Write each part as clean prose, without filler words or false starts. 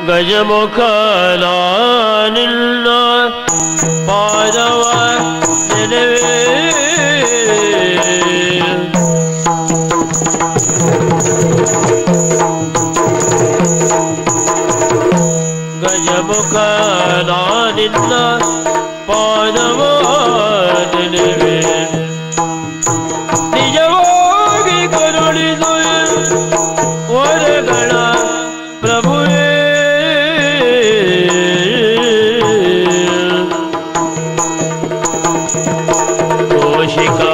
ಗಜಮುಖ ನಿನ್ನ ಪಾದವ ನೆನವೇ ಗಜಮುಖ ನಿನ್ನ ಪಾದವ ನೆನವೇ ನಿಜವಾಗಿ ಕರುಣಿದು ವರಗಳ ಪ್ರಭುವೇ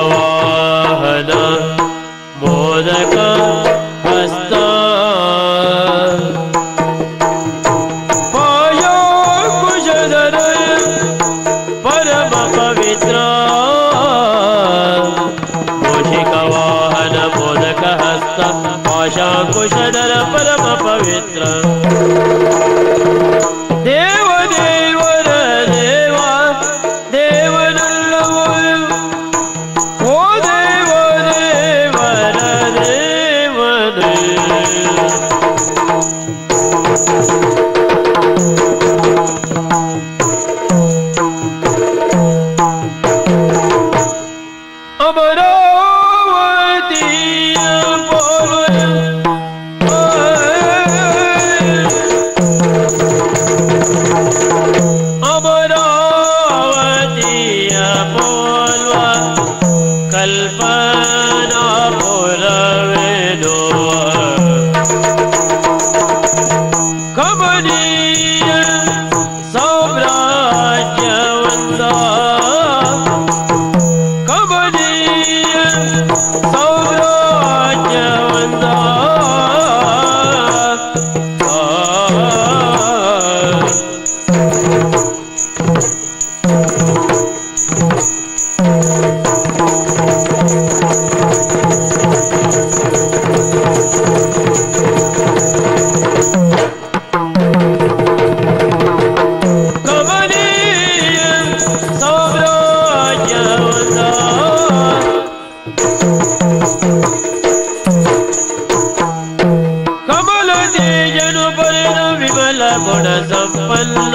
ಕೌಶಿಕವಾಹನ ಮೋದಕ ಹಸ್ತ ಪಾಯ ಕುಶಧರ ಪರಮ ಪವಿತ್ರ ಕೌಶಿಕವಾಹನ ಮೋದಕ ಹಸ್ತ ಪಾಶಾಂಕುಶಧರ ಪರಮ ಪವಿತ್ರ ದೇವದೇವರ ದೇವ ದೇವನಲ್ಲವೋ ಓ ದೇವದೇವರ ದೇವನೇ ಅಮರಾವತಿಯ ಪೋಲುವ ಅಮರಾವತಿಯ ಪೋಲ್ವ ಕಲ್ಪನಾ ಪುರವೇನೋ ಕಮನೀಯ ಸಾಮ್ರಾಜ್ಯವಂದ ಕಮನೀಯ ಸಾಮ್ರಾಜ್ಯವಂದ ಕಮನೀಯ ಸಾಮ್ರಾಜ್ಯವಂದ ಕಮಲ ತೇಜನು ಪಡೆದ ವಿಮಲ ಗುಣ ಸಂಪನ್ನ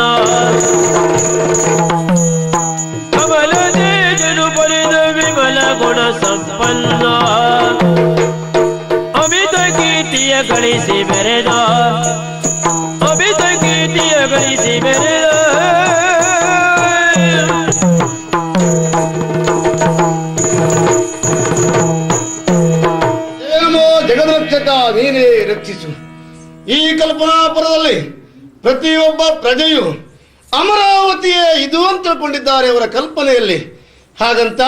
ಕಮಲ ತೇಜನು ಪಡೆದ ವಿಮಲ ಗುಣ ಸಂಪನ್ನ ಅಮಿತ ಕೀರ್ತಿಯ ಗಳಿಸಿ ಮೆರೆದ ಅಮಿತ ಕೀರ್ತಿಯ ಗಳಿಸಿ ಮೆರೆದ ಏನೋ ಜಗದ್ರಕ್ಷಕ ನೀನೇ ರಕ್ಷಿಸು. ಈ ಕಲ್ಪನಾಪುರದಲ್ಲಿ ಪ್ರತಿಯೊಬ್ಬ ಪ್ರಜೆಯು ಅಮರಾವತಿಯೇ ಇದು ಅಂತ ತಿಳ್ಕೊಂಡಿದ್ದಾರೆ ಅವರ ಕಲ್ಪನೆಯಲ್ಲಿ. ಹಾಗಂತ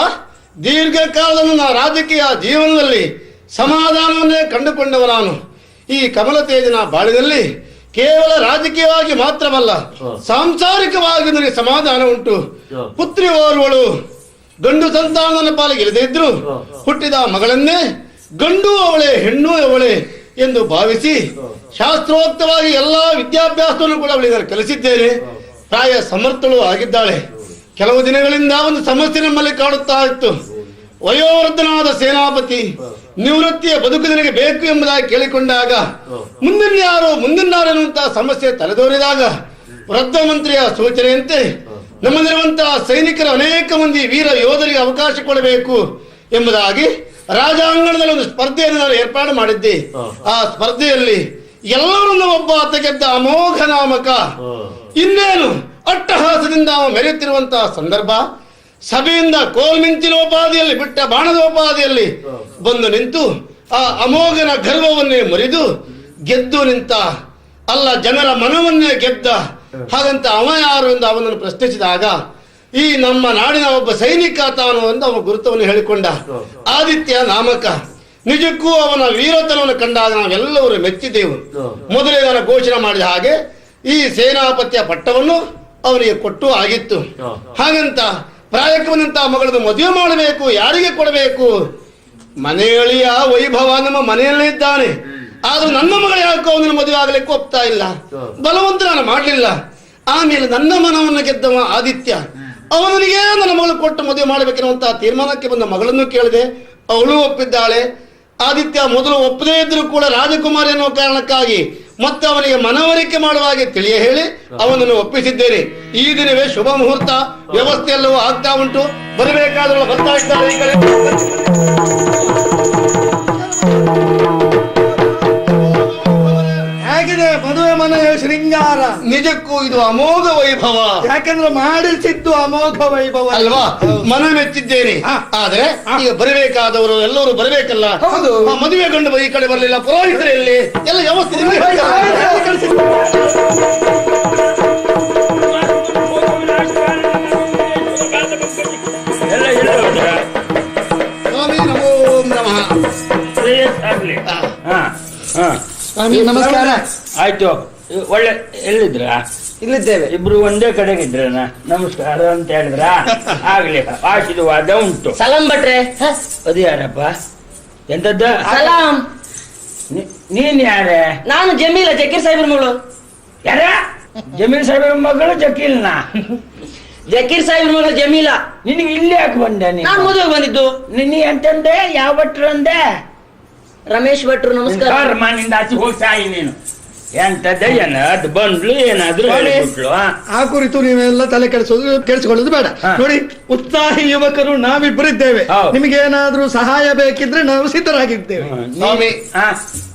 ದೀರ್ಘಕಾಲದ ನನ್ನ ರಾಜಕೀಯ ಜೀವನದಲ್ಲಿ ಸಮಾಧಾನವನ್ನೇ ಕಂಡುಕೊಂಡವ ನಾನು. ಈ ಕಮಲತೇಜನ ಬಾಳಿನಲ್ಲಿ ಕೇವಲ ರಾಜಕೀಯವಾಗಿ ಮಾತ್ರವಲ್ಲ, ಸಾಂಸಾರಿಕವಾಗಿ ನನಗೆ ಸಮಾಧಾನ ಉಂಟು. ಪುತ್ರಿ ಓರ್ವಳು ಗಂಡು ಸಂತಾನದ ಪಾಲಿಗೆ ಇಲ್ಲದೇ ಇದ್ರು ಹುಟ್ಟಿದ ಮಗಳನ್ನೇ ಗಂಡು ಅವಳೇ ಹೆಣ್ಣು ಅವಳೇ ಎಂದು ಭಾವಿಸಿ ಶಾಸ್ತ್ರೋಕ್ತವಾಗಿ ಎಲ್ಲಾ ವಿದ್ಯಾಭ್ಯಾಸವನ್ನು ಕೂಡ ಅವಳಿಗೆ ಕಲಿಸಿದ್ದೇನೆ. ಪ್ರಾಯ ಸಮರ್ಥಳು ಆಗಿದ್ದಾಳೆ. ಕೆಲವು ದಿನಗಳಿಂದ ಒಂದು ಸಮಸ್ಯೆ ನಮ್ಮಲ್ಲಿ ಕಾಡುತ್ತಾ ಇತ್ತು. ವಯೋವೃದ್ಧನಾದ ಸೇನಾಪತಿ ನಿವೃತ್ತಿಯ ಬದುಕು ನಿನಗೆ ಬೇಕು ಎಂಬುದಾಗಿ ಕೇಳಿಕೊಂಡಾಗ ಮುಂದಿನ ಎನ್ನುವಂತಹ ಸಮಸ್ಯೆ ತಲೆದೋರಿದಾಗ ವೃದ್ಧ ಮಂತ್ರಿಯ ಸೂಚನೆಯಂತೆ ನಮ್ಮಲ್ಲಿರುವಂತಹ ಸೈನಿಕರ ಅನೇಕ ಮಂದಿ ವೀರ ಯೋಧರಿಗೆ ಅವಕಾಶ ಕೊಡಬೇಕು ಎಂಬುದಾಗಿ ರಾಜಾಂಗಣದಲ್ಲಿ ಒಂದು ಸ್ಪರ್ಧೆಯನ್ನು ನಾನು ಏರ್ಪಾಡು ಮಾಡಿದ್ದೆ. ಆ ಸ್ಪರ್ಧೆಯಲ್ಲಿ ಎಲ್ಲರನ್ನು ಒಬ್ಬ ಆತ ಗೆದ್ದ ಅಮೋಘ ನಾಮಕ. ಇನ್ನೇನು ಅಟ್ಟಹಾಸದಿಂದ ಅವ ಮೆರೆಯುತ್ತಿರುವಂತಹ ಸಂದರ್ಭ ಸಭೆಯಿಂದ ಕೋಲ್ಮಿಂಚಿನೋಪಾದಿಯಲ್ಲಿ ಬಿಟ್ಟ ಬಾಣದೋಪಾದಿಯಲ್ಲಿ ಬಂದು ನಿಂತು ಆ ಅಮೋಘನ ಗರ್ವವನ್ನೇ ಮುರಿದು ಗೆದ್ದು ನಿಂತ, ಅಲ್ಲ ಜನರ ಮನವನ್ನೇ ಗೆದ್ದ. ಹಾಗಂತ ಅವ ಯಾರು ಎಂದು ಅವನನ್ನು ಪ್ರಶ್ನಿಸಿದಾಗ ಈ ನಮ್ಮ ನಾಡಿನ ಒಬ್ಬ ಸೈನಿಕ ತಾನು ಎಂದು ಅವನ ಗುರುತವನ್ನು ಹೇಳಿಕೊಂಡ. ಆದಿತ್ಯ ನಾಮಕ. ನಿಜಕ್ಕೂ ಅವನ ವೀರತನವನ್ನು ಕಂಡಾಗ ನಾವೆಲ್ಲರೂ ಮೆಚ್ಚಿದ್ದೆವು. ಮೊದಲೇ ನಾನು ಘೋಷಣೆ ಮಾಡಿದ ಹಾಗೆ ಈ ಸೇನಾಪತಿಯ ಪಟ್ಟವನ್ನು ಅವನಿಗೆ ಕೊಟ್ಟು ಆಗಿತ್ತು. ಹಾಗಂತ ಪ್ರಾಯಕವನಂತಹ ಮಗಳನ್ನು ಮದುವೆ ಮಾಡಬೇಕು. ಯಾರಿಗೆ ಕೊಡಬೇಕು? ಮನೆಯಳಿಯ ವೈಭವ ನಮ್ಮ ಮನೆಯಲ್ಲೇ ಇದ್ದಾನೆ. ಆದ್ರೂ ನನ್ನ ಮಗಳು ಯಾಕೋ ಅವನನ್ನು ಮದುವೆ ಆಗಲಿಕ್ಕೆ ಒಪ್ತಾ ಇಲ್ಲ. ಬಲವಂತ ನಾನು ಮಾಡಲಿಲ್ಲ. ಆಮೇಲೆ ನನ್ನ ಮನವನ್ನು ಗೆದ್ದವ ಆದಿತ್ಯ. ಅವನಿಗೆ ನನ್ನ ಮಗಳು ಕೊಟ್ಟು ಮದುವೆ ಮಾಡಬೇಕೆನ್ನುವಂತಹ ತೀರ್ಮಾನಕ್ಕೆ ಬಂದ ಮಗಳನ್ನು ಕೇಳಿದೆ. ಅವಳು ಒಪ್ಪಿದ್ದಾಳೆ. ಆದಿತ್ಯ ಮೊದಲು ಒಪ್ಪದೇ ಇದ್ರೂ ಕೂಡ ರಾಜಕುಮಾರಿ ಅನ್ನೋ ಕಾರಣಕ್ಕಾಗಿ ಮತ್ತೆ ಅವನಿಗೆ ಮನವರಿಕೆ ಮಾಡುವ ಹಾಗೆ ತಿಳಿಯ ಹೇಳಿ ಅವನನ್ನು ಒಪ್ಪಿಸಿದ್ದೇನೆ. ಈ ದಿನವೇ ಶುಭ ಮುಹೂರ್ತ, ವ್ಯವಸ್ಥೆ ಎಲ್ಲವೂ ಆಗ್ತಾ ಉಂಟು. ಬರಬೇಕಾದ್ರೂ ಬರ್ತಾ ಇದ್ದಾರೆ ಈ ಕಡೆ. ಹೇಗಿದೆ ಮದುವೆ ಮನೆಯ ಶೃಂಗಾರ? ನಿಜಕ್ಕೂ ಇದು ಅಮೋಘ ವೈಭವ. ಯಾಕಂದ್ರೆ ಮಾಡಿಸಿದ್ದು ಅಮೋಘ ವೈಭವ ಅಲ್ವಾ? ಮನ ಮೆಚ್ಚಿದ್ದೇನೆ. ಆದ್ರೆ ಈಗ ಬರಬೇಕಾದವರು ಎಲ್ಲರೂ ಬರಬೇಕಲ್ಲ. ಹೌದು. ಮದುವೆ ಗಂಡು ಈ ಕಡೆ ಬರಲಿಲ್ಲ, ಪುರೋಹಿತರಲ್ಲಿ ಎಲ್ಲ ವ್ಯವಸ್ಥೆ ನಿಮ್ಗೆ ಎಲ್ಲ ಎಲ್ಲ ಸ್ವಾಮಿ ನಮೋ ನಮಃ. ಆಗ್ಲಿ. ಹಾ ಹಾ ಸ್ವಾಮಿ ನಮಸ್ಕಾರ. ಆಯ್ತು. ಒಳ್ಳೆ ಎಲ್ಲಿದ್ರ? ಇಲ್ಲಿದ್ದೇವೆ. ಇಬ್ರು ಒಂದೇ ಕಡೆಗಿದ್ರನ ನಮಸ್ಕಾರ ಅಂತ ಹೇಳಿದ್ರ? ಆಗ್ಲಿ, ಆಶೀರ್ವಾದ ಉಂಟು. ಸಲಾಂ ಭಟ್ರೆ. ಅದು ಯಾರಪ್ಪ? ಎಂತದ್ದ? ಸಲಾಂ. ನೀನ್ ಯಾರೇ? ನಾನು ಜಮೀಲ, ಜಕೀರ್ ಸಾಹೇಬ್ರ ಮಗಳು. ಯಾರ? ಜಮೀಲ್ ಸಾಹೇಬ್ರ ಮಗಳು ಜಕೀಲ್ನ? ಜಕೀರ್ ಸಾಹೇಬ್ರ ಮಗಳು ಜಮೀಲ. ನಿನಗೆ ಇಲ್ಲಿ ಯಾಕೆ ಬಂದೆ? ನಾನು ಮದುವೆಗೆ ಬಂದಿದ್ದು. ನೀ ಅಂತಂದೆ? ಯಾವ ಭಟ್ರು ಅಂದೆ? ರಮೇಶ್ ಭಟ್ರು. ನಮಸ್ಕಾರ. ನಿಂದ ಆಚೆ ಹೋಗಿ ಸಾಯಿ ನೀನು. ಎಂತದ್ದ ಏನ ಅದು ಬಂದ್ಲು ಏನಾದ್ರು ಹೇಳಿಬಿಟ್ಲು? ಆ ಕುರಿತು ನೀವೆಲ್ಲ ತಲೆ ಕೆಡಿಸಿಕೊಳ್ಳೋದು ಬೇಡ. ನೋಡಿ, ಉತ್ಸಾಹಿ ಯುವಕರು ನಾವಿಬ್ಬರಿದ್ದೇವೆ. ಹೌದು. ನಿಮಗೆ ಏನಾದ್ರೂ ಸಹಾಯ ಬೇಕಿದ್ರೆ ನಾವು ಸಿದ್ಧರಾಗಿದ್ದೇವೆ. ಸ್ವಾಮಿ,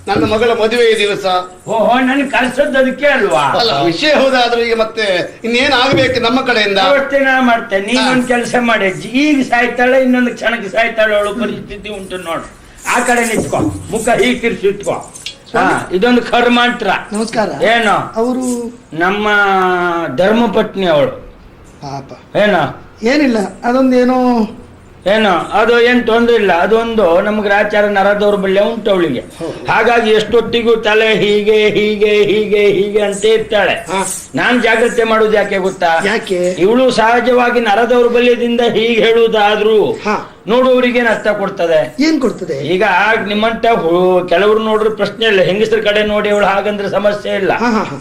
ನನ್ನ ಮಗಳ ಮದುವೆ ದಿವಸ. ಓಹೋ, ನನ್ ಕಳ್ಸೋದ್ ಅದಕ್ಕೆ ಅಲ್ವಾ? ಅಲ್ಲ, ವಿಷಯ ಹೌದಾದ್ರೂ ಈಗ ಮತ್ತೆ ಇನ್ನೇನ್ ಆಗ್ಬೇಕು ನಮ್ಮ ಕಡೆಯಿಂದ? ಅವತ್ತೇ ನಾ ಮಾಡ್ತೇನೆ. ನೀನೊಂದ್ ಕೆಲಸ ಮಾಡಿ, ಈಗ ಸಾಯ್ತಾಳೆ, ಇನ್ನೊಂದು ಕ್ಷಣಕ್ಕೆ ಸಾಯ್ತಾಳೆ, ಅವಳು ಪರಿಸ್ಥಿತಿ ಉಂಟು ನೋಡು. ಆ ಕಡೆ ನಿಂತ್ಕೋ, ಮುಖ ಹೀಗೆ ತಿರ್ಸಿ ಇಟ್ಕೋ. ಇದೊಂದು ಕರ್ಮಾಂತ್ರ. ನಮಸ್ಕಾರ. ಏನು? ಅವರು ನಮ್ಮ ಧರ್ಮಪತ್ನಿ ಅವಳು. ಪಾಪ ಏನೋ ಏನಿಲ್ಲ, ಅದೊಂದೇನೋ ಏನೋ ಅದು ಏನ್ ತೊಂದ್ರೆ ಇಲ್ಲ. ಅದೊಂದು ನಮ್ಗೆ ಗ್ರಾಚಾರ ನರ ದೌರ್ಬಲ್ಯ ಉಂಟು ಅವಳಿಗೆ. ಹಾಗಾಗಿ ಎಷ್ಟೊತ್ತಿಗೂ ತಲೆ ಹೀಗೆ ಹೀಗೆ ಹೀಗೆ ಹೀಗೆ ಅಂತ ಇರ್ತಾಳೆ. ನಾನ್ ಜಾಗ್ರತೆ ಮಾಡುದು ಯಾಕೆ ಗೊತ್ತಾ? ಯಾಕೆ? ಇವಳು ಸಹಜವಾಗಿ ನರ ದೌರ್ಬಲ್ಯದಿಂದ ಹೀಗೆ ಹೇಳುವುದಾದ್ರೂ ನೋಡುವವರಿಗೆ ನಷ್ಟ ಕೊಡ್ತದೆ. ಏನ್ ಕೊಡ್ತದೆ? ಈಗ ನಿಮ್ಮಂತ ಕೆಲವರು ನೋಡ್ರಿ ಪ್ರಶ್ನೆ ಇಲ್ಲ, ಹೆಂಗಸರ ಕಡೆ ನೋಡಿ ಇವಳು ಹಾಗಂದ್ರೆ ಸಮಸ್ಯೆ ಇಲ್ಲ.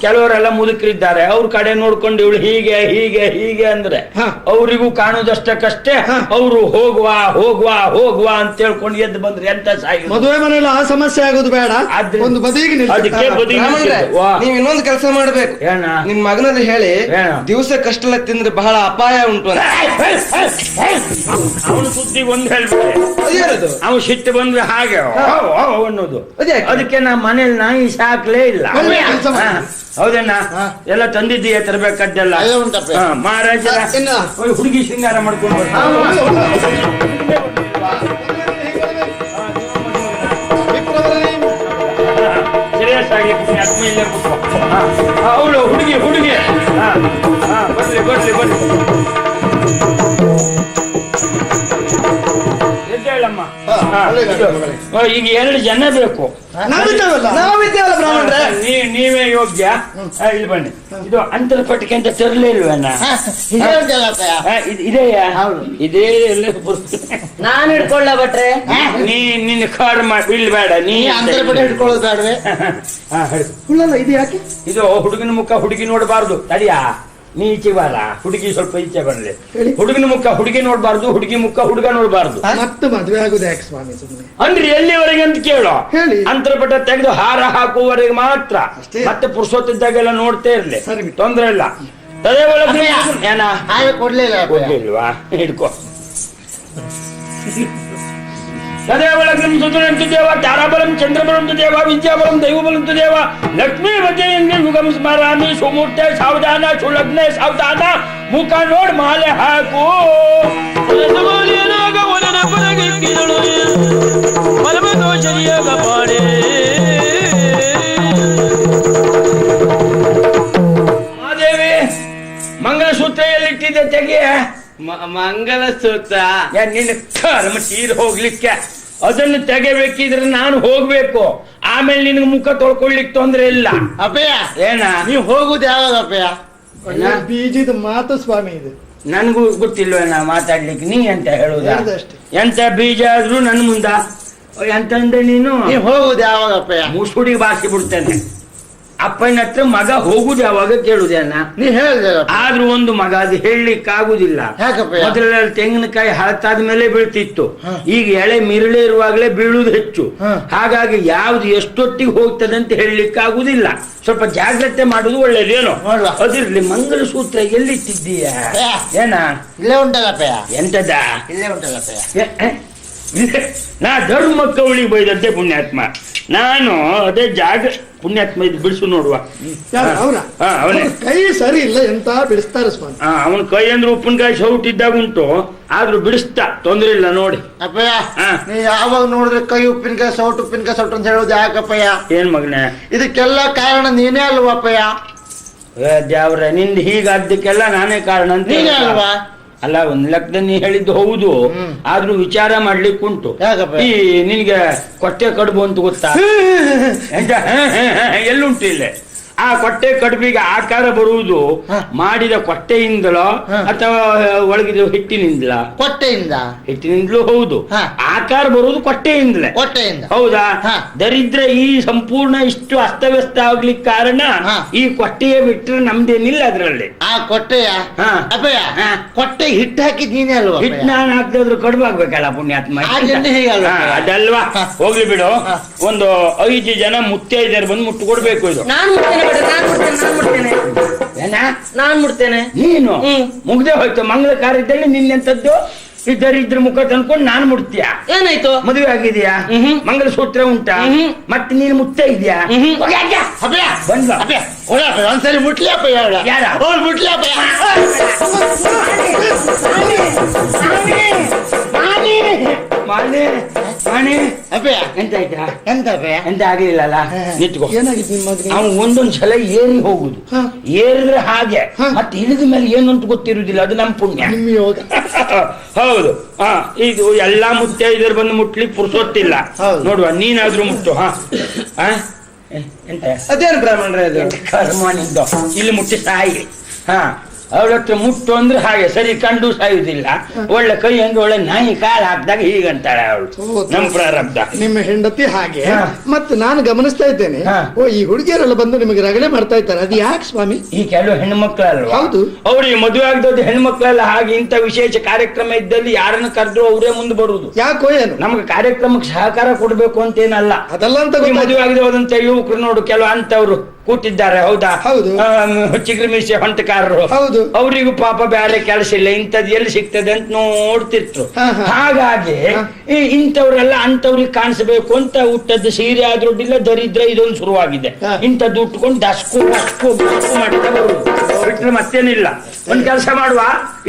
ಕೆಲವರೆಲ್ಲ ಮುದುಕರಿದ್ದಾರೆ, ಅವ್ರ ಕಡೆ ನೋಡ್ಕೊಂಡು ಇವಳು ಹೀಗೆ ಹೀಗೆ ಹೀಗೆ ಅಂದ್ರೆ ಅವರಿಗೂ ಕಾಣುದಷ್ಟಕ್ಕಷ್ಟೇ. ಅವರು ಹೋಗುವ ಹೋಗುವ ಹೋಗುವ ಅಂತ ಹೇಳ್ಕೊಂಡು ಎದ್ದು ಬಂದ್ರೆ ಎಂತ ಸಾಗಿ ಮದುವೆ ಮನೆಯಲ್ಲಿ ಆ ಸಮಸ್ಯೆ ಆಗೋದು ಬೇಡ. ಒಂದು ಬದಿಗೆ ಅದಕ್ಕೆ ನೀವ್ ಇನ್ನೊಂದು ಕೆಲಸ ಮಾಡ್ಬೇಕು. ನಿಮ್ ಮಗನಲ್ಲಿ ಹೇಳಿ, ದಿವಸ ಕಷ್ಟಲ ತಿಂದ್ರೆ ಬಹಳ ಅಪಾಯ ಉಂಟು ಅಂತ. ಅವನ ಸುದ್ದಿ ಒಂದು ಹೇಳ್ಬಿಟ್ಟೆ, ಅವನು ಸಿಟ್ಟು ಬಂದ್ರೆ ಹಾಗೆ ಅನ್ನೋದು. ಅದಕ್ಕೆ ನಾ ಮನೇಲಿ ನಾಯಿ ಸಾಕ್ಲೇ ಇಲ್ಲ. ಹೌದಣ್ಣ? ಎಲ್ಲ ತಂದಿದ್ದೀಯ ತರಬೇಕದ್ದೆಲ್ಲ. ಮಹಾರಾಜ ಹುಡುಗಿ ಶೃಂಗಾರ ಮಾಡ್ಕೊಂಡು ಸೀರಿಯಸ್ ಆಗಿ ಆತ್ಮೀಯ ಅವಳು ಹುಡುಗಿ ಹುಡುಗಿ ಬರ್ಲಿ ಬರ್ಲಿ ಬರ್ಲಿ. ಎದ್ದೇಳಮ್ಮ. ಈಗ 2 ಜನ ಬೇಕು. ನಾವಿದ್ದೇವಲ್ಲ ಬ್ರಾಹ್ಮಣರೇ. ನೀವೇ ಯೋಗ್ಯ. ಇಲ್ಲಿ ಬನ್ನಿ. ಇದು ಅಂತರ್ಪಟ್ಟಿಗೆ ಅಂತ ತರಲೇ ಇಲ್ವೇನ? ಇದೆಯಾ? ಇದೇ ಎಲ್ಲ ನಾನು ಹಿಡ್ಕೊಳ್ಳ ಭಟ್ರೆ. ನಿನ್ನ ಕಾರ್ ಮಾಡಿ ಇಲ್ಲಿ ಬೇಡ. ನೀ ಅಂತರ್ಪಟ್ಟೆ ಹಿಡ್ಕೊಳ್ಳೋದು ಬೇಡವೆ? ಇದು ಯಾಕೆ? ಇದು ಹುಡುಗನ ಮುಖ ಹುಡುಗಿ ನೋಡಬಾರ್ದು. ತಡಿಯಾ, ನೀ ಈಚೆ ಬಾರ, ಹುಡುಗಿ ಸ್ವಲ್ಪ ಈಚೆ ಬರಲಿ. ಹುಡುಗನ ಮುಖ ಹುಡುಗಿ ನೋಡ್ಬಾರ್ದು, ಹುಡುಗಿ ಮುಖ ಹುಡುಗ ನೋಡ್ಬಾರ್ದು. ಮತ್ತೆ ಮದುವೆ ಆಗುದು ಯಾಕೆ ಸ್ವಾಮಿ? ಸುಮ್ಮನೆ ಅಂದ್ರೆ ಎಲ್ಲಿವರೆಗೆ ಅಂತ ಕೇಳೋ. ಹೇಳಿ. ಅಂತರ್ಪಟ್ಟ ತೆಗೆದು ಹಾರ ಹಾಕುವವರೆಗೆ ಮಾತ್ರ. ಮತ್ತೆ ಪುರುಷೋತ್ತಿದ್ದಾಗೆಲ್ಲ ನೋಡ್ತೇ ಇರ್ಲಿ, ತೊಂದ್ರೆ ಇಲ್ಲ. ತದೇ ಒಳಗೆ ಏನ ಕೊಡ್ಲಿಲ್ವಾ? ಹಿಡ್ಕೋ. ಸದೇವಲಗ್ನಂ ಸುತುರಂತು ದೇವ, ತಾರಾಬಲಂ ಚಂದ್ರಬಲಂತು ದೇವ, ವಿದ್ಯಾಬಲಂ ದೈವಬಲಂತು ದೇವ, ಲಕ್ಷ್ಮೀ ವಜೆಯಿಂದ ಯುಗಂ ಸ್ಮರಾಮಿ, ಸುಮೂರ್ತೆ ಸಾವಧಾನ, ಸುಲಗ್ನೆ ಸಾವಧಾನ, ಮುಖ ನೋಡ್ ಮಾಲೆ ಹಾಕು. ಮಾದೇವಿ, ಮಂಗಲಸೂತ್ರ ಎಲ್ಲಿಟ್ಟಿದ್ದೆ ತೆಗೆಯ? ಮಂಗಲಸೂತ್ರ ನಿನ್ನ ಕರ್ಮ ತೀರ್ ಹೋಗ್ಲಿಕ್ಕೆ ಅದನ್ನು ತೆಗೆಬೇಕಿದ್ರೆ ನಾನು ಹೋಗ್ಬೇಕು. ಆಮೇಲೆ ನಿನ್ಗೆ ಮುಖ ತೊಳ್ಕೊಳ್ಳಿಕ್ ತೊಂದ್ರೆ ಇಲ್ಲ. ಅಪ್ಪಯ್ಯ, ಏನ ನೀವು ಹೋಗುದು ಯಾವಾಗ ಅಪ್ಪಯ್ಯ? ಬೀಜದ ಮಾತು ಸ್ವಾಮಿ ಇದು. ನನ್ಗೂ ಗೊತ್ತಿಲ್ವೇನ ಮಾತಾಡ್ಲಿಕ್ಕೆ. ನೀ ಅಂತ ಹೇಳುದ? ಹೇಳ್ದಷ್ಟೇ. ಎಂತ ಬೀಜ ಆದ್ರೂ ನನ್ ಮುಂದ ಎಂತಂದ್ರೆ ನೀನು ಹೋಗುದು ಯಾವಾಗ ಅಪ್ಪಯ್ಯ? ಮುಸುಡಿಗೆ ಬಾರಿಸಿ ಬಿಡ್ತೇನೆ. ಅಪ್ಪನ ಹತ್ರ ಮಗ ಹೋಗುದು ಯಾವಾಗ ಕೇಳುದೇನ ನೀ ಹೇಳಿದೆ ಆದ್ರೂ ಒಂದು ಮಗ ಅದು ಹೇಳಲಿಕ್ಕೆ ಆಗುದಿಲ್ಲ. ಯಾಕಪ್ಪ? ಮೊದಲೆಲ್ಲ ತೆಂಗಿನಕಾಯಿ ಹಳತಾದ ಮೇಲೆ ಬೀಳ್ತಿತ್ತು, ಈಗ ಎಳೆ ಮಿರಳೆ ಇರುವಾಗಲೇ ಬೀಳುದು ಹೆಚ್ಚು. ಹಾಗಾಗಿ ಯಾವ್ದು ಎಷ್ಟೊತ್ತಿಗೆ ಹೋಗ್ತದೆ ಅಂತ ಹೇಳಲಿಕ್ಕೆ ಆಗುದಿಲ್ಲ. ಸ್ವಲ್ಪ ಜಾಗ್ರತೆ ಮಾಡುದು ಒಳ್ಳೇದೇನೋ. ಅದಿರ್ಲಿ, ಮಂಗಲಸೂತ್ರ ಎಲ್ಲಿಟ್ಟಿದ್ದೀಯ? ಏನ ಇಲ್ಲೇ ಉಂಟಲ್ಲಪ್ಪಯ್ಯ. ಎಂತದ? ಇಲ್ಲೇ ಉಂಟಲ್ಲಪ್ಪಯ್ಯ. ನಾ ಧರ್ಮ ಕವಳಿಗೆ ಬೈದಂತೆ ಪುಣ್ಯಾತ್ಮ. ನಾನು ಅದೇ ಜಾಗ ಪುಣ್ಯಾತ್ಮ ಇದು ಬಿಡಿಸು ನೋಡುವ. ಅವನೇ ಕೈ ಸರಿ ಇಲ್ಲ, ಎಂತ ಬಿಡಿಸ್ತಾರೆ ಸ್ವಾಮಿ. ಅವನ ಕೈ ಅಂದ್ರೆ ಉಪ್ಪಿನಕಾಯಿ ಸೌಟಿದ್ದಾಗ ಉಂಟು, ಆದ್ರೂ ಬಿಡಿಸ್ತಾ, ತೊಂದ್ರೆ ಇಲ್ಲ ನೋಡಿ. ಅಪ್ಪಯ್ಯ, ನೀ ಯಾವಾಗ ನೋಡಿದ್ರೆ ಕೈ ಉಪ್ಪಿನಕಾಯಿ ಸೌಟು ಅಂತ ಹೇಳೋದು ಯಾಕಪ್ಪಯ್ಯ? ಏನ್ ಮಗನೇ, ಇದಕ್ಕೆಲ್ಲ ಕಾರಣ ನೀನೇ ಅಲ್ವಾ ಅಪ್ಪಯ್ಯ? ದೇವ್ರ, ನಿಂದು ಹೀಗಾದ್ದಕ್ಕೆಲ್ಲ ನಾನೇ ಕಾರಣ ಅಂತ ನೀನೇ ಅಲ್ವಾ? ಅಲ್ಲ, ಒಂದ್ ಲೆಕ್ಕದ ನೀ ಹೇಳಿದ್ದು ಹೌದು, ಆದ್ರೂ ವಿಚಾರ ಮಾಡ್ಲಿಕ್ಕೆ ಉಂಟು. ಈ ನಿನ್ಗೆ ಕೊಟ್ಟೆ ಕಡುಬು ಅಂತ ಗೊತ್ತಾ? ಎಲ್ಲುಂಟು ಇಲ್ಲೇ ಆ ಕೊಟ್ಟೆ ಕಡುಬಿಗೆ ಆಕಾರ ಬರುವುದು ಮಾಡಿದ ಕೊಟ್ಟೆಯಿಂದಲೋ ಅಥವಾ ಒಳಗಿದ ಹಿಟ್ಟಿನಿಂದಲ? ಹಿಟ್ಟಿನಿಂದಲೂ ಹೌದು. ಆಕಾರ ಬರುವುದು ಕೊಟ್ಟೆಯಿಂದಲೇ. ಹೌದಾ? ದರಿದ್ರ ಈ ಸಂಪೂರ್ಣ ಇಷ್ಟು ಅಸ್ತವ್ಯಸ್ತ ಆಗ್ಲಿಕ್ಕೆ ಕಾರಣ ಈ ಕೊಟ್ಟೆಯ ಬಿಟ್ಟರೆ ನಮ್ದೇನಿಲ್ಲ ಅದ್ರಲ್ಲಿ. ಆ ಕೊಟ್ಟೆಯ ಕೊಟ್ಟೆ ಹಿಟ್ಟು ಹಾಕಿದ್ ನೀನೇ ಅಲ್ವಾ? ಹಿಟ್ಟು ನಾನು ಹಾಕಿದ್ರು ಕಡುಬು ಆಗ್ಬೇಕಲ್ಲ ಪುಣ್ಯಾತ್ಮ. ಅದಲ್ವಾ, ಹೋಗ್ಲಿ ಬಿಡು. ಒಂದು 5 ಜನ ಮುತ್ತೈದೆಯರು ಬಂದು ಮುಟ್ಟು ಕೊಡ್ಬೇಕು. ಇದು ನಾನ್ ಮುಡ್ತೇನೆ. ನೀನು ಮುಗ್ದೆ ಹೋಯ್ತು ಮಂಗಳ ಕಾರ್ಯದಲ್ಲಿ. ನಿನ್ನೆಂತದ್ದು ಇದ್ರ ಮುಖ ತಂದ್ಕೊಂಡು ನಾನು ಮುಡ್ತೀಯ? ಏನಾಯ್ತು? ಮದುವೆ ಆಗಿದೆಯಾ? ಮಂಗಲಸೂತ್ರ ಉಂಟಾ? ಮತ್ತೆ ನೀನು ಮುಟ್ಟ ಇದೆಯಾ? ಒಂದ್ಸರಿ ಮುಟ್ಲಿ ಅಪ್ಪ. ಯಾರ ಮುಟ್ಲಿ ಅಪ್ಪ. ಎಂತ ಆಗ್ಲಿಲ್ಲಲ್ಲ? ನಿಂತ್ಕೋ. ಏನಾಗಿತ್ತು ನಿಮ್ಮ ಮಗನಿಗೆ? ಅವ್ನು ಒಂದೊಂದ್ ಸಲ ಏರಿ ಹೋಗುದು, ಏರಿದ್ರೆ ಹಾಗೆ, ಮತ್ತೆ ಇಳಿದ ಮೇಲೆ ಏನು ಅಂತ ಗೊತ್ತಿರುವುದಿಲ್ಲ. ಅದು ನಮ್ಮ ಪುಣ್ಯ. ನಿಮ್ಮ ಯೋಗ. ಹೌದು. ಇದು ಎಲ್ಲಾ ಮುತ್ತೈದೆಯರು ಬಂದು ಮುಟ್ಲಿಕ್ಕೆ ಪುರ್ಸೊತ್ತಿಲ್ಲ. ನೋಡುವ, ನೀನಾದ್ರೂ ಮುಟ್ಟು. ಎಂತ ಅದೇನು ಬ್ರಾಹ್ಮಣರೇ ಅದು? ಕರ್ಮ ನಿಂದು. ಇಲ್ಲಿ ಮುಟ್ಟಿ ಸಾಯಿ. ಅವಳ ಹತ್ರ ಮುಟ್ಟು ಅಂದ್ರೆ ಹಾಗೆ ಸರಿ ಕಂಡು ಸಾಯುವುದಿಲ್ಲ. ಒಳ್ಳೆ ಕೈ ಹಂಗೆ ಒಳ್ಳೆ ನಾಯಿ ಕಾಲು ಹಾಕಿದಾಗ ಹೀಗಂತಾಳೆ ಅವಳು. ನಮ್ ಪ್ರಾರಬ್ಧ. ನಿಮ್ಮ ಹೆಂಡತಿ ಹಾಗೆ. ಮತ್ತೆ ನಾನು ಗಮನಿಸ್ತಾ ಇದ್ದೇನೆ, ಈ ಹುಡುಗಿಯರೆಲ್ಲ ಬಂದು ನಿಮಗೆ ರಗಳೆ ಮಾಡ್ತಾ ಇದ್ದಾರೆ. ಅದು ಯಾಕೆ ಸ್ವಾಮಿ? ಈ ಕೆಲವು ಹೆಣ್ಮಕ್ಳಲ್ವಾ? ಹೌದು. ಅವ್ರಿಗೆ ಮದುವೆ ಆಗದವ್ರು ಹೆಣ್ಮಕ್ಳೆಲ್ಲ ಹಾಗೆ ಇಂಥ ವಿಶೇಷ ಕಾರ್ಯಕ್ರಮ ಇದ್ದಲ್ಲಿ ಯಾರನ್ನ ಕರೆದ್ರು ಅವರೇ ಮುಂದೆ ಬರುದು. ಯಾಕೋ ಏನು? ನಮ್ಗೆ ಕಾರ್ಯಕ್ರಮಕ್ಕೆ ಸಹಕಾರ ಕೊಡ್ಬೇಕು ಅಂತೇನಲ್ಲ. ಅದಲ್ಲ ಅಂತ ಮದುವೆ ಆಗದವರಂತ ಯುವಕರು ನೋಡು, ಕೆಲವು ಅಂತವ್ರು ಕೂತಿದ್ದಾರೆ. ಹೌದಾ? ಹೌದು. ಚಿಗ್ರಿ ಮೀಸೆ ಹೊಂಟಕಾರರು. ಹೌದು. ಅವರಿಗೂ ಪಾಪ ಬೇರೆ ಕೆಲಸ ಇಲ್ಲ, ಇಂಥದ್ದು ಎಲ್ಲಿ ಸಿಗ್ತದೆ ಅಂತ ನೋಡ್ತಿರ್ತು. ಹಾಗಾಗಿ ಇಂಥವ್ರೆಲ್ಲ ಅಂತವ್ರಿಗೆ ಕಾಣಿಸಬೇಕು ಅಂತ ಹುಟ್ಟದ್ದು ಸೀರೆ ಆದ್ರೊಡ್ಡಿಲ್ಲ, ದರಿದ್ರ ಇದೊಂದು ಶುರುವಾಗಿದೆ. ಇಂಥದ್ದು ಉಟ್ಕೊಂಡು ದಸ್ಕು ಮಾಡ್ತಾ ಬರುದು ಬಿಟ್ರೆ ಮತ್ತೇನಿಲ್ಲ. ಒಂದ್ ಕೆಲಸ ಮಾಡುವ,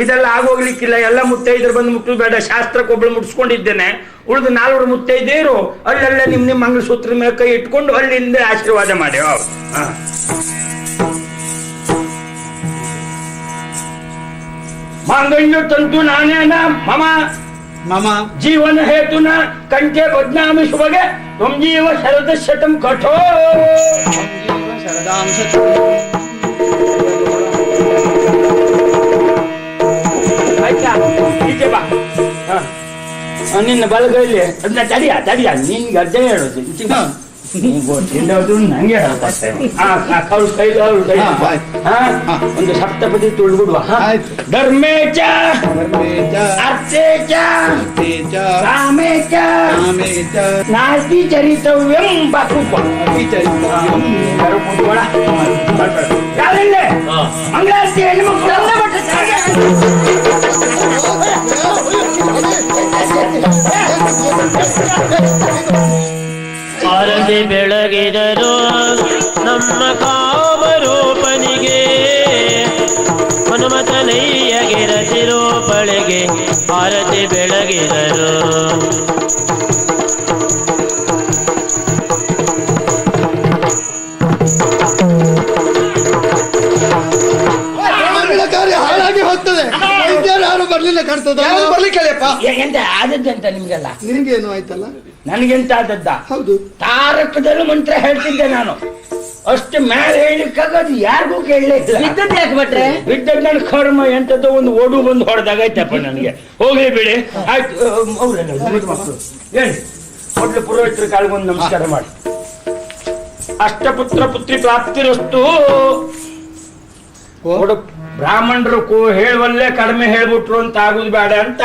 ಇದೆಲ್ಲ ಆಗೋಗ್ಲಿಕ್ಕಿಲ್ಲ. ಎಲ್ಲ ಮುತ್ತೈದರು ಬಂದು ಮುಟ್ಟು ಬೇಡ, ಶಾಸ್ತ್ರಕ್ಕೊಬ್ಳು ಮುಟ್ಸ್ಕೊಂಡಿದ್ದೇನೆ. ಉಳಿದು 4 ಮುತ್ತೈದೇರು ಅಲ್ಲೆಲ್ಲ ನಿಮ್ ಮಂಗಲಸೂತ್ರ ಮೇಲೆ ಕೈ ಇಟ್ಕೊಂಡು ಅಲ್ಲಿಂದ ಆಶೀರ್ವಾದ ಮಾಡಿ. ಮಾಂಗಲ್ಯ ತಂತು ನಾನೇನ ಮಮ ಜೀವನ ಹೇತುನ ಕಂಠೆ ಬದ್ನಾಮಿ ಶುಭಗೆ ತ್ವಂ ಜೀವ ಶರದ ಶತಂ ಕಠೋ. ಆಯ್ತಾ? ಈಚೆ ಬಾ. ನಿನ್ನ ಬಲಗೈಲಿ ಅದನ್ನ ತಡಿಯ ನಿನ್ಗೆ ಅರ್ಜನೆ ಹೇಳೋದು. ಗೊತ್ತಿಲ್ಲದು ನಂಗೆ ಒಂದು ಸಪ್ತಪದಿ ತುಳ್ಬಿಡುವ. ಧರ್ಮೇಚ ಅರ್ಥೇಚ ಕಾಮೇಚ ನಾಸ್ತಿ ಚರಿತವ್ಯಂ ಬಾಕುಪ. ಮಂಗಳಾರತಿ ಹೆಣ್ಮಕ್ಳು ಆರತಿ ಬೆಳಗಿದರು ನಮ್ಮ ಕಾಮರೂಪನಿಗೆ, ಹನುಮತನಯ್ಯಗಿರತಿರೋಪಳಿಗೆ ಆರತಿ ಬೆಳಗಿದರು. ಹಾಳಾಗಿ ಹೋಗ್ತದೆ. ಯಾರು ಬರ್ಲಿಲ್ಲ ಕಾಣ್ತದ? ಬರ್ಲಿಕ್ಕಿಲ್ಲಪ್ಪ. ಎಂತ ಆದದ್ದಂತ ನಿಮ್ಗೆಲ್ಲ? ನಿನ್ಗೇನು ಆಯ್ತಲ್ಲ? ನನಗೆಂತ ಆದದ್ದ? ಹೌದು. ತಾರಕದಲ್ಲೂ ಮಂತ್ರ ಹೇಳ್ತಿದ್ದೆ ನಾನು. ಅಷ್ಟು ಮೇಲೆ ಹೇಳಿಕ್ಕಾಗದು ಯಾರಿಗೂ ಕೇಳಲೇ ಇಲ್ಲ. ಬಿದ್ದದ್ದು ಯಾಕೆ ಭಟ್ರೆ? ಬಿದ್ದದ್ದು ನನ್ನ ಕರ್ಮ. ಎಂತದ್ದು ಒಂದು ಓಡು ಬಂದು ಹೊಡೆದಾಗೈತಪ್ಪ ನನಗೆ. ಹೋಗ್ಲಿ ಬಿಡಿ, ಆಯ್ತು. ಅವ್ರೆಲ್ಲ ಮಕ್ಕಳು ಹೇಳಿ ಮೊದಲು ಪುರೋಹಿತರ ಕಾಲ್ಗೊಂದು ನಮಸ್ಕಾರ ಮಾಡಿ. ಅಷ್ಟಪುತ್ರ ಪುತ್ರಿ ಪ್ರಾಪ್ತಿರಷ್ಟು. ಬ್ರಾಹ್ಮಣರು ಹೇಳುವಲ್ಲೇ ಕಡಿಮೆ ಹೇಳ್ಬಿಟ್ರು ಅಂತ ಆಗುದು ಬೇಡ ಅಂತ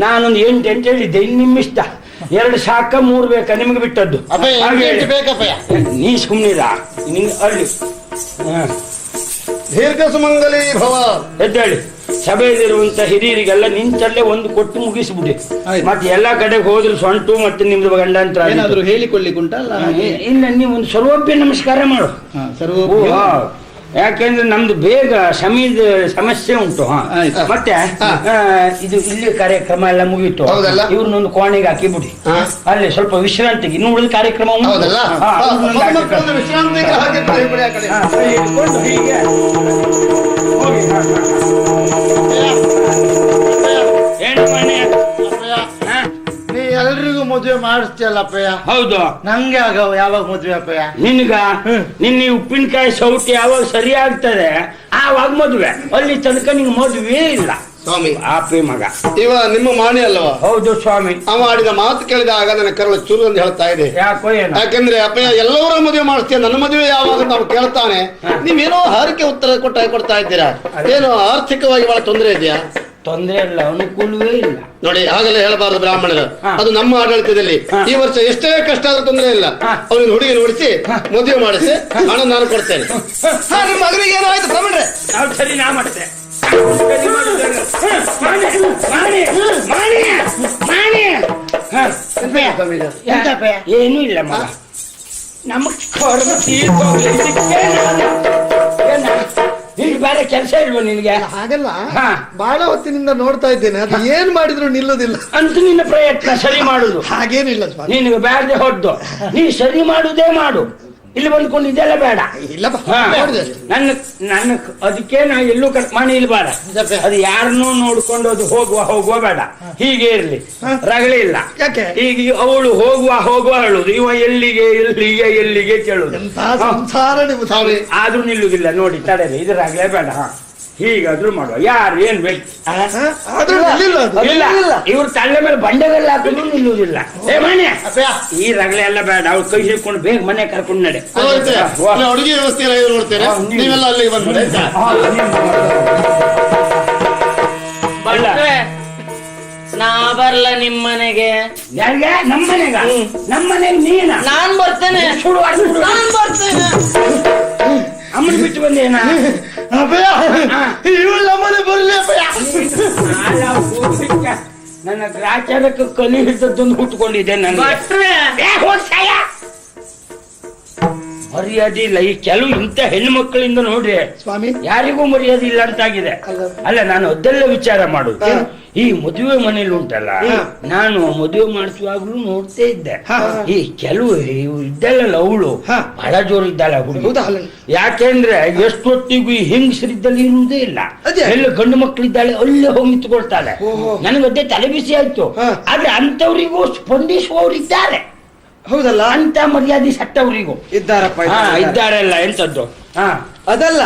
ನಾನೊಂದು 8 ಹೇಳಿದ್ದೆ. ಇನ್ನು ನಿಮ್ಮಿಷ್ಟ, 2 ಸಾಕ 3 ಬೇಕಾ ನಿಮ್ಗೆ ಬಿಟ್ಟದ್ದು. ನೀ ಸುಮ್ನಿರ ಅಲ್ಲಿ ದೀರ್ಘ ಸುಮಂಗಲಿ ಭವ. ಎದ್ದೇಳಿ, ಸಭೆಯಲ್ಲಿರುವಂತ ಹಿರಿಯರಿಗೆಲ್ಲ ನಿಂತಲ್ಲೇ ಒಂದು ಕೊಟ್ಟು ಮುಗಿಸ್ಬಿಡಿ. ಮತ್ತೆ ಎಲ್ಲಾ ಕಡೆಗೆ ಹೋದ್ರು ಸೊಂಟು ಮತ್ತೆ ನಿಮ್ದು ಗಂಡಾಂತರ ಏನಾದ್ರು ಹೇಳಿಕೊಳ್ಳಿಕ್ಕುಂಟಲ್ಲ? ಇಲ್ಲ, ನೀವು ಒಂದು ಸರ್ವೋಪ್ಯ ನಮಸ್ಕಾರ ಮಾಡು. ಯಾಕೆಂದ್ರೆ ನಮ್ದು ಬೇಗ ಸಮಸ್ಯೆ ಉಂಟು. ಮತ್ತೆ ಇದು ಇಲ್ಲಿ ಕಾರ್ಯಕ್ರಮ ಎಲ್ಲ ಮುಗೀತು, ಇವ್ರನ್ನೊಂದು ಕೋಣೆಗೆ ಹಾಕಿ ಬಿಡಿ. ಅಲ್ಲಿ ಸ್ವಲ್ಪ ವಿಶ್ರಾಂತಿಗೆ ಇನ್ನು ಉಳಿದ ಕಾರ್ಯಕ್ರಮ ನೀ ಎಲ್ರಿಗೂ ಮದುವೆ ಮಾಡಿಸ್ತೀಯಲ್ಲಪ್ಪಯ್ಯ? ಹೌದು. ನಂಗೆ ಯಾವಾಗ ಮದುವೆ ಅಪ್ಪಯ್ಯ? ನಿನ್ಗ ನಿನ್ನ ಉಪ್ಪಿನಕಾಯಿ ಸೌಟಿ ಯಾವಾಗ ಸರಿ ಆಗ್ತದೆ ಆವಾಗ ಮದುವೆ. ಅಲ್ಲಿ ತನಕ ನಿಂಗೆ ಮದುವೆ ಇಲ್ಲ ಸ್ವಾಮಿ. ಆಪಿ ಮಗ ಇವ ನಿಮ್ಮ ಮಾಣಿ ಅಲ್ಲವಾ? ಹೌದು ಸ್ವಾಮಿ. ಅವ ಆಡಿದ ಮಾತು ಕೇಳಿದಾಗ ನನ್ನ ಕರಳು ಚೂರು ಅಂತ ಹೇಳ್ತಾ ಇದೆ. ಯಾಕಂದ್ರೆ ಅಪ್ಪಯ್ಯ ಎಲ್ಲವರ ಮದುವೆ ಮಾಡಿಸ್ತೀಯ, ನನ್ನ ಮದುವೆ ಯಾವಾಗ ನಾವು ಕೇಳ್ತಾನೆ. ನೀವೇನೋ ಹಾರಿಕೆ ಉತ್ತರ ಕೊಡ್ತಾ ಇದ್ದೀರಾ. ಏನೋ ಆರ್ಥಿಕವಾಗಿ ಬಹಳ ತೊಂದರೆ ಇದೆಯಾ? ತೊಂದರೆ ಇಲ್ಲ, ಅನುಕೂಲವೇ ಇಲ್ಲ ನೋಡಿ. ಹಾಗೆಲ್ಲ ಹೇಳಬಾರದು ಬ್ರಾಹ್ಮಣರು, ಅದು ನಮ್ಮ ಆಡಳಿತದಲ್ಲಿ. ಈ ವರ್ಷ ಎಷ್ಟೇ ಕಷ್ಟ ಆದ್ರೂ ತೊಂದರೆ ಇಲ್ಲ. ಅವ್ನಿಗೆ ಹುಡುಗಿ ನೋಡಿಸಿ ಮದುವೆ ಮಾಡಿಸಿ ಹಣ ನಾನು ಕೊಡ್ತೇನೆ. ನಿಮ್ಮ ಮಗನಿಗೆ ಏನೋ ಆಯ್ತು ಬ್ರಾಹ್ಮಣರೇ? ಸರಿ, ನಾ ಮಾಡ್ತೆ. ಏನೂ ಇಲ್ಲ ಮಗ, ನಮಗ್ ಬೇರೆ ಕೆಲಸ ಇಲ್ವ ನಿನ್ಗೆ? ಹಾಗಲ್ಲ, ಬಹಳ ಹೊತ್ತಿನಿಂದ ನೋಡ್ತಾ ಇದ್ದೇನೆ, ಅದು ಏನ್ ಮಾಡಿದ್ರು ನಿಲ್ಲುದಿಲ್ಲ ಅಂತ ನಿನ್ನ ಪ್ರಯತ್ನ ಸರಿ ಮಾಡುದು. ಹಾಗೇನಿಲ್ಲ ಸ್ವಾಮಿ, ನಿನಗೆ ಬೇಡದೆ ಹೊದ್ದು ನೀ ಸರಿ ಮಾಡುದೇ ಮಾಡು. ಇಲ್ಲಿ ಬಂದ್ಕೊಂಡು ಇದೆಲ್ಲ ಬೇಡ. ನನ್ನ ಅದಕ್ಕೆ ನಾ ಎಲ್ಲೂ ಮನೆ ಇಲ್ಬಾರ. ಅದು ಯಾರನ್ನೂ ನೋಡ್ಕೊಂಡು ಅದು ಹೋಗುವ ಬೇಡ. ಹೀಗೆ ಇರ್ಲಿ, ರಗಳೆ ಇಲ್ಲ. ಯಾಕೆ ಈಗ ಅವಳು ಹೋಗುವ ಹೇಳುದು, ಇವ ಎಲ್ಲಿಗೆ ಕೇಳುದು. ಆದ್ರೂ ನಿಲ್ಲುದಿಲ್ಲ ನೋಡಿ, ತಡೆರಿ, ಇದು ರಗಳೆ ಬೇಡ. ಹೀಗಾದ್ರೂ ಮಾಡುವ, ಯಾರು ಏನ್ ಬೇಕು ಇಲ್ಲ. ಇವ್ರ ತಲೆ ಮೇಲೆ ಬಂಡೆಗಲ್ಲ ಹಾಕಿದ್ರು ನಿಲ್ಲುವುದಿಲ್ಲ. ಈ ರಗಳೆ ಎಲ್ಲ ಬೇಡ. ಅವ್ರು ಕೈ ಹಿಡ್ಕೊಂಡು ಬೇಗ ಮನೆ ಕರ್ಕೊಂಡು ನಡೆ. ಅಡುಗೆ ವ್ಯವಸ್ಥೆ ಎಲ್ಲ ನೋಡ್ತೇನೆ, ನೀವೆಲ್ಲ ಅಲ್ಲಿಗೆ ಬಂದ್ಬಿಡಿ. ನಾ ಬರ್ಲ ನಿಮ್ಮನೆಗೆ. ಯಾರಿಗೆ? ನಮ್ಮನೆಗೆ ನೀನ? ನಾನ್ ಬರ್ತೇನೆ. ನಾನ್ ಬರ್ತೇನೆ. ಅಮ್ಮನ ಬಿಟ್ಟು ಬಂದೇನ? ನಮ್ಮನೆ ಬರ್ಲಿ ನನ್ನ ಗ್ರಾಚಾರಕ್ಕೆ ಕಲಿ ಹಿಡಿದದ್ದೊಂದು ಹುಟ್ಕೊಂಡಿದ್ದೆ. ಮರ್ಯಾದೆ ಇಲ್ಲ. ಈ ಕೆಲವು ಇಂಥ ಹೆಣ್ಣು ಮಕ್ಕಳಿಂದ ನೋಡ್ರಿ ಸ್ವಾಮಿ, ಯಾರಿಗೂ ಮರ್ಯಾದೆ ಇಲ್ಲ ಅಂತಾಗಿದೆ. ಅಲ್ಲ, ನಾನು ಅದೆಲ್ಲ ವಿಚಾರ ಮಾಡುದು. ಈ ಮದುವೆ ಮನೇಲಿ ಉಂಟಲ್ಲ, ನಾನು ಮದುವೆ ಮಾಡಿಸುವಾಗ್ಲೂ ನೋಡ್ತೇ ಇದ್ದೆ. ಈ ಕೆಲವು ಇದ್ದಲ್ಲ ಅವಳು ಬಹಳ ಜೋರು ಇದ್ದಾಳ ಹುಡುಗ. ಯಾಕೆಂದ್ರೆ ಎಷ್ಟೊತ್ತಿಗೂ ಈ ಹೆಂಗಸರಿದ್ದಲ್ಲಿ ಇರುವುದೇ ಇಲ್ಲ. ಎಲ್ಲ ಗಂಡು ಮಕ್ಕಳಿದ್ದಾಳೆ, ಅಲ್ಲೇ ಹೋಗಿ ನಿಂತ್ಕೊಳ್ತಾಳೆ. ನನಗದ್ದೇ ತಲೆ ಬಿಸಿ ಆಯ್ತು. ಆದ್ರೆ ಅಂತವರಿಗೂ ಸ್ಪಂದಿಸುವವರಿದ್ದಾರೆ. ಹೌದಲ್ಲ, ಅಂತ ಮರ್ಯಾದೆ ಸಟ್ಟವರಿಗೂ ಇದ್ದಾರಲ್ಲ. ಎಂತದ್ದು ಅದಲ್ಲ,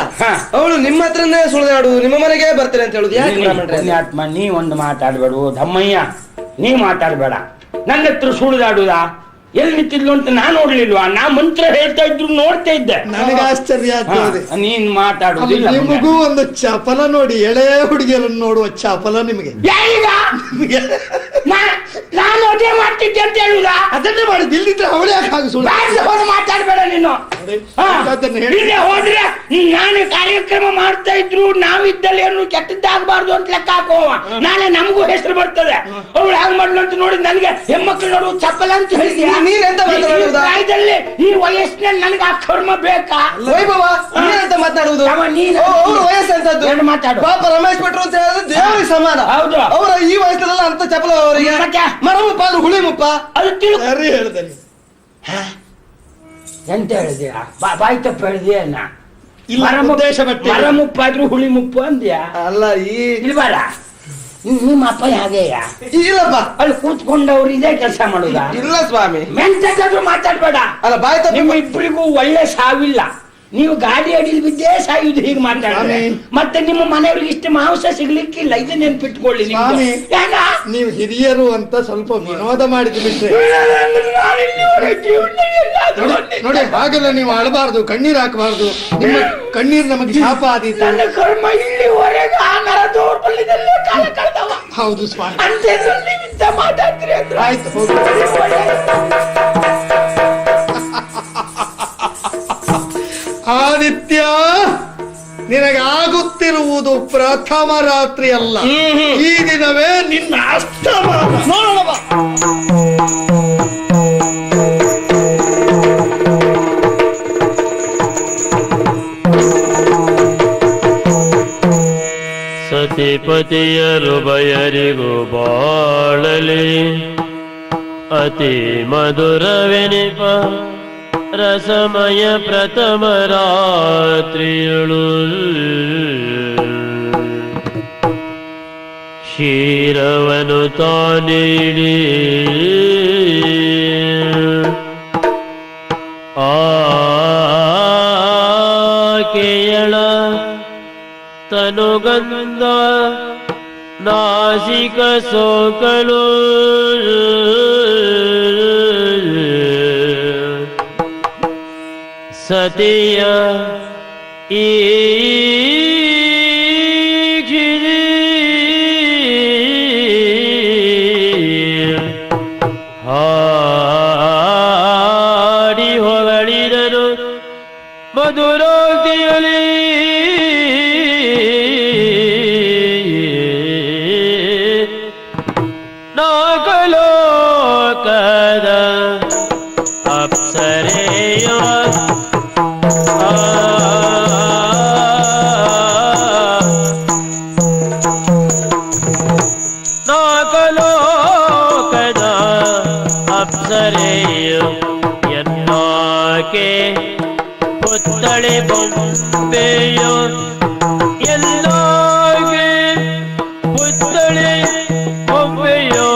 ಅವಳು ನಿಮ್ಮ ಹತ್ರನೇ ಸುಳಿದಾಡು, ನಿಮ್ಮ ಮನೆಗೆ ಬರ್ತೇನೆ ಅಂತ ಹೇಳುದು ಯಾಕೆ? ಆತ್ಮ, ನೀ ಒಂದು ಮಾತಾಡ್ಬೇಡು ಧಮ್ಮಯ್ಯ, ನೀ ಮಾತಾಡ್ಬೇಡ. ನನ್ನ ಹತ್ರ ಸುಳಿದಾಡುದಾ? ಎಲ್ಲಿ ನಿಂತಿದ್ಲು ಅಂತ ನಾ ನೋಡ್ಲಿಲ್ವಾ? ನಾ ಮಂತ್ರ ಹೇಳ್ತಾ ಇದ್ರು ನೋಡ್ತಾ ಇದ್ದೆ. ನನಗೆ ಆಶ್ಚರ್ಯ ಆಗ್ತದೆ. ನೀನ್ ಮಾತಾಡುದಿಲ್ಲ. ನಿಮಗೂ ಒಂದು ಚಪಲ ನೋಡಿ, ಎಳೆ ಹುಡುಗಿಯರನ್ನು ನೋಡುವ ಚಪಲ ನಿಮಗೆ. ನಾನು ಅದೇ ಮಾಡ್ತಿದ್ದೆ ಅಂತ ಹೇಳುದ? ಅದನ್ನೇ ಮಾಡಿದ್ದು. ಇಲ್ಲಿದ್ರೆ ಅವಳೇ ಯಾಕೆ ಹಾಗೆ ಸುಳ್ಳು ಮಾತಾಡ್ಬೇಡ ನೀನು. ಹೋದ್ರೆ ನಾನು ಕಾರ್ಯಕ್ರಮ ಮಾಡ್ತಾ ಇದ್ರು ನಾವಿದ್ದಲ್ಲಿ ಏನು ಕೆಟ್ಟದ್ದಾಗಬಾರ್ದು ಅಂತ ಲೆಕ್ಕ ಹಾಕುವ. ನಾಳೆ ನಮಗೂ ಹೆಸರು ಬರ್ತದೆ. ಅವಳು ಹಾಗೆ ಮಾಡ್ಲು ಅಂತ ನೋಡಿ ನನಗೆ ಹೆಣ್ಮಕ್ಳು ನೋಡುವ ಚಪ್ಪಲ ಅಂತ ಹೇಳಿದ್ಯಾ? ಪ್ರಾಯದಲ್ಲಿ ಈ ವಯಸ್ಸಿನಲ್ಲಿ ನನಗೆ ಆ ಕರ್ಮ ಬೇಕಾ? ವೈಭವ ನೀನಂತ ಮಾತಾಡುವುದು? ವಯಸ್ಸಂತದ್ದು ಏನು ಮಾತಾಡು? ಪಾಪ ರಮೇಶ್ ಭಟ್ರು ಅಂತ ಹೇಳಿದ್ರೆ ದೇವರಿಗೆ ಸಮಾನ. ಹೌದು, ಅವರ ಈ ವಯಸ್ಸಲ್ಲ ಅಂತ ಚಪಲ ಅವರಿಗೆ. ಮರಮುಪ್ಪ ಅದು ಹುಳಿ ಮುಪ್ಪ ಅದು ಸರಿ ಹೇಳ್ತೇನೆ. ಎಂತ ಹೇಳಿದ್ಯಾ? ಬಾಯಿ ತಪ್ಪ ಹೇಳಿದ್ಯಾ? ಮರ ಮುಪ್ಪಾದ್ರೂ ಹುಳಿ ಮುಪ್ಪು ಅಂದ್ಯಾ? ಅಲ್ಲ, ಈ ಇಲ್ಬಾರ. ನಿಮ್ಮ ಅಪ್ಪ ಹಾಗೆಯಾ? ಇಲ್ಲಪ್ಪ, ಅಲ್ಲಿ ಕೂತ್ಕೊಂಡವ್ರು ಇದೇ ಕೆಲಸ ಮಾಡುದ? ಇಲ್ಲ ಸ್ವಾಮಿ. ಮೆಂತಾದ್ರೂ ಮಾತಾಡ್ಬೇಡ. ಅಲ್ಲ, ಬಾಯಿ ತಪ್ಪ. ನಿಮ್ಮ ಇಬ್ಬರಿಗೂ ಒಳ್ಳೆ ಸಾವಿಲ್ಲ. ನೀವು ಗಾಡಿ ಅಡಿಲಿ ಬಿದ್ದೇ ಸಾಯುದು ಹೀಗೆ ಮಾತಾಡ್ತಾರೆ. ಮತ್ತೆ ನಿಮ್ಮ ಮನೆಯವ್ರಿಗೆ ಇಷ್ಟು ಮಾಂಸ ಸಿಗ್ಲಿಕ್ಕಿಲ್ಲ, ಇದನ್ನ ನೆನ್ಪಿಟ್ಕೊಳ್ಳಿ. ನೀವು ಹಿರಿಯರು ಅಂತ ಸ್ವಲ್ಪ ವಿನೋದ ಮಾಡಿದ್ದು ಬಿಟ್ರೆ ನೋಡಿ, ಹಾಗೆಲ್ಲ ನೀವು ಅಳಬಾರ್ದು, ಕಣ್ಣೀರ್ ಹಾಕಬಾರ್ದು. ನಿಮ್ಮ ಕಣ್ಣೀರ್ ನಮಗೆ ಶಾಪ ಆದೀತು. ನನ್ನ ಕರ್ಮ ಇಲ್ಲಿವರೆಗೆ ಆ ನರ ದೌರ್ಬಲ್ಯದಲ್ಲೇ ಕಾಲ ಕಳೆದವ. ಹೌದು ಸ್ವಾಮಿ, ಅಂತ ಮಾತಾಡ್ತೀರಿ ಅಂದ್ರೆ ಆಯ್ತು ಹೋಗಿ. ಆದಿತ್ಯ, ನಿನಗಾಗುತ್ತಿರುವುದು ಪ್ರಥಮ ರಾತ್ರಿ ಅಲ್ಲ, ಈ ದಿನವೇ ನಿನ್ನ ಅಸ್ತಮಾನ. ನೋಡೋಣ. ಸತಿಪತಿಯರು ಬಯರಿಗೂ ಬಾಳಲಿ ಅತಿ ಮಧುರವೆನಿಪ ರಸಮಯ ಪ್ರಥಮ ರಾತ್ರಿಯಳು ಕ್ಷೀರವನು ತಾನೀಡಿ ಆಕೆಯಳ ತನುಗಂಧ ನಾಸಿಕ ಸೋಕಲು ಸತಿಯ ಈ ಹಾಡಿ ಹೊಗಳಿದರು ಮಧುರೋಕ್ತಿಯಲ್ಲಿ ನಾಗಲೋಕದ ಅಪ್ಸರೆಯ ನಾಗಲೋಕದ ಅಪ್ಸರೆಯ ಎನ್ನಾಕೆ ಪುತ್ತಳೆ ಬೊಂಬೆಯೋ ಎಲ್ಲಾಗೆ ಪುತ್ತಳೆ ಬೊಂಬೆಯೋ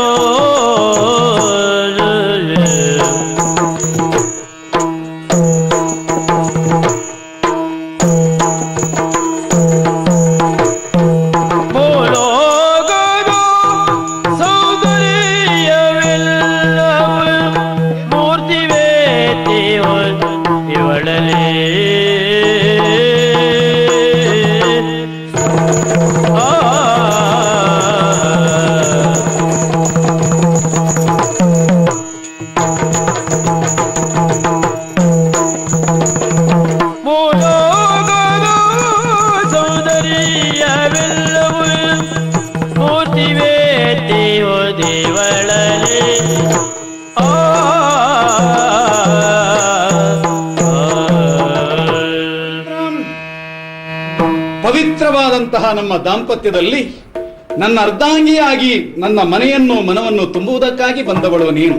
ಪವಿತ್ರವಾದಂತಹ ನಮ್ಮ ದಾಂಪತ್ಯದಲ್ಲಿ ನನ್ನ ಅರ್ಧಾಂಗಿಯಾಗಿ ನನ್ನ ಮನೆಯನ್ನು ಮನವನ್ನು ತುಂಬುವುದಕ್ಕಾಗಿ ಬಂದವಳು ನೀನು.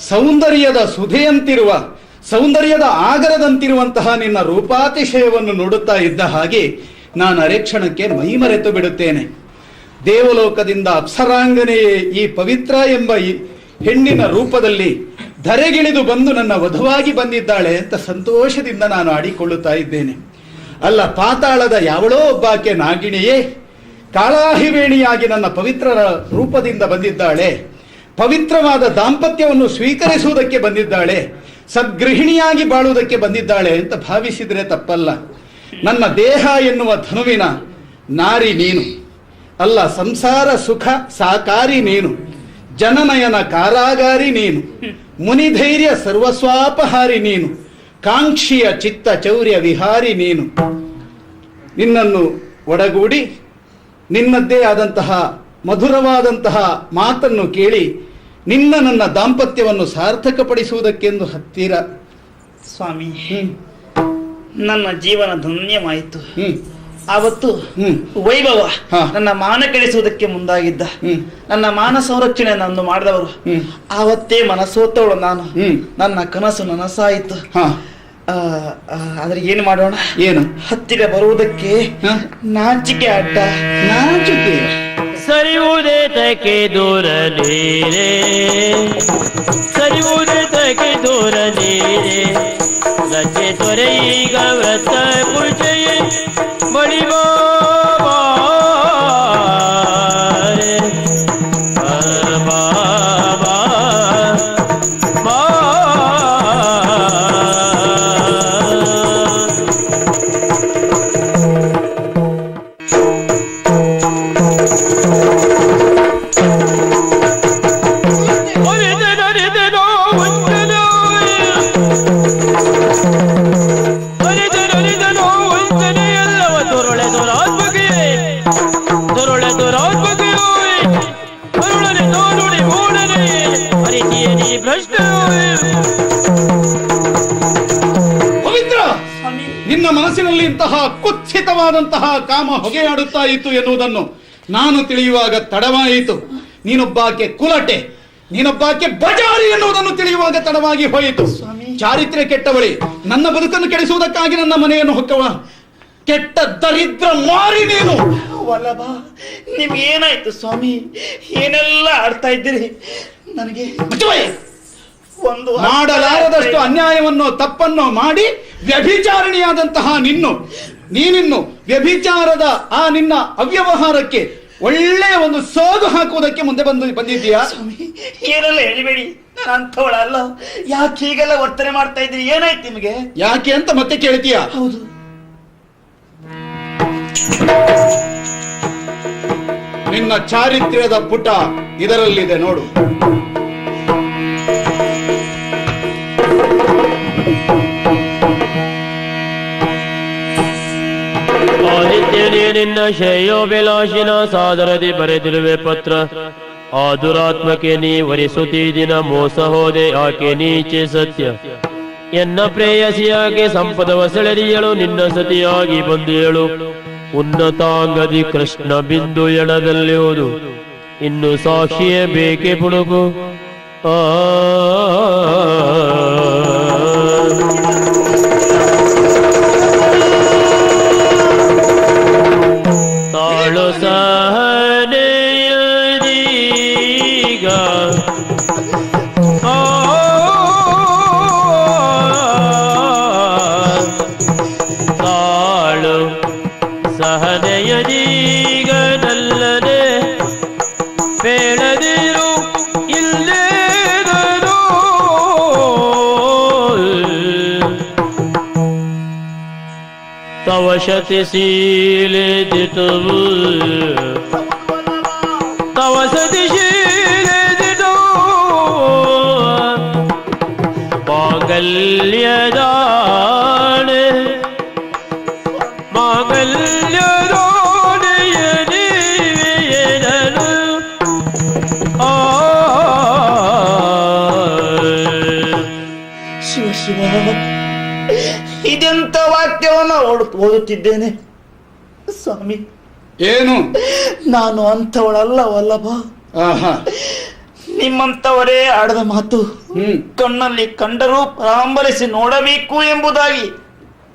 ಸೌಂದರ್ಯದ ಸುಧೆಯಂತಿರುವ, ಸೌಂದರ್ಯದ ಆಗರದಂತಿರುವಂತಹ ನಿನ್ನ ರೂಪಾತಿಶಯವನ್ನು ನೋಡುತ್ತಾ ಇದ್ದ ಹಾಗೆ ನಾನು ಅರೆಕ್ಷಣಕ್ಕೆ ಮೈಮರೆತು ಬಿಡುತ್ತೇನೆ. ದೇವಲೋಕದಿಂದ ಅಪ್ಸರಾಂಗನೆಯೇ ಈ ಪವಿತ್ರ ಎಂಬ ಈ ಹೆಣ್ಣಿನ ರೂಪದಲ್ಲಿ ಧರೆಗಿಳಿದು ಬಂದು ನನ್ನ ವಧುವಾಗಿ ಬಂದಿದ್ದಾಳೆ ಅಂತ ಸಂತೋಷದಿಂದ ನಾನು ಆಡಿಕೊಳ್ಳುತ್ತಾ ಇದ್ದೇನೆ. ಅಲ್ಲ, ಪಾತಾಳದ ಯಾವಳೋ ಒಬ್ಬಾಕೆ ನಾಗಿಣಿಯೇ ಕಾಳಾಹಿವೇಣಿಯಾಗಿ ನನ್ನ ಪವಿತ್ರ ರೂಪದಿಂದ ಬಂದಿದ್ದಾಳೆ. ಪವಿತ್ರವಾದ ದಾಂಪತ್ಯವನ್ನು ಸ್ವೀಕರಿಸುವುದಕ್ಕೆ ಬಂದಿದ್ದಾಳೆ, ಸದ್ಗೃಹಿಣಿಯಾಗಿ ಬಾಳುವುದಕ್ಕೆ ಬಂದಿದ್ದಾಳೆ ಅಂತ ಭಾವಿಸಿದರೆ ತಪ್ಪಲ್ಲ. ನನ್ನ ದೇಹ ಎನ್ನುವ ಧನುವಿನ ನಾರಿ ನೀನು, ಅಲ್ಲ ಸಂಸಾರ ಸುಖ ಸಾಕಾರಿ ನೀನು, ಜನನಯನ ಕಾರಾಗಾರಿ ನೀನು, ಮುನಿಧೈರ್ಯ ಸರ್ವಸ್ವಾಪಹಾರಿ ನೀನು, ಕಾಂಕ್ಷಿಯ ಚಿತ್ತ ಚೌರ್ಯ ವಿಹಾರಿ ನೀನು. ನಿನ್ನನ್ನು ಒಡಗೂಡಿ ನಿನ್ನದ್ದೇ ಆದಂತಹ ಮಧುರವಾದಂತಹ ಮಾತನ್ನು ಕೇಳಿ ನನ್ನ ದಾಂಪತ್ಯವನ್ನು ಸಾರ್ಥಕಪಡಿಸುವುದಕ್ಕೆಂದು ಹತ್ತಿರ. ಸ್ವಾಮಿ, ನನ್ನ ಜೀವನ ಧನ್ಯವಾಯಿತು. ಆವತ್ತು ವೈಭವ ನನ್ನ ಮಾನ ಕೆಡಿಸುವುದಕ್ಕೆ ಮುಂದಾಗಿದ್ದ, ನನ್ನ ಮಾನ ಸಂರಕ್ಷಣೆ ನಾನು ಮಾಡಿದವರು. ಆವತ್ತೇ ಮನಸ್ಸೋತವಳು ನಾನು. ನನ್ನ ಕನಸು ನನಸಾಯಿತು. ಆದ್ರೆ ಏನು ಮಾಡೋಣ, ಏನು ಹತ್ತಿರ ಬರುವುದಕ್ಕೆ ನಾಚಿಕೆ ಅಡ್ಡ. ನಾಚಿಕೆ ಸರಿಯುವುದೇ ತಕ್ಕೆ ದೂರ ನೀರೇ, ಸರಿಯುವುದೇ ತಕ್ಕೆ ದೂರ ನೀರೇ, ಲಜ್ಜೆ ತೊರೆ ಈಗ ವ್ರತ ಪೂಜೆಯೇ ಬಳಿ ಬಾ ನಿನ್ನ ಮನಸ್ಸಿನಲ್ಲಿ ಇಂತಹ ಕುತ್ಸಿತವಾದಂತಹ ಕಾಮ ಹೊಗೆಯಾಡುತ್ತಾ ಇತ್ತು ಎನ್ನುವುದನ್ನು ನಾನು ತಿಳಿಯುವಾಗ ತಡವಾಯಿತು. ನೀನೊಬ್ಬಾಕೆ ಕುಲಟೆ, ನೀನೊಬ್ಬಾಕೆ ಬಜಾರಿ ಎನ್ನುವುದನ್ನು ತಿಳಿಯುವಾಗ ತಡವಾಗಿ ಹೋಯಿತು. ಚಾರಿತ್ರ್ಯ ಕೆಟ್ಟವಳಿ, ನನ್ನ ಬದುಕನ್ನು ಕೆಡಿಸುವುದಕ್ಕಾಗಿ ನನ್ನ ಮನೆಯನ್ನು ಹೊಕ್ಕವ ಕೆಟ್ಟ ದರಿದ್ರ ಮಾರಿ ನೀನು. ವಲ್ಲಭ, ನಿಮ್ಗೆ ಏನಾಯ್ತು ಸ್ವಾಮಿ? ಏನೆಲ್ಲ ಆಡ್ತಾ ಇದ್ದೀರಿ? ನನಗೆ ಒಂದು ಮಾಡಲಾರದಷ್ಟು ಅನ್ಯಾಯವನ್ನು ತಪ್ಪನ್ನು ಮಾಡಿ ವ್ಯಭಿಚಾರಿಣಿಯಾದಂತಹ ನೀನಿನ್ನು ವ್ಯಭಿಚಾರದ ಆ ನಿನ್ನ ಅವ್ಯವಹಾರಕ್ಕೆ ಒಳ್ಳೆ ಒಂದು ಸೋಗು ಹಾಕುವುದಕ್ಕೆ ಮುಂದೆ ಬಂದಿದ್ದೀಯಾ? ಸ್ವಾಮಿ, ಏನೆಲ್ಲ ಹೇಳಿಬೇಡಿ, ನಾನು ಅಂಥವಳಲ್ಲ. ಯಾಕೆ ಹೀಗೆಲ್ಲ ವರ್ತನೆ ಮಾಡ್ತಾ ಇದ್ರಿ? ಏನಾಯ್ತು ನಿಮಗೆ? ಯಾಕೆ ಅಂತ ಮತ್ತೆ ಕೇಳ್ತೀಯಾ? ಹೌದು. ನಿನ್ನ ಚಾರಿತ್ರ್ಯದ ಪುಟ ಇದರಲ್ಲಿದೆ ನೋಡು. ಆದಿತ್ಯನೇ ನಿನ್ನ ಶ್ರೇಯೋಭಿಲಾಷಿನ ಸಾದರದಿ ಬರೆದಿರುವೆ ಪತ್ರ. ಆ ದುರಾತ್ಮಕ್ಕೆ ನೀ ವರಿಸುತ್ತೀ ದಿನ ಮೋಸ ಹೋದೆ, ಆಕೆ ನೀಚೆ ಸತ್ಯ. ಎನ್ನ ಪ್ರೇಯಸಿಯಾಗಿ ಸಂಪದವ ಸೆಳೆದಿಯಳು, ನಿನ್ನ ಸತಿಯಾಗಿ ಬಂದಿಯಳು. ಉನ್ನತಾಂಗದಿ ಕೃಷ್ಣ ಬಿಂದು ಎಡದಲ್ಲಿಯುವುದು, ಇನ್ನು ಸಾಕ್ಷಿಯೇ ಬೇಕೆ ಬುಡುಗು. ತಾಳು ಸಹನೆಯದೀಗ ತಾಳು ಸಹನೆಯದೀಗ ನಲ್ಲನೆ ಬೇಡದಿರು ಇಲ್ಲೇನೋ ತವ ಶತಿಶೀಲಿದಿತವು ತವ ಸತಿಶೀಲಿದಿತವು ಮಾಂಗಲ್ಯದಾಣೆ ಮಾಂಗಲ್ಯದಾಣೆಯನು ಶಿವ ಶಿವ, ಇದೆಂತ ವಾಕ್ಯವನ್ನು ಓದುತ್ತಿದ್ದೇನೆ ಸ್ವಾಮಿ. ಏನು? ನಾನು ಅಂಥವಳಲ್ಲ ವಲ್ಲಭ. ನಿಮ್ಮಂಥವರೇ ಆಡದ ಮಾತು ಕಣ್ಣಲ್ಲಿ ಕಂಡರೂ ಪರಾಂಬರಿಸಿ ನೋಡಬೇಕು ಎಂಬುದಾಗಿ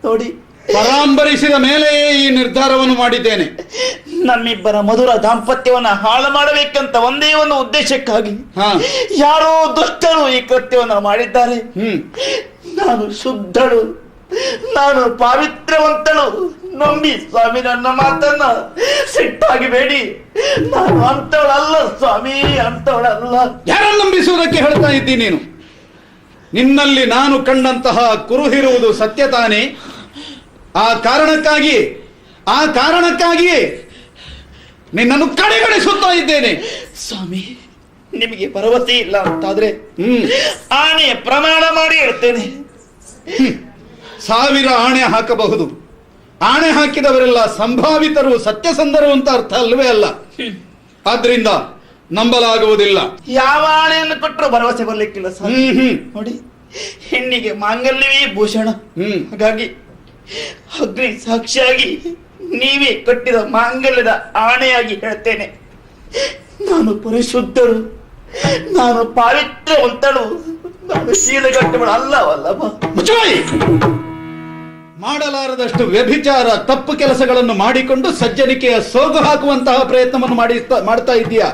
ನೋಡಿ, ಪರಾಂಬರಿಸಿದ ಮೇಲೆಯೇ ಈ ನಿರ್ಧಾರವನ್ನು ಮಾಡಿದ್ದೇನೆ. ನಮ್ಮಿಬ್ಬರ ಮಧುರ ದಾಂಪತ್ಯವನ್ನ ಹಾಳು ಮಾಡಬೇಕಂತ ಒಂದೇ ಒಂದು ಉದ್ದೇಶಕ್ಕಾಗಿ ಯಾರೋ ದುಷ್ಟರು ಈ ಕೃತ್ಯವನ್ನ ಮಾಡಿದ್ದಾರೆ. ನಾನು ಶುದ್ಧಳು, ನಾನು ಪಾವಿತ್ರ್ಯವಂತಳು. ನಂಬಿ ಸ್ವಾಮಿ ನನ್ನ ಮಾತನ್ನ, ಸಿಟ್ಟಾಗಿ ಬೇಡಿ. ನಾನು ಅಂತವಳಲ್ಲ ಸ್ವಾಮಿ, ಅಂತವಳಲ್ಲ. ಯಾರನ್ನು ನಂಬಿಸುವುದಕ್ಕೆ ಹೇಳ್ತಾ ಇದ್ದೀನಿ ನೀನು? ನಿನ್ನಲ್ಲಿ ನಾನು ಕಂಡಂತಹ ಕುರುಹಿರುವುದು ಸತ್ಯ ತಾನೇ? ಆ ಕಾರಣಕ್ಕಾಗಿ ನಿನ್ನನ್ನು ಕಡೆಗಣಿಸುತ್ತಾ ಇದ್ದೇನೆ. ಸ್ವಾಮಿ, ನಿಮಗೆ ಭರವಸೆ ಇಲ್ಲ ಅಂತಾದ್ರೆ ಆಣೆ ಪ್ರಮಾಣ ಮಾಡಿ ಹೇಳ್ತೇನೆ. 1000 ಆಣೆ ಹಾಕಬಹುದು. ಆಣೆ ಹಾಕಿದವರೆಲ್ಲ ಸಂಭಾವಿತರು, ಸತ್ಯಸಂಧರು ಅಂತ ಅರ್ಥ ಅಲ್ವೇ ಅಲ್ಲ. ಆದ್ರಿಂದ ನಂಬಲಾಗುವುದಿಲ್ಲ. ಯಾವ ಆಣೆಯನ್ನು ಕೊಟ್ಟರು ಭರವಸೆ ಬರ್ಲಿಕ್ಕಿಲ್ಲ ಸ್ವಾಮಿ. ನೋಡಿ, ಹೆಣ್ಣಿಗೆ ಮಾಂಗಲ್ಯವೇ ಭೂಷಣ. ಹಾಗಾಗಿ ಅಗ್ನಿ ಸಾಕ್ಷಿಯಾಗಿ ನೀವೇ ಕಟ್ಟಿದ ಮಾಂಗಲ್ಯದ ಆಣೆಯಾಗಿ ಹೇಳ್ತೇನೆ, ನಾನು ಪರಿಶುದ್ಧರು, ನಾನು ಪಾವಿತ್ರ್ಯವಂತಳು, ನಾನು ಶೀಲಗಟ್ಟವಳು ಅಲ್ಲವಲ್ಲಭ. ಮಾಡಲಾರದಷ್ಟು ವ್ಯಭಿಚಾರ ತಪ್ಪು ಕೆಲಸಗಳನ್ನು ಮಾಡಿಕೊಂಡು ಸಜ್ಜನಿಕೆಯ ಸೋಗು ಹಾಕುವಂತಹ ಪ್ರಯತ್ನವನ್ನು ಮಾಡ್ತಾ ಇದ್ದೀಯಾ?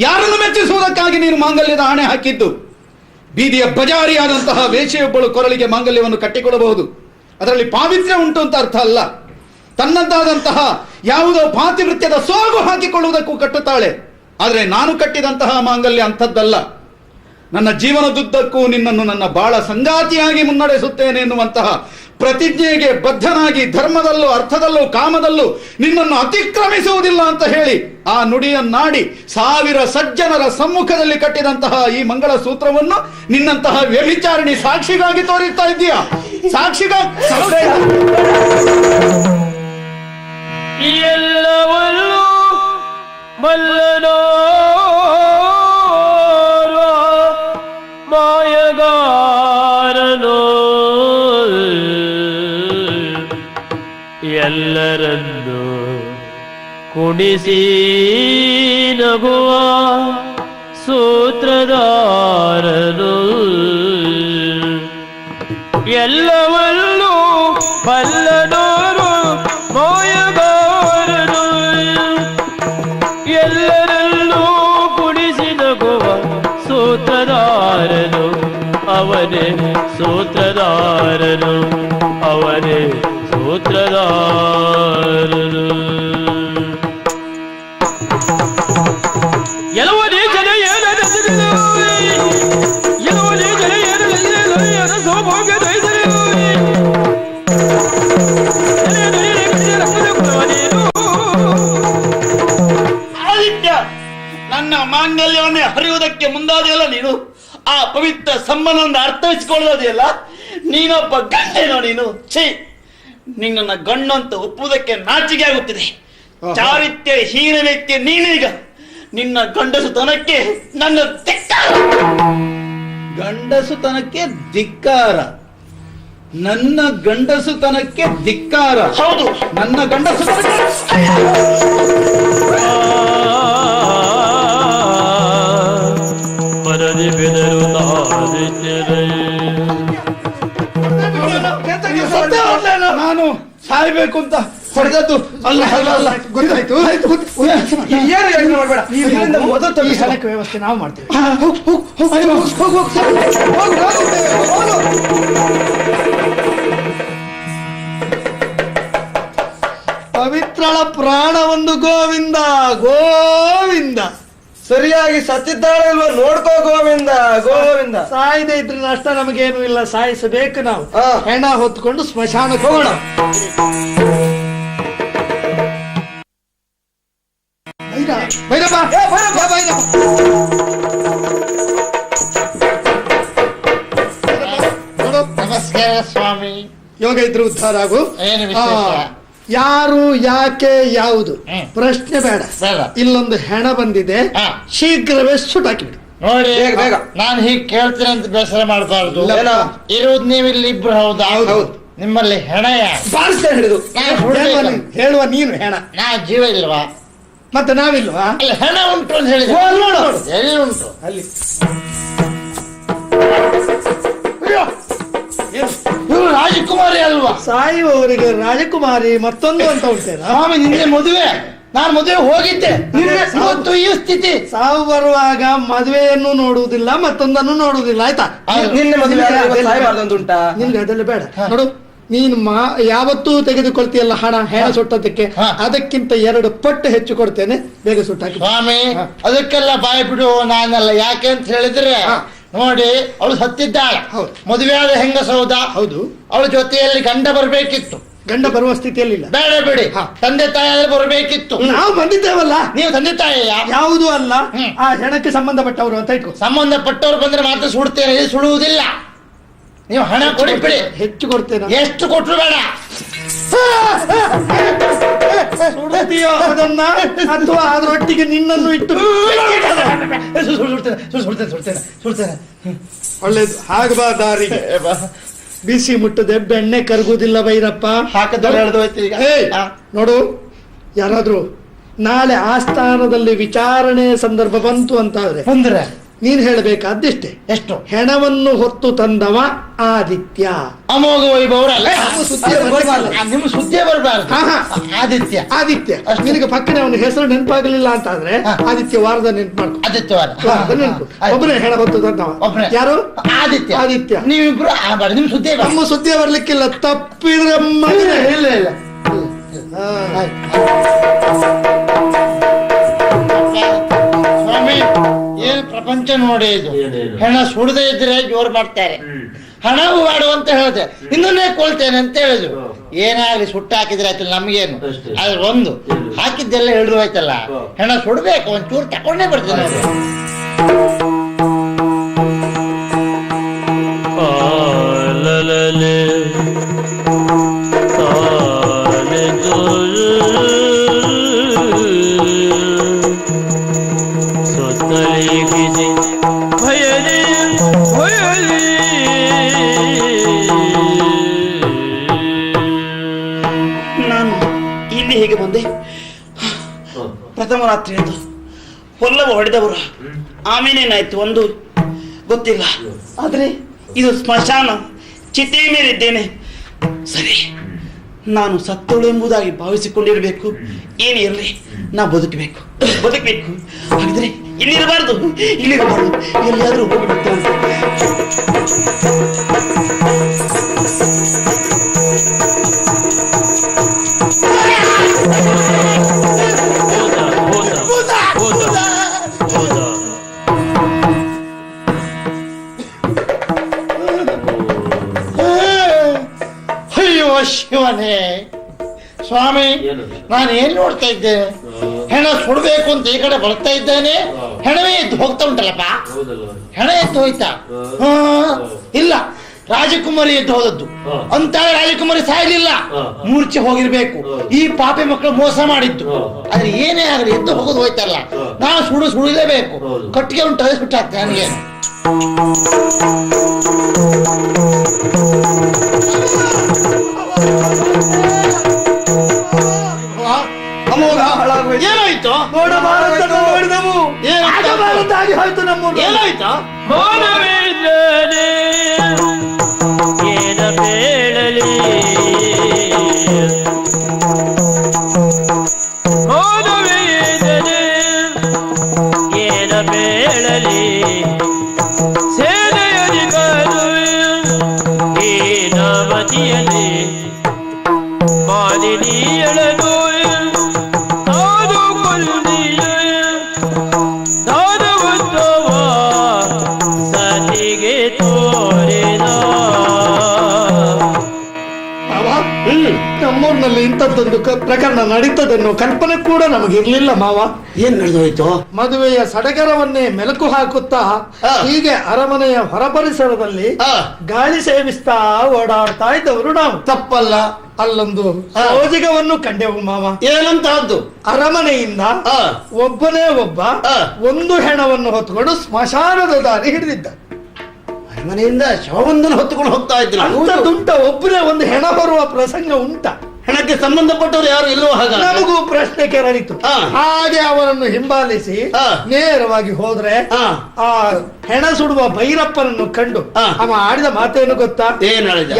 ಯಾರನ್ನು ಮೆಚ್ಚಿಸುವುದಕ್ಕಾಗಿ ನೀನು ಮಾಂಗಲ್ಯದ ಆಣೆ ಹಾಕಿದ್ದು? ಬೀದಿಯ ಬಜಾರಿಯಾದಂತಹ ವೇಶ್ಯೆಯೊಬ್ಬಳು ಕೊರಳಿಗೆ ಮಾಂಗಲ್ಯವನ್ನು ಕಟ್ಟಿಕೊಳ್ಳಬಹುದು. ಅದರಲ್ಲಿ ಪಾವಿತ್ರ್ಯ ಉಂಟು ಅಂತ ಅರ್ಥ ಅಲ್ಲ. ತನ್ನದ್ದಾದಂತಹ ಯಾವುದೋ ಪಾತಿವೃತ್ಯದ ಸೋಗು ಹಾಕಿಕೊಳ್ಳುವುದಕ್ಕೂ ಕಟ್ಟುತ್ತಾಳೆ. ಆದರೆ ನಾನು ಕಟ್ಟಿದಂತಹ ಮಾಂಗಲ್ಯ ಅಂಥದ್ದಲ್ಲ. ನನ್ನ ಜೀವನದುದ್ದಕ್ಕೂ ನಿನ್ನನ್ನು ನನ್ನ ಬಾಳ ಸಂಗಾತಿಯಾಗಿ ಮುನ್ನಡೆಸುತ್ತೇನೆ ಎನ್ನುವಂತಹ ಪ್ರತಿಜ್ಞೆಗೆ ಬದ್ಧನಾಗಿ ಧರ್ಮದಲ್ಲೂ ಅರ್ಥದಲ್ಲೂ ಕಾಮದಲ್ಲೂ ನಿನ್ನನ್ನು ಅತಿಕ್ರಮಿಸುವುದಿಲ್ಲ ಅಂತ ಹೇಳಿ ಆ ನುಡಿಯನ್ನಾಡಿ 1000 ಸಜ್ಜನರ ಸಮ್ಮುಖದಲ್ಲಿ ಕಟ್ಟಿದಂತಹ ಈ ಮಂಗಳ ಸೂತ್ರವನ್ನು ನಿನ್ನಂತಹ ವ್ಯಭಿಚಾರಿಣಿ ಸಾಕ್ಷಿಗಾಗಿ ತೋರಿಸ್ತಾ ಇದ್ದೀಯಾ? ಸಾಕ್ಷಿಗಾಗಿ ಎಲ್ಲವಲ್ಲೂ ಮಲ್ಲನೋ ಮಾಯಗಾರನೋ ಎಲ್ಲರನ್ನು ಕುಣಿಸಿ ನಗುವ ಸೂತ್ರಧಾರನು ಎಲ್ಲವಲ್ಲೂ ಬಲ್ಲನೋರು ಮಾಯಗಾರನು ಎಲ್ಲರನ್ನೂ ಕುಣಿಸಿ ನಗುವ ಸೂತ್ರಧಾರನು ಅವನೇ ಸೂತ್ರಧಾರನು ಅವನೇ ಸೂತ್ರಧಾರನು ಎಲ್ಲವನೇ ಜನ ಎಲ್ಲವನೇ ಜನ ಸೌಭಾಗ್ಯ ಆದಿತ್ಯ, ನನ್ನ ಮಾಂಗಲ್ಯವನ್ನೇ ಹರಿಯುವುದಕ್ಕೆ ಮುಂದಾದೆಯಲ್ಲ ನೀನು. ಆ ಪವಿತ್ರ ಸಂಬಂಧವನ್ನು ಅರ್ಥೈಸಿಕೊಳ್ಳೋದೆಯಲ್ಲ, ನೀನೊಬ್ಬ ಗಂಡೇನೋ ನೀನು. ಛೀ, ನಿನ್ನ ಗಂಡು ಅಂತ ಒಪ್ಪುವುದಕ್ಕೆ ನಾಚಿಕೆ ಆಗುತ್ತಿದೆ. ಚಾರಿತ್ರ್ಯ ಹೀನ ವ್ಯಕ್ತಿ ನೀನೀಗ. ನಿನ್ನ ಗಂಡಸುತನಕ್ಕೆ ನನ್ನ ಧಿಕ್ಕಾರ. ಗಂಡಸುತನಕ್ಕೆ ಧಿಕ್ಕಾರ? ನನ್ನ ಗಂಡಸುತನಕ್ಕೆ ಧಿಕ್ಕಾರ? ಹೌದು, ನನ್ನ ಗಂಡಸುತನಕ್ಕೆ ಮರದಿ ನಾನು ಸಾಯ್ಬೇಕು ಅಂತ ಹೊಡೆದದ್ದು ಅಲ್ಲ ಅಲ್ಲ ಅಲ್ಲ. ಗೊತ್ತಾಯ್ತು. ಏನು ಯೋಚನೆ ಮಾಡಬೇಡ. ಮೊದಲು ಈ ಸ್ಥಳಕ್ಕೆ ವ್ಯವಸ್ಥೆ ನಾವು ಮಾಡ್ತೇವೆ. ಪವಿತ್ರಳ ಪ್ರಾಣ ಒಂದು ಗೋವಿಂದ ಗೋವಿಂದ. ಸರಿಯಾಗಿ ಸತ್ತಿದ್ದಾಳೆ ಇಲ್ವಾ ನೋಡ್ಕೋ ಗೋವಿಂದ ಗೋವಿಂದ. ಸಾಯದೆ ಇದ್ರೆ ನಷ್ಟ ನಮಗೇನು ಇಲ್ಲ, ಸಾಯಿಸಬೇಕು ನಾವು. ಹೆಣ ಹೊತ್ಕೊಂಡು ಸ್ಮಶಾನಕ್ಕೆ ಹೋಗೋಣ. ಭೈರಪ್ಪ, ನಮಸ್ಕಾರ ಸ್ವಾಮಿ. ಯೋಗ ಇದ್ರೆ ಉದ್ಧಾರ ಆಗು. ಏನು ವಿಶೇಷ? ಯಾರು, ಯಾಕೆ, ಯಾವುದು ಪ್ರಶ್ನೆ ಬೇಡ. ಇಲ್ಲೊಂದು ಹೆಣ ಬಂದಿದೆ, ಶೀಘ್ರವೇ ಸುಟ್ಟಾಕಿಬಿಡಿ. ನೋಡಿ, ಬೇಗ. ನಾನು ಹೀಗೆ ಕೇಳ್ತೀನಿ ಅಂತ ಬೇಸರ ಮಾಡಬಾರ್ದು. ಇರುವುದು ನೀವಿಲ್ಲಿ ಇಬ್ರು. ಹೌದಾ? ಹೌದು. ನಿಮ್ಮಲ್ಲಿ ಹೆಣ ಬಾರಿಸ್ತಾ ಹಿಡಿದು ಹೇಳುವ ನೀನು ಹೆಣ. ನಾ ಜೀವ ಇಲ್ವಾ? ಮತ್ತೆ ನಾವಿಲ್ವಾ? ಅಲ್ಲಿ ಹೆಣ ಉಂಟು ಅಂತ ಹೇಳಿದ. ಎಲ್ಲಿ ಉಂಟು? ಅಲ್ಲಿ ಇವರು ರಾಜಕುಮಾರಿ ಅಲ್ವಾ? ಸಾಯುವವರಿಗೆ ರಾಜಕುಮಾರಿ ಮತ್ತೊಂದು ಅಂತ ಉಂಟೇನಾ? ಸ್ವಾಮಿ, ನಿನ್ನೆ ಮದುವೆ, ನಾನು ಮದುವೆ ಹೋಗಿದ್ದೆ. ಇವತ್ತು ಈ ಸ್ಥಿತಿ. ಸಾವು ಬರುವಾಗ ಮದುವೆಯನ್ನು ನೋಡುವುದಿಲ್ಲ, ಮತ್ತೊಂದನ್ನು ನೋಡುವುದಿಲ್ಲ. ಆಯ್ತಾ? ನಿನ್ನೆ ಮದುವೆ ಉಂಟಾ? ನಿನ್ಗೆ ಅದೆಲ್ಲ ಬೇಡ. ನೋಡು, ನೀನು ಯಾವತ್ತೂ ತೆಗೆದುಕೊಳ್ತೀಯಲ್ಲ ಹಣ ಹೆಣ ಸುಟ್ಟದಕ್ಕೆ, ಅದಕ್ಕಿಂತ 2 ಪಟ್ಟು ಹೆಚ್ಚು ಕೊಡ್ತೇನೆ. ಬೇಗ ಸುಟ್ಟಾಕಿ. ಸ್ವಾಮಿ, ಅದಕ್ಕೆಲ್ಲ ಬಾಯಿ ಬಿಡು. ನಾನಲ್ಲ. ಯಾಕೆ ಅಂತ ಹೇಳಿದ್ರೆ, ನೋಡಿ, ಅವಳು ಸತ್ತಿದ್ದಾಳೆ. ಮದುವೆ ಆದ ಹೆಂಗಸೌದ. ಹೌದು. ಅವಳ ಜೊತೆಯಲ್ಲಿ ಗಂಡ ಬರ್ಬೇಕಿತ್ತು. ಗಂಡ ಬರುವ ಸ್ಥಿತಿಯಲ್ಲಿಲ್ಲ. ಬೇಡ ಬಿಡಿ, ತಂದೆ ತಾಯಿ ಬರ್ಬೇಕಿತ್ತು. ನಾವು ಬಂದಿದ್ದೇವಲ್ಲ. ನೀವು ತಂದೆ ತಾಯಿಯ? ಯಾವುದೂ ಅಲ್ಲ, ಆ ಹೆಣಕ್ಕೆ ಸಂಬಂಧಪಟ್ಟವರು ಅಂತ ಇಟ್ಕೊ. ಸಂಬಂಧಪಟ್ಟವರು ಬಂದ್ರೆ ಮಾತ್ರ ಸುಡ್ತೇನೆ, ಇದು ಸುಡುವುದಿಲ್ಲ. ನೀವು ಹಣ ಕೊಡಿಬಿಡಿ. ಹೆಚ್ಚು ಕೊಡ್ತೇನೆ. ಎಷ್ಟು ಕೊಟ್ಟರು ಬೇಡ. ಸುಡುತ್ತೀಯೋ ಅದನ್ನ, ಅಥವಾ ಅದರೊಟ್ಟಿಗೆ ನಿನ್ನನ್ನು ಇಟ್ಟು ಒಳ್ಳೇದು. ಹಾಗಬಾ ದಾರಿಗೆ. ಬಿಸಿ ಮುಟ್ಟದೆ ಬೆಣ್ಣೆ ಕರಗುವುದಿಲ್ಲ ಭೈರಪ್ಪ. ನೋಡು, ಯಾರಾದ್ರೂ ನಾಳೆ ಆಸ್ಥಾನದಲ್ಲಿ ವಿಚಾರಣೆ ಸಂದರ್ಭ ಬಂತು ಅಂತಾದ್ರೆ ನೀನ್ ಹೇಳಬೇಕಾದಿಷ್ಟೇ. ಎಷ್ಟು? ಹೆಣವನ್ನು ಹೊತ್ತು ತಂದವ ಆದಿತ್ಯ. ಅಮೋಘ ವೈಭವರಲ್ಲ, ನಿಮ್ಮ ಸುದ್ದಿಯೇ ಬರಬಾರ್ದು. ಆದಿತ್ಯ. ಆದಿತ್ಯ ನಿನಗೆ ಪಕ್ಕನೆ ಅವನ ಹೆಸರು ನೆನಪಾಗಲಿಲ್ಲ ಅಂತ ಆದ್ರೆ ಆದಿತ್ಯ ವಾರದ ನೆನ್ಪು ಮಾಡ್ಕೊ. ಆದಿತ್ಯವಾರ ನೆನಪು. ಒಬ್ಬನೇ ಹೆಣ ಹೊತ್ತು ತಂದವ ಯಾರು? ಆದಿತ್ಯ. ಆದಿತ್ಯ. ನೀವಿಬ್ರು ನಿಮ್ ಸುದ್ದಿ ನಮ್ಮ ಸುದ್ದಿ ಬರ್ಲಿಕ್ಕಿಲ್ಲ. ತಪ್ಪಿದ್ರೆ ಮಗನೇ. ಇಲ್ಲ ಇಲ್ಲ. ಸ್ವಾಮಿ, ಏನ್ ಪ್ರಪಂಚ ನೋಡಿ ಇದು. ಹೆಣ ಸುಡದೆ ಇದ್ರೆ ಜೋರ್ ಮಾಡ್ತಾರೆ, ಹಣವು ಮಾಡು ಅಂತ ಹೇಳಿದೆ, ಇನ್ನೊಂದೇ ಕೊಳ್ತೇನೆ ಅಂತ ಹೇಳಿದ್ರು. ಏನಾಗ್ಲಿ ಸುಟ್ಟ ಹಾಕಿದ್ರೆ ಆಯ್ತು, ನಮ್ಗೇನು. ಆದ್ರೆ ಒಂದು ಹಾಕಿದ್ದೆಲ್ಲ ಹೇಳಿದ್ರು ಆಯ್ತಲ್ಲ, ಹೆಣ ಸುಡ್ಬೇಕು, ಒಂಚೂರು ತಕೊಂಡೇ ಬರ್ತೇನೆ ಅವ್ರು. ನಾನು ಇಲ್ಲಿ ಹೇಗೆ ಬಂದೆ? ಪ್ರಥಮ ರಾತ್ರಿ ಎಂದು ಹೊಲ್ಲವ ಹೊಡೆದವರು ಆಮೇನೇನಾಯ್ತು ಒಂದು ಗೊತ್ತಿಲ್ಲ. ಆದ್ರೆ ಇದು ಸ್ಮಶಾನ, ಚಿತೆ ಮೇಲಿದ್ದೇನೆ. ಸರಿ, ನಾನು ಸತ್ತೋಳು ಎಂಬುದಾಗಿ ಭಾವಿಸಿಕೊಂಡಿರಬೇಕು. ಏನೇ ಇರಲಿ, ನಾ ಬದುಕಬೇಕು. ಹಾಗಿದ್ರೆ ಇಲ್ಲಿರಬಾರ್ದು, ಎಲ್ಲಿಯಾದ್ರೂ ಹೋಗಿಬಿಡ್ತೇನೆ. ಅಯ್ಯೋ ಶಿವನೇ, ಸ್ವಾಮಿ, ನಾನು ಏನ್ ನೋಡ್ತಾ ಇದ್ದೇನೆ? ಹೆಣ ಸುಡ್ಬೇಕು ಅಂತ ಈ ಕಡೆ ಬರ್ತಾ ಇದ್ದೇನೆ, ಹೆಣವೇ ಎದ್ದು ಹೋಗ್ತಾ ಉಂಟಲ್ಲಪ್ಪ. ಹೆಣ ಎದ್ದು ಹೋಯ್ತಾ? ಇಲ್ಲ, ರಾಜಕುಮಾರಿ ಎದ್ದು ಹೋದದ್ದು. ಅಂತ ರಾಜಕುಮಾರಿ ಸಾಯಲಿಲ್ಲ, ಮೂರ್ಛೆ ಹೋಗಿರ್ಬೇಕು. ಈ ಪಾಪೆ ಮಕ್ಕಳು ಮೋಸ ಮಾಡಿದ್ದು. ಆದ್ರೆ ಏನೇ ಆಗಲಿ ಎದ್ದು ಹೋಗೋದು ಹೋಯ್ತಲ್ಲ, ನಾನು ಸುಡಲೇಬೇಕು. ಕಟ್ಟಿಗೆ ಉಂಟು, ಅದೇ ಸುಟ್ಟಾಗ್ತದೆ ನನಗೆ. ಏನಾಯ್ತು? ನೋಡಿದೆವು, ಆಗಬಾರದಾಗಿ ಹೋಯ್ತು ನಮ್ಮೂರು. ಏನಾಯ್ತಾ? ಏನ ಬೇಡಲಿ ಮೌನವೇದನೆ, ಏನ ಬೇಡಲಿ ಸೇನೆಯಲಿ ಕಾದುವೆ ಈ ನವತಿಯಲ್ಲಿ ಮಾಲಿನಿಯಳದು ನಾದು ಕೊಲ್ಲಿಯ ನಾದವತ್ತವ ಸತಿಗೆ ತೋರಿದ. ನಮ್ಮೂರಿನಲ್ಲಿ ಇಂಥದ್ದೊಂದು ಪ್ರಕರಣ ನಡೀತದೆನ್ನೋ ಕಲ್ಪನೆ ಕೂಡ ನಮಗಿರ್ಲಿಲ್ಲ ಮಾವ. ಏನ್ ನಡೆದೋಯ್ತು? ಮದುವೆಯ ಸಡಗರವನ್ನೇ ಮೆಲುಕು ಹಾಕುತ್ತಾ ಹೀಗೆ ಅರಮನೆಯ ಹೊರಪರಿಸರದಲ್ಲಿ ಗಾಳಿ ಸೇವಿಸ್ತಾ ಓಡಾಡ್ತಾ ಇದ್ದವರು ನಾವು. ತಪ್ಪಲ್ಲ. ಅಲ್ಲೊಂದು ಸೋಜಿಗವನ್ನು ಕಂಡೆವು ಮಾವ. ಏನಂತಹದ್ದು? ಅರಮನೆಯಿಂದ ಒಬ್ಬನೇ ಒಬ್ಬ ಒಂದು ಹೆಣವನ್ನು ಹೊತ್ತುಕೊಂಡು ಸ್ಮಶಾನದ ದಾರಿ ಹಿಡಿದಿದ್ದ. ಅರಮನೆಯಿಂದ ಶವವೊಂದನ್ನು ಹೊತ್ತುಕೊಂಡು ಹೋಗ್ತಾ ಇದ್ರು. ಅಂತದುಂಟ? ಒಬ್ಬನೇ ಒಂದು ಹೆಣ ಬರುವ ಪ್ರಸಂಗ ಉಂಟ? ಹೆಣಕ್ಕೆ ಸಂಬಂಧಪಟ್ಟವರು ಯಾರು ಇಲ್ಲವೋ? ಹಾಗ ನಮಗೂ ಪ್ರಶ್ನೆ ಕೆರಳಿತು. ಹಾಗೆ ಅವರನ್ನು ಹಿಂಬಾಲಿಸಿ ನೇರವಾಗಿ ಹೋದ್ರೆ ಆ ಹೆಣ ಸುಡುವ ಭೈರಪ್ಪನನ್ನು ಕಂಡು ಅವ ಆಡಿದ ಮಾತೇನು ಗೊತ್ತಾ?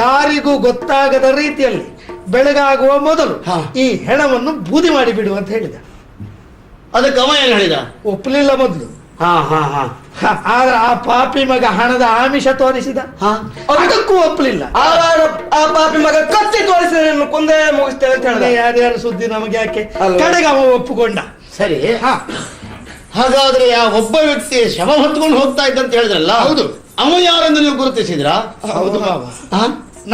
ಯಾರಿಗೂ ಗೊತ್ತಾಗದ ರೀತಿಯಲ್ಲಿ ಬೆಳಗಾಗುವ ಮೊದಲು ಈ ಹೆಣವನ್ನು ಬೂದಿ ಮಾಡಿ ಬಿಡು ಅಂತ ಹೇಳಿದ. ಅದಕ್ಕೆ ಅವ ಏನ್ ಹೇಳಿದ? ಒಪ್ಪಲಿಲ್ಲ ಮೊದಲು. ಆದ್ರೆ ಆ ಪಾಪಿ ಮಗ ಹಣದ ಆಮಿಷ ತೋರಿಸಿದ, ಅದಕ್ಕೂ ಒಪ್ಪಲಿಲ್ಲ. ಆ ಪಾಪಿ ಮಗ ಕತ್ತಿ ತೋರಿಸಿದ, ಕೊಂದೇ ಮುಗಿಸ್ತೇವೆ ಅಂತ ಹೇಳಿದ. ಯಾರ್ಯಾರು ಸುದ್ದಿ ನಮಗೆ ಯಾಕೆ? ಕಡೆಗೆ ಅವ ಒಪ್ಪುಕೊಂಡ. ಸರಿ, ಹಾಗಾದ್ರೆ ಆ ಒಬ್ಬ ವ್ಯಕ್ತಿ ಶವ ಹೊತ್ಕೊಂಡು ಹೋಗ್ತಾ ಇದ್ದಂತ ಹೇಳಿದ್ರಲ್ಲ, ಹೌದು, ಅವ ಯಾರೆಂದು ನೀವು ಗುರುತಿಸಿದ್ರ? ಹೌದು ಮಾವ,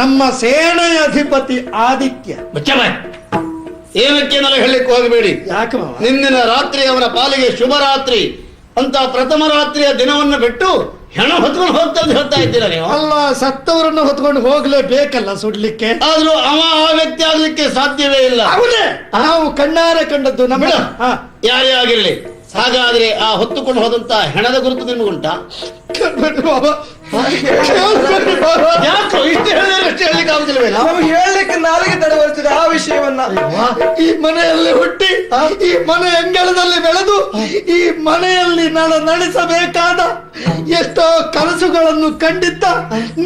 ನಮ್ಮ ಸೇನೆಯ ಅಧಿಪತಿ ಆದಿತ್ಯ. ಏನಕ್ಕೆ ನಾನು ಹೇಳಲಿಕ್ಕೆ ಹೋಗಬೇಡಿ. ಯಾಕೆ ಮಾವ? ನಿನ್ನಿನ ರಾತ್ರಿ ಅವನ ಪಾಲಿಗೆ ಶುಭ ರಾತ್ರಿ ಅಂತ ಪ್ರಥಮ ರಾತ್ರಿಯ ದಿನವನ್ನು ಬಿಟ್ಟು ಹೆಣ ಹೊತ್ಕೊಂಡು ಹೋಗ್ತಾ ಅಂತ ಹೇಳ್ತಾ ಇದ್ದೀರಾ ನೀವು? ಅಲ್ಲ, ಸತ್ತವರನ್ನು ಹೊತ್ಕೊಂಡು ಹೋಗ್ಲೇಬೇಕಲ್ಲ ಸುಡ್ಲಿಕ್ಕೆ. ಆದ್ರೂ ಅವ ಆ ವ್ಯಕ್ತಿ ಆಗ್ಲಿಕ್ಕೆ ಸಾಧ್ಯವೇ ಇಲ್ಲ. ನಾವು ಕಣ್ಣಾರೆ ಕಂಡದ್ದು ನಮ್ಮ. ಯಾರೇ ಆಗಿರ್ಲಿ, ಹಾಗಾದ್ರೆ ಆ ಹೊತ್ತುಕೊಂಡು ಹೋದಂತ ಹೆಣದ ಗುರುತು ನಿಮಗುಂಟಾ? ಯಾಕೋ ಇಷ್ಟು ಹೇಳಿದ್ರೆ ಹೇಳಲಿಕ್ಕೆ ಆಗುದಿಲ್ವೇ? ನಾವು ಹೇಳಲಿಕ್ಕೆ ನಾಲಿಗೆ ತಡವರಿಸಿದ ಆ ವಿಷಯ ಆಶಯವನ್ನ. ಈ ಮನೆಯಲ್ಲಿ ಹುಟ್ಟಿ ಈ ಮನೆ ಅಂಗಳದಲ್ಲಿ ಬೆಳೆದು ಈ ಮನೆಯಲ್ಲಿ ನಡೆಸಬೇಕಾದ ಎಷ್ಟೋ ಕನಸುಗಳನ್ನು ಕಂಡಿದ್ದ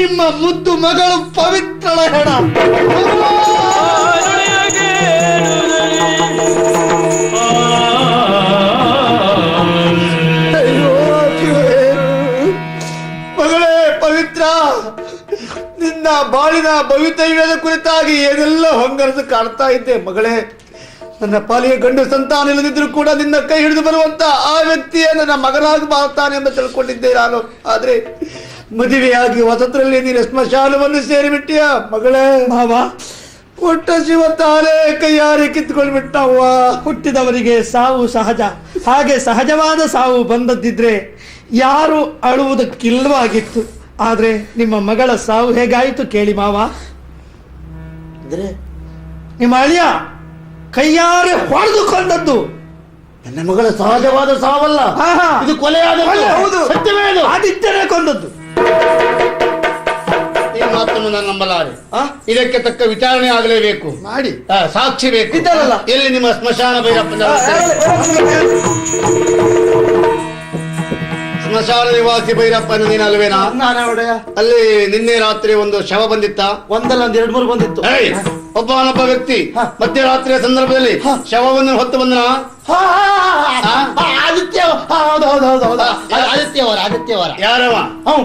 ನಿಮ್ಮ ಮುದ್ದು ಮಗಳು ಪವಿತ್ರಳ ಹೆಣ ಮಗಳೇ ಪವಿತ್ರ, ನಿನ್ನ ಬಾಳಿನ ಭವಿತವ್ಯದ ಕುರಿತಾಗಿ ಏನೆಲ್ಲ ಹೊಂಗರದು ಕಾಡ್ತಾ ಇದ್ದೆ ಮಗಳೇ. ನನ್ನ ಪಾಲಿಗೆ ಗಂಡು ಸಂತಾನ ಇಲ್ಲದಿದ್ರು ಕೂಡ ನಿನ್ನ ಕೈ ಹಿಡಿದು ಬರುವಂತ ಆ ವ್ಯಕ್ತಿಯೇ ನನ್ನ ಮಗನಾಗಿ ಬಾಳ್ತಾನೆ ಎಂದು ತಿಳ್ಕೊಂಡಿದ್ದೆ ನಾನು. ಆದ್ರೆ ಮದುವೆಯಾಗಿ ಹೊಸದ್ರಲ್ಲಿ ನೀನು ಸ್ಮಶಾನವನ್ನು ಸೇರಿಬಿಟ್ಟಿಯ ಮಗಳೇ. ಮಾವ, ಕೊಟ್ಟ ಶಿವ ತಾನೇ ಕೈಯಾರೆ ಕಿತ್ಕೊಂಡ್ಬಿಟ್ಟವ್ವ. ಹುಟ್ಟಿದವರಿಗೆ ಸಾವು ಸಹಜ, ಹಾಗೆ ಸಹಜವಾದ ಸಾವು ಬಂದದ್ದಿದ್ರೆ ಯಾರು ಅಳುವುದಕ್ಕಿಲ್ವಾಗಿತ್ತು. ಆದ್ರೆ ನಿಮ್ಮ ಮಗಳ ಸಾವು ಹೇಗಾಯಿತು ಕೇಳಿ ಮಾವ. ಅಂದ್ರೆ ನಿಮ್ಮ ಅಳಿಯ ಕೈಯಾರೆ ಹೊಡೆದುಕೊಂಡದ್ದು ನನ್ನ ಮಗಳ ಸಹಜವಾದ ಸಾವಲ್ಲ, ಇದು ಕೊಲೆಯಾದ. ಹೌದು, ಆದಿತ್ಯನೇ ಕೊಂದದ್ದು. ಈ ಮಾತನ್ನು ನಾನು ನಂಬಲಾರೆ. ಇದಕ್ಕೆ ತಕ್ಕ ವಿಚಾರಣೆ ಆಗಲೇಬೇಕು. ಮಾಡಿ ಸಾಕ್ಷಿ ಬೇಕು. ಇದ್ದಾರಲ್ಲ, ಎಲ್ಲಿ ನಿಮ್ಮ ಸ್ಮಶಾನ ಭೈರಪ್ಪನ? ಸ್ಮಶಾನ ನಿವಾಸಿ ಭೈರಪ್ಪನ ನೀನಲ್ವೇನಾ? ನಾನು ಒಡೆಯ. ಅಲ್ಲಿ ನಿನ್ನೆ ರಾತ್ರಿ ಒಂದು ಶವ ಬಂದಿತ್ತ? ಒಂದಲ್ಲ, ಒಂದು 2-3 ಬಂದಿತ್ತು. ಒಬ್ಬ ವ್ಯಕ್ತಿ ಮಧ್ಯರಾತ್ರಿಯ ಸಂದರ್ಭದಲ್ಲಿ ಶವವನ್ನು ಹೊತ್ತು ಬಂದನ? ಆದಿತ್ಯ, ಆದಿತ್ಯವರ. ಯಾರವ?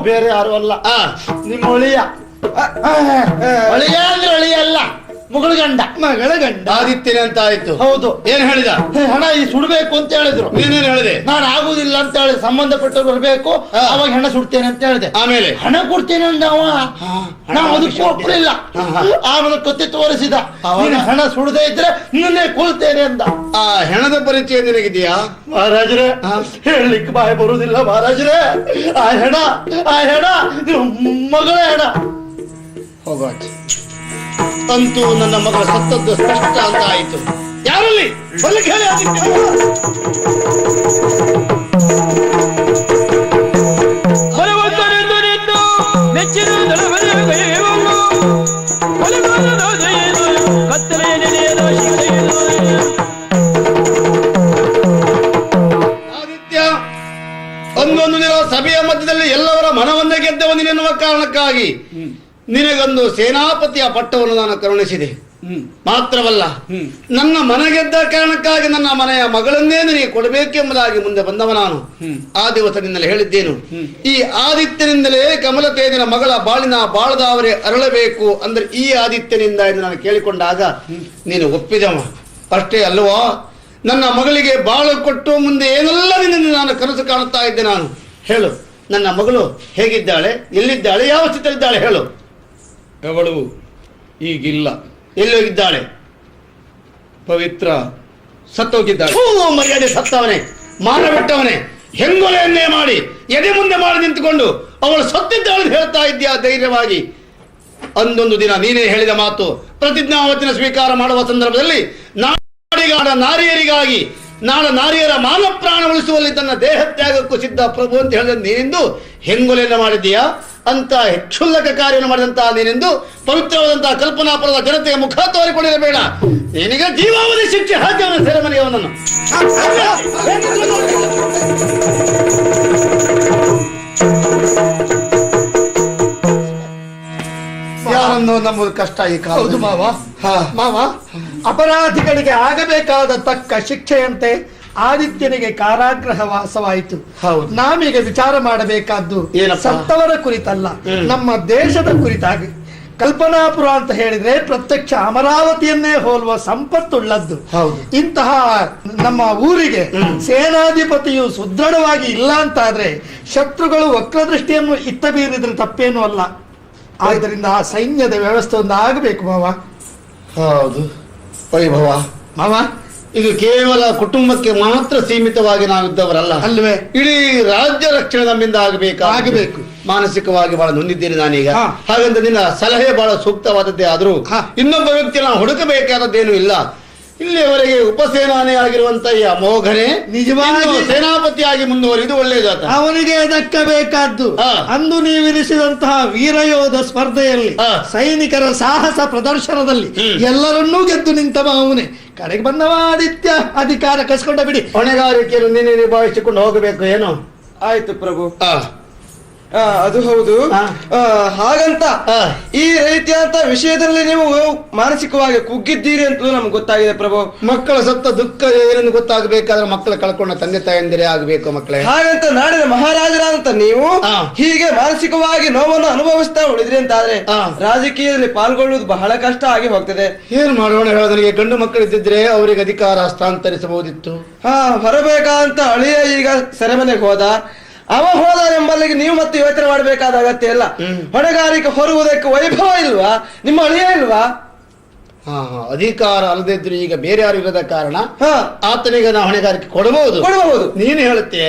ಬೇರೆ ಯಾರು ಅಲ್ಲ, ನಿಮ್ಮ ಒಳಿಯ. ಒಳಿಯ ಅಂದ್ರೆ ಒಳಿಯ ಅಲ್ಲ, ಮಗಳ ಗಂಡ. ಮಗಳ ಗಂಡ ಆದಿತ್ಯನೇ ಅಂತ ಆಯ್ತು. ಹೌದು. ಏನ್ ಹೇಳಿದ? ಹಣ ಈ ಸುಡ್ಬೇಕು ಅಂತ ಹೇಳಿದ್ರು. ನೀನೇನ್ ಹೇಳಿದೆ? ನಾನು ಆಗುದಿಲ್ಲ ಅಂತ ಹೇಳಿ ಸಂಬಂಧಪಟ್ಟವ್ರು ಬರ್ಬೇಕು, ಅವಾಗ ಹಣ ಸುಡ್ತೇನೆ ಅಂತ ಹೇಳಿದೆ. ಆಮೇಲೆ ಹಣ ಕೊಡ್ತೇನೆ ಅಂದ ಅವ. ನಾವು ಅದಕ್ಕೆ ಒಪ್ಪಲಿಲ್ಲ. ಆಮೇಲೆ ಕತ್ತಿ ತೋರಿಸಿದ, ನೀನು ಹಣ ಸುಡದೆ ಇದ್ರೆ ನಿನ್ನೆ ಕೊಲ್ತೇನೆ ಅಂದ. ಆ ಹೆಣದ ಪರಿಚಯ ನಿನಗಿದೆಯಾ? ಮಹಾರಾಜರೇ, ಹೇಳಲಿಕ್ಕೆ ಬಾಯಿ ಬರುವುದಿಲ್ಲ ಮಹಾರಾಜರೇ. ಆ ಹೆಣ ಮಗಳ ಹೆಣ. ಹೋಗಾಚ್. ಅಂತೂ ನನ್ನ ಮಗಳ ಸತ್ತದ್ದು ಸ್ಪಷ್ಟ ಅಂತ ಆಯಿತು. ಯಾರಲ್ಲಿ ಬರ್ಲಿಕ್ಕೆ ಹೇಳಿ. ಆದಿತ್ಯ, ಒಂದೊಂದು ದಿನ ಸಭೆಯ ಮಧ್ಯದಲ್ಲಿ ಎಲ್ಲವರ ಮನವನ್ನೇ ಗೆದ್ದವನು ಎನ್ನುವ ಕಾರಣಕ್ಕಾಗಿ ನಿನಗೊಂದು ಸೇನಾಪತಿಯ ಪಟ್ಟವನ್ನು ನಾನು ಕರುಣಿಸಿದೆ. ಮಾತ್ರವಲ್ಲ, ನನ್ನ ಮನ ಗೆದ್ದ ಕಾರಣಕ್ಕಾಗಿ ನನ್ನ ಮನೆಯ ಮಗಳನ್ನೇ ನಿನಗೆ ಕೊಡಬೇಕೆಂಬುದಾಗಿ ಮುಂದೆ ಬಂದವ ನಾನು. ಆ ದಿವಸ ನಿನ್ನಲ್ಲಿ ಹೇಳಿದ್ದೇನು, ಈ ಆದಿತ್ಯನಿಂದಲೇ ಕಮಲತೇಜನ ಮಗಳ ಬಾಳಿನ ಬಾಳದವರೇ ಅರಳಬೇಕು ಅಂದ್ರೆ ಈ ಆದಿತ್ಯನಿಂದ ಎಂದು ನಾನು ಕೇಳಿಕೊಂಡಾಗ ನೀನು ಒಪ್ಪಿದವ. ಅಷ್ಟೇ ಅಲ್ವಾ, ನನ್ನ ಮಗಳಿಗೆ ಬಾಳು ಕೊಟ್ಟು ಮುಂದೆ ಏನೆಲ್ಲ ನಿನ್ನಿಂದ ನಾನು ಕನಸು ಕಾಣುತ್ತಾ ಇದ್ದೆ ನಾನು. ಹೇಳು, ನನ್ನ ಮಗಳು ಹೇಗಿದ್ದಾಳೆ, ಎಲ್ಲಿದ್ದಾಳೆ, ಯಾವ ಸ್ಥಿತಿಯಲ್ಲಿದ್ದಾಳೆ ಹೇಳು. ಅವಳು ಈಗಿಲ್ಲ. ಎಲ್ಲಿ ಹೋಗಿದ್ದಾಳೆ? ಪವಿತ್ರ ಸತ್ತೋಗಿದ್ದಾಳೆ. ಮರ್ಯಾದೆ ಸತ್ತವನೇ, ಮಾನ ಬಿಟ್ಟವನೇ, ಹೆಂಗೊಲೆಯನ್ನೇ ಮಾಡಿ ಎದೆ ಮುಂದೆ ಮಾಡಿ ನಿಂತುಕೊಂಡು ಅವಳು ಸತ್ತಿದ್ದಾಳೆ ಹೇಳ್ತಾ ಇದ್ದೀಯಾ ಧೈರ್ಯವಾಗಿ. ಅಂದೊಂದು ದಿನ ನೀನೇ ಹೇಳಿದ ಮಾತು, ಪ್ರತಿಜ್ಞಾವಚನ ಸ್ವೀಕಾರ ಮಾಡುವ ಸಂದರ್ಭದಲ್ಲಿ ನಾರಿಯರಿಗಾಗಿ ನಾರಿಯರ ಮಾನ ಪ್ರಾಣ ಉಳಿಸುವಲ್ಲಿ ತನ್ನ ದೇಹ ತ್ಯಾಗಕ್ಕೂ ಸಿದ್ಧ ಪ್ರಭು ಅಂತ ಹೇಳಿದ ನೀನೆಂದು ಹೆಂಗೊಲೆಯನ್ನು ಮಾಡಿದ್ದೀಯಾ. ಅಂತ ಕ್ಷುಲ್ಲಕ ಕಾರ್ಯವನ್ನು ಮಾಡಿದಂತಹ ನೀನೆಂದು ಪವಿತ್ರವಾದಂತಹ ಕಲ್ಪನಾಪುರದ ಜನತೆಗೆ ಮುಖ ತೋರಿಕೊಂಡಿರಬೇಡ. ನಿನಗೆ ಜೀವಾವಧಿ ಶಿಕ್ಷೆ ಹಾಕಿ ಅವನ ಸೆರೆಮನೆಗೆ ಅವನನ್ನು. ಯಾರನ್ನು ನಂಬುದು ಕಷ್ಟ ಈ ಕಾಲ. ಹೌದು ಮಾವ, ಅಪರಾಧಿಗಳಿಗೆ ಆಗಬೇಕಾದ ತಕ್ಕ ಶಿಕ್ಷೆಯಂತೆ ಆದಿತ್ಯನಿಗೆ ಕಾರಾಗೃಹ ವಾಸವಾಯಿತು. ನಾವೀಗ ವಿಚಾರ ಮಾಡಬೇಕಾದ್ದು ಸತ್ತವರ ಕುರಿತಲ್ಲ, ನಮ್ಮ ದೇಶದ ಕುರಿತಾಗಿ. ಕಲ್ಪನಾಪುರ ಅಂತ ಹೇಳಿದ್ರೆ ಪ್ರತ್ಯಕ್ಷ ಅಮರಾವತಿಯನ್ನೇ ಹೋಲುವ ಸಂಪತ್ತುಳ್ಳದ್ದು. ಇಂತಹ ನಮ್ಮ ಊರಿಗೆ ಸೇನಾಧಿಪತಿಯು ಸುದೃಢವಾಗಿ ಇಲ್ಲ ಅಂತಾದ್ರೆ ಶತ್ರುಗಳು ವಕ್ರದೃಷ್ಟಿಯನ್ನು ಇತ್ತ ಬೀರಿದ್ರೆ ತಪ್ಪೇನೂ ಅಲ್ಲ. ಆದ್ದರಿಂದ ಆ ಸೈನ್ಯದ ವ್ಯವಸ್ಥೆ ಒಂದು ಆಗಬೇಕು ಮಾವ. ಹೌದು ವೈಭವ ಮಾವ, ಇದು ಕೇವಲ ಕುಟುಂಬಕ್ಕೆ ಮಾತ್ರ ಸೀಮಿತವಾಗಿ ನಾವಿದ್ದವರಲ್ಲ ಅಲ್ವೇ, ಇಡೀ ರಾಜ್ಯ ರಕ್ಷಣೆ ನಮ್ಮಿಂದ ಆಗಬೇಕು. ಮಾನಸಿಕವಾಗಿ ಬಹಳ ನೊಂದಿದ್ದೇನೆ ನಾನೀಗ. ಹಾಗಂತ ನಿನ್ನ ಸಲಹೆ ಬಹಳ ಸೂಕ್ತವಾದದ್ದೇ ಆದ್ರೂ ಇನ್ನೊಬ್ಬ ವ್ಯಕ್ತಿ ನಾವು ಹುಡುಕಬೇಕಾದದ್ದೇನು ಇಲ್ಲ. ಇಲ್ಲಿಯವರೆಗೆ ಉಪಸೇನಾನಿ ಆಗಿರುವಂತ ಈ ಅಮೋಘನೇ ನಿಜವಾಗಿ ಸೇನಾಪತಿಯಾಗಿ ಮುಂದುವರಿದು ಒಳ್ಳೆಯದಾತ. ಅವನಿಗೆ ದಕ್ಕಬೇಕಾದ್ದು ಅಂದು ನೀವಿರಿಸಿದಂತಹ ವೀರಯೋಧ ಸ್ಪರ್ಧೆಯಲ್ಲಿ ಸೈನಿಕರ ಸಾಹಸ ಪ್ರದರ್ಶನದಲ್ಲಿ ಎಲ್ಲರನ್ನೂ ಗೆದ್ದು ನಿಂತವ ಅವನೇ. ಕಡೆಗೆ ಬಂದವ ಆದಿತ್ಯ ಅಧಿಕಾರ ಕಸ್ಕೊಂಡ ಬಿಡಿ. ಹೊಣೆಗಾರಿಕೆಯನ್ನು ನೀನೇ ನಿಭಾಯಿಸಿಕೊಂಡು ಹೋಗಬೇಕು ಏನು? ಆಯ್ತು ಪ್ರಭು. ಅದು ಹೌದು. ಹಾಗಂತ ಈ ರೀತಿಯಂತ ವಿಷಯದಲ್ಲಿ ನೀವು ಮಾನಸಿಕವಾಗಿ ಕುಗ್ಗಿದ್ದೀರಿ ಅಂತಲೂ ನಮ್ಗೆ ಗೊತ್ತಾಗಿದೆ ಪ್ರಭು. ಮಕ್ಕಳ ಸತ್ತ ದುಃಖ ಏನೆಂದು ಗೊತ್ತಾಗಬೇಕಾದ್ರೆ ಮಕ್ಕಳ ಕಳ್ಕೊಂಡ ತಂದೆ ತಾಯಂದಿರೇ ಆಗಬೇಕು ಮಕ್ಕಳೇ. ಹಾಗಂತ ನಾಡಿನ ಮಹಾರಾಜರಾದಂತ ನೀವು ಹೀಗೆ ಮಾನಸಿಕವಾಗಿ ನೋವನ್ನು ಅನುಭವಿಸ್ತಾ ಉಳಿದ್ರಿ ಅಂತಾದ್ರೆ ರಾಜಕೀಯದಲ್ಲಿ ಪಾಲ್ಗೊಳ್ಳುವುದು ಬಹಳ ಕಷ್ಟ ಆಗಿ ಹೋಗ್ತದೆ. ಏನ್ ಮಾಡೋಣ ಹೇಳೋದನಿಗೆ ಗಂಡು ಮಕ್ಕಳಿದ್ದಿದ್ರೆ ಅವರಿಗೆ ಅಧಿಕಾರ ಹಸ್ತಾಂತರಿಸಬಹುದಿತ್ತು. ಹೊರಬೇಕಾದಂತ ಅಳಿಯ ಈಗ ಸೆರೆಮನೆಗೆ ಹೋದ, ಅವ ಹೋದ ಎಂಬಲ್ಲಿಗೆ ನೀವು ಮತ್ತೆ ಯೋಚನೆ ಮಾಡಬೇಕಾದ ಅಗತ್ಯ ಇಲ್ಲ. ಹೊಣೆಗಾರಿಕೆ ಹೊರುವುದಕ್ಕೆ ವೈಭವ ಇಲ್ವಾ? ನಿಮ್ಮ ಅಳಿಯ ಇಲ್ವಾ? ಅಧಿಕಾರ ಅಲ್ಲದಿದ್ರು ಈಗ ಬೇರೆ ಯಾರು ಇರದ ಕಾರಣ ಆತನಿಗೆ ನಾವು ಹೊಣೆಗಾರಿಕೆ ಕೊಡಬಹುದು. ನೀನು ಹೇಳುತ್ತೆ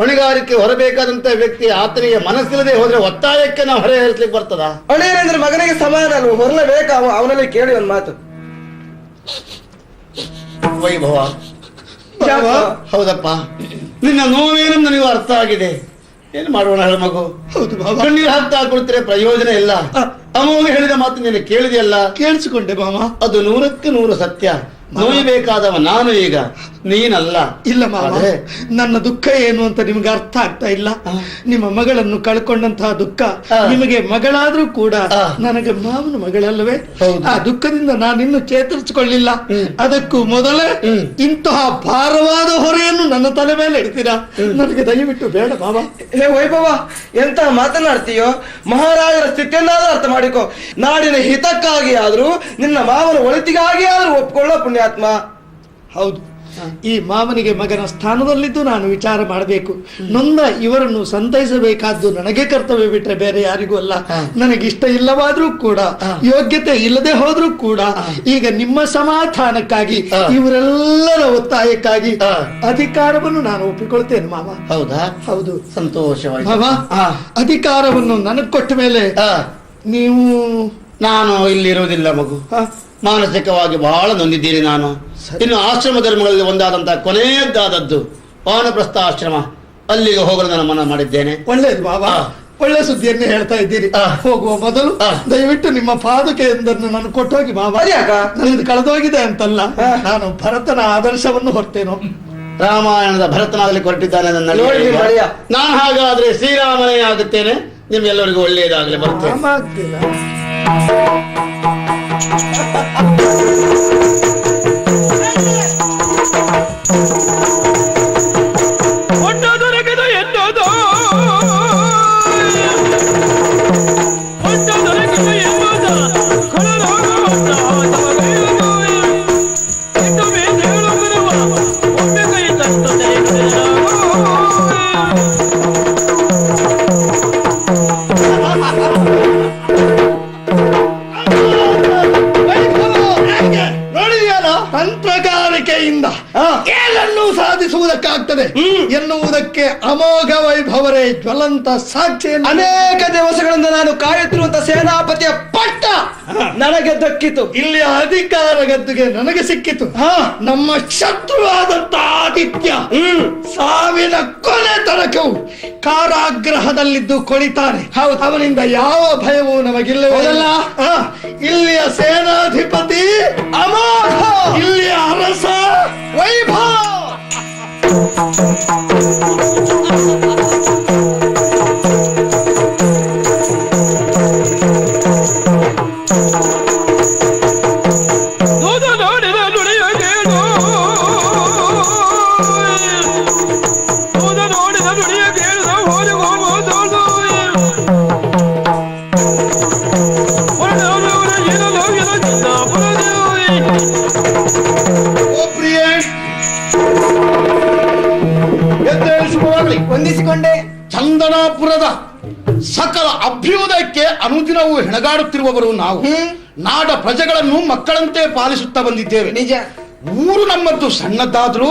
ಹೊಣೆಗಾರಿಕೆ ಹೊರಬೇಕಾದಂತ ವ್ಯಕ್ತಿ ಆತನಿಗೆ ಮನಸ್ಸಿಲ್ಲದೆ ಹೋದ್ರೆ ಒತ್ತಾಯಕ್ಕೆ ನಾವು ಹೊರೆ ಹೇರಿಸ್ಲಿಕ್ಕೆ ಬರ್ತದ? ಅಳಿಯಂದ್ರೆ ಮಗನಿಗೆ ಸಮಾನ ಅಲ್ವ, ಹೊರಲೇಬೇಕು. ಅವನಲ್ಲಿ ಕೇಳಿ ಒಂದು ಮಾತು. ವೈಭವ ಹೌದಪ್ಪ, ನಿನ್ನ ನೋವೇನು ನನಗೂ ಅರ್ಥ ಆಗಿದೆ. ಏನ್ ಮಾಡೋಣ ಹೇಳ ಮಗು? ಕಣ್ಣೀರು ಹಾಕ್ತಾ ಕೊಡ್ತೀರ, ಪ್ರಯೋಜನ ಇಲ್ಲ. ಅಮೋಘ ಹೇಳಿದ ಮಾತು ನೀನು ಕೇಳಿದೆಯಲ್ಲ? ಕೇಳಿಸಿಕೊಂಡೆ ಮಾಮ. ಅದು 100ಕ್ಕೆ 100 ಸತ್ಯ. ನೋಯಬೇಕಾದವ ನಾನು, ಈಗ ನೀನಲ್ಲ. ಇಲ್ಲ ಮಾಮ, ನನ್ನ ದುಃಖ ಏನು ಅಂತ ನಿಮ್ಗೆ ಅರ್ಥ ಆಗ್ತಾ ಇಲ್ಲ. ನಿಮ್ಮ ಮಗಳನ್ನು ಕಳ್ಕೊಂಡಂತಹ ದುಃಖ ನಿಮಗೆ ಮಗಳಾದ್ರೂ ಕೂಡ ನನಗೆ ಮಾವನ ಮಗಳಲ್ಲವೇ? ಆ ದುಃಖದಿಂದ ನಾನಿನ್ನು ಚೇತರಿಸಿಕೊಳ್ಳಿಲ್ಲ. ಅದಕ್ಕೂ ಮೊದಲೇ ಇಂತಹ ಭಾರವಾದ ಹೊರೆಯನ್ನು ನನ್ನ ತಲೆ ಮೇಲೆ ಇಡ್ತೀರಾ? ನನಗೆ ದಯವಿಟ್ಟು ಬೇಡ ಮಾವ. ಹೇ ವೈಭವ, ಎಂತ ಮಾತನಾಡ್ತೀಯೋ? ಮಹಾರಾಜರ ಸ್ಥಿತಿಯನ್ನಾದ್ರೂ ಅರ್ಥ ಮಾಡಿಕೊ. ನಾಡಿನ ಹಿತಕ್ಕಾಗಿ ಆದ್ರೂ ನಿನ್ನ ಮಾವನ ಒಳಿತಿಗಾಗಿ ಆದ್ರೂ ಒಪ್ಕೊಳ್ಳೋ ಪುಣ್ಯಾತ್ಮ. ಹೌದು, ಈ ಮಾವನಿಗೆ ಮಗನ ಸ್ಥಾನದಲ್ಲಿದ್ದು ನಾನು ವಿಚಾರ ಮಾಡಬೇಕು. ನೊಂದ ಇವರನ್ನು ಸಂತೈಸಬೇಕಾದ್ದು ನನಗೆ ಕರ್ತವ್ಯ ಬಿಟ್ರೆ ಬೇರೆ ಯಾರಿಗೂ ಅಲ್ಲ. ನನಗಿಷ್ಟ ಇಲ್ಲವಾದ್ರೂ ಕೂಡ, ಯೋಗ್ಯತೆ ಇಲ್ಲದೆ ಹೋದ್ರೂ ಕೂಡ, ಈಗ ನಿಮ್ಮ ಸಮಾಧಾನಕ್ಕಾಗಿ, ಇವರೆಲ್ಲರ ಒತ್ತಾಯಕ್ಕಾಗಿ ಅಧಿಕಾರವನ್ನು ನಾನು ಒಪ್ಪಿಕೊಳ್ತೇನೆ ಮಾವ. ಹೌದಾ? ಹೌದು, ಸಂತೋಷವಾಗಿ. ಮಾವ, ಅಧಿಕಾರವನ್ನು ನನಗೆ ಕೊಟ್ಟ ಮೇಲೆ ನೀವು ನಾನು ಇಲ್ಲಿರುವುದಿಲ್ಲ ಮಗು. ಮಾನಸಿಕವಾಗಿ ಬಹಳ ನೊಂದಿದ್ದೀರಿ ನಾನು. ಇನ್ನು ಆಶ್ರಮ ಧರ್ಮಗಳಲ್ಲಿ ಒಂದಾದಂತಹ ಕೊನೆಯದ್ದಾದದ್ದು ವಾನಪ್ರಸ್ಥ ಆಶ್ರಮ, ಅಲ್ಲಿಗೆ ಹೋಗಲು ನಾನು ಮನ ಮಾಡಿದ್ದೇನೆ. ಒಳ್ಳೇದು ಬಾಬಾ, ಒಳ್ಳೆ ಸುದ್ದಿಯನ್ನೇ ಹೇಳ್ತಾ ಇದ್ದೀರಿ. ಹೋಗುವ ಮೊದಲು ದಯವಿಟ್ಟು ನಿಮ್ಮ ಪಾದುಕೆಯೊಂದನ್ನು ನಾನು ಕೊಟ್ಟೋಗಿ ಬಾಬಾ. ನನ್ನದು ಕಳೆದೋಗಿದೆ ಅಂತಲ್ಲ, ನಾನು ಭರತನ ಆದರ್ಶವನ್ನು ಹೊರ್ತೇನೋ. ರಾಮಾಯಣದ ಭರತನಾಗಲಿ ಹೊರಟಿದ್ದಾನೆ ನನ್ನ. ನಾನು ಹಾಗಾದ್ರೆ ಶ್ರೀರಾಮನೇ ಆಗುತ್ತೇನೆ. ನಿಮ್ಗೆಲ್ಲರಿಗೂ ಒಳ್ಳೆಯದಾಗಲಿ. ಬರ್ತೇನೆ. ತಂತ್ರಗಾರಿಕೆಯಿಂದ ಏನನ್ನು ಸಾಧಿಸುವುದಕ್ಕಾಗ್ತದೆ ಎನ್ನುವುದಕ್ಕೆ ಅಮೋಘ ವೈಭವರೇ ಜ್ವಲಂತ ಸಾಕ್ಷಿಯನ್ನು ಅನೇಕ ದಿವಸಗಳಿಂದ ನಾನು ಕಾಯುತ್ತಿರುವಂತ ಸೇನಾಪತಿಯ ಪಟ್ಟ ನನಗೆ ದಕ್ಕಿತು. ಇಲ್ಲಿ ಅಧಿಕಾರ ಗದ್ದುಗೆ ನನಗೆ ಸಿಕ್ಕಿತು. ನಮ್ಮ ಶತ್ರುವಾದಂತ ಆದಿತ್ಯ ಸಾವಿನ ಕೊನೆ ತನಕವು ಕಾರಾಗೃಹದಲ್ಲಿದ್ದು ಕೊಳಿತಾನೆ. ಅವನಿಂದ ಯಾವ ಭಯವೂ ನಮಗಿಲ್ಲವಲ್ಲ. ಇಲ್ಲಿಯ ಸೇನಾಧಿಪತಿ ಅಮೋಘ, ಇಲ್ಲಿಯ ಅರಸ ವೈಭವ. ವಂದಿಸಿಕೊಂಡೆ. ಚಂದನಾಪುರದ ಸಕಲ ಅಭ್ಯುದಯಕ್ಕೆ ಅನುದಿನವೂ ಹೆಣಗಾಡುತ್ತಿರುವವರು ನಾವು. ನಾಡ ಪ್ರಜೆಗಳನ್ನು ಮಕ್ಕಳಂತೆ ಪಾಲಿಸುತ್ತಾ ಬಂದಿದ್ದೇವೆ. ನಿಜ. ಊರು ನಮ್ಮದ್ದು ಸಣ್ಣದಾದ್ರೂ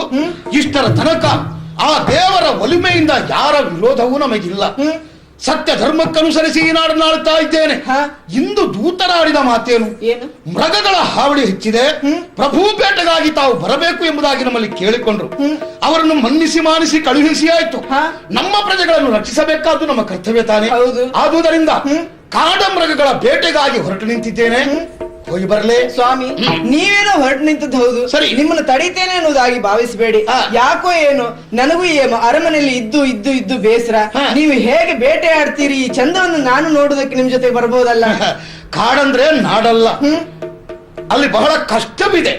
ಇಷ್ಟರ ತನಕ ಆ ದೇವರ ಒಲಿಮೆಯಿಂದ ಯಾರ ವಿರೋಧವೂ ನಮಗಿಲ್ಲ. ಸತ್ಯ ಧರ್ಮಕ್ಕನುಸರಿಸಿ ಈ ನಾಡನ್ನು ಆಳ್ತಾ ಇದ್ದೇನೆ. ಇಂದು ದೂತರಾಡಿದ ಮಾತೇನು? ಮೃಗಗಳ ಹಾವಳಿ ಹೆಚ್ಚಿದೆ, ಪ್ರಭುಪೇಟೆಗಾಗಿ ತಾವು ಬರಬೇಕು ಎಂಬುದಾಗಿ ನಮ್ಮಲ್ಲಿ ಕೇಳಿಕೊಂಡ್ರು. ಅವರನ್ನು ಮನ್ನಿಸಿ ಮಾನಿಸಿ ಕಳುಹಿಸಿ ಆಯ್ತು. ನಮ್ಮ ಪ್ರಜೆಗಳನ್ನು ರಕ್ಷಿಸಬೇಕಾದ್ದು ನಮ್ಮ ಕರ್ತವ್ಯ ತಾನೇ. ಆದುದರಿಂದ ಕಾಡ ಮೃಗಗಳ ಬೇಟೆಗಾಗಿ ಹೊರಟು ನಿಂತಿದ್ದೇನೆ. ಹೋಗಿ ಬರಲೇ ಸ್ವಾಮಿ. ನೀವೇನೋ ಹೊರಟು ನಿಂತದ್ದು ಹೌದು, ಸರಿ. ನಿಮ್ಮನ್ನು ತಡೀತೇನೆ ಅನ್ನೋದಾಗಿ ಭಾವಿಸಬೇಡಿ. ಯಾಕೋ ಏನು ನನಗೂ ಈ ಅರಮನೆಯಲ್ಲಿ ಇದ್ದು ಇದ್ದು ಇದ್ದು ಬೇಸರ. ನೀವು ಹೇಗೆ ಬೇಟೆ ಆಡ್ತೀರಿ, ಈ ಚಂದವನ್ನು ನಾನು ನೋಡುವುದಕ್ಕೆ ನಿಮ್ ಜೊತೆ ಬರ್ಬೋದಲ್ಲ. ಕಾಡಂದ್ರೆ ನಾಡಲ್ಲ, ಅಲ್ಲಿ ಬಹಳ ಕಷ್ಟವಿದೆ.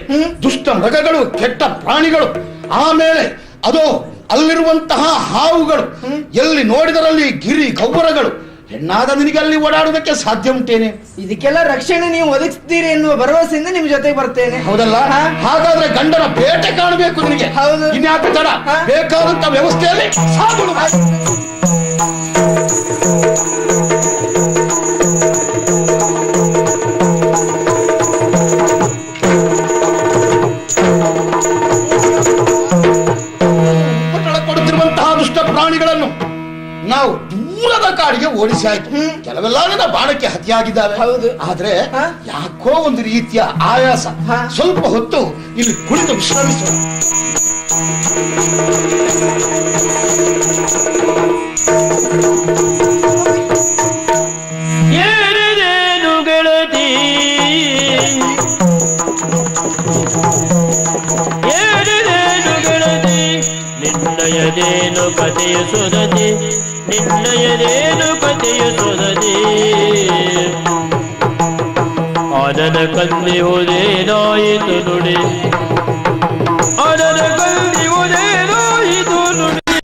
ದುಷ್ಟ ಮೃಗಗಳು, ಕೆಟ್ಟ ಪ್ರಾಣಿಗಳು, ಆಮೇಲೆ ಅದೋ ಅಲ್ಲಿರುವಂತಹ ಹಾವುಗಳು, ಎಲ್ಲಿ ನೋಡಿದರಲ್ಲಿ ಗಿರಿ ಗೌರಗಳು. ಹೆಣ್ಣಾದ ನಿನಗೆ ಅಲ್ಲಿ ಓಡಾಡುವುದಕ್ಕೆ ಸಾಧ್ಯ ಉಂಟೇನೆ? ಇದಕ್ಕೆಲ್ಲ ರಕ್ಷಣೆ ನೀವು ಒದಗಿಸ್ತೀರಿ ಎನ್ನುವ ಭರವಸೆಯಿಂದ ನಿಮ್ ಜೊತೆಗೆ ಬರ್ತೇನೆ. ಹೌದಲ್ಲ? ಹಾಗಾದ್ರೆ ಗಂಡನ ಬೇಟೆ ಕಾಣಬೇಕು ನಿನಗೆ. ಹೌದು. ಇನ್ಯಾಕೆ ತಡ? ಬೇಕಾದಂತ ವ್ಯವಸ್ಥೆಯಲ್ಲಿ ಸಾಗುಳು. ಕೊಡುತ್ತಿರುವಂತಹ ದುಷ್ಟ ಪ್ರಾಣಿಗಳನ್ನು ನಾವು ದೂರದ ಕಾಡಿಗೆ ಓಡಿಸಿ ಆಯ್ತು. ಕೆಲವೆಲ್ಲ ನನ್ನ ಬಾಣಕ್ಕೆ ಹತಿಯಾಗಿದ್ದಾವೆ. ಹೌದು. ಆದ್ರೆ ಯಾಕೋ ಒಂದು ರೀತಿಯ ಆಯಾಸ. ಸ್ವಲ್ಪ ಹೊತ್ತು ಇಲ್ಲಿ ಕುಳಿತು ವಿಶ್ರಮಿಸೋಣ. ಏರಿದೇನು ಗೆಳತಿ, ಏರಿದೇನು ಗೆಳತಿ, ನಿನ್ನಯದೇನು ಕಥೆಯ ಸುರದಿ, ನಿನ್ನಯದೇನು ಕಥೆಯ ಸುರದಿ. ಆನನ ಕಲ್ಲಿ ಹೋದೇನಾಯಿತು ನುಡಿ, ಆನನ ಕಲ್ಲಿ ಹೋದೇನಾಯಿತು ನುಡಿ.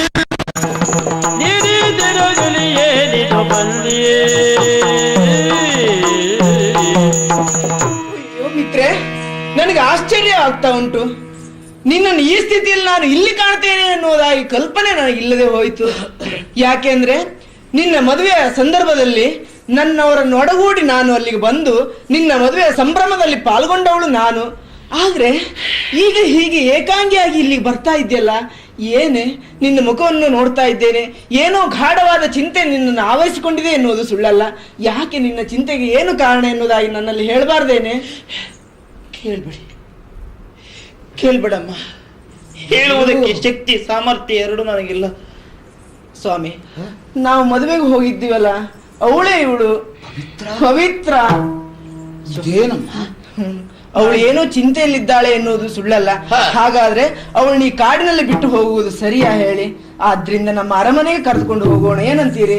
ನೀರಿದೆರಗಲಿಯೇ ನಿನ್ನ ಬಲ್ಲಿಯೇ. ಮಿತ್ರೆ, ನನಗೆ ಆಶ್ಚರ್ಯ ಆಗ್ತಾ ಉಂಟು. ನಿನ್ನನ್ನು ಈ ಸ್ಥಿತಿಯಲ್ಲಿ ನಾನು ಇಲ್ಲಿ ಕಾಣ್ತೇನೆ ಅನ್ನೋದಾಗಿ ಕಲ್ಪನೆ ನನಗಿಲ್ಲದೆ ಹೋಯಿತು. ಯಾಕೆಂದ್ರೆ ನಿನ್ನ ಮದುವೆಯ ಸಂದರ್ಭದಲ್ಲಿ ನನ್ನವರನ್ನು ಒಡಗೂಡಿ ನಾನು ಅಲ್ಲಿಗೆ ಬಂದು ನಿನ್ನ ಮದುವೆಯ ಸಂಭ್ರಮದಲ್ಲಿ ಪಾಲ್ಗೊಂಡವಳು ನಾನು. ಆದ್ರೆ ಈಗ ಹೀಗೆ ಏಕಾಂಗಿಯಾಗಿ ಇಲ್ಲಿಗೆ ಬರ್ತಾ ಇದೆಯಲ್ಲ, ಏನೇ ನಿನ್ನ ಮುಖವನ್ನು ನೋಡ್ತಾ ಇದ್ದೇನೆ, ಏನೋ ಗಾಢವಾದ ಚಿಂತೆ ನಿನ್ನನ್ನು ಆವರಿಸಿಕೊಂಡಿದೆ ಎನ್ನುವುದು ಸುಳ್ಳಲ್ಲ. ಯಾಕೆ ನಿನ್ನ ಚಿಂತೆಗೆ ಏನು ಕಾರಣ ಎನ್ನುವುದಾಗಿ ನನ್ನಲ್ಲಿ ಹೇಳಬಾರ್ದೇನೆ? ಕೇಳ್ಬೇಡಮ್ಮ. ಹೇಳುವುದಕ್ಕೆ ಶಕ್ತಿ ಸಾಮರ್ಥ್ಯ ಎರಡು ನನಗಿಲ್ಲ ಸ್ವಾಮಿ. ನಾವು ಮದುವೆಗೆ ಹೋಗಿದ್ದೀವಲ್ಲ, ಅವಳೇ ಇವಳು ಪವಿತ್ರ. ಅವಳು ಏನೋ ಚಿಂತೆಯಲ್ಲಿದ್ದಾಳೆ ಎನ್ನುವುದು ಸುಳ್ಳಲ್ಲ. ಹಾಗಾದ್ರೆ ಅವಳನ್ನ ಈ ಕಾಡಿನಲ್ಲಿ ಬಿಟ್ಟು ಹೋಗುವುದು ಸರಿಯಾ ಹೇಳಿ? ಆದ್ರಿಂದ ನಮ್ಮ ಅರಮನೆಗೆ ಕರೆದುಕೊಂಡು ಹೋಗೋಣ, ಏನಂತೀರಿ?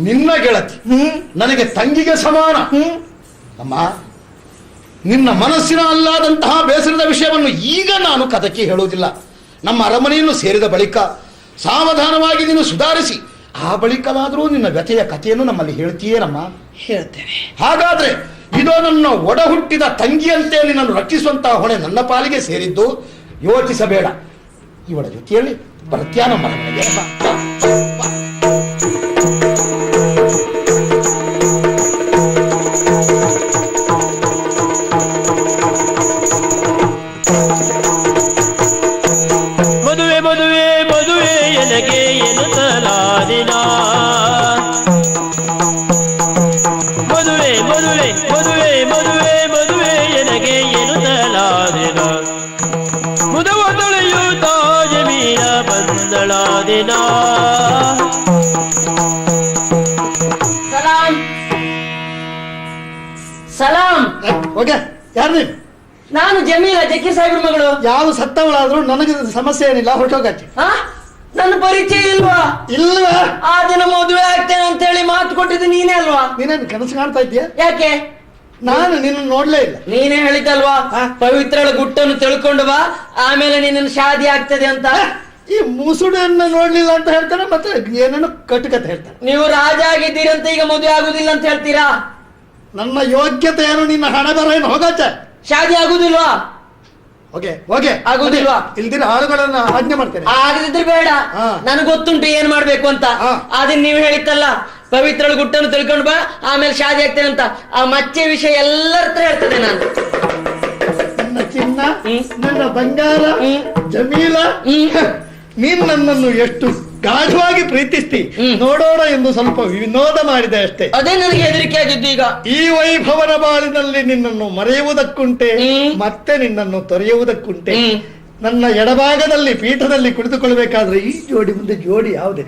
ನಿನ್ನ ಗೆಳತಿ ನನಗೆ ತಂಗಿಗೆ ಸಮಾನ. ಅಮ್ಮ, ನಿನ್ನ ಮನಸ್ಸಿನ ಅಲ್ಲಾದಂತಹ ಬೇಸರದ ವಿಷಯವನ್ನು ಈಗ ನಾನು ಕದಕ್ಕೆ ಹೇಳುವುದಿಲ್ಲ. ನಮ್ಮ ಅರಮನೆಯನ್ನು ಸೇರಿದ ಬಳಿಕ ಸಾವಧಾನವಾಗಿ ನೀನು ಸುಧಾರಿಸಿ ಆ ಬಳಿಕವಾದರೂ ನಿನ್ನ ವ್ಯಥೆಯ ಕಥೆಯನ್ನು ನಮ್ಮಲ್ಲಿ ಹೇಳ್ತೀಯೇನಮ್ಮ? ಹೇಳ್ತೇನೆ. ಹಾಗಾದ್ರೆ ಇದೋ ನನ್ನ ಒಡ ಹುಟ್ಟಿದ ತಂಗಿಯಂತೆ ನಿನ್ನನ್ನು ರಕ್ಷಿಸುವಂತಹ ಹೊಣೆ ನನ್ನ ಪಾಲಿಗೆ ಸೇರಿದ್ದು. ಯೋಚಿಸಬೇಡ, ಇವಳ ಜೊತೆಯಲ್ಲಿ ಬರ್ತ್ಯಾ ನಮ್ಮ ಅರಮನೆಗೆ. ಮದುವೆ ಮದುವೆ ಮದುವೆ ಎನಗೆ ಎನ್ನುತ್ತಲಾದಿನ, ಮದುವೆ ಮದುವೆ ಮದುವೆ ಮದುವೆ ಮದುವೆ ಎನಗೆ ಎನ್ನುತ್ತಲಾದಿನ. ಮುದವ ತೊಳೆಯುತ್ತ ಜಮೀನ ಬಂದಳಾದಿನ. ಸಲಾಂ ಸಲಾಂ. ಓಕೆ, ಯಾರು ನೀವು? ನಾನು ಜಮೀಲ, ಜಕೀರ್ ಸಾಹೇಬ್ರ ಮಗಳು. ಯಾವ ಸತ್ತವಳಾದ್ರೂ ನನಗೆ ಸಮಸ್ಯೆ ಏನಿಲ್ಲ, ಹೊರಟೋಗತ್ತೆ. ನನ್ನ ಪರಿಚಯ ಇಲ್ವಾ? ಇಲ್ವಾ? ಆ ದಿನ ಮದುವೆ ಆಗ್ತೇನೆ ಅಂತ ಹೇಳಿ ಮಾತು ಕೊಟ್ಟಿದ್ದು ನೀನೇ ಅಲ್ವಾ? ನೀನೇನು ಕನಸು ಕಾಣ್ತಾ ಇದ್ದೀಯ? ಯಾಕೆ? ನಾನು ನಿನ್ನ ನೋಡ್ಲೇ ಇಲ್ಲ. ನೀನೇ ಹೇಳಿದ್ದಲ್ವಾ, ಪವಿತ್ರಳ ಗುಟ್ಟನ್ನು ತಿಳ್ಕೊಂಡು ಬಾ, ಆಮೇಲೆ ನಿನ್ನ ಶಾದಿ ಆಗ್ತದೆ ಅಂತ. ಈ ಮುಸುಡನ್ನ ನೋಡ್ಲಿಲ್ಲ ಅಂತ ಹೇಳ್ತಾನೆ, ಮತ್ತೆ ಏನೇನೋ ಕಟ್ಟುಕತೆ ಹೇಳ್ತಾನೆ. ನೀವು ರಾಜ ಆಗಿದ್ದೀರಿ ಅಂತ ಈಗ ಮದುವೆ ಆಗುದಿಲ್ಲ ಅಂತ ಹೇಳ್ತೀರಾ? ನನ್ನ ಯೋಗ್ಯತೆ ಏನು? ನಿನ್ನ ಹಣ ಬರ ಏನು? ಹೋಗತ್ತೆ. ಶಾದಿ ಆಗುದಿಲ್ವಾ? ಹೋಗೆ ಆಗುದಿಲ್ವಾ? ಇಲ್ದಿರ ಆಳುಗಳನ್ನ ಆಜ್ಞೆ ಮಾಡ್ತೇನೆ. ಆಗದಿದ್ರೆ ಬೇಡ, ನನಗೆ ಗೊತ್ತುಂಟು ಏನ್ ಮಾಡ್ಬೇಕು ಅಂತ. ಅದನ್ನ ನೀವು ಹೇಳಿತ್ತಲ್ಲ, ಪವಿತ್ರಳ ಗುಟ್ಟನ್ನು ತಿಳ್ಕೊಂಡು ಬಾ, ಆಮೇಲೆ ಶಾದಿ ಆಗ್ತೇನೆ ಅಂತ. ಆ ಮಚ್ಚೆ ವಿಷಯ ಎಲ್ಲರ ಹತ್ರ ಹೇಳ್ತೇನೆ ನಾನು. ನನ್ನ ಚಿನ್ನ, ನನ್ನ ಬಂಗಾರ, ಜಮೀಲ, ನೀನ್ ನನ್ನನ್ನು ಎಷ್ಟು ಗಾಢವಾಗಿ ಪ್ರೀತಿಸ್ತಿ ನೋಡೋಣ ಎಂದು ಸ್ವಲ್ಪ ವಿನೋದ ಮಾಡಿದೆ ಅಷ್ಟೇ. ಅದೇ ನನಗೆ ಹೆದರಿಕೆ ಆಗಿದ್ದು. ಈಗ ಈ ವೈಭವನ ಬಾಳಿನಲ್ಲಿ ನಿನ್ನನ್ನು ಮರೆಯುವುದಕ್ಕುಂಟೆ, ಮತ್ತೆ ನಿನ್ನನ್ನು ತೊರೆಯುವುದಕ್ಕುಂಟೆ. ನನ್ನ ಎಡಭಾಗದಲ್ಲಿ ಪೀಠದಲ್ಲಿ ಕುಳಿತುಕೊಳ್ಬೇಕಾದ್ರೆ ಈ ಜೋಡಿ ಮುಂದೆ ಜೋಡಿ ಯಾವುದೇ.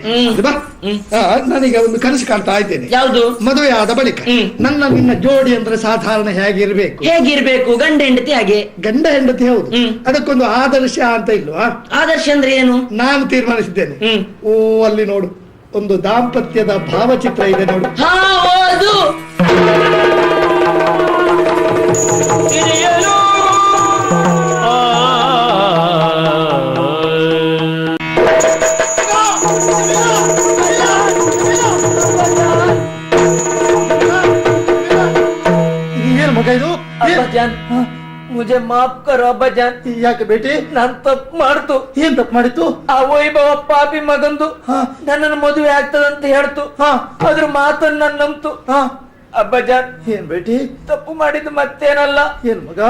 ನನಗೆ ಒಂದು ಕನಸು ಕಾಣ್ತಾ ಇದ್ದೇನೆ. ಯಾವುದು? ಮದುವೆ ಆದ ಬಳಿಕ ನಿನ್ನ ಜೋಡಿ ಅಂದ್ರೆ ಸಾಧಾರಣ ಹೇಗಿರ್ಬೇಕು? ಗಂಡ ಹೆಂಡತಿ ಹಾಗೆ. ಗಂಡ ಹೆಂಡತಿ ಹೌದು, ಅದಕ್ಕೊಂದು ಆದರ್ಶ ಅಂತ ಇಲ್ವಾ? ಆದರ್ಶ ಅಂದ್ರೆ ಏನು? ನಾನು ತೀರ್ಮಾನಿಸಿದ್ದೇನೆ. ಓ ಅಲ್ಲಿ ನೋಡು, ಒಂದು ದಾಂಪತ್ಯದ ಭಾವಚಿತ್ರ ಇದೆ ನೋಡು. मुझे माफ करो अब्बाजान. ಯಾಕೆ ಬೇಟಿ? ನಾನ್ ತಪ್ಪು ಮಾಡ್ತು. ಏನ್ ತಪ್ಪು ಮಾಡಿತು? ಆ ವೈಭವ ಪಾಪಿ ಮಗಂದು ನನ್ನನ್ನು ಮದುವೆ ಆಗ್ತದಂತ ಹೇಳ್ತು. ಅದ್ರ ಮಾತನ್ನ ನಾನು ನಂಬ್ತು. ಅಬ್ಬಾಜಾನ್, ಏನ್ ಬೇಟಿ? ತಪ್ಪು ಮಾಡಿದ್ದು ಮತ್ತೇನಲ್ಲ. ಏನ್ ಮಗ?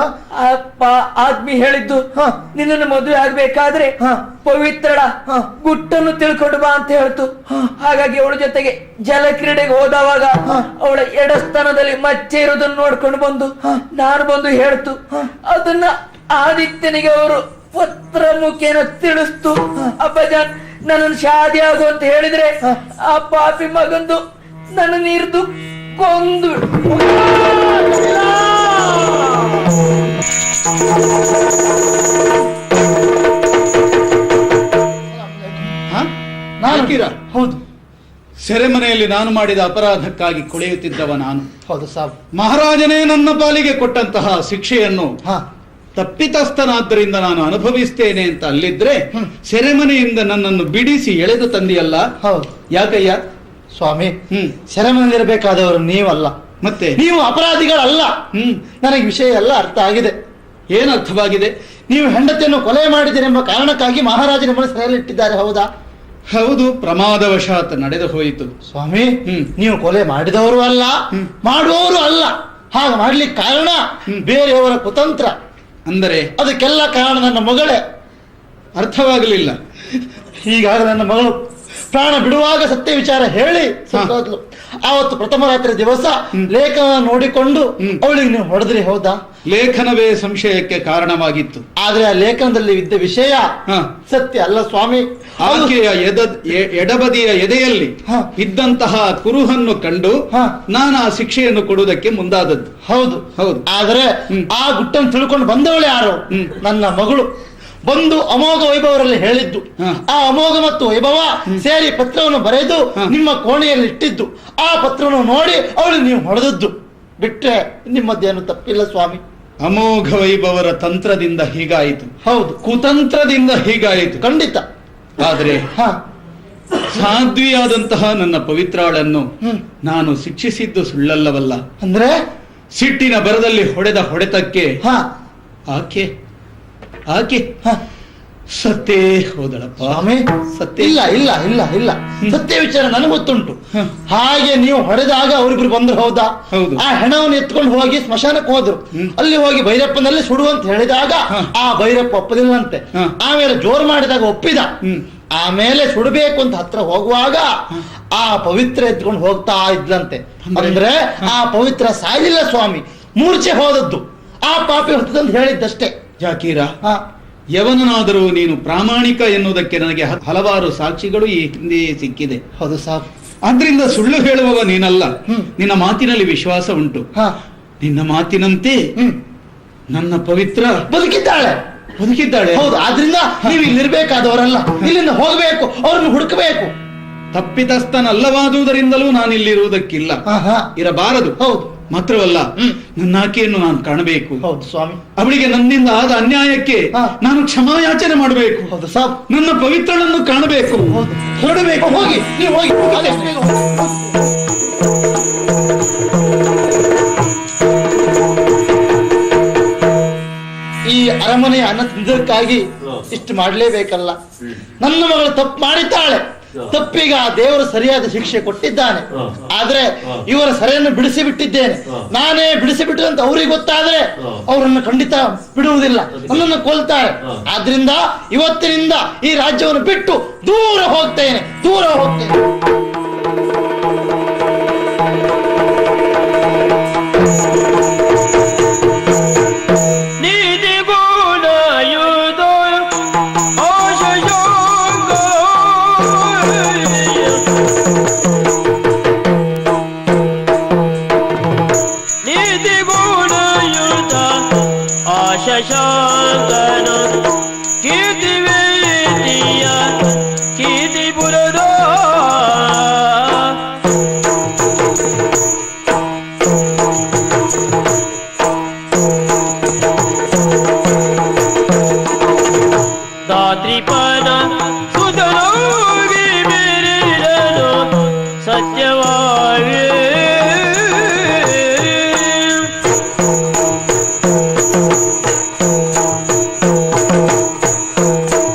ಆದ್ಮಿ ಹೇಳಿದ್ದು, ನಿನ್ನನ್ನು ಮದುವೆ ಆಗ್ಬೇಕಾದ್ರೆ ಪವಿತ್ರಳ ಗುಟ್ಟನ್ನು ತಿಳ್ಕೊಂಡು ಬಾ ಅಂತ ಹೇಳ್ತು. ಹಾಗಾಗಿ ಅವಳ ಜೊತೆಗೆ ಜಲ ಕ್ರೀಡೆಗೆ ಹೋದವಾಗ ಅವಳ ಎಡಸ್ಥಾನದಲ್ಲಿ ಮಚ್ಚೆ ಇರೋದನ್ನು ನೋಡ್ಕೊಂಡು ಬಂದು ನಾನು ಬಂದು ಹೇಳ್ತು. ಅದನ್ನ ಆದಿತ್ಯನಿಗೆ ಅವರು ಪತ್ರ ಮುಖೇನ ತಿಳಿಸ್ತು. ಅಬ್ಬಾಜಾನ್, ನನ್ನನ್ನು ಶಾದಿ ಆಗು ಅಂತ ಹೇಳಿದ್ರೆ ಆ ಪಾಪಿ ಮಗಂದು ನನ್ನ ನೀರ್ದು ಕೊಂದು. ಹೌದು, ಸೆರೆಮನೆಯಲ್ಲಿ ನಾನು ಮಾಡಿದ ಅಪರಾಧಕ್ಕಾಗಿ ಕೊಳೆಯುತ್ತಿದ್ದವ ನಾನು. ಹೌದು ಸಾಬ್. ಮಹಾರಾಜನೇ ನನ್ನ ಪಾಲಿಗೆ ಕೊಟ್ಟಂತಹ ಶಿಕ್ಷೆಯನ್ನು ತಪ್ಪಿತಸ್ಥನಾದ್ದರಿಂದ ನಾನು ಅನುಭವಿಸ್ತೇನೆ ಅಂತ ಅಲ್ಲಿದ್ರೆ ಸೆರೆಮನೆಯಿಂದ ನನ್ನನ್ನು ಬಿಡಿಸಿ ಎಳೆದು ತಂದಿಯಲ್ಲ. ಹೌದು. ಯಾಕಯ್ಯ? ಸ್ವಾಮಿ, ಸೆರೆಮನೆಯಲ್ಲಿರಬೇಕಾದವರು ನೀವಲ್ಲ, ಮತ್ತೆ ನೀವು ಅಪರಾಧಿಗಳಲ್ಲ. ನನಗೆ ವಿಷಯ ಎಲ್ಲ ಅರ್ಥ ಆಗಿದೆ. ಏನು ಅರ್ಥವಾಗಿದೆ? ನೀವು ಹೆಂಡತಿಯನ್ನು ಕೊಲೆ ಮಾಡಿದಿರೆಂಬ ಕಾರಣಕ್ಕಾಗಿ ಮಹಾರಾಜ ನಿಮ್ಮನ್ನು ಸೆರೆಯಲ್ಲಿಟ್ಟಿದ್ದಾರೆ, ಹೌದಾ? ಹೌದು, ಪ್ರಮಾದವಶಾತ್ ನಡೆದು ಹೋಯಿತು. ಸ್ವಾಮಿ, ನೀವು ಕೊಲೆ ಮಾಡಿದವರು ಅಲ್ಲ, ಮಾಡುವವರು ಅಲ್ಲ. ಹಾಗೆ ಮಾಡ್ಲಿಕ್ಕೆ ಕಾರಣ ಬೇರೆಯವರ ಕುತಂತ್ರ. ಅಂದರೆ ಅದಕ್ಕೆಲ್ಲ ಕಾರಣ ನನ್ನ ಮಗಳೇ. ಅರ್ಥವಾಗಲಿಲ್ಲ. ಹೀಗಾಗಿ ನನ್ನ ಮಗಳು ಪ್ರಾಣ ಬಿಡುವಾಗ ಸತ್ಯ ವಿಚಾರ ಹೇಳಿ ಸತ್ತೋದ್ಲು. ಆವತ್ತು ಪ್ರಥಮ ರಾತ್ರಿ ದಿವಸ ಲೇಖನ ನೋಡಿಕೊಂಡು ಅವಳಿಗೆ ನೀವು ಹೊಡೆದ್ರಿ, ಹೌದಾ? ಲೇಖನವೇ ಸಂಶಯಕ್ಕೆ ಕಾರಣವಾಗಿತ್ತು. ಆದ್ರೆ ಆ ಲೇಖನದಲ್ಲಿ ಇದ್ದ ವಿಷಯ ಸತ್ಯ ಅಲ್ಲ ಸ್ವಾಮಿ. ಆಕೆಯ ಎಡಬದಿಯ ಎದೆಯಲ್ಲಿ ಇದ್ದಂತಹ ಕುರುಹನ್ನು ಕಂಡು ನಾನು ಆ ಶಿಕ್ಷೆಯನ್ನು ಕೊಡುವುದಕ್ಕೆ ಮುಂದಾದದ್ದು. ಹೌದು ಹೌದು. ಆದ್ರೆ ಆ ಗುಟ್ಟನ್ನು ತಿಳ್ಕೊಂಡು ಬಂದವಳು ಯಾರು? ನನ್ನ ಮಗಳು ಬಂದು ಅಮೋಘ ವೈಭವರಲ್ಲಿ ಹೇಳಿದ್ದು. ಆ ಅಮೋಘ ಮತ್ತು ವೈಭವ ಸೇರಿ ಪತ್ರವನ್ನು ಬರೆದು ನಿಮ್ಮ ಕೋಣೆಯಲ್ಲಿ ಇಟ್ಟಿದ್ದು. ಆ ಪತ್ರವನ್ನು ನೋಡಿ ಅವಳು ನೀವು ಹೊಡೆದದ್ದು ಬಿಟ್ರೆ ನಿಮ್ಮದ್ದೇನು ತಪ್ಪಿಲ್ಲ ಸ್ವಾಮಿ. ಅಮೋಘ ವೈಭವರ ತಂತ್ರದಿಂದ ಹೀಗಾಯಿತು. ಹೌದು, ಕುತಂತ್ರದಿಂದ ಹೀಗಾಯಿತು ಖಂಡಿತ. ಆದ್ರೆ ಸಾಧ್ವಿಯಾದಂತಹ ನನ್ನ ಪವಿತ್ರಾಳನ್ನು ನಾನು ಶಿಕ್ಷಿಸಿದ್ದು ಸುಳ್ಳಲ್ಲವಲ್ಲ. ಅಂದ್ರೆ ಸಿಟ್ಟಿನ ಬರದಲ್ಲಿ ಹೊಡೆದ ಹೊಡೆತಕ್ಕೆ ಆಕೆ ಆಕೆ ಸತ್ತೇ ಹೋದಳಪ್ಪ. ಸ್ವಾಮಿ, ಸತ್ಯ ಇಲ್ಲ ಇಲ್ಲ ಇಲ್ಲ ಇಲ್ಲ, ಸತ್ಯ ವಿಚಾರ ನನಗೆ ಗೊತ್ತುಂಟು. ಹಾಗೆ ನೀವು ಹೊಡೆದಾಗ ಅವರಿಬ್ರು ಬಂದ್ರು, ಹೌದಾ? ಹೌದು. ಆ ಹೆಣವನ್ನು ಎತ್ಕೊಂಡು ಹೋಗಿ ಸ್ಮಶಾನಕ್ಕೆ ಹೋದ್ರು. ಅಲ್ಲಿ ಹೋಗಿ ಭೈರಪ್ಪನಲ್ಲಿ ಸುಡು ಅಂತ ಹೇಳಿದಾಗ ಆ ಭೈರಪ್ಪ ಒಪ್ಪದಿಲ್ಲಂತೆ. ಆಮೇಲೆ ಜೋರು ಮಾಡಿದಾಗ ಒಪ್ಪಿದ. ಆಮೇಲೆ ಸುಡಬೇಕು ಅಂತ ಹತ್ರ ಹೋಗುವಾಗ ಆ ಪವಿತ್ರ ಎತ್ಕೊಂಡು ಹೋಗ್ತಾ ಇದ್ಲಂತೆ. ಅಂದ್ರೆ ಆ ಪವಿತ್ರ ಸಾಯಲಿಲ್ಲ ಸ್ವಾಮಿ, ಮೂರ್ಛೆ ಹೋದದ್ದು. ಆ ಪಾಪಿ ಹೊತ್ತದಂತ ಹೇಳಿದ್ದಷ್ಟೇ. ಜಾಕೀರ, ಯವನಾದರೂ ನೀನು ಪ್ರಾಮಾಣಿಕ ಎನ್ನುವುದಕ್ಕೆ ನನಗೆ ಹಲವಾರು ಸಾಕ್ಷಿಗಳು ಈ ಹಿಂದೆ ಸಿಕ್ಕಿದೆ. ಹೌದು ಸಾಬ್. ಆದ್ರಿಂದ ಸುಳ್ಳು ಹೇಳುವವ ನೀನಲ್ಲ. ನಿನ್ನ ಮಾತಿನಲ್ಲಿ ವಿಶ್ವಾಸ ಉಂಟು. ನಿನ್ನ ಮಾತಿನಂತೆ ನನ್ನ ಪವಿತ್ರ ಬದುಕಿದ್ದಾಳೆ. ಹೌದು. ಆದ್ರಿಂದ ನೀವು ಇಲ್ಲಿರ್ಬೇಕಾದವರಲ್ಲ, ಇಲ್ಲಿಂದ ಹೋಗ್ಬೇಕು, ಅವ್ರನ್ನ ಹುಡುಕಬೇಕು. ತಪ್ಪಿತಸ್ಥನಲ್ಲವಾದುದರಿಂದಲೂ ನಾನಿಲ್ಲಿರುವುದಕ್ಕಿಲ್ಲ, ಇರಬಾರದು. ಹೌದು. ಮಾತ್ರವಲ್ಲ, ನನ್ನ ಆಕೆಯನ್ನು ನಾನು ಕಾಣಬೇಕು. ಹೌದು ಸ್ವಾಮಿ. ಅವಳಿಗೆ ನನ್ನಿಂದ ಆದ ಅನ್ಯಾಯಕ್ಕೆ ನಾನು ಕ್ಷಮಾಯಾಚನೆ ಮಾಡಬೇಕು. ಹೌದು ಸಾಬ್. ನನ್ನ ಪವಿತ್ರಳನ್ನು ಕಾಣಬೇಕು, ಹೊರಡಬೇಕು. ಹೋಗಿ, ನೀವು ಹೋಗಿ. ಈ ಅರಮನೆಯ ಇದಕ್ಕಾಗಿ ಇಷ್ಟು ಮಾಡಲೇಬೇಕಲ್ಲ. ನನ್ನ ಮಗಳು ತಪ್ಪು ಮಾಡಿದ್ದಾಳೆ, ತಪ್ಪಿಗ ದೇವರು ಸರಿಯಾದ ಶಿಕ್ಷೆ ಕೊಟ್ಟಿದ್ದಾನೆ. ಆದ್ರೆ ಇವರ ಸೆರೆಯನ್ನು ಬಿಡಿಸಿ ಬಿಟ್ಟಿದ್ದೇನೆ. ನಾನೇ ಬಿಡಿಸಿ ಬಿಟ್ಟು ಅಂತ ಅವ್ರಿಗೆ ಗೊತ್ತಾದ್ರೆ ಅವರನ್ನು ಖಂಡಿತ ಬಿಡುವುದಿಲ್ಲ, ನನ್ನನ್ನು ಕೊಲ್ತಾರೆ. ಆದ್ರಿಂದ ಇವತ್ತಿನಿಂದ ಈ ರಾಜ್ಯವನ್ನು ಬಿಟ್ಟು ದೂರ ಹೋಗ್ತೇನೆ.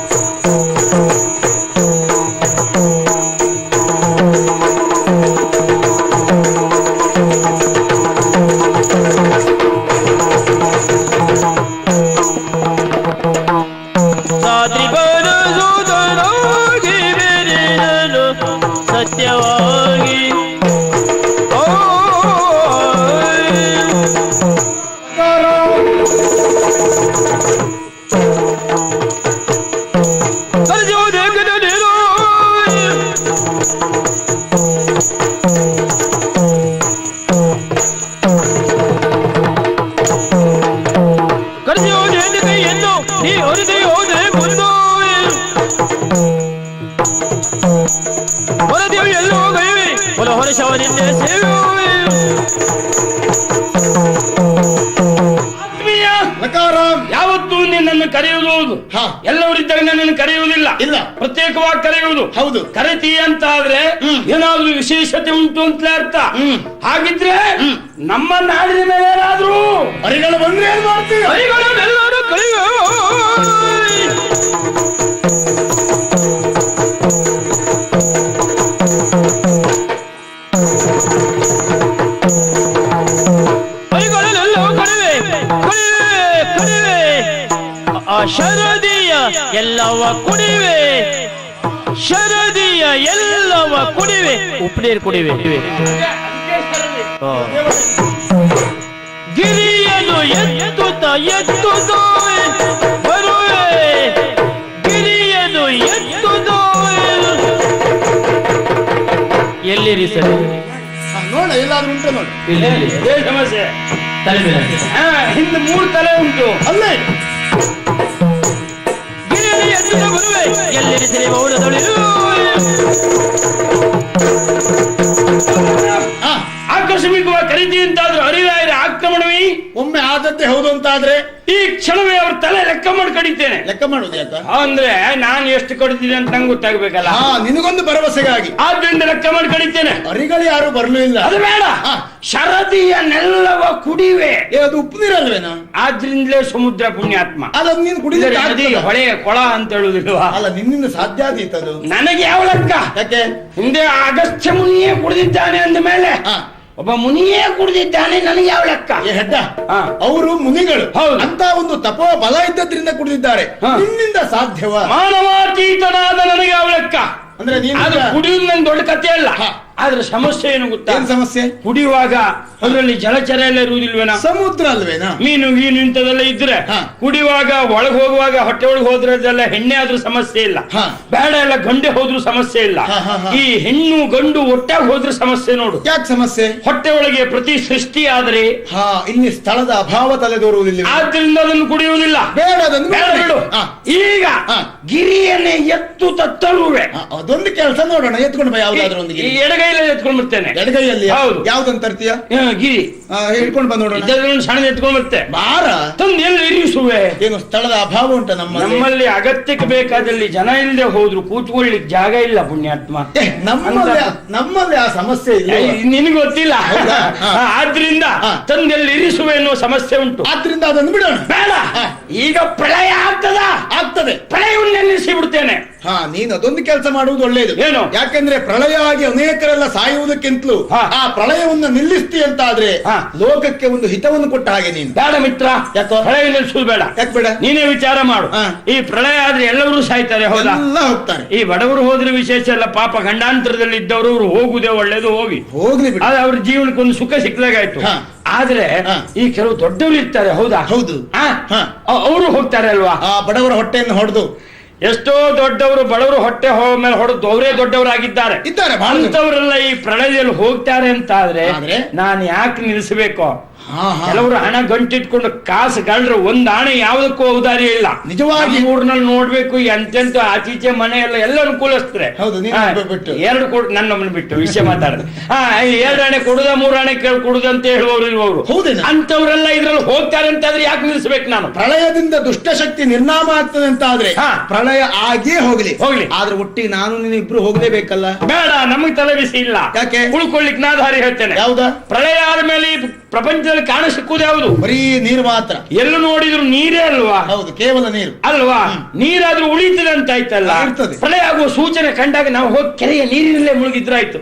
ಯಾವತ್ತೂ ನಿನ್ನನ್ನು ಕರೆಯುವುದು ಎಲ್ಲವರಿದ್ದಾಗ ನನ್ನನ್ನು ಕರೆಯುವುದಿಲ್ಲ, ಇಲ್ಲ ಪ್ರತ್ಯೇಕವಾಗಿ ಕರೆಯುವುದು. ಹೌದು, ಕರೆತಿ ಅಂತ ಆದ್ರೆ ಏನಾದ್ರೂ ವಿಶೇಷತೆ ಉಂಟು ಅಂತಲೇ ಅರ್ಥ. ಹಾಗಿದ್ರೆ ನಮ್ಮ ನಾಡಿನ ಮೇಲೆ ಏನಾದ್ರೂ ಹರಿಗಳು ಬಂದ್ರೆ ಏನ್ ಮಾಡ್ತೀವಿ? ಹರಿಗಳನ್ನೆಲ್ಲರೂ ಕರೆಯುವ ಶರದಿಯ ಎಲ್ಲವ ಕುಡಿವೆ, ಶರದಿಯ ಎಲ್ಲವ ಕುಡಿವೆ, ಉಪ್ಪು ಕುಡಿವೆ. ಗಿರಿಯನ್ನು ಎತ್ತುತ್ತ ಬರುವೆ, ಗಿರಿಯನ್ನು ಎತ್ತುತ್ತ ಎಲ್ಲಿರಿ ಸರ್ ನೋಡ ಎಲ್ಲಾದ್ರೂ ಉಂಟು ನೋಡಿ. ಇದೇ ಸಮಸ್ಯೆ. ಹಿಂದೆ 3 ತಲೆ ಉಂಟು ಅಲ್ಲೇ. ಬರುವೆ ಎಲ್ಲಿರಿಸಲಿ ಮೌನದೊಳಿರು. ಆಕಸ್ಮಿಕವಾಗಿ ಕರೀತಿ ಅಂತಾದ್ರೂ ಹರಿರಾಯರ ಆಕ್ರಮಣವೇ ಒಮ್ಮೆ ಆದದ್ದೇ ಹೌದು ಅಂತಾದ್ರೆ ಈ ಕ್ಷಣವೇ ಅವ್ರ ತಲೆ ಲೆಕ್ಕ ಮಾಡಿ ಕಡಿತೇನೆ. ಲೆಕ್ಕ ಮಾಡುದು ಯಾಕ ಅಂದ್ರೆ ನಾನು ಎಷ್ಟು ಕಡಿತೀನಿ ಅಂತ ನಂಗೆ ಗೊತ್ತಾಗ್ಬೇಕಲ್ಲ. ನಿನಗೊಂದು ಭರವಸೆಗಾಗಿ ಆದ್ರಿಂದ ಲೆಕ್ಕ ಮಾಡಿ ಕಡಿತೇನೆ. ಹರಿಗಳು ಯಾರು ಬರ್ಲೂ ಇಲ್ಲ. ಅದು ಬೇಡ, ಶರದಿಯ ನೆಲ್ಲವ ಕುಡಿವೆ. ಅದು ಉಪ್ಪು ನೀರಲ್ವೇನಾ? ಆದ್ರಿಂದಲೇ ಸಮುದ್ರ ಪುಣ್ಯಾತ್ಮ. ಅಲ್ಲ ನೀನು ಕುಡಿದ್ರೆ ಹೊಳೆ ಕೊಳ ಅಂತ ಹೇಳುದಿಲ್ವಾ? ಅಲ್ಲ ನಿನ್ನಿಂದ ಸಾಧ್ಯ ಆದೀತದು. ನನಗೆ ಯಾವ ಲೆಕ್ಕ? ಯಾಕೆ ಹಿಂದೆ ಅಗಸ್ತ್ಯ ಮುನಿಯೇ ಕುಡಿದಿದ್ದಾನೆ ಅಂದ ಮೇಲೆ ಒಬ್ಬ ಮುನಿಯೇ ಕುಡಿದಿದ್ದಾನೆ, ನನಗೆ ಯಾವ ಲೆಕ್ಕ? ಹೆಡ್ಡ ಅವರು ಮುನಿಗಳು ಅಂತ ಒಂದು ತಪೋ ಬಲ ಇದ್ದದ್ರಿಂದ ಕುಡಿದಿದ್ದಾರೆ, ನಿನ್ನಿಂದ ಸಾಧ್ಯವ? ಮಾನವಾತೀತನಾದ ನನಗೆ ಯಾವ ಲೆಕ್ಕ? ಅಂದ್ರೆ ಕುಡಿಯುವುದು ನಂಗೆ ದೊಡ್ಡ ಕಥೆ ಅಲ್ಲ. ಆದ್ರೆ ಸಮಸ್ಯೆ ಏನು ಗೊತ್ತಾ? ಸಮಸ್ಯೆ ಕುಡಿಯುವಾಗ ಅದರಲ್ಲಿ ಜಲಚರ ಎಲ್ಲ ಇರುವುದಿಲ್ವೇನಾ? ಸಮುದ್ರ ಅಲ್ವೇನಾ? ಮೀನು ಗೀನು ಇಂಥದೆಲ್ಲ ಇದ್ರೆ ಕುಡಿಯುವಾಗ ಒಳಗೆ ಹೋಗುವಾಗ ಹೊಟ್ಟೆ ಒಳಗೆ ಹೋದ್ರದೆಲ್ಲ ಹೆಣ್ಣೆ ಆದ್ರೂ ಸಮಸ್ಯೆ ಇಲ್ಲ, ಬೇಡ ಎಲ್ಲ ಗಂಡೆ ಹೋದ್ರೂ ಸಮಸ್ಯೆ ಇಲ್ಲ. ಈ ಹೆಣ್ಣು ಗಂಡು ಒಟ್ಟಾಗಿ ಹೋದ್ರೂ ಸಮಸ್ಯೆ ನೋಡು. ಯಾಕೆ ಸಮಸ್ಯೆ? ಹೊಟ್ಟೆ ಒಳಗೆ ಪ್ರತಿ ಸೃಷ್ಟಿ ಆದ್ರೆ ಇಲ್ಲಿ ಸ್ಥಳದ ಅಭಾವ ತಲೆದೋರುವುದಿಲ್ಲ, ಆದ್ರಿಂದ ಅದನ್ನು ಕುಡಿಯುವುದಿಲ್ಲ. ಬೇಡ, ಅದನ್ನು ಬೇಡ ಬಿಡು. ಈಗ ಗಿರಿಯನ್ನೇ ಎತ್ತು ತತ್ತರುವೆ. ಅದೊಂದು ಕೆಲಸ ನೋಡೋಣ, ಎತ್ಕೊಂಡು ಬಾ ಯಾವ್ದಾದ್ರು ಒಂದು ಗಿರಿ. ಎಡಗೈಯಲ್ಲಿ ಎತ್ಕೊಂಡು ಬರ್ತೇನೆ. ಎಡಗೈಯಲ್ಲಿ ಯಾವ್ದಂತ ತರ್ತೀಯ? ಗಿರಿ ಹೇಳ್ಕೊಂಡು ಬಂದೋಡೋಣ. ಸಣ್ಣ ಎತ್ಕೊಂಡು ಬರ್ತೇನೆ. ಬಾರ ತಂದು ಎಲ್ಲಿ ಇರಿಸುವೆ? ಏನು ಸ್ಥಳದ ಅಭಾವ ಉಂಟ ನಮ್ಮಲ್ಲಿ? ಅಗತ್ಯಕ್ಕೆ ಬೇಕಾದಲ್ಲಿ ಜನ ಇಲ್ಲದೆ ಹೋದ್ರು ಕೂತ್ಕೊಳ್ಳಿಕ್ ಜಾಗ ಇಲ್ಲ ಪುಣ್ಯಾತ್ಮ. ನಮ್ಮಲ್ಲಿ ಆ ಸಮಸ್ಯೆ ಇಲ್ಲ, ನಿನಗೆ ಗೊತ್ತಿಲ್ಲ. ಆದ್ರಿಂದ ತಂದೆಲ್ಲಿ ಇರಿಸುವೆ ಎನ್ನುವ ಸಮಸ್ಯೆ ಉಂಟು. ಆದ್ರಿಂದ ಅದನ್ನು ಬಿಡೋಣ. ಬೇಡ, ಈಗ ಪ್ರಳಯ ಆಗ್ತದೆ. ಪ್ರಳಯವನ್ನೇ ನಿಲ್ಲಿಸಿ ಬಿಡ್ತೇನೆ. ನೀನು ಅದೊಂದು ಕೆಲಸ ಮಾಡುವುದು ಒಳ್ಳೆಯದು. ಏನು? ಯಾಕೆಂದ್ರೆ ಪ್ರಳಯ ಆಗಿ ಅನೇಕರೆಲ್ಲ ಸಾಯುವುದಕ್ಕಿಂತಲೂ ಆ ಪ್ರಳಯವನ್ನು ನಿಲ್ಲಿಸ್ತಿ ಅಂತಾದ್ರೆ ಲೋಕಕ್ಕೆ ಒಂದು ಹಿತವನ್ನು ಕೊಟ್ಟ ಹಾಗೆ ನೀನು. ಬೇಡ ಮಿತ್ರ, ಪ್ರಳಯ ನಿಲ್ಲಿಸುವುದು ಬೇಡ. ಯಾಕೆ ಬೇಡ? ನೀನೇ ವಿಚಾರ ಮಾಡು. ಈ ಪ್ರಳಯ ಆದ್ರೆ ಎಲ್ಲರೂ ಸಾಯ್ತಾರೆ, ಹೌದಾ? ಎಲ್ಲ ಹೋಗ್ತಾರೆ. ಈ ಬಡವರು ಹೋದ್ರೆ ವಿಶೇಷ ಎಲ್ಲ, ಪಾಪ ಗಂಡಾಂತರದಲ್ಲಿ ಇದ್ದವರು ಅವ್ರು ಹೋಗುದೇ ಒಳ್ಳೇದು, ಹೋಗ್ಲಿ ಬಿಡಿ. ಅವ್ರ ಜೀವನಕ್ಕೆ ಒಂದು ಸುಖ ಸಿಕ್ಕದಾಗಾಯ್ತು. ಆದ್ರೆ ಈ ಕೆಲವು ದೊಡ್ಡವರು ಇರ್ತಾರೆ, ಹೌದಾ? ಹೌದು. ಅವರು ಹೋಗ್ತಾರೆ ಅಲ್ವಾ? ಬಡವರ ಹೊಟ್ಟೆಯನ್ನು ಹೊಡೆದು ಎಷ್ಟೋ ದೊಡ್ಡವರು ಬಡವರು ಹೊಟ್ಟೆ ಮೇಲೆ ಹೊಡೆದು ಅವರೇ ದೊಡ್ಡವರಾಗಿದ್ದಾರೆ. ಅಂತವರೆಲ್ಲ ಈ ಪ್ರಳಯದಲ್ಲಿ ಹೋಗ್ತಾರೆ ಅಂತ ಆದ್ರೆ ನಾನು ಯಾಕೆ ನಿಲ್ಲಿಸಬೇಕು? ಕೆಲವರು ಹಣ ಗಂಟಿಟ್ಕೊಂಡು ಕಾಸು ಗಳ್ರು ಒಂದ್ ಆಣೆ ಯಾವುದಕ್ಕೂ ಔದಾರ್ಯ ಇಲ್ಲ. ನಿಜವಾಗಿ ಊರ್ನಲ್ಲಿ ನೋಡ್ಬೇಕು, ಎಂತೆಂತ ಆಚೀಚೆ ಮನೆ ಎಲ್ಲ ಅನುಕೂಲಿಸ್ತಾರೆ. ಎರಡು ನನ್ನಮ್ಮನ ಬಿಟ್ಟು ವಿಷಯ ಮಾತಾಡಿದ್ರೆ 2 ಆಣೆ ಕೊಡುದ 3 ಆಣೆ ಕೊಡುದ ಅಂತ ಹೇಳುವವರು ಇರುವವರು. ಅಂತವರೆಲ್ಲ ಇದ್ರಲ್ಲಿ ಹೋಗ್ತಾರೆ ಅಂತಾದ್ರೆ ಯಾಕೆ ನಿಲ್ಲಿಸ್ಬೇಕು ನಾನು? ಪ್ರಳಯದಿಂದ ದುಷ್ಟಶಕ್ತಿ ನಿರ್ನಾಮ ಆಗ್ತದೆ ಅಂತ ಆದ್ರೆ ಪ್ರಳಯ ಆಗೇ ಹೋಗ್ಲಿ ಆದ್ರೆ ಒಟ್ಟಿಗೆ ನಾನು ನೀನು ಇಬ್ರು ಹೋಗ್ಲೇಬೇಕಲ್ಲ. ಬೇಡ, ನಮಗ್ ತಲೆ ಬಿಸಿ ಇಲ್ಲ. ಯಾಕೆ? ಉಳ್ಕೊಳ್ಳಿಕ್ ನಾ ದಾರಿ ಹೇಳ್ತೇನೆ. ಯಾವ್ದಾ? ಪ್ರಳಯ ಆದ್ಮೇಲೆ ಪ್ರಪಂಚದಲ್ಲಿ ಕಾಣ ಸಿಕ್ಕುವುದು ಯಾವುದು? ಬರೀ ನೀರು ಮಾತ್ರ. ಎಲ್ಲ ನೋಡಿದ್ರು ನೀರೇ ಅಲ್ವಾ? ಹೌದು, ಕೇವಲ ನೀರು ಅಲ್ವಾ? ನೀರಾದ್ರೂ ಉಳಿತದೆ ಅಂತ ಆಯ್ತಲ್ಲ. ಪ್ರಳಯ ಆಗುವ ಸೂಚನೆ ಕಂಡಾಗ ನಾವು ಹೋಗಿ ಕೆರೆಯ ನೀರಿನಲ್ಲೇ ಮುಳುಗಿದ್ರಾಯ್ತು.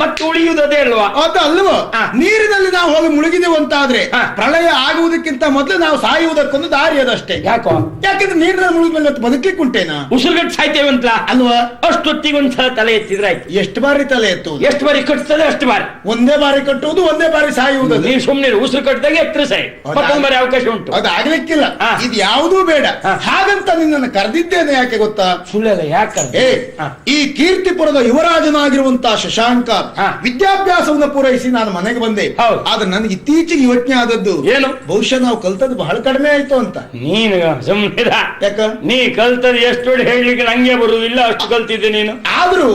ಮತ್ತೆ ಉಳಿಯುವುದು ಅದೇ ಅಲ್ವಾ? ಅಲ್ವಾ? ನೀರಿನಲ್ಲಿ ನಾವು ಹೋಗಿ ಮುಳುಗಿದೆವು ಅಂತ ಆದ್ರೆ ಪ್ರಳಯ ಆಗುವುದಕ್ಕಿಂತ ಮೊದಲು ನಾವು ಸಾಯುವುದಕ್ಕೊಂದು ದಾರಿ ಅದಷ್ಟೇ. ಯಾಕೋ? ಯಾಕಂದ್ರೆ ನೀರಿನ ಮುಳುಗಿದ್ಮೇಲೆ ಬದುಕಲಿಕ್ಕೆ ಉಂಟೇನಾ? ಉಸಿರುಗಟ್ಟು ಸಾಯ್ತೇವಂತ ಅಲ್ವಾ? ಅಷ್ಟೊತ್ತಿಗೆ ಒಂದ್ಸಲ ತಲೆ ಎತ್ತಿದ್ರಾಯ್ತು. ಎಷ್ಟು ಬಾರಿ ತಲೆ ಎತ್ತುವುದು? ಎಷ್ಟು ಬಾರಿ ಕಟ್ತದೆ ಅಷ್ಟು ಬಾರಿ. ಒಂದೇ ಬಾರಿ ಕಟ್ಟುವುದು, ಒಂದೇ ಬಾರಿ ಸಾಯುವುದು. ನೀವು ಸುಮ್ಮನೆ ಉಸಿರು ಕಟ್ಟಿದಾಗ ಎತ್ತರ ಸರಿ, ಮತ್ತೊಂದು ಬಾರಿ ಅವಕಾಶ ಉಂಟು. ಅದು ಆಗ್ಲಿಕ್ಕಿಲ್ಲ. ಇದು ಯಾವುದೂ ಬೇಡ. ಹಾಗಂತ ನಿನ್ನನ್ನು ಕರೆದಿದ್ದೇನೆ. ಯಾಕೆ ಗೊತ್ತಾ? ಸುಳ್ಳಲ್ಲ. ಯಾಕೆ? ಈ ಕೀರ್ತಿಪುರದ ಯುವರಾಜನಾಗಿರುವಂತಹ ಶಶಾಂಕ ವಿದ್ಯಾಭ್ಯಾಸವನ್ನು ಪೂರೈಸಿ ನಾನು ಮನೆಗೆ ಬಂದೆ. ಆದ್ರೆ ನನಗೆ ಇತ್ತೀಚೆಗೆ ಯೋಚನೆ ಆದದ್ದು ಏನು? ಬಹುಶಃ ನಾವು ಕಲ್ತದ್ದು ಬಹಳ ಕಡಿಮೆ ಆಯ್ತು ಅಂತ. ನೀನು ಸುಮ್ಮನೆ ಯಾಕ? ನೀ ಕಲ್ತದ್ದು ಎಷ್ಟು ಹೇಳ್ಲಿಕ್ಕೆ ನಂಗೆ ಬರುವುದಿಲ್ಲ, ಅಷ್ಟು ಕಲ್ತಿದ್ದೆ ನೀನು. ಆದ್ರೂ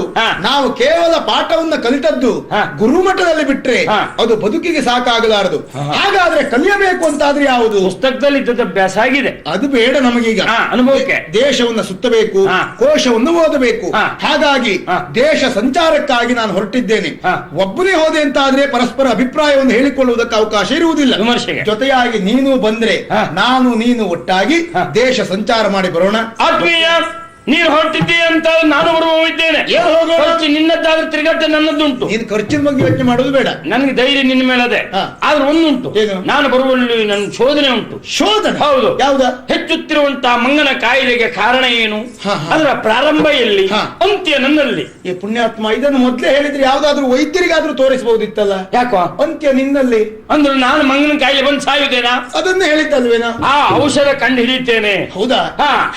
ನಾವು ಕೇವಲ ಪಾಠವನ್ನ ಕಲಿತದ್ದು ಗುರುಮಠದಲ್ಲಿ ಬಿಟ್ರೆ ಅದು ಬದುಕಿಗೆ ಸಾಕಾಗಲಾರದು. ಹಾಗಾದ್ರೆ ಕಲಿಯಬೇಕು ಅಂತಾದ್ರೆ ಯಾವುದು? ಪುಸ್ತಕದಲ್ಲಿ ಇದ್ದದ್ದು ಅಭ್ಯಾಸ ಆಗಿದೆ, ಅದು ಬೇಡ ನಮಗೀಗ. ಅನುಭವಕ್ಕೆ ದೇಶವನ್ನ ಸುತ್ತಬೇಕು, ಕೋಶವನ್ನು ಓದಬೇಕು. ಹಾಗಾಗಿ ದೇಶ ಸಂಚಾರಕ್ಕಾಗಿ ನಾನು ಹೊರಟಿದ್ದೇನೆ. ಒಬ್ಬನೇ ಹೋದೆ ಅಂತಾದ್ರೆ ಪರಸ್ಪರ ಅಭಿಪ್ರಾಯವನ್ನು ಹೇಳಿಕೊಳ್ಳುವುದಕ್ಕೆ ಅವಕಾಶ ಇರುವುದಿಲ್ಲ. ಜೊತೆಯಾಗಿ ನೀನು ಬಂದ್ರೆ ನಾನು ನೀನು ಒಟ್ಟಾಗಿ ದೇಶ ಸಂಚಾರ ಮಾಡಿ ಬರೋಣ. ಆತ್ಮೀಯ, ನೀನು ಹೊರಟಿದ್ದೀಯ ಅಂತ ನಾನು ಬರುವಿದ್ದೇನೆ. ನಿನ್ನದ್ದಾದ್ರೆ ತಿರುಗಾಟ ನನ್ನದ್ದುಂಟು. ನೀನು ಖರ್ಚಿನ ಬಗ್ಗೆ ಯೋಚನೆ ಮಾಡೋದು ಬೇಡ. ನನಗೆ ಧೈರ್ಯ ನಿನ್ನ ಮೇಲೆ ಅದೇ. ಆದ್ರೆ ಒಂದುಂಟು, ನಾನು ಬರುವಲ್ಲಿ ನನ್ನ ಶೋಧನೆ ಉಂಟು. ಶೋಧನೆ? ಹೌದು. ಯಾವ್ದ? ಹೆಚ್ಚುತ್ತಿರುವಂತಹ ಮಂಗನ ಕಾಯಿಲೆಗೆ ಕಾರಣ ಏನು, ಅದರ ಪ್ರಾರಂಭ ಎಲ್ಲಿ, ಅಂತ್ಯ ನನ್ನಲ್ಲಿ. ಈ ಪುಣ್ಯಾತ್ಮ ಇದನ್ನು ಮೊದ್ಲೇ ಹೇಳಿದ್ರೆ ಯಾವ್ದಾದ್ರು ವೈದ್ಯರಿಗಾದ್ರೂ ತೋರಿಸಬಹುದಿತ್ತಲ್ಲ. ಯಾಕೋ? ಅಂತ್ಯ ನಿನ್ನಲ್ಲಿ ಅಂದ್ರೆ ನಾನು ಮಂಗನ ಕಾಯಿಲೆ ಬಂದು ಸಾಯುತ್ತೇನಾ? ಅದನ್ನೇ ಹೇಳಿದ್ದಲ್ವೇನಾ? ಆ ಔಷಧ ಕಂಡು ಹಿಡಿತೇನೆ. ಹೌದಾ?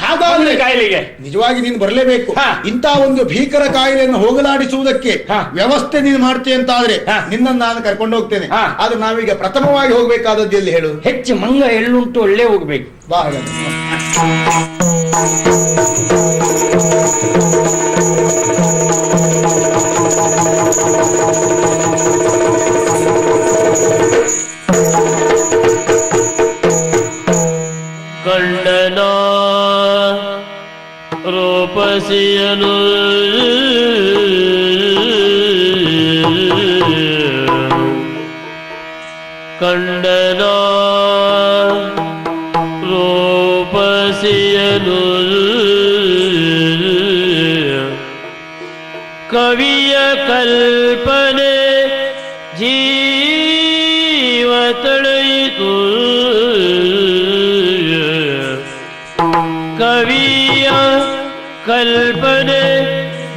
ಹಾಗಾದ್ರೆ ಕಾಯಿಲೆಗೆ ನಿಜವಾಗಿ ನೀನು ಬರಲೇಬೇಕು. ಇಂಥ ಒಂದು ಭೀಕರ ಕಾಯಿಲೆಯನ್ನು ಹೋಗಲಾಡಿಸುವುದಕ್ಕೆ ವ್ಯವಸ್ಥೆ ನೀನು ಮಾಡ್ತೀಯ ಅಂತ ಆದ್ರೆ ನಿನ್ನನ್ನು ನಾನು ಕರ್ಕೊಂಡು ಹೋಗ್ತೇನೆ. ಆದ್ರೆ ನಾವೀಗ ಪ್ರಥಮವಾಗಿ ಹೋಗ್ಬೇಕಾದದ್ದು ಎಲ್ಲಿ ಹೇಳು? ಹೆಚ್ಚು ಮಂಗ ಎಳ್ಳುಂಟು ಒಳ್ಳೆ ಹೋಗ್ಬೇಕು. ಬಾ. ಕಂಡನ ರೂಪಸಿಯನು ಕಂಡನ ರೂಪಸಿಯನು ಕವಿಯ ಕಲ್ಪನೆ ಜೀವ ತಳೆಯಿತು ಕವಿಯ ಕಲ್ಪನೆ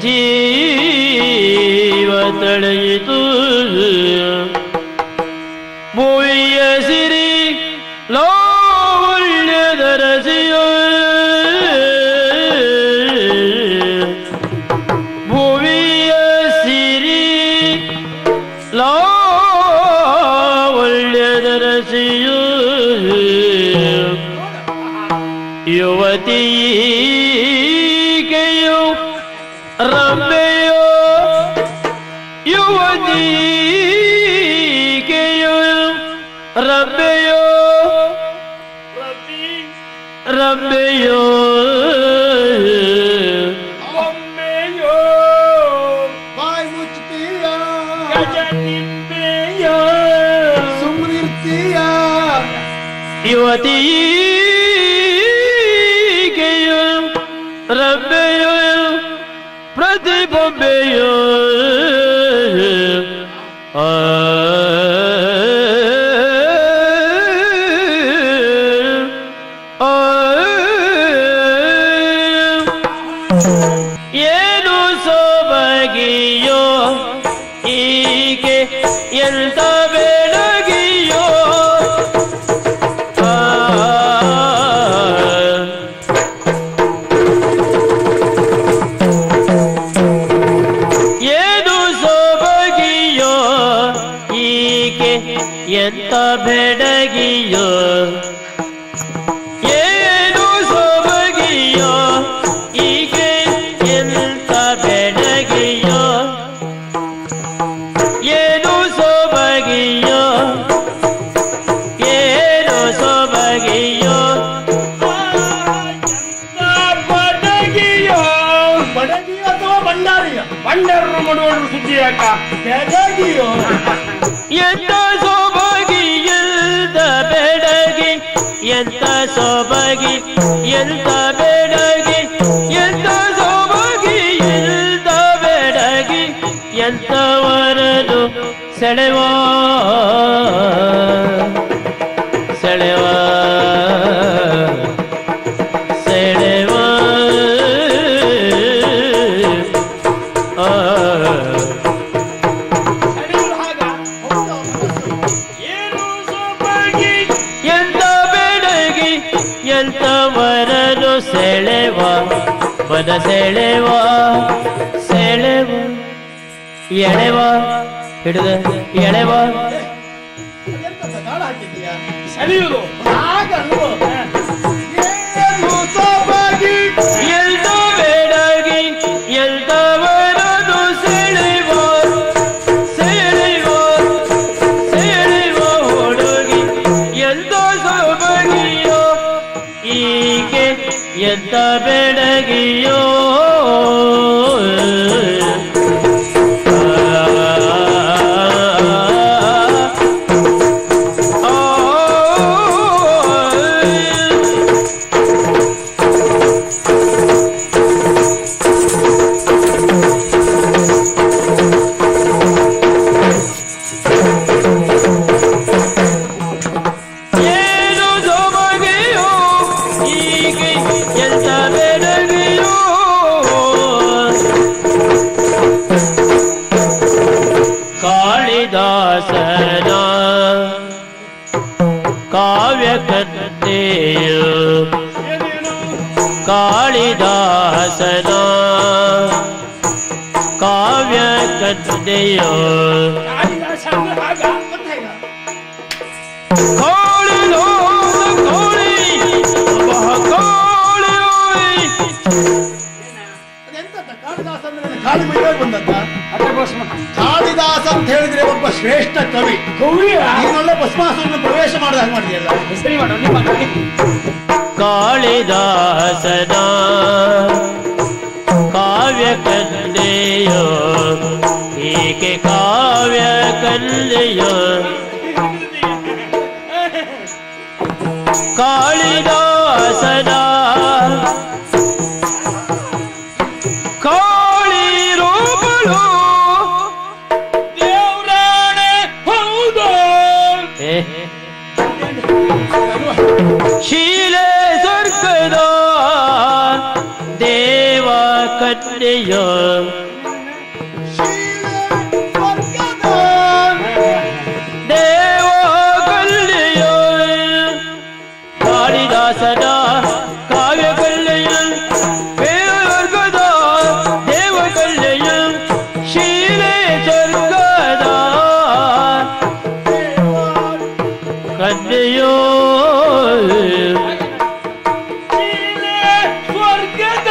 ಜೀವ ತಳೆಯಿತು ಭೂಮಿಯ ಸಿರಿ ಲಾವಣ್ಯದರಸಿಯ ಭೂಮಿಯ ಸಿರಿ ಲಾವಣ್ಯದರಸಿಯು ಯುವತಿಗೆಯು ರಮ್ಮೆಯೋ ಯುವತಿಗೆಯು ರಮ್ಮೆಯೋ ರಮ್ಮೆಯೋ ಒಮ್ಮೆಯೋ ಬಾಯಿ ಮುಚ್ತೀಯ ಗಜನಿಂಬೆಯ ಸುಮ್ಮನಿರ್ತೀಯ ಯುವತಿಗೆಯು ರಬ್ಬೆಯು ಪ್ರತಿಬೊಬ್ಬೆಯು ಏನು ಸೊಬಗಿಯೋ ಹೀಗೆ ಎಂತ ಬೆಳಗಿಯೋ ಏನು ಸೊಬಗಿಯೋ ಹೀಗೆ ಎಂತ ಬೆಡಗಿಯೋ ಏನು ಸೊಬಗಿಯೋ ಹೀಗೆ ಎಂತ ಬೆಡಗಿಯೋ ಏನು ಸೊಬಗಿಯೋ ಏನು ಸೊಬಗಿಯೋ ಬಡಗಿಯೋ ಬಡಗಿ ಅಥವಾ ಭಂಡಾರಿಯ ಬಂಡರು ಮಾಡುವವರು ಸುದ್ದಿ ಯಾಕ ಬೆಡಗಿಯೋ ಎಂತ ಸೊಬಗಿ ಎಂತ ಬೆಡಗಿ ಎಂತ ಸೊಬಗಿ ಎಂತ ಬೆಡಗಿ ಎಂತ ಸೊಬಗಿ ಎಂತ ಬೆಡಗಿ ಎಂತವರದು ಸೆಳೆವಾ ಸೆಳೆವಾ ಸೆಳೆವಾ ಎಂತ ಬೆಡಗಿ ಎಂತವರನು ಸೆಳೆವ ಮನ ಸೆಳೆವ ಸೆಳೆವ ಎಳೆವ ಹಿಡಿದ ಎಳೆವ ಸರಿಯುವುದು ಎಂತ ಬೆಡಗಿ ಎಂತವರನು ಸೆಳೆವ ಸೆಳೆವ ಸೆಳೆವ ಹುಡುಗಿ ಎಂತ ಸೊಬಗಿಯೋ ಹೀಗೆ ಎಂತ ಬೆಡಗಿಯೋ ಏನು ಸೊಬಗಿಯೋ ಹೀಗೆ ಎಂತ ಬೆಡಗಿಯೋ ಕಾಳಿದಾಸನ ಕಾವ್ಯ ಕಥೆಯು ಕಾಳಿದಾಸನ ಕಾವ್ಯ ಕಥೆಯು ಕಾಳಿದಾಸ ಅಂತ ಹೇಳಿದ್ರೆ ಒಬ್ಬ ಶ್ರೇಷ್ಠ ಕವಿ ನೀನೊಳ್ಳೆ ಭಸ್ಮಾಸುರನ್ನು ಪ್ರವೇಶ ಮಾಡಿದ ಹಾಗೆ ಮಾಡಿದೆಯಲ್ಲ. ಸರಿ ಮಾಡು ನಿಮ್ಮ ಕಾಳಿದಾಸನ ಕಾವ್ಯ ಕನ್ಯೆಯೋ ಹೀಗೆ ಕಾವ್ಯ ಕನ್ಯೆಯೋ ಕಾಳಿದಾಸನ ಕಾಳಿ ರೂಪಳು ದೇವ್ರಾಣೆ ಹೌದು ಶೀಲೆ ಸ್ವರ್ಗದ ದೇವ ಕನ್ಯೆಯೋ ದೇವ ಕನ್ಯೆಯೋ ಕಾಳಿದಾಸನ ಕಾವ್ಯ ಕನ್ಯೆಯೋ ಬೇವರ್ಗದ ದೇವ ಕನ್ಯೆಯೋ ಶೀಲೆ ಸ್ವರ್ಗದ ಕನ್ಯೆಯೋ ಸ್ವರ್ಗದ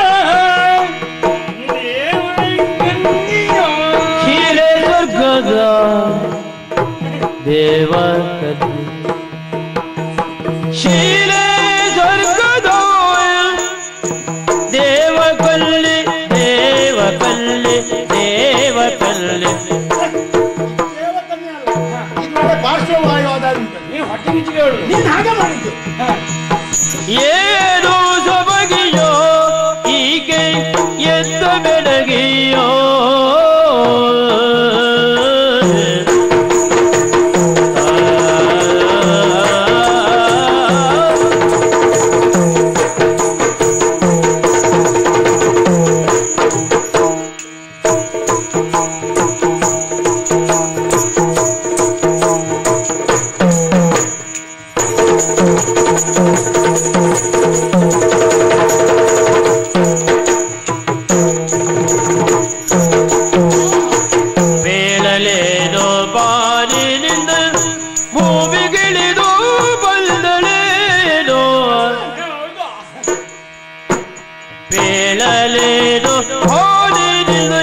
ಬೇಳಲೇನು ಹೋದಿನಿಂದ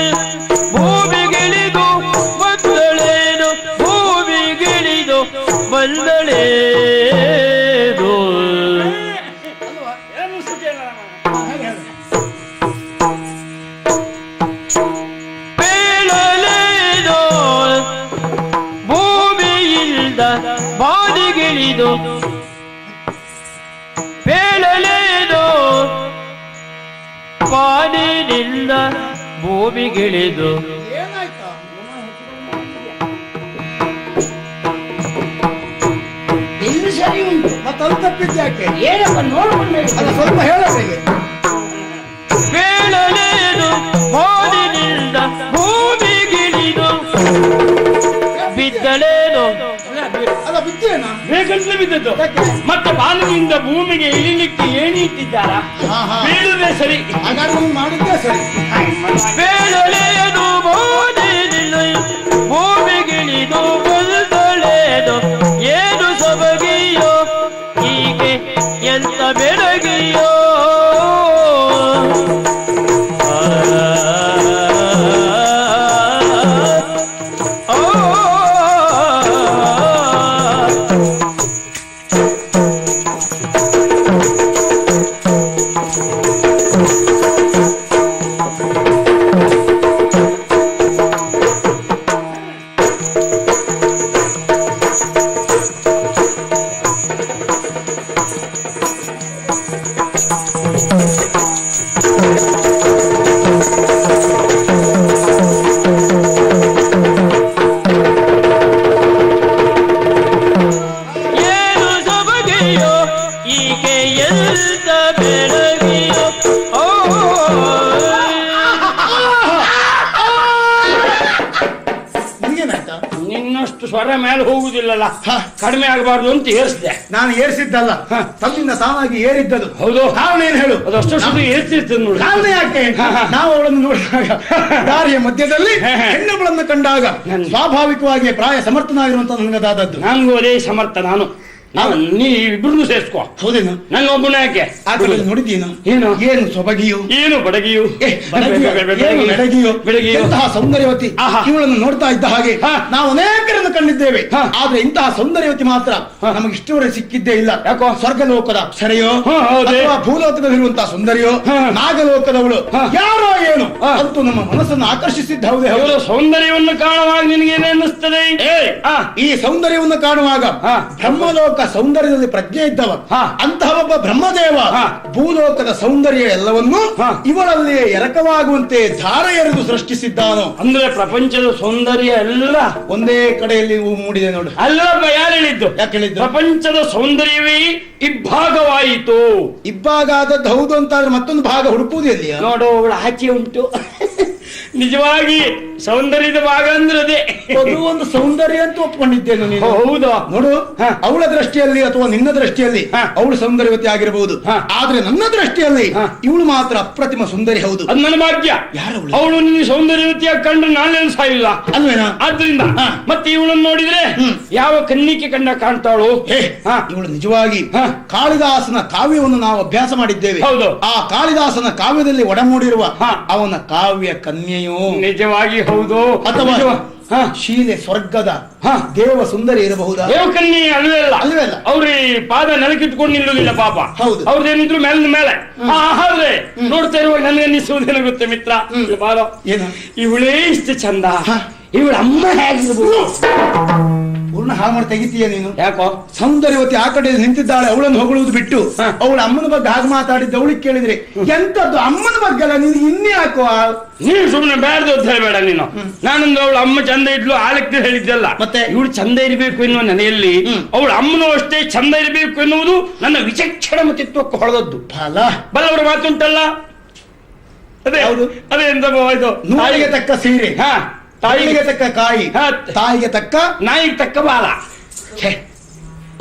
ಭೂಮಿಗಿಳಿದು ಬಂದಳೇನು ಭೂಮಿಗಿಳಿದು ಬಂದಳೇನು ಬೇಳಲೇನು ಭೂಮಿಯಿಂದ ಬಾದಿಗಿಳಿದು ಬೇಳಲೇನು ಪಾನಿನಿಂದ ಭೂಮಿಗಿಳಿದು ಇಲ್ಲಿ ಸರಿ ಉಂಟು ಮತ್ತಲ್ಲಿ ತಪ್ಪಿದ್ಯಾಕೆ ಏನಪ್ಪ ನೋಡ್ಕೊಂಡು ಅಲ್ಲ ಸ್ವಲ್ಪ ಹೇಳೋರಿಗೆ ಬೇಳಲೇನು ಪಾನಿನಿಂದ ಭೂಮಿಗಿಳಿದು ಬಿದ್ದಳೇನು ಅಲ್ಲ ಬಿದ್ದೇನಾ ಬೇಕಂತಲೇ ಬಿದ್ದದ್ದು ಮತ್ತೆ ಬಾಲುವಿಂದ ಭೂಮಿಗೆ ಇಳಿಲಿಕ್ಕೆ ಏಣಿ ಇಟ್ಟಿದ್ದಾರ ಬೀಳುದೇ ಸರಿ ಹಾಗಾದ್ರೆ ನೀವು ಮಾಡಿದ್ದೇ ಸರಿ ಬೇಳಲೇನು ಭೂಮಿಗಿಳಿದು ಬಂದಳೇನು ಏನು ಸೊಬಗಿಯೋ ಹೀಗೆ ಎಂತ ಬೆಳಗಿಯೋ ಸ್ವರ ಮೇಲೆ ಹೋಗುದಿಲ್ಲಲ್ಲ ಕಡಿಮೆ ಆಗಬಾರ್ದು ಅಂತ ಏರಿಸಿದೆ. ನಾನು ಏರಿಸಿದ್ದಲ್ಲ, ತಮ್ಮಿಂದ ತಾನಾಗಿ ಏರಿದ್ದದು. ಹೌದು, ಕಾರಣ ಏನ್ ಹೇಳು? ಅದಷ್ಟು ಏರ್ತಿರ್ತದೆ ನೋಡಿ. ಕಾರಣ ಯಾಕೆ? ನಾವು ಅವಳನ್ನು ನೋಡಿದಾಗ ದಾರಿಯ ಮಧ್ಯದಲ್ಲಿ ಹೆಣ್ಣುಗಳನ್ನು ಕಂಡಾಗ ಸ್ವಾಭಾವಿಕವಾಗಿ ಪ್ರಾಯ ಸಮರ್ಥನಾಗಿರುವಂತ ನನಗದಾದದ್ದು. ನನಗೂ ಅದೇ ಸಮರ್ಥ. ನೀ ಇಬ್ರು ಸೇರ್ಸ್ಕೋ. ಹೌದೇನು? ನನ್ನ ಒಬ್ಬನ ಯಾಕೆ ನೋಡಿದ್ದೀನು? ಏನು ಏನು ಸೊಬಗಿಯು, ಏನು ಬಡಗಿಯು, ಬೆಳಗಿಯು, ಇಂತಹ ಸೌಂದರ್ಯವತಿ. ಇವಳನ್ನು ನೋಡ್ತಾ ಇದ್ದ ಹಾಗೆ ನಾವು ಅನೇಕರನ್ನು ಕಂಡಿದ್ದೇವೆ. ಆದ್ರೆ ಇಂತಹ ಸೌಂದರ್ಯವತಿ ಮಾತ್ರ ನಮಗೆ ಇಷ್ಟವರೆಗೆ ಸಿಕ್ಕಿದ್ದೇ ಇಲ್ಲ. ಯಾಕೋ? ಸ್ವರ್ಗಲೋಕದ ಅಕ್ಷರೆಯೋ ಅಥವಾ ಭೂಲೋಕದಲ್ಲಿರುವಂತಹ ಸುಂದರಿಯೋ ನಾಗಲೋಕದವಳು ಯಾರೋ ಏನು ಅಂತೂ ನಮ್ಮ ಮನಸ್ಸನ್ನು ಆಕರ್ಷಿಸಿದ್ದ. ಹೌದೇ ಹೌದು. ಸೌಂದರ್ಯವನ್ನು ಕಾಣುವಾಗ ನಿನಗೇನು ಅನ್ನಿಸ್ತದೆ? ಈ ಸೌಂದರ್ಯವನ್ನು ಕಾಣುವಾಗ ಬ್ರಹ್ಮಲೋಕ ಸೌಂದರ್ಯದಲ್ಲಿ ಪ್ರಜ್ಞೆ ಇದ್ದವ ಅಂತಹ ಒಬ್ಬ ಬ್ರಹ್ಮದೇವ ಭೂಲೋಕದ ಸೌಂದರ್ಯ ಎಲ್ಲವನ್ನೂ ಇವಳಲ್ಲಿ ಎರಕವಾಗುವಂತೆ ಧಾರ ಎರೆದು ಸೃಷ್ಟಿಸಿದ್ದಾನೋ. ಅಂದ್ರೆ ಪ್ರಪಂಚದ ಸೌಂದರ್ಯ ಎಲ್ಲ ಒಂದೇ ಕಡೆಯಲ್ಲಿ ಮೂಡಿದೆ ನೋಡು. ಅಲ್ಲಪ್ಪ, ಯಾರು ಹೇಳಿದ್ದು? ಯಾಕೆ ಹೇಳಿದ್ದು? ಪ್ರಪಂಚದ ಸೌಂದರ್ಯವೇ ಇಬ್ಬಾಗವಾಯಿತು. ಇಬ್ಬಾಗ ಆದದ್ದು ಹೌದು ಅಂತಾದ್ರೆ ಮತ್ತೊಂದು ಭಾಗ ಹುಡುಕುವುದಿಲ್ಲ. ನೋಡು, ಅವಳ ಆಚೆ ಉಂಟು. ನಿಜವಾಗಿ ಸೌಂದರ್ಯದ ಭಾಗ ಅಂದ್ರೆ ಅದೇ. ಅದು ಒಂದು ಸೌಂದರ್ಯ ಅಂತ ಒಪ್ಕೊಂಡಿದ್ದೇನೆ ನೀನು. ಹೌದು. ನೋಡು, ಅವಳ ದೃಷ್ಟಿಯಲ್ಲಿ ಅಥವಾ ನಿನ್ನ ದೃಷ್ಟಿಯಲ್ಲಿ ಅವಳು ಸೌಂದರ್ಯವತಿ ಆಗಿರಬಹುದು. ಆದ್ರೆ ನನ್ನ ದೃಷ್ಟಿಯಲ್ಲಿ ಇವಳು ಮಾತ್ರ ಅಪ್ರತಿಮ ಸುಂದರಿ. ಹೌದು, ಅದು ನನ್ನ ಭಾಗ್ಯ. ಅವಳು ನಿನ್ನ ಸೌಂದರ್ಯವತಿಯಾಗಿ ಕಂಡ್ರೆ ನಾನೇನು ಸಾಯಿಲ್ಲ ಅಲ್ವೇನಾ? ಆದ್ರಿಂದ ಮತ್ತೆ ಇವಳನ್ನು ನೋಡಿದ್ರೆ ಯಾವ ಕನ್ನಿಕೆ ಕಂಡ ಕಾಣ್ತಾಳು? ಇವಳು ನಿಜವಾಗಿ ಕಾಳಿದಾಸನ ಕಾವ್ಯವನ್ನು ನಾವು ಅಭ್ಯಾಸ ಮಾಡಿದ್ದೇವೆ. ಹೌದು. ಆ ಕಾಳಿದಾಸನ ಕಾವ್ಯದಲ್ಲಿ ಒಡಮೂಡಿರುವ ಅವನ ಕಾವ್ಯ ಕನ್ಯೆಯು ನಿಜವಾಗಿ ಹೌದು. ಅಥವಾ ಶೀಲೆ ಸ್ವರ್ಗದ ದೇವ ಸುಂದರಿ ಇರಬಹುದಾ? ದೇವಕನ್ಯೆ ಅಲ್ವೇ ಅಲ್ಲ. ಅಲ್ವೇ ಅಲ್ಲ. ಅವ್ರ ಪಾದ ನೆಲಕಿಟ್ಕೊಂಡು ನಿಲ್ಲುವುದಿಲ್ಲ ಪಾಪ. ಹೌದು. ಅವ್ರದ್ದೇನಿದ್ರು ಮೇಲಿನ ಮೇಲೆ. ಆದ್ರೆ ನೋಡ್ತಾ ಇರುವಾಗ ನನಗೆ ಅನ್ನಿಸುವುದೇನು ಗೊತ್ತೆ ಮಿತ್ರ? ಏನು? ಇವಳೇ ಇಷ್ಟು ಚಂದ, ಇವಳ ಅಮ್ಮ ಹೇಗಿರ್ಬೋದು? ಪೂರ್ಣ ಹಾಳು ಮಾಡಿ ತೆಗಿತೀಯ ನೀನು. ಯಾಕೋ? ಸೌಂದರ್ಯವತಿ ಆ ಕಡೆ ನಿಂತಿದ್ದಾಳೆ, ಅವಳನ್ನು ಹೊಗಳುವುದು ಬಿಟ್ಟು ಅವಳ ಅಮ್ಮನ ಬಗ್ಗೆ ಹಾಗೆ ಮಾತಾಡಿದ್ದ ಅವಳಿಗೆ ಕೇಳಿದ್ರೆ ಎಂತದ್ದು ಅಮ್ಮನ ಬಗ್ಗೆ ಅಲ್ಲ, ನೀನು ಇನ್ನೇ ಹಾಕೋ. ನೀನು ಸುಮ್ಮನೆ ಬೇಡದು ಅಂತ ಹೇಳಬೇಡ ನೀನು. ನಾನೊಂದು ಅವಳ ಅಮ್ಮ ಚಂದ ಇದ್ಲು ಆಲಕ್ಕೆ ಹೇಳಿದ್ದಲ್ಲ. ಮತ್ತೆ ಇವಳು ಚಂದ ಇರಬೇಕು ಎನ್ನುವ ನೆನೆಯಲ್ಲಿ ಅವಳ ಅಮ್ಮನೂ ಅಷ್ಟೇ ಚಂದ ಇರಬೇಕು ಎನ್ನುವುದು ನನ್ನ ವಿಚಕ್ಷಣ ಮತಿತ್ವಕ್ಕೆ ಹೊಡೆದದ್ದು. ಬಲ್ಲವರ ಮಾತುಂಟಲ್ಲ, ಅದೇ ಹೌದು. ಅದೇ ಎಂತ ತಾಯಿಗೆ ತಕ್ಕ ಸೀರೆ, ತಾಯಿಗೆ ತಕ್ಕ ಕಾಯಿ, ತಾಯಿಗೆ ತಕ್ಕ ನಾಯಿಗೆ ತಕ್ಕ ಬಾಲ.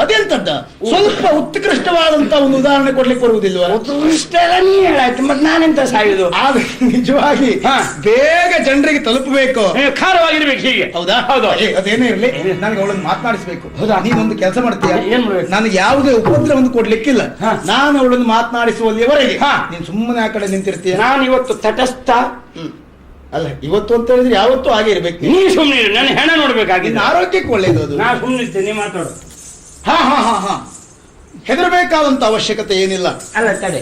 ಅದೆಂತದ್ದ ಸ್ವಲ್ಪ ಉತ್ಕೃಷ್ಟವಾದಂತ ಒಂದು ಉದಾಹರಣೆ ಕೊಡ್ಲಿಕ್ಕೆ ಬರುವುದಿಲ್ವಾ? ಇಷ್ಟೆಲ್ಲ ನೀ ಹೇಳಾಯ್ತು ಮತ್ತೆ ನಾನೆಂತ ಸಾಯುದು? ಆದ್ರೆ ನಿಜವಾಗಿ ಬೇಗ ಜನರಿಗೆ ತಲುಪಬೇಕು, ಖಾರವಾಗಿರ್ಬೇಕು ಹೀಗೆ. ಹೌದಾ? ಹೌದು. ಅದೇನೇ ಇರ್ಲಿ, ನನಗೆ ಅವಳನ್ನು ಮಾತನಾಡಿಸ್ಬೇಕು. ಹೌದಾ? ನೀನೊಂದು ಕೆಲಸ ಮಾಡ್ತೀಯ, ಏನ್ ಮಾಡ್ಬೇಕು? ನನಗೆ ಯಾವುದೇ ಉಪದ್ರವನ್ನು ಕೊಡ್ಲಿಕ್ಕಿಲ್ಲ. ನಾನು ಅವಳನ್ನು ಮಾತನಾಡಿಸುವಲ್ಲಿವರೆಗೆ ನೀನು ಸುಮ್ಮನೆ ಆ ಕಡೆ ನಿಂತಿರ್ತೀಯ. ನಾನು ಇವತ್ತು ತಟಸ್ಥ ಅಲ್ಲ, ಇವತ್ತು ಅಂತ ಹೇಳಿದ್ರೆ ಯಾವತ್ತೂ ಹಾಗೆ ಇರ್ಬೇಕು. ನೀ ಸುಮ್ಮನೆ ನನ್ನ ಹೆಣ ನೋಡ್ಬೇಕಾಗಿದೆ. ನಿನ್ನ ಆರೋಗ್ಯಕ್ಕೆ ಒಳ್ಳೇದು ಅದು. ನಾನು ಸುಮ್ಮನೆ ಇರ್ತೇನೆ, ನೀ ಮಾತಾಡು. ಹೆದರಬೇಕಾದಂತ ಅವಶ್ಯಕತೆ ಏನಿಲ್ಲ. ಅಲ್ಲ ತಡೆ,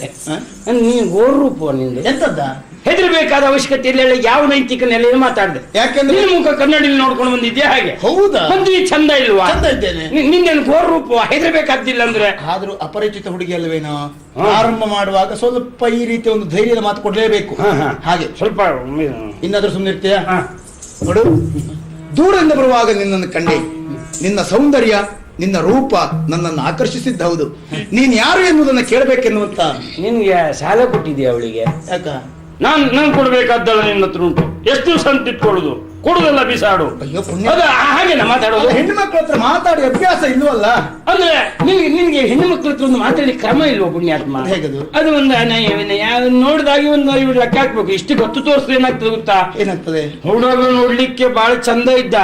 ನೀನು ಗೋರೂಪ ನಿಂದು ಎಂತದ್ದ ಹೆದರ್ಬೇಕಾದ ಅವಶ್ಯಕತೆ ಇಲ್ಲ. ಯಾವ ನೈತಿಕ ನೆಲೆಯಲ್ಲಿ ಮಾತಾಡಿದೆ? ಯಾಕೆಂದ್ರೆ ನಿನ್ನ ಮುಖ ಕನ್ನಡಿಲಿ ನೋಡ್ಕೊಂಡು ಬಂದಿದ್ಯಾ ಹಾಗೆ? ಹೌದಾ? ಒಂದು ಚಂದ ಇಲ್ವಾ? ಚಂದ ಇದ್ದೇನೆ. ನಿಂದೇನು ಗೋರೂಪ ಹೆದರ್ಬೇಕಾದಿಲ್ಲ ಅಂದ್ರೆ? ಆದ್ರೂ ಅಪರಿಚಿತ ಹುಡುಗಿ ಅಲ್ವೇನೋ, ಆರಂಭ ಮಾಡುವಾಗ ಸ್ವಲ್ಪ ಈ ರೀತಿ ಒಂದು ಧೈರ್ಯದ ಮಾತು ಕೊಡ್ಲೇಬೇಕು. ಹಾಗೆ ಸ್ವಲ್ಪ ಇನ್ನಾದ್ರೂ ಸುಮ್ಮನೆ ಇರ್ತೀಯ? ನೋಡು, ದೂರದಿಂದ ಬರುವಾಗ ನಿನ್ನನ್ನು ಕಂಡೆ. ನಿನ್ನ ಸೌಂದರ್ಯ, ನಿನ್ನ ರೂಪ ನನ್ನನ್ನು ಆಕರ್ಷಿಸಿದ್ದ ಹೌದು. ನೀನ್ ಯಾರು ಎನ್ನುವುದನ್ನು ಕೇಳಬೇಕೆನ್ನುವಂತ. ನಿನ್ಗೆ ಸಾಲ ಕೊಟ್ಟಿದ್ಯಾ ಅವಳಿಗೆ? ಯಾಕ? ನಾನು ಕೊಡ್ಬೇಕಾದ್ದಲ್ಲ ನಿನ್ನ ಹತ್ರ ಉಂಟು. ಎಷ್ಟು ದಿವಸ ಅಂತ ಇಟ್ಕೊಳ್ಳುದು? ಕೊಡುದಲ್ಲ ಬಿಸಾಡು. ಅಯ್ಯೋ ಪುಣ್ಯ, ಹಾಗೇನ ಮಾತಾಡೋದು? ಹೆಣ್ಣು ಮಕ್ಕಳ ಹತ್ರ ಮಾತಾಡಿ ಅಭ್ಯಾಸ ಇಲ್ವಲ್ಲ? ಅಂದ್ರೆ ನಿನ್ಗೆ ಹೆಣ್ಣು ಮಕ್ಕಳ ಹತ್ರ ಒಂದು ಮಾತಾಡಿ ಕ್ರಮ ಇಲ್ವೋ ಪುಣ್ಯಾತ್ಮ? ಹೇಗದು? ಅದು ಒಂದು ನೋಡಿದಾಗಿ ಒಂದು ಇವ್ರು ಲೆಕ್ಕ ಹಾಕ್ಬೇಕು. ಇಷ್ಟು ಗೊತ್ತು ತೋರಿಸಿದ್ರೆ ಏನಾಗ್ತದೆ ಗೊತ್ತಾ? ಏನಾಗ್ತದೆ? ಹುಡುಗ ನೋಡ್ಲಿಕ್ಕೆ ಬಹಳ ಚಂದ ಇದ್ದ,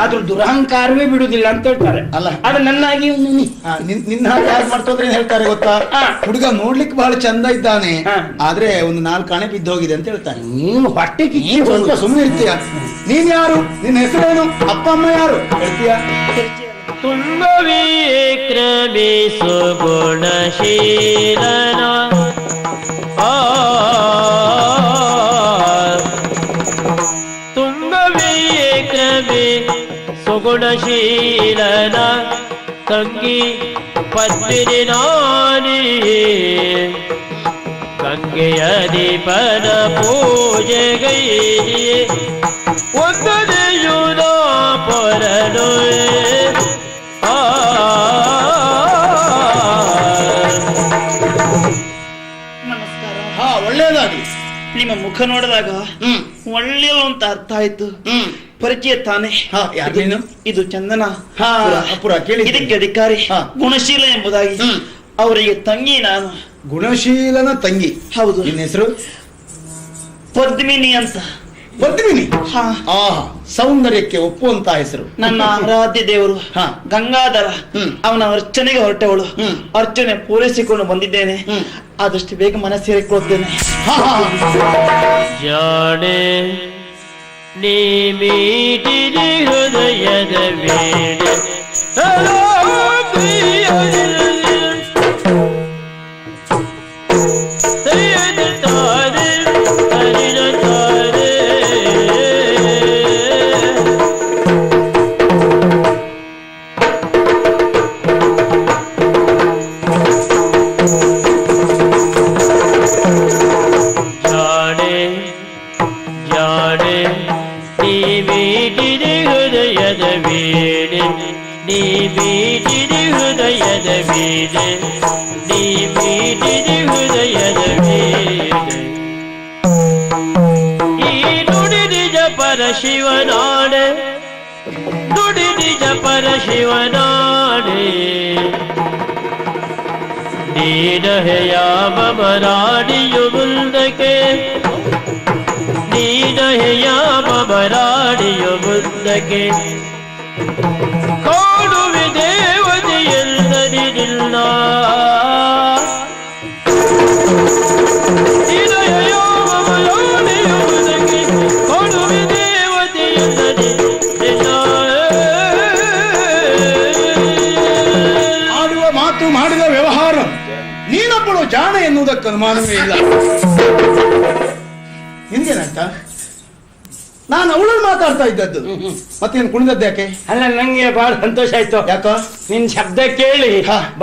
ಆದ್ರೂ ದುರಹಂಕಾರವೇ ಬಿಡುದಿಲ್ಲ ಅಂತ ಹೇಳ್ತಾರೆ. ಅಲ್ಲ, ಅದು ನನ್ನಾಗಿ ನಿನ್ನ ಹಾಗೆ ಯಾರು ಮಾಡ್ತೋದ್ರೆ ಹೇಳ್ತಾರೆ ಗೊತ್ತಾ? ಹುಡುಗ ನೋಡ್ಲಿಕ್ಕೆ ಬಹಳ ಚಂದ ಇದ್ದಾನೆ, ಆದ್ರೆ ಒಂದು 4 ಆಣೆ ಬಿದ್ದೋಗಿದೆ ಅಂತ ಹೇಳ್ತಾನೆ. ನೀನು ಹೊಟ್ಟೆಗೆ ಸ್ವಲ್ಪ ಸುಮ್ಮನೆ ಇರ್ತೀಯ? ನೀನ್ ಯಾರು? ನಿನ್ನ ಹೆಸರೇನು? ಅಪ್ಪ ಅಮ್ಮ ಯಾರು ಹೇಳ್ತೀಯ? ತುಂಬ ವಿಕ್ರಮಿಸು ಗುಣಶೀಲನ ತುಂಬ ವಿಕ್ರಮಿ ಸುಗುಣಶೀಲನ ತಂಗಿ ಪದ್ಮಿನಿ ನಾನಿ ಗಂಗೆಯ ದೀಪನ ಪೂಜೆಗೈರಿಯೇ ಒಂದನೆಯುನ ಪರನು ನಮಸ್ಕಾರ. ಒಳ್ಳೇದಾಗಿ. ನಿಮ್ಮ ಮುಖ ನೋಡಿದಾಗ ಒಳ್ಳೆಯ ಅಂತ ಅರ್ಥ ಆಯ್ತು. ಪರಿಚಯ ತಾನೆ? ಇದು ಚಂದನ ಅಪುರ ಕೇಳಿ. ಇದಕ್ಕೆ ಅಧಿಕಾರಿ ಗುಣಶೀಲ ಎಂಬುದಾಗಿ. ಅವರಿಗೆ ತಂಗಿ ನಾನು. ಗುಣಶೀಲನ ತಂಗಿ? ಹೌದು. ನಿನ್ನ ಹೆಸರು? ಪದ್ಮಿನಿ ಅಂತ. ಪದ್ಮಿನಿ? ಸೌಂದರ್ಯಕ್ಕೆ ಒಪ್ಪುವಂತ ಹೆಸರು. ನನ್ನ ಆರಾಧ್ಯ ದೇವರು ಗಂಗಾಧರ, ಅವನ ಅರ್ಚನೆಗೆ ಹೊರಟವಳು. ಅರ್ಚನೆ ಪೂರೈಸಿಕೊಂಡು ಬಂದಿದ್ದೇನೆ. ಆದಷ್ಟು ಬೇಗ ಮನಸ್ಸು ಸೇರಿಕೊಳ್ಳುತ್ತೇನೆ. ಜಾಣೆ ನೀ ಮೀಟಿರಿ ಹೃದಯದ ವೇಳೆ ಶಿವನಾಡೆ ನುಡಿ ನಿಜ ಪರ ಶಿವನಾಡೆ ನೀನಹೆಯ ಮಮರಾಡಿಯು ಮುಂದಕ್ಕೆ ನೀನಹೆಯ ಮಮರಾಡಿಯು ಮುಂದಕ್ಕೆ ಕಾಡುವೆ ದೇವತೆಯೆಲ್ಲರಿಲ್ಲ ಮಾಡಿದ ವ್ಯವಹಾರ ನೀನೊಬ್ಬಳು ಜಾಣೆ ಎನ್ನುವುದಕ್ಕೆ ಅನುಮಾನವೇ ಇಲ್ಲ. ನಿನ್ಗೇನಾಯ್ತಾ? ನಾನು ಅವಳನ್ನು ಮಾತಾಡ್ತಾ ಇದ್ದದ್ದು, ಮತ್ತೇನು ಕುಣಿದದ್ದು ಯಾಕೆ? ಅಲ್ಲ, ನಂಗೆ ಬಹಳ ಸಂತೋಷ ಆಯ್ತು. ಯಾಕ? ನಿನ್ ಶಬ್ದ ಕೇಳಿ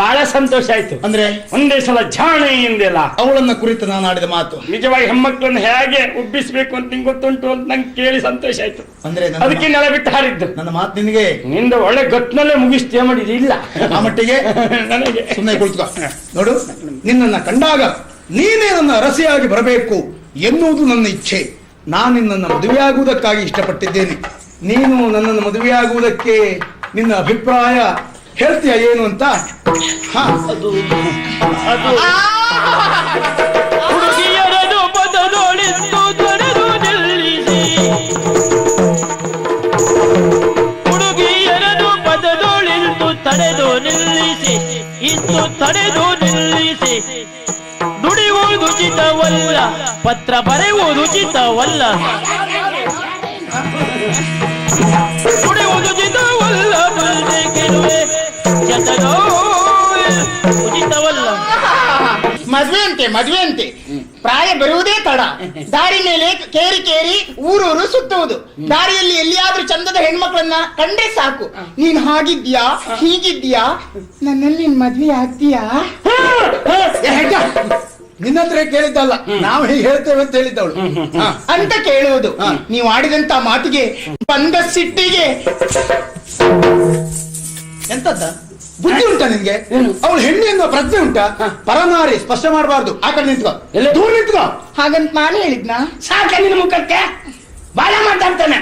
ಬಹಳ ಸಂತೋಷ ಆಯ್ತು. ಅಂದ್ರೆ ಒಂದೇ ಸಲ ಜಾಣೆ ಎಂದಿಲ್ಲ. ಅವಳನ್ನ ಕುರಿತು ನಾನು ಆಡಿದ ಮಾತು ನಿಜವಾಗಿ ಹೆಣ್ಮಕ್ಳನ್ನ ಹೇಗೆ ಉಬ್ಬಿಸ್ಬೇಕು ಅಂತ ನಿಂಗೆ ಗೊತ್ತುಂಟು ಅಂತ ನಂಗೆ ಕೇಳಿ ಸಂತೋಷ ಆಯ್ತು. ಅಂದ್ರೆ ಅದಕ್ಕೆ ನೆಲ ಬಿಟ್ಟು ಹಾರಿದ್ದು. ನನ್ನ ಮಾತು ನಿನಗೆ ನಿಂದ ಒಳ್ಳೆ ಗೊತ್ತಿನಲ್ಲೇ ಮುಗಿಸ್ತೇ ಮಾಡಿದ ಇಲ್ಲ ಆ ಮಟ್ಟಿಗೆ ನನಗೆ. ಸುಮ್ಮನೆ ಕುಳಿತುಕೋ. ನೋಡು, ನಿನ್ನನ್ನು ಕಂಡಾಗ ನೀನೇ ನನ್ನ ಅರಸಿಯಾಗಿ ಬರಬೇಕು ಎನ್ನುವುದು ನನ್ನ ಇಚ್ಛೆ. ನಾನು ನಿನ್ನನ್ನು ಮದುವೆಯಾಗುವುದಕ್ಕಾಗಿ ಇಷ್ಟಪಟ್ಟಿದ್ದೇನೆ. ನೀನು ನನ್ನನ್ನು ಮದುವೆಯಾಗುವುದಕ್ಕೆ ನಿನ್ನ ಅಭಿಪ್ರಾಯ ಹೇಳ್ತೀಯ ಏನು ಅಂತ? ಹುಡುಗಿಯರದು ಪದದೊಳಿತ್ತು ತೊರೆದು ನಿಲ್ಲಿಸಿ, ಹುಡುಗಿಯರದು ಪದದೊಳಿತ್ತು ತಡೆದು ನಿಲ್ಲಿಸಿ, ಇತ್ತು ತಡೆದು ನಿಲ್ಲಿಸಿ. ನುಡಿಯುವುದು ಉಚಿತವಲ್ಲ, ಪತ್ರ ಬರೆಯುವುದು ಉಚಿತವಲ್ಲ, ನುಡಿಯುವುದು ಉಚಿತವಲ್ಲ, ಬಲ್ಲೆ ಗೆಲುವೆ ಜತನೋ ಉಚಿತವಲ್ಲ. ಮದುವೆ ಅಂತೆ ಪ್ರಾಯ ಬರುವುದೇ ತಡ. ದಾರಿ ಮೇಲೆ ಕೇರಿ ಕೇರಿ ಊರೂರು ಸುತ್ತುವುದು. ದಾರಿಯಲ್ಲಿ ಎಲ್ಲಿಯಾದ್ರೂ ಚಂದದ ಹೆಣ್ಮಕ್ಳನ್ನ ಕಂಡ್ರೆ ಸಾಕು, ನೀನ್ ಹಾಗಿದ್ಯಾ ಹೀಗಿದ್ಯಾ, ನನ್ನಲ್ಲಿ ಮದ್ವೆ ಆಗ್ತೀಯಾ ನಿನ್ನ ಹತ್ರ ಕೇಳಿದ್ದಲ್ಲ, ನಾವು ಹೀಗೆ ಹೇಳ್ತೇವೆ ಅಂತ ಹೇಳಿದ್ದವಳು ಅಂತ ಕೇಳುವುದು. ನೀವು ಆಡಿದಂತ ಮಾತಿಗೆ ಬಂದ ಸಿಟ್ಟಿಗೆ ಎಂತದ್ದ ಬುದ್ಧಿ ಉಂಟಾ ನಿನ್ಗೆ? ಅವಳು ಹೆಣ್ಣು ಎನ್ನುವ ಪ್ರಜ್ಞೆ ಉಂಟಾ? ಪರನಾರಿ ಸ್ಪಷ್ಟ ಮಾಡಬಾರ್ದು. ಆ ಕಡೆ ನಿಂತ್ಕೋ, ದೂರ ನಿಂತ್ಕೋ. ಹಾಗಂತ ನಾನು ಹೇಳಿದ್ನ? ಸಾಕ ನಿನ್ನ ಮುಖಕ್ಕೆ ಬಾಳ ಮಾತಾಡ್ತಾನೆ.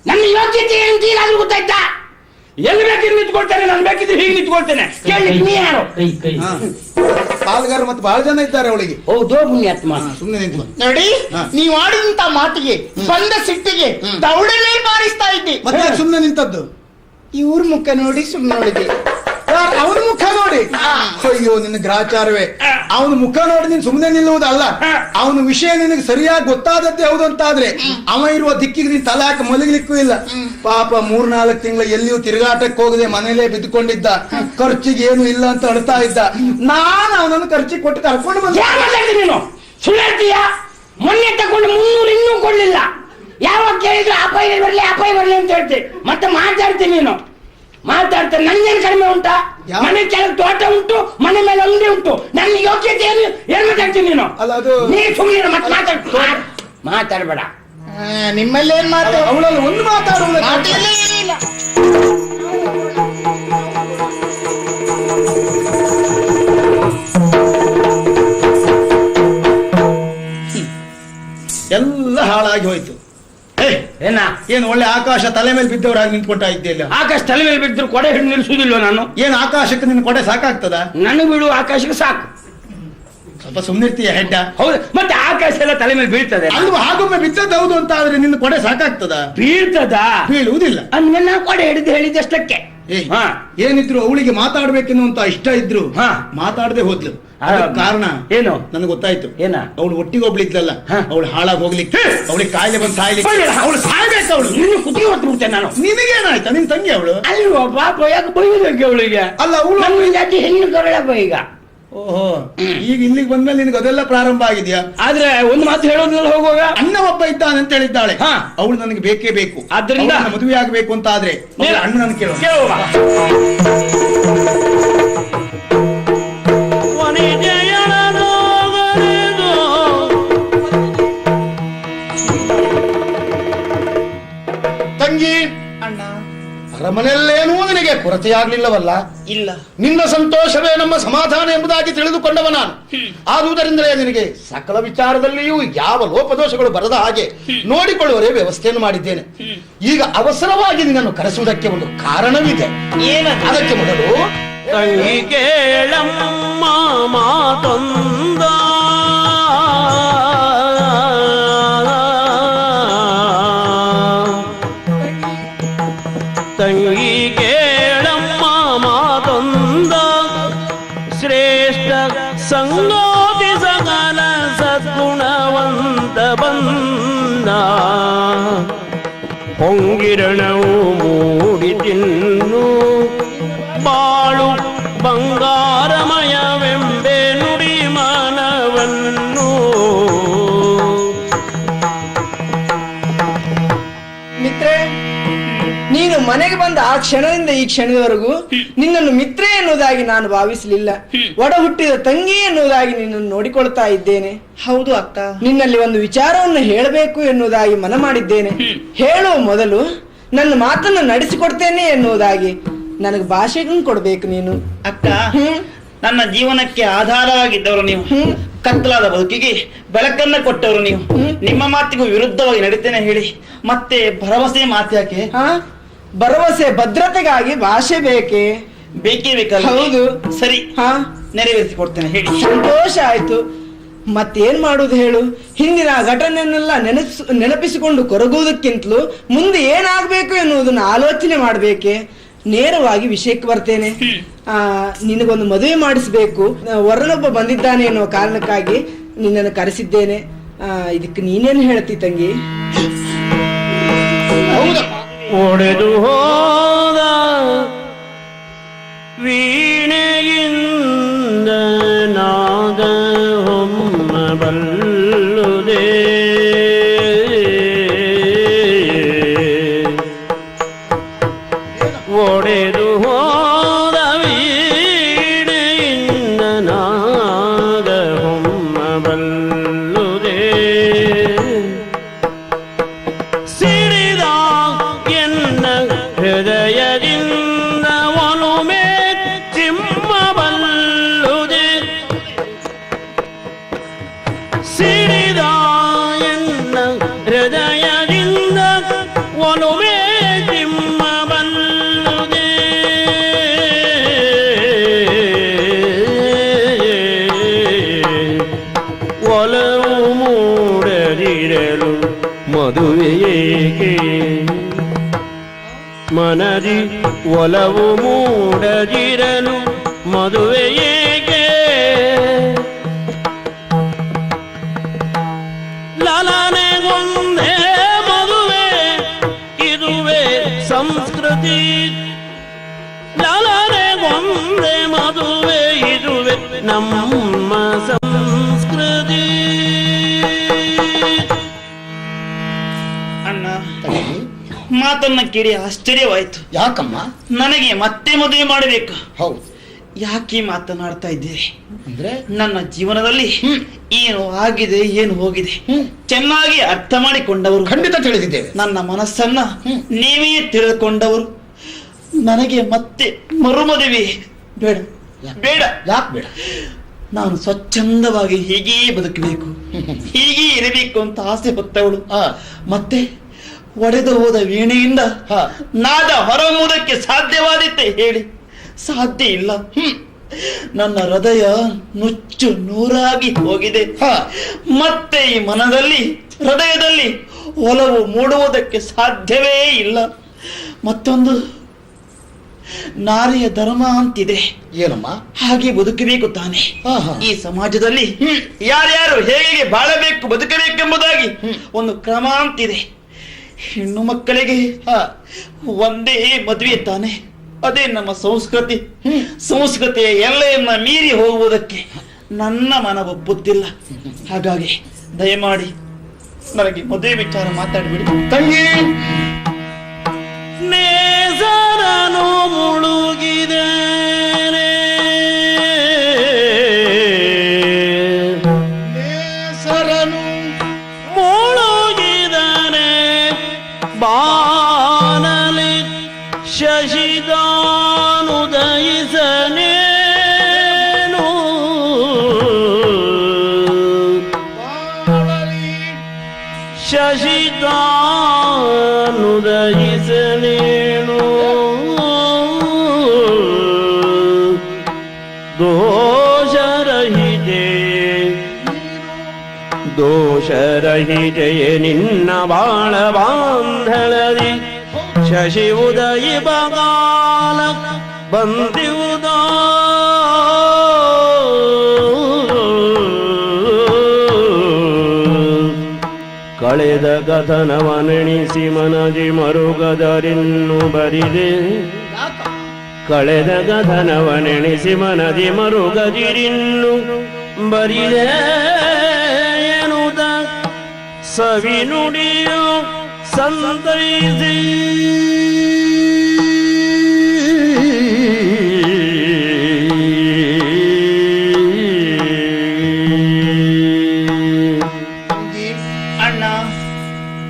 ನನ್ನ ಯೋಗ್ಯತೆ ಅಂತ ಏನಾದ್ರೂ ಗೊತ್ತಾಯ್ತಾ? ಎಲ್ಲಿ ಬೇಕಿದ್ರೆ ನಿಂತ್ಕೊಳ್ತೇನೆ, ನಾನು ಬೇಕಿದ್ರೆ ಹೀಗೆ ನಿಂತ್ಕೊಳ್ತೇನೆ. ಕೇಳಿ ನೀ ಯಾರು? ಪಾಲ್ಗಾರ ಮತ್ತೆ ಬಹಳ ಜನ ಇದ್ದಾರೆ ಅವಳಿಗೆ. ಹೌದು ಪುಣ್ಯಾತ್ಮ. ಸುಮ್ಮನೆ ನಿಂತ್ಕೋ. ನೋಡಿ, ನೀವು ಆಡಿದಂತ ಮಾತಿಗೆ ಬಂದ ಸಿಟ್ಟಿಗೆ ದೌಡ ಮೇಲೆ ಬಾರಿಸ್ತಾ ಇದ್ದೆ. ಮತ್ತೆ ಸುಮ್ಮನೆ ನಿಂತದ್ದು? ಇವ್ರ ಮುಖ ನೋಡಿ ಸುಮ್ಮನೆ ನೋಡಿದೆ. ಅವನ ಮುಖ ನೋಡಿ? ಅಯ್ಯೋ ನಿನ್ನ ಗ್ರಾಚಾರವೇ. ಅವನ ಮುಖ ನೋಡಿ ನೀನ್ ಸುಮ್ಮನೆ ನಿಲ್ಲುವುದಲ್ಲ, ಅವನ ವಿಷಯ ನಿನಗೆ ಸರಿಯಾಗಿ ಗೊತ್ತಾದದ್ದು ಯಾವುದು ಅಂತಾದ್ರೆ ಅವ ಇರುವ ದಿಕ್ಕಿಗೆ ನೀನ್ ತಲೆ ಹಾಕಿ ಮಲಗಲಿಕ್ಕೂ ಇಲ್ಲ. ಪಾಪ 3-4 ತಿಂಗಳ ಎಲ್ಲಿಯೂ ತಿರುಗಾಟಕ್ಕೆ ಹೋಗದೆ ಮನೇಲೆ ಬಿದ್ದುಕೊಂಡಿದ್ದ, ಖರ್ಚಿಗೆ ಏನು ಇಲ್ಲ ಅಂತ ಅಳ್ತಾ ಇದ್ದ. ನಾನು ಅವನನ್ನು ಖರ್ಚಿಗೆ ಕೊಟ್ಟು ಕರ್ಕೊಂಡು ಬಂದ. ನೀನು ಸುಳ್ಳು ಹೇಳ್ತೀಯಾ? ಮೊನ್ನೆ ತಗೊಂಡು 300 ಇನ್ನೂ ಕೊಡ್ಲಿಲ್ಲ. ಯಾವಾಗ ಕೇಳಿದ್ರು ಅಪಾಯ ಬರ್ಲಿ ಅಂತ ಹೇಳ್ತೀನಿ. ಮತ್ತೆ ಮಾತಾಡ್ತೀನಿ ನೀನು ಮಾತಾಡ್ತೇನೆ. ನನ್ಗೇನು ಕಡಿಮೆ ಉಂಟಾ? ಮನೆ ಕೆಳಗೆ ತೋಟ ಉಂಟು, ಮನೆ ಮೇಲೆ ಅಂಗಡಿ ಉಂಟು. ನನ್ನ ಯೋಗ್ಯತೆ ಏನು ಮಾತಾಡ್ತೀನಿ ನೀನು? ನೀ ಸುಮ್ಮನೆ ಮತ್ತೆ ಮಾತಾಡ್ಬೇಡ. ನಿಮ್ಮಲ್ಲಿ ಏನ್ ಮಾತು? ಅವಳಲ್ಲಿ ಒಂದು ಮಾತಾಡುವುದು ಏನಿಲ್ಲ. ಎಲ್ಲ ಹಾಳಾಗಿ ಹೋಯ್ತು. ಏನ ಏನು ಒಳ್ಳೆ ಆಕಾಶ ತಲೆ ಮೇಲೆ ಬಿದ್ದವರಾಗಿ ನಿಂತ್ಕೊಳ್ತಾ ಇದ್ದೆಲ್ಲ. ಆಕಾಶ ತಲೆ ಮೇಲೆ ಬಿದ್ದರು ಕೊಡೆ ಹಿಡಿದು ನಿಲ್ಸುದಿಲ್ವ ನಾನು? ಏನು ಆಕಾಶಕ್ಕೆ ನಿನ್ ಕೊಡೆ ಸಾಕಾಗ್ತದ? ನನಗೆ ಬೀಳುವ ಆಕಾಶಕ್ಕೆ ಸಾಕು. ಸ್ವಲ್ಪ ಸುಮ್ಮನಿರ್ತೀಯ ಹೆಡ್ಡ. ಹೌದು, ಮತ್ತೆ ಆಕಾಶ ಎಲ್ಲ ತಲೆ ಮೇಲೆ ಬೀಳ್ತದೆ ಅಲ್ವಾ? ಹಾಗೊಮ್ಮೆ ಬಿದ್ದದ್ದು ಹೌದು ಅಂತ ಆದ್ರೆ ನಿನ್ನ ಕೊಡೆ ಸಾಕಾಗ್ತದ? ಬೀಳ್ತದ? ಬೀಳುವುದಿಲ್ಲ. ಅಂದ್ರೆ ನಾ ಕೊಡೆ ಹಿಡಿದು ಹೇಳಿದಷ್ಟಕ್ಕೆ. ಏನಿದ್ರು ಅವಳಿಗೆ ಮಾತಾಡ್ಬೇಕೆನ್ನುವಂತ ಇಷ್ಟ ಇದ್ರು ಮಾತಾಡದೆ ಹೋದ್ಲು. ಕಾರಣ ಏನು ನನಗೆ ಗೊತ್ತಾಯ್ತು. ಏನ? ಅವಳು ಒಟ್ಟಿಗೆ ಒಬ್ಳಿದ್ಲಲ್ಲ, ಅವಳು ಹಾಳಾಗಿ ಹೋಗ್ಲಿಕ್ಕೆ, ಅವಳಿಗೆ ಕಾಯಿಲೆ ಬಂದು ಸಾಯ್ಲಿಕ್ಕೆ. ಅವಳು ಸಾಯ್ಬೇಕು. ಅವಳು ನಿನ್ನ ಕುದಿ ಹೊತ್ತು ನಾನು. ನಿನಗೇನಾಯ್ತಾ? ನಿನ್ ತಂಗಿ ಅವಳು ಅಲ್ವಾ? ಪಾಪ ಯಾಕೆ ಬೈಯೋದಕ್ಕೆ ಅವಳಿಗೆ? ಅಲ್ಲ, ಅವಳು ನಮ್ಮ ಜಾತಿ ಹೆಣ್ಣು ಕರಳಪ್ಪ ಈಗ. ಓಹೋ, ಈಗ ಇಲ್ಲಿಗೆ ಬಂದ್ಮೇಲೆ ನಿನಗೆ ಅದೆಲ್ಲ ಪ್ರಾರಂಭ ಆಗಿದ್ಯಾ? ಆದ್ರೆ ಒಂದು ಮಾತು ಹೇಳೋದ್ರಲ್ಲಿ ಹೋಗುವಾಗ ಅಣ್ಣ ಒಬ್ಬ ಇದ್ದಾನೆ ಅಂತ ಹೇಳಿದ್ದಾಳೆ. ಅವಳು ನನಗೆ ಬೇಕೇ ಬೇಕು. ಆದ್ರಿಂದ ಮದುವೆ ಆಗ್ಬೇಕು ಅಂತ ಆದ್ರೆ ಅಣ್ಣ ನನ್ ಕೇಳುವ ತಂಗಿ. ಅಣ್ಣ, ಅರಮನೆಯಲ್ಲೇನೂ ನಿನಗೆ ಕೊರತೆಯಾಗ್ಲಿಲ್ಲವಲ್ಲ? ಇಲ್ಲ. ನಿನ್ನ ಸಂತೋಷವೇ ನಮ್ಮ ಸಮಾಧಾನ ಎಂಬುದಾಗಿ ತಿಳಿದುಕೊಂಡವ ನಾನು. ಆದುದರಿಂದಲೇ ನಿನಗೆ ಸಕಲ ವಿಚಾರದಲ್ಲಿಯೂ ಯಾವ ಲೋಪದೋಷಗಳು ಬರದ ಹಾಗೆ ನೋಡಿಕೊಳ್ಳುವರೇ ವ್ಯವಸ್ಥೆಯನ್ನು ಮಾಡಿದ್ದೇನೆ. ಈಗ ಅವಸರವಾಗಿ ನಿನ್ನನ್ನು ಕರೆಸುವುದಕ್ಕೆ ಒಂದು ಕಾರಣವಿದೆ. ಅದಕ್ಕೆ ಮೊದಲು ತಂಗಿ ಕೇಳಮ್ಮ ಮಾತೊಂದ, ತಂಗಿ ಕೇಳಮ್ಮ ಮಾತೊಂದ, ಶ್ರೇಷ್ಠ ಸಂಗೋತಿ ಸಕಲ ಸದ್ಗುಣವಂತ ಬಂದ, ಹೊಂಗಿರಣವು ಮೂಡಿ ತಿನ್ನು ಬಾಳು ಬಂಗಾರಮಯವೆಂಬೆ ನುಡಿ ಮಾನವನ್ನು. ಮಿತ್ರೆ, ನೀನು ಮನೆಗೆ ಬಂದ ಆ ಕ್ಷಣದಿಂದ ಈ ಕ್ಷಣದವರೆಗೂ ನಿನ್ನನ್ನು ಮಿತ್ರೆ ಎನ್ನುವುದಾಗಿ ನಾನು ಭಾವಿಸಲಿಲ್ಲ. ಒಡ ಹುಟ್ಟಿದ ತಂಗಿ ಎನ್ನುವುದಾಗಿ ನಿನ್ನನ್ನು ನೋಡಿಕೊಳ್ತಾ ಇದ್ದೇನೆ. ಹೌದು ಅಕ್ಕ, ನಿನ್ನಲ್ಲಿ ಒಂದು ವಿಚಾರವನ್ನು ಹೇಳಬೇಕು ಎನ್ನುವುದಾಗಿ ಮನ ಮಾಡಿದ್ದೇನೆ. ಹೇಳುವ ಮೊದಲು ನನ್ನ ಮಾತನ್ನು ನಡೆಸಿಕೊಡ್ತೇನೆ ಎನ್ನುವುದಾಗಿ ನನಗೆ ಭಾಷೆಗಳನ್ನು ಕೊಡ್ಬೇಕು ನೀನು. ಅಕ್ಕ, ನನ್ನ ಜೀವನಕ್ಕೆ ಆಧಾರವಾಗಿದ್ದವರು ನೀವು. ಕತ್ತಲಾದ ಬದುಕಿಗೆ ಬೆಳಕನ್ನ ಕೊಟ್ಟವರು ನೀವು. ನಿಮ್ಮ ಮಾತಿಗೂ ವಿರುದ್ಧವಾಗಿ ನಡೀತೇನೆ ಹೇಳಿ ಮತ್ತೆ ಭರವಸೆ ಮಾತ್ಯಾಕೆ? ಭರವಸೆ ಭದ್ರತೆಗಾಗಿ ಭಾಷೆ ಬೇಕೆ? ಬೇಕೇ ಬೇಕಲ್ಲ? ಹೌದು. ಸರಿ, ನೆರವೇರಿಸಿಕೊಡ್ತೇನೆ. ಹೇಳಿ. ಸಂತೋಷ ಆಯ್ತು. ಮತ್ತೇನ್ ಮಾಡುದು ಹೇಳು? ಹಿಂದಿನ ಘಟನೆಯನ್ನೆಲ್ಲ ನೆನಪಿಸಿಕೊಂಡು ಕೊರಗುವುದಕ್ಕಿಂತಲೂ ಮುಂದೆ ಏನಾಗ್ಬೇಕು ಎನ್ನುವುದನ್ನು ಆಲೋಚನೆ ಮಾಡ್ಬೇಕೆ. ನೇರವಾಗಿ ವಿಷಯಕ್ಕೆ ಬರ್ತೇನೆ. ನಿನಗೊಂದು ಮದುವೆ ಮಾಡಿಸ್ಬೇಕು, ವರನೊಬ್ಬ ಬಂದಿದ್ದಾನೆ ಎನ್ನುವ ಕಾರಣಕ್ಕಾಗಿ ನಿನ್ನನ್ನು ಕರೆಸಿದ್ದೇನೆ. ಇದಕ್ಕೆ ನೀನೇನು ಹೇಳ್ತಿ ತಂಗಿ? ಒಡೆದು ಹೋದ ವೀಣೆಯಿಂದ ನಾದ ಹೊಮ್ಮಬಲ್ಲುದೇ, ಒಡೆದು ಹೋದ ವೀಣೆಯಿಂದ ನಾದ ಹೊಮ್ಮಬಲ್ಲುದೇ, ಸಿಡಿದ ಎನ್ನ ಹೃದಯದಿಂದ ಒಲುಮೆ ಚಿಮ್ಮಬಲ್ಲುದೆ, ಸಿಡಿದ ಎನ್ನ ಹೃದಯದಿಂದ ಒಲುಮೆ ಚಿಮ್ಮಬಲ್ಲುದೆ, ಒಲವು ಮೂಡದಿರಲು ಮದುವೆಯೇಕೆ, ಮನದಿ ಒಲವು ಮೂಡದಿರಲು ಮದುವೆಯೇಕೆ, ಲಲನೆಗೊಂದೇ ಮದುವೆ ಇದುವೇ ಸಂಸ್ಕೃತಿ, ಲಲನೆಗೊಂದೇ ಮದುವೆ ಇದುವೇ ನಮ್ಮ ಸಂಸ್ಕೃತಿ. ಅಣ್ಣ, ಮಾತನ್ನ ಕೇಳಿ ಆಶ್ಚರ್ಯವಾಯ್ತು. ಯಾಕಮ್ಮ? ನನಗೆ ಮತ್ತೆ ಮದುವೆ ಮಾಡಬೇಕು. ಹೌದು. ಯಾಕೆ ಮಾತನಾಡ್ತಾ ಇದ್ದೀರಿ? ಅಂದ್ರೆ ನನ್ನ ಜೀವನದಲ್ಲಿ ಏನು ಆಗಿದೆ, ಏನು ಹೋಗಿದೆ ಚೆನ್ನಾಗಿ ಅರ್ಥ ಮಾಡಿಕೊಂಡವರು. ಖಂಡಿತ ತಿಳಿದಿದ್ದೇವೆ. ನನ್ನ ಮನಸ್ಸನ್ನ ನೀವೇ ತಿಳಿದುಕೊಂಡವರು. ನನಗೆ ಮತ್ತೆ ಮರುಮದುವೆ ಬೇಡ, ಬೇಡ. ಯಾಕೆ ಬೇಡ? ನಾನು ಸ್ವಚ್ಛಂದವಾಗಿ ಹೀಗೇ ಬದುಕಬೇಕು, ಹೀಗೆ ಇರಬೇಕು ಅಂತ ಆಸೆ ಹೊತ್ತವಳು. ಮತ್ತೆ ಒಡೆದು ಹೋದ ವೀಣೆಯಿಂದ ನಾದ ಹೊರಮುವುದಕ್ಕೆ ಸಾಧ್ಯವಾದಿತ್ತೆ ಹೇಳಿ? ಸಾಧ್ಯ ಇಲ್ಲ. ನನ್ನ ಹೃದಯ ನುಚ್ಚು ನೂರಾಗಿ ಹೋಗಿದೆ. ಮತ್ತೆ ಈ ಮನದಲ್ಲಿ, ಹೃದಯದಲ್ಲಿ ಒಲವು ಮೂಡುವುದಕ್ಕೆ ಸಾಧ್ಯವೇ ಇಲ್ಲ. ಮತ್ತೊಂದು ನಾರಿಯ ಧರ್ಮ ಅಂತಿದೆ. ಏನಮ್ಮ? ಹಾಗೆ ಬದುಕಬೇಕು ತಾನೆ. ಈ ಸಮಾಜದಲ್ಲಿ ಯಾರ್ಯಾರು ಹೇಗೆ ಬಾಳಬೇಕು, ಬದುಕಬೇಕೆಂಬುದಾಗಿ ಒಂದು ಕ್ರಮ ಅಂತಿದೆ. ಹೆಣ್ಣು ಮಕ್ಕಳಿಗೆ ಒಂದೇ ಮದುವೆ ತಾನೆ, ಅದೇ ನಮ್ಮ ಸಂಸ್ಕೃತಿ. ಸಂಸ್ಕೃತಿಯ ಎಲ್ಲೆಯನ್ನ ಮೀರಿ ಹೋಗುವುದಕ್ಕೆ ನನ್ನ ಮನ ಒಪ್ಪುತ್ತಿಲ್ಲ. ಹಾಗಾಗಿ ದಯಮಾಡಿ ನನಗೆ ಮದುವೆ ವಿಚಾರ ಮಾತಾಡಿಬಿಡಿ ತಂಗಿ. ನೇಸರನು ಮುಳುಗಿದೆ, ನೇಸರನು ಮುಳುಗಿದನೆ ಬಾನಲಿ ಶಶಿದಾನುದಯಿಸನೇನು, ಶಶಿದಾನುದಯಿಸನೇನು, ದೋಷರಹಿತೆ ದೋಷರಹಿತೆಯ ನಿನ್ನ ಬಾಳ ಬಾಂಧಳದಿ ಶಶಿ ಉದಯಿ ಬಗಾಲ ಬಂದಿವುದ, ಕಳೆದ ಕಥನವನೆಣಿಸಿ ಮನದಿ ಮರುಗದರಿನ್ನು ಬರಿದೆ, ಕಳೆದ ಕಥನವನೆಣಿಸಿ ಮನದಿ ಮರುಗದಿರಿನ್ನು ಬರಿದೆ ಎನ್ನುವುದ ಸವಿ ನುಡಿಯು ಸಂತೈಸಿ ಅಣ್ಣ.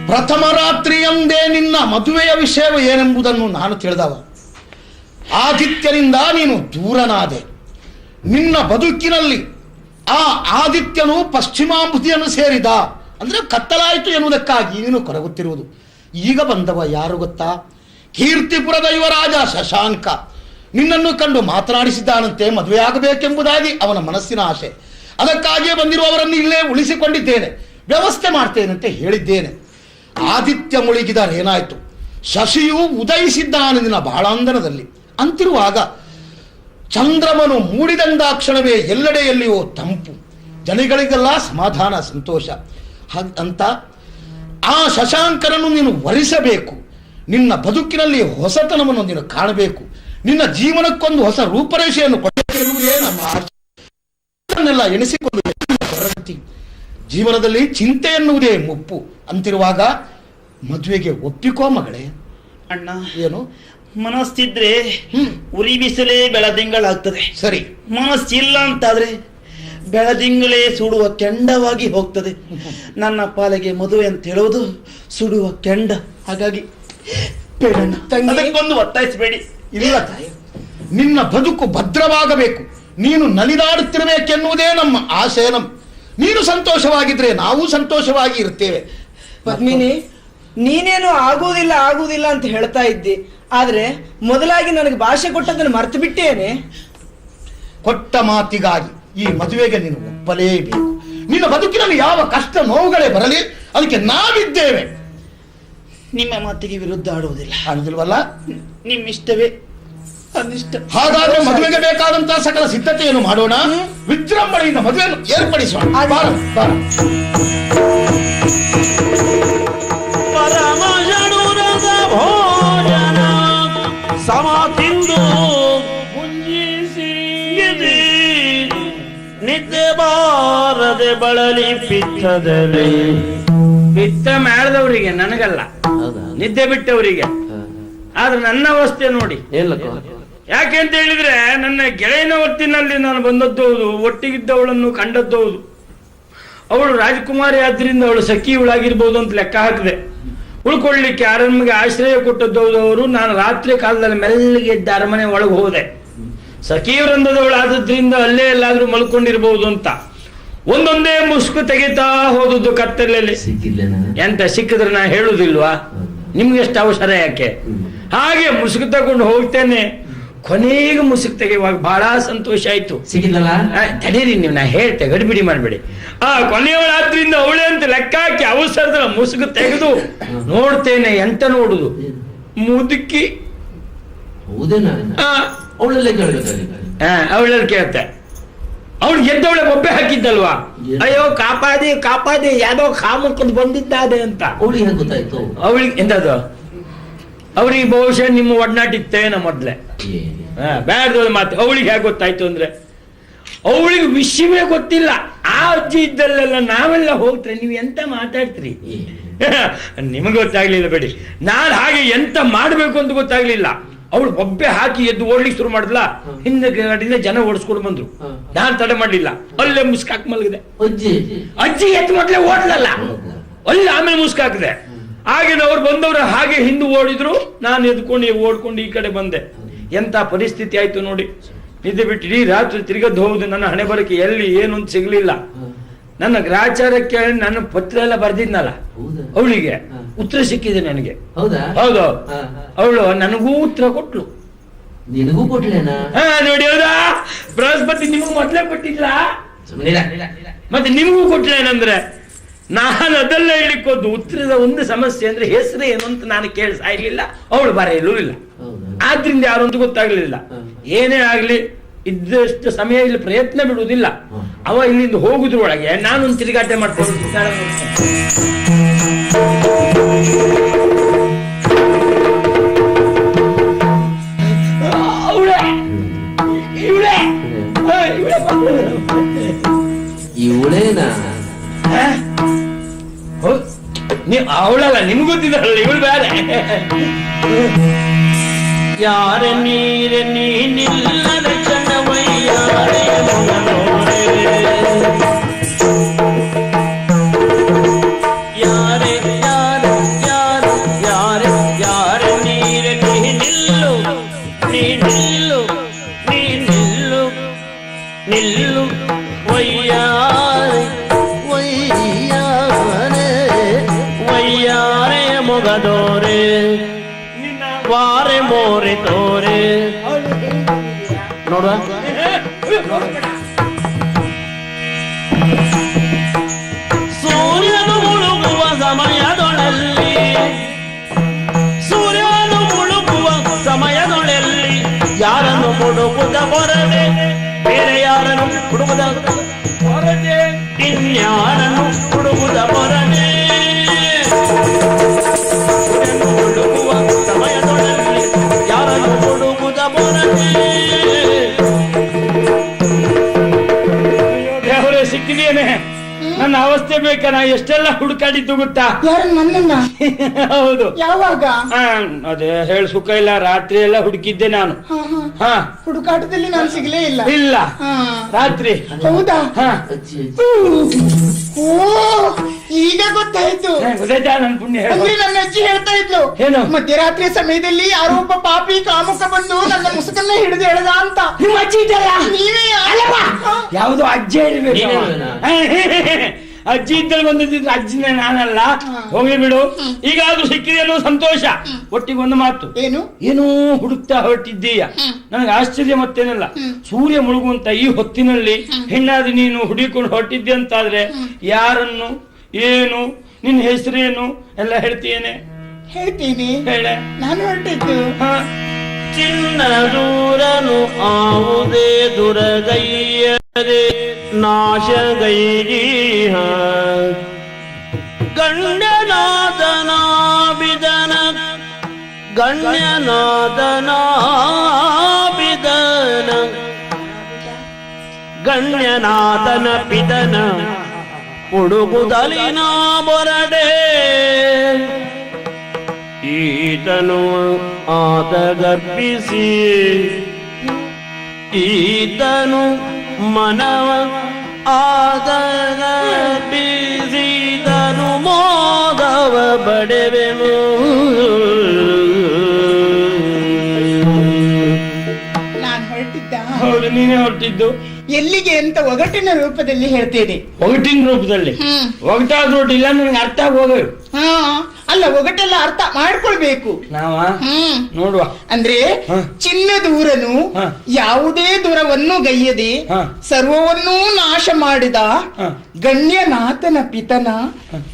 ಪ್ರಥಮ ರಾತ್ರಿಯಂದೇ ನಿನ್ನ ಮದುವೆಯ ವಿಷಯ ಏನೆಂಬುದನ್ನು ನಾನು ತಿಳಿದವ. ಆದಿತ್ಯನಿಂದ ನೀನು ದೂರನಾದೆ. ನಿನ್ನ ಬದುಕಿನಲ್ಲಿ ಆ ಆದಿತ್ಯನು ಪಶ್ಚಿಮಾಂಬುದಿಯನ್ನು ಸೇರಿದ, ಅಂದ್ರೆ ಕತ್ತಲಾಯಿತು ಎನ್ನುವುದಕ್ಕಾಗಿ ನೀನು ಕೊರಗುತ್ತಿರುವುದು. ಈಗ ಬಂದವ ಯಾರು ಗೊತ್ತಾ? ಕೀರ್ತಿಪುರದ ಯುವರಾಜ ಶಶಾಂಕ. ನಿನ್ನನ್ನು ಕಂಡು ಮಾತನಾಡಿಸಿದ್ದಾನಂತೆ, ಮದುವೆಯಾಗಬೇಕೆಂಬುದಾಗಿ ಅವನ ಮನಸ್ಸಿನ ಆಸೆ. ಅದಕ್ಕಾಗಿಯೇ ಬಂದಿರುವವರನ್ನು ಇಲ್ಲೇ ಉಳಿಸಿಕೊಂಡಿದ್ದೇನೆ, ವ್ಯವಸ್ಥೆ ಮಾಡ್ತೇನಂತೆ ಹೇಳಿದ್ದೇನೆ. ಆದಿತ್ಯ ಮುಳುಗಿದರೆ ಏನಾಯ್ತು? ಶಶಿಯು ಉದಯಿಸಿದ್ದಾನೆ ನಿನ್ನ ಬಾಳಾಂಗಣದಲ್ಲಿ. ಅಂತಿರುವಾಗ ಚಂದ್ರಮನು ಮೂಡಿದಂದಾಕ್ಷಣವೇ ಎಲ್ಲೆಡೆಯಲ್ಲಿಯೋ ತಂಪು, ಜನಗಳಿಗೆಲ್ಲ ಸಮಾಧಾನ ಸಂತೋಷ. ಅಂತ ಆ ಶಶಾಂಕರನ್ನು ನೀನು ವರಿಸಬೇಕು. ನಿನ್ನ ಬದುಕಿನಲ್ಲಿ ಹೊಸತನವನ್ನು ನೀನು ಕಾಣಬೇಕು. ನಿನ್ನ ಜೀವನಕ್ಕೊಂದು ಹೊಸ ರೂಪರೇಷೆಯನ್ನು ಕೊಟ್ಟಿರುವುದೇ ನಮ್ಮ ಆಶೆಲ್ಲ ಎಣಿಸಿಕೊಂಡು ಪ್ರಗತಿ. ಜೀವನದಲ್ಲಿ ಚಿಂತೆ ಎನ್ನುವುದೇ ಮುಪ್ಪು. ಅಂತಿರುವಾಗ ಮದುವೆಗೆ ಒಪ್ಪಿಕೋ ಮಗಳೇ. ಅಣ್ಣ, ಏನು ಮನಸ್ಸಿದ್ರೆ ಉರಿ ಬಿಸಿಲೇ ಬೆಳದಿಂಗಳಾಗ್ತದೆ. ಸರಿ, ಮನಸ್ಸಿಲ್ಲ ಅಂತಾದ್ರೆ ಬೆಳದಿಂಗಳೇ ಸುಡುವ ಕೆಂಡವಾಗಿ ಹೋಗ್ತದೆ. ನನ್ನ ಪಾಲಿಗೆ ಮದುವೆ ಅಂತ ಹೇಳುವುದು ಸುಡುವ ಕೆಂಡ. ಹಾಗಾಗಿ ಬೇಡಣ್ಣ, ಅದಕ್ಕೊಂದು ಒತ್ತಾಯಿಸಬೇಡಿ. ಇಲ್ಲ ತಾಯಿ, ನಿನ್ನ ಬದುಕು ಭದ್ರವಾಗಬೇಕು. ನೀನು ನಲಿದಾಡುತ್ತಿರಬೇಕೆನ್ನುವುದೇ ನಮ್ಮ ಆಶಯ. ನೀನು ಸಂತೋಷವಾಗಿದ್ರೆ ನಾವು ಸಂತೋಷವಾಗಿ ಇರ್ತೇವೆ. ಪದ್ಮಿನಿ, ನೀನೇನು ಆಗುವುದಿಲ್ಲ ಅಂತ ಹೇಳ್ತಾ ಇದ್ದಿ, ಆದ್ರೆ ಮೊದಲಾಗಿ ನನಗೆ ಭಾಷೆ ಕೊಟ್ಟದನ್ನು ಮರ್ತು ಬಿಟ್ಟೇನೆ. ಕೊಟ್ಟ ಮಾತಿಗಾಗಿ ಈ ಮದುವೆಗೆ ನೀನು ಒಪ್ಪಲೇಬೇಕು. ನಿನ್ನ ಬದುಕಿನಲ್ಲಿ ಯಾವ ಕಷ್ಟ ನೋವುಗಳೇ ಬರಲಿ, ಅದಕ್ಕೆ ನಾವಿದ್ದೇವೆ. ನಿಮ್ಮ ಮಾತಿಗೆ ವಿರುದ್ಧ ಆಡುವುದಿಲ್ವಲ್ಲ? ನಿಮ್ಮಿಷ್ಟವೇ ಅನಿಷ್ಟ. ಹಾಗಾದ್ರೆ ಮದುವೆಗೆ ಬೇಕಾದಂತಹ ಸಕಲ ಸಿದ್ಧತೆಯನ್ನು ಮಾಡೋಣ. ವಿಜೃಂಭಣೆಯಿಂದ ಮದುವೆಯನ್ನು ಏರ್ಪಡಿಸೋಣ. ಭೋಜನ ಸಮ ತಿಂದು ಮುಂಜಿಸಿ ನಿದ್ದೆ ಬಾರದೆ ಬಳಲಿ ಪಿತ್ತದಲ್ಲಿ. ಪಿತ್ತ ಮಾಡಿದವರಿಗೆ, ನನಗಲ್ಲ, ನಿದ್ದೆ ಬಿಟ್ಟವರಿಗೆ. ಆದ್ರೆ ನನ್ನ ಅವಸ್ಥೆ ನೋಡಿ. ಯಾಕೆ ಅಂತ ಹೇಳಿದ್ರೆ, ನನ್ನ ಗೆಳೆಯನ ಹೊತ್ತಿನಲ್ಲಿ ನಾನು ಬಂದದ್ದು ಹೌದು, ಒಟ್ಟಿಗಿದ್ದವಳನ್ನು ಕಂಡದ್ದು ಹೌದು. ಅವಳು ರಾಜಕುಮಾರಿ ಆದ್ರಿಂದ ಅವಳು ಸಖಿಯವಳಾಗಿರ್ಬೋದು ಅಂತ ಲೆಕ್ಕ ಹಾಕಿದೆ. ಉಳ್ಕೊಳ್ಳಿಕ್ಕೆ ಅರಮನೆಗೆ ಆಶ್ರಯ ಕೊಟ್ಟದ್ದು ಹೌದು ಅವರು. ನಾನು ರಾತ್ರಿ ಕಾಲದಲ್ಲಿ ಮೆಲ್ಲಗೆ ಎದ್ದು ಅರಮನೆ ಒಳಗೆ ಹೋದೆ. ಸಖಿಯವರಂದದವಳು ಆದದ್ರಿಂದ ಅಲ್ಲೇ ಎಲ್ಲಾದ್ರೂ ಮಲ್ಕೊಂಡಿರ್ಬಹುದು ಅಂತ ಒಂದೊಂದೇ ಮುಸುಕು ತೆಗಿತಾ ಹೋದದ್ದು ಕತ್ತಲಲ್ಲಿ. ಎಂತ ಸಿಕ್ಕಿದ್ರೆ ನಾ ಹೇಳುದಿಲ್ವಾ? ನಿಮ್ಗೆ ಎಷ್ಟು ಅವಸರ ಯಾಕೆ? ಹಾಗೆ ಮುಸುಕು ತಗೊಂಡು ಹೋಗ್ತೇನೆ. ಕೊನೆಗೆ ಮುಸುಕು ತೆಗೆಯುವಾಗ ಬಹಳ ಸಂತೋಷ ಆಯ್ತು. ಸಿಕ್ಕಿದ್ದಲ್ಲ, ತಡೀರಿ ನೀವು, ನಾ ಹೇಳ್ತೆ, ಗಡಿಬಿಡಿ ಮಾಡ್ಬೇಡಿ. ಕೊನೆಯವಳಾದ್ರಿಂದ ಅವಳೆ ಅಂತ ಲೆಕ್ಕ ಹಾಕಿ ಅವಸರದ ಮುಸುಕು ತೆಗೆದು ನೋಡ್ತೇನೆ. ಎಂತ ನೋಡುದು? ಮುದುಕಿ. ಅವಳಲ್ಲಿ ಕೇಳ್ತೆ, ಅವಳು ಗೆದ್ದವಳೆ ಒಬ್ಬೆ ಹಾಕಿದ್ದಲ್ವಾ? ಅಯ್ಯೋ ಕಾಪಾದಿ ಯಾವ್ದೋ ಕಾಮಕ್ಕದು ಬಂದಿದ್ದಾದೆ ಅಂತ. ಅವಳಿಗೆ ಗೊತ್ತಾಯ್ತು. ಅವಳಿಗೆ ಎಂತದು? ಅವ್ರಿಗೆ ಬಹುಶಃ ನಿಮ್ಮ ಒಡನಾಟ ಇತ್ತೇನ ಮೊದ್ಲೆ. ಬೇಡದ ಮಾತು. ಅವಳಿಗೆ ಹೇಗೆ ಗೊತ್ತಾಯ್ತು ಅಂದ್ರೆ, ಅವಳಿಗೆ ವಿಷಯವೇ ಗೊತ್ತಿಲ್ಲ. ಆ ಅಜ್ಜಿ ಇದ್ದಲ್ಲೆಲ್ಲ ನಾವೆಲ್ಲ ಹೋಗ್ತಾರೆ, ನೀವು ಎಂತ ಮಾತಾಡ್ತೀರಿ? ನಿಮಗೆ ಗೊತ್ತಾಗ್ಲಿಲ್ಲ ಬಿಡಿ. ನಾನು ಹಾಗೆ ಎಂತ ಮಾಡ್ಬೇಕು ಅಂತ ಗೊತ್ತಾಗ್ಲಿಲ್ಲ. ಅವಳು ಒಬ್ಬೆ ಹಾಕಿ ಎದ್ದು ಓಡ್ಲಿಕ್ಕೆ ಶುರು ಮಾಡಿದ್ಲ. ಹಿಂದೆ ಜನ ಓಡಿಸ್ಕೊಂಡು ಬಂದ್ರು. ನಾನ್ ತಡೆ ಮಾಡ್ಲಿಲ್ಲ, ಅಲ್ಲೇ ಮುಸ್ಕಾಕ್ ಮಲಗಿದೆ. ಅಜ್ಜಿ ಎದ್ದು ಮೊದ್ಲೇ ಓಡ್ಲಲ್ಲ, ಅಲ್ಲಿ ಆಮೇಲೆ ಮುಸ್ಕಾಕಿದೆ. ಹಾಗೆ ಅವ್ರು ಬಂದವರು ಹಾಗೆ ಹಿಂದೆ ಓಡಿದ್ರು. ನಾನು ಎದ್ಕೊಂಡು ಓಡ್ಕೊಂಡು ಈ ಕಡೆ ಬಂದೆ. ಎಂತ ಪರಿಸ್ಥಿತಿ ಆಯ್ತು ನೋಡಿ. ನಿದ್ದೆ ಬಿಟ್ಟು ಇಡೀ ರಾತ್ರಿ ತಿರುಗದ್ದು ಹೋಗುದು. ನನ್ನ ಹಣೆ ಬರಕ್ಕೆ ಎಲ್ಲಿ ಏನು ಅಂತ ಸಿಗ್ಲಿಲ್ಲ. ನನ್ನ ಗ್ರಾಚಾರಕ್ಕೆ ನನ್ನ ಪತ್ರ ಎಲ್ಲ ಬರ್ದಿದ್ನಲ್ಲ, ಅವಳಿಗೆ ಉತ್ತರ ಸಿಕ್ಕಿದೆ ನನಗೆ. ಹೌದು, ಅವಳು ನನಗೂ ಉತ್ತರ ಕೊಟ್ಲು. ನಿನಗೂ ಕೊಟ್ಲೇನಾ? ನೋಡಿ, ಹೌದಾ? ಬೃಹಸ್ಪತಿ ನಿಮಗೂ ಮೊದಲೇ ಕೊಟ್ಟಿಲ್ಲ, ಮತ್ತೆ ನಿಮಗೂ ಕೊಟ್ಲೇನಂದ್ರೆ, ನಾನು ಅದೆಲ್ಲ ಹೇಳಿಕ್ಕೋದು. ಉತ್ತರದ ಒಂದು ಸಮಸ್ಯೆ ಅಂದ್ರೆ ಹೆಸರು ಏನು ಅಂತ ನಾನು ಕೇಳಿಸ್ತಾ ಇರ್ಲಿಲ್ಲ, ಅವಳು ಬರೆಯಲೂ ಇಲ್ಲ. ಆದ್ರಿಂದ ಯಾರು ಅಂತ ಗೊತ್ತಾಗ್ಲಿಲ್ಲ. ಏನೇ ಆಗ್ಲಿ, ಇದ್ದಷ್ಟು ಸಮಯ ಇಲ್ಲಿ ಪ್ರಯತ್ನ ಬಿಡುವುದಿಲ್ಲ. ಅವ ಇಲ್ಲಿಂದ ಹೋಗುದ್ರೊಳಗೆ ನಾನೊಂದು ತಿರುಗಾಟ ಮಾಡ್ತೇನೆ. ಇವಳೇನಾ? ಅವಳಲ್ಲ, ನಿಮ್ಗೆ ಗೊತ್ತಿದ್ದಾರಲ್ಲ, ಇವಳು ಬೇರೆ. ಯಾರ ನೀರ ನೀನಿಲ್ಲದ ಚಣವಯ್ಯ ಯಾರೆ ಯಾರು ಯಾರು ಯಾರೆ ಯಾರ ನೀರ ನೀನಿಲ್ಲು ನೀನಿಲ್ಲು ನೀನಿಲ್ಲು ನಿಲ್ಲು ವಯ್ಯಾರೆ ವಯ್ಯಾರೆ ವಯ್ಯಾರೆ ಮೊಗದೋರೆ ವಾರೆ ಮೋರೆ ತೋರೆ ನೋಡುವ. ಸೂರ್ಯನು ಮುಳುಗುವ ಸಮಯದೊಳಲ್ಲಿ, ಸೂರ್ಯನು ಮುಳುಗುವ ಸಮಯದೊಳಲ್ಲಿ ಯಾರನ್ನು ಹುಡುಕುದ ಹೊರಡೆ, ಬೇರೆ ಯಾರನ್ನು ಹುಡುಕುದ ಹೊರಡೆ, ಇನ್ಯಾರನ್ನು ಹುಡುಕುದ ಹೊರಡೆ. ಸೂರ್ಯನು ಮುಳುಗುವ ಸಮಯದೊಳಲ್ಲಿ ಯಾರನ್ನು ಹುಡುಕುದ ಹೊರಡೆ. ದೇವರೇ ಸಿಕ್ಕಿದೇನೆ, ನನ್ನ ಅವಸ್ಥೆ ಬೇಕಾ? ನಾ ಎಷ್ಟೆಲ್ಲ ಹುಡುಕಾಡಿದ್ದು ಗೊತ್ತಾ? ಯಾರು ನನ್ನನ್ನ? ಹೌದು. ಯಾವಾಗ? ಅದೇ ಹೇಳ ಸುಖ ಇಲ್ಲ, ರಾತ್ರಿ ಎಲ್ಲ ಹುಡುಕಿದ್ದೆ ನಾನು. ಹಾ, ಹುಡುಕಾಟದಲ್ಲಿ ನಾನು ಸಿಗಲೇ ಇಲ್ಲ. ಇಲ್ಲ, ರಾತ್ರಿ. ಹೌದಾ? ಓ, ಈಗ ಗೊತ್ತಾಯ್ತು. ಗೊತ್ತಾಯ್ತಾ? ನನ್ ಪುಣ್ಯ ಅಂದ್ರೆ ನನ್ನ ಅಜ್ಜಿ ಹೇಳ್ತಾ ಇದ್ಲು, ಏನು? ಮಧ್ಯರಾತ್ರಿ ಸಮಯದಲ್ಲಿ ಯಾರೋ ಒಬ್ಬ ಪಾಪಿ ಕಾಮುಕ ಬಂದು ನನ್ನ ಮುಸುಕನ್ನ ಹಿಡಿದು ಎಳೆದ ಅಂತ. ನಿಮ್ಮ ಅಜ್ಜಿ ಇದ್ದಲ್ಲ? ನೀವೇ? ಯಾವುದು ಅಜ್ಜಿ ಇರ್ಬೇಕು. ಅಜ್ಜಿ ಇದ್ದಲ್ಲಿ ಬಂದಿದ್ರೆ ಅಜ್ಜಿನೇ ನಾನಲ್ಲ. ಹೋಗಿ ಬಿಡು, ಈಗಾದ್ರೂ ಸಿಕ್ಕಿದೆ ಅನ್ನೋ ಸಂತೋಷ. ಒಟ್ಟಿಗೆ ಒಂದು ಮಾತು, ಏನೋ ಹುಡುಕ್ತಾ ಹೊರಟಿದ್ದೀಯ. ನನಗೆ ಆಶ್ಚರ್ಯ ಮತ್ತೇನಲ್ಲ, ಸೂರ್ಯ ಮುಳುಗುವಂತ ಈ ಹೊತ್ತಿನಲ್ಲಿ ಹೆಣ್ಣಾದಿ ನೀನು ಹುಡುಕೊಂಡು ಹೊರಟಿದ್ದೆ ಅಂತಾದ್ರೆ ಯಾರನ್ನು, ಏನು, ನಿನ್ನ ಹೆಸರೇನು ಎಲ್ಲ ಹೇಳ್ತೀಯೇನೆ? ಹೇಳ್ತೀನಿ. ಹೇಳೆ. ನಾನು ಹೊರಟಿದ್ದು ಚಿನ್ನ ದೂರನು ಆವುದೇ ದುರಗೈಯರೆ ನಾಶಗೈರೀಹ, ಗಣ್ಯನಾದನ ಬಿದನ, ಗಣ್ಯನಾದನ ಬಿದನ, ಗಣ್ಯನಾದನ ಪಿದನ ಹುಡುಗುದಲಿನ ಬೊರಡೆ. ಈತನು ಆತ ಗರ್ಭಿಸಿ, ಈತನು ಮನವ ಆತ ಗರ್ಭಿಸಿದನು ಮೋದವ ಬಡೆವೆನು. ನಾನು ಹೊರಟಿದ್ದ. ಹೌದು, ನೀನೇ ಹೊರಟಿದ್ದು. ಎಲ್ಲಿಗೆ ಅಂತ ಒಗಟಿನ ರೂಪದಲ್ಲಿ ಹೇಳ್ತೇನೆ. ಒಗಟಿನ ರೂಪದಲ್ಲಿ? ಒಗಟಾದ ರೋಡ್ ಇಲ್ಲ, ನನಗೆ ಅರ್ಥ ಆಗಿ ಹೋಗಬೇಕು. ಅಲ್ಲ, ಒಗಟೆಲ್ಲ ಅರ್ಥ ಮಾಡ್ಕೊಳ್ಬೇಕು. ನಾವ ನೋಡುವ. ಅಂದ್ರೆ ಚಿನ್ನದೂರನು ಯಾವುದೇ ದೂರವನ್ನು ಗೈಯದೆ ಸರ್ವವನ್ನೂ ನಾಶ ಮಾಡಿದ ಗಣ್ಯನಾಥನ ಪಿತನ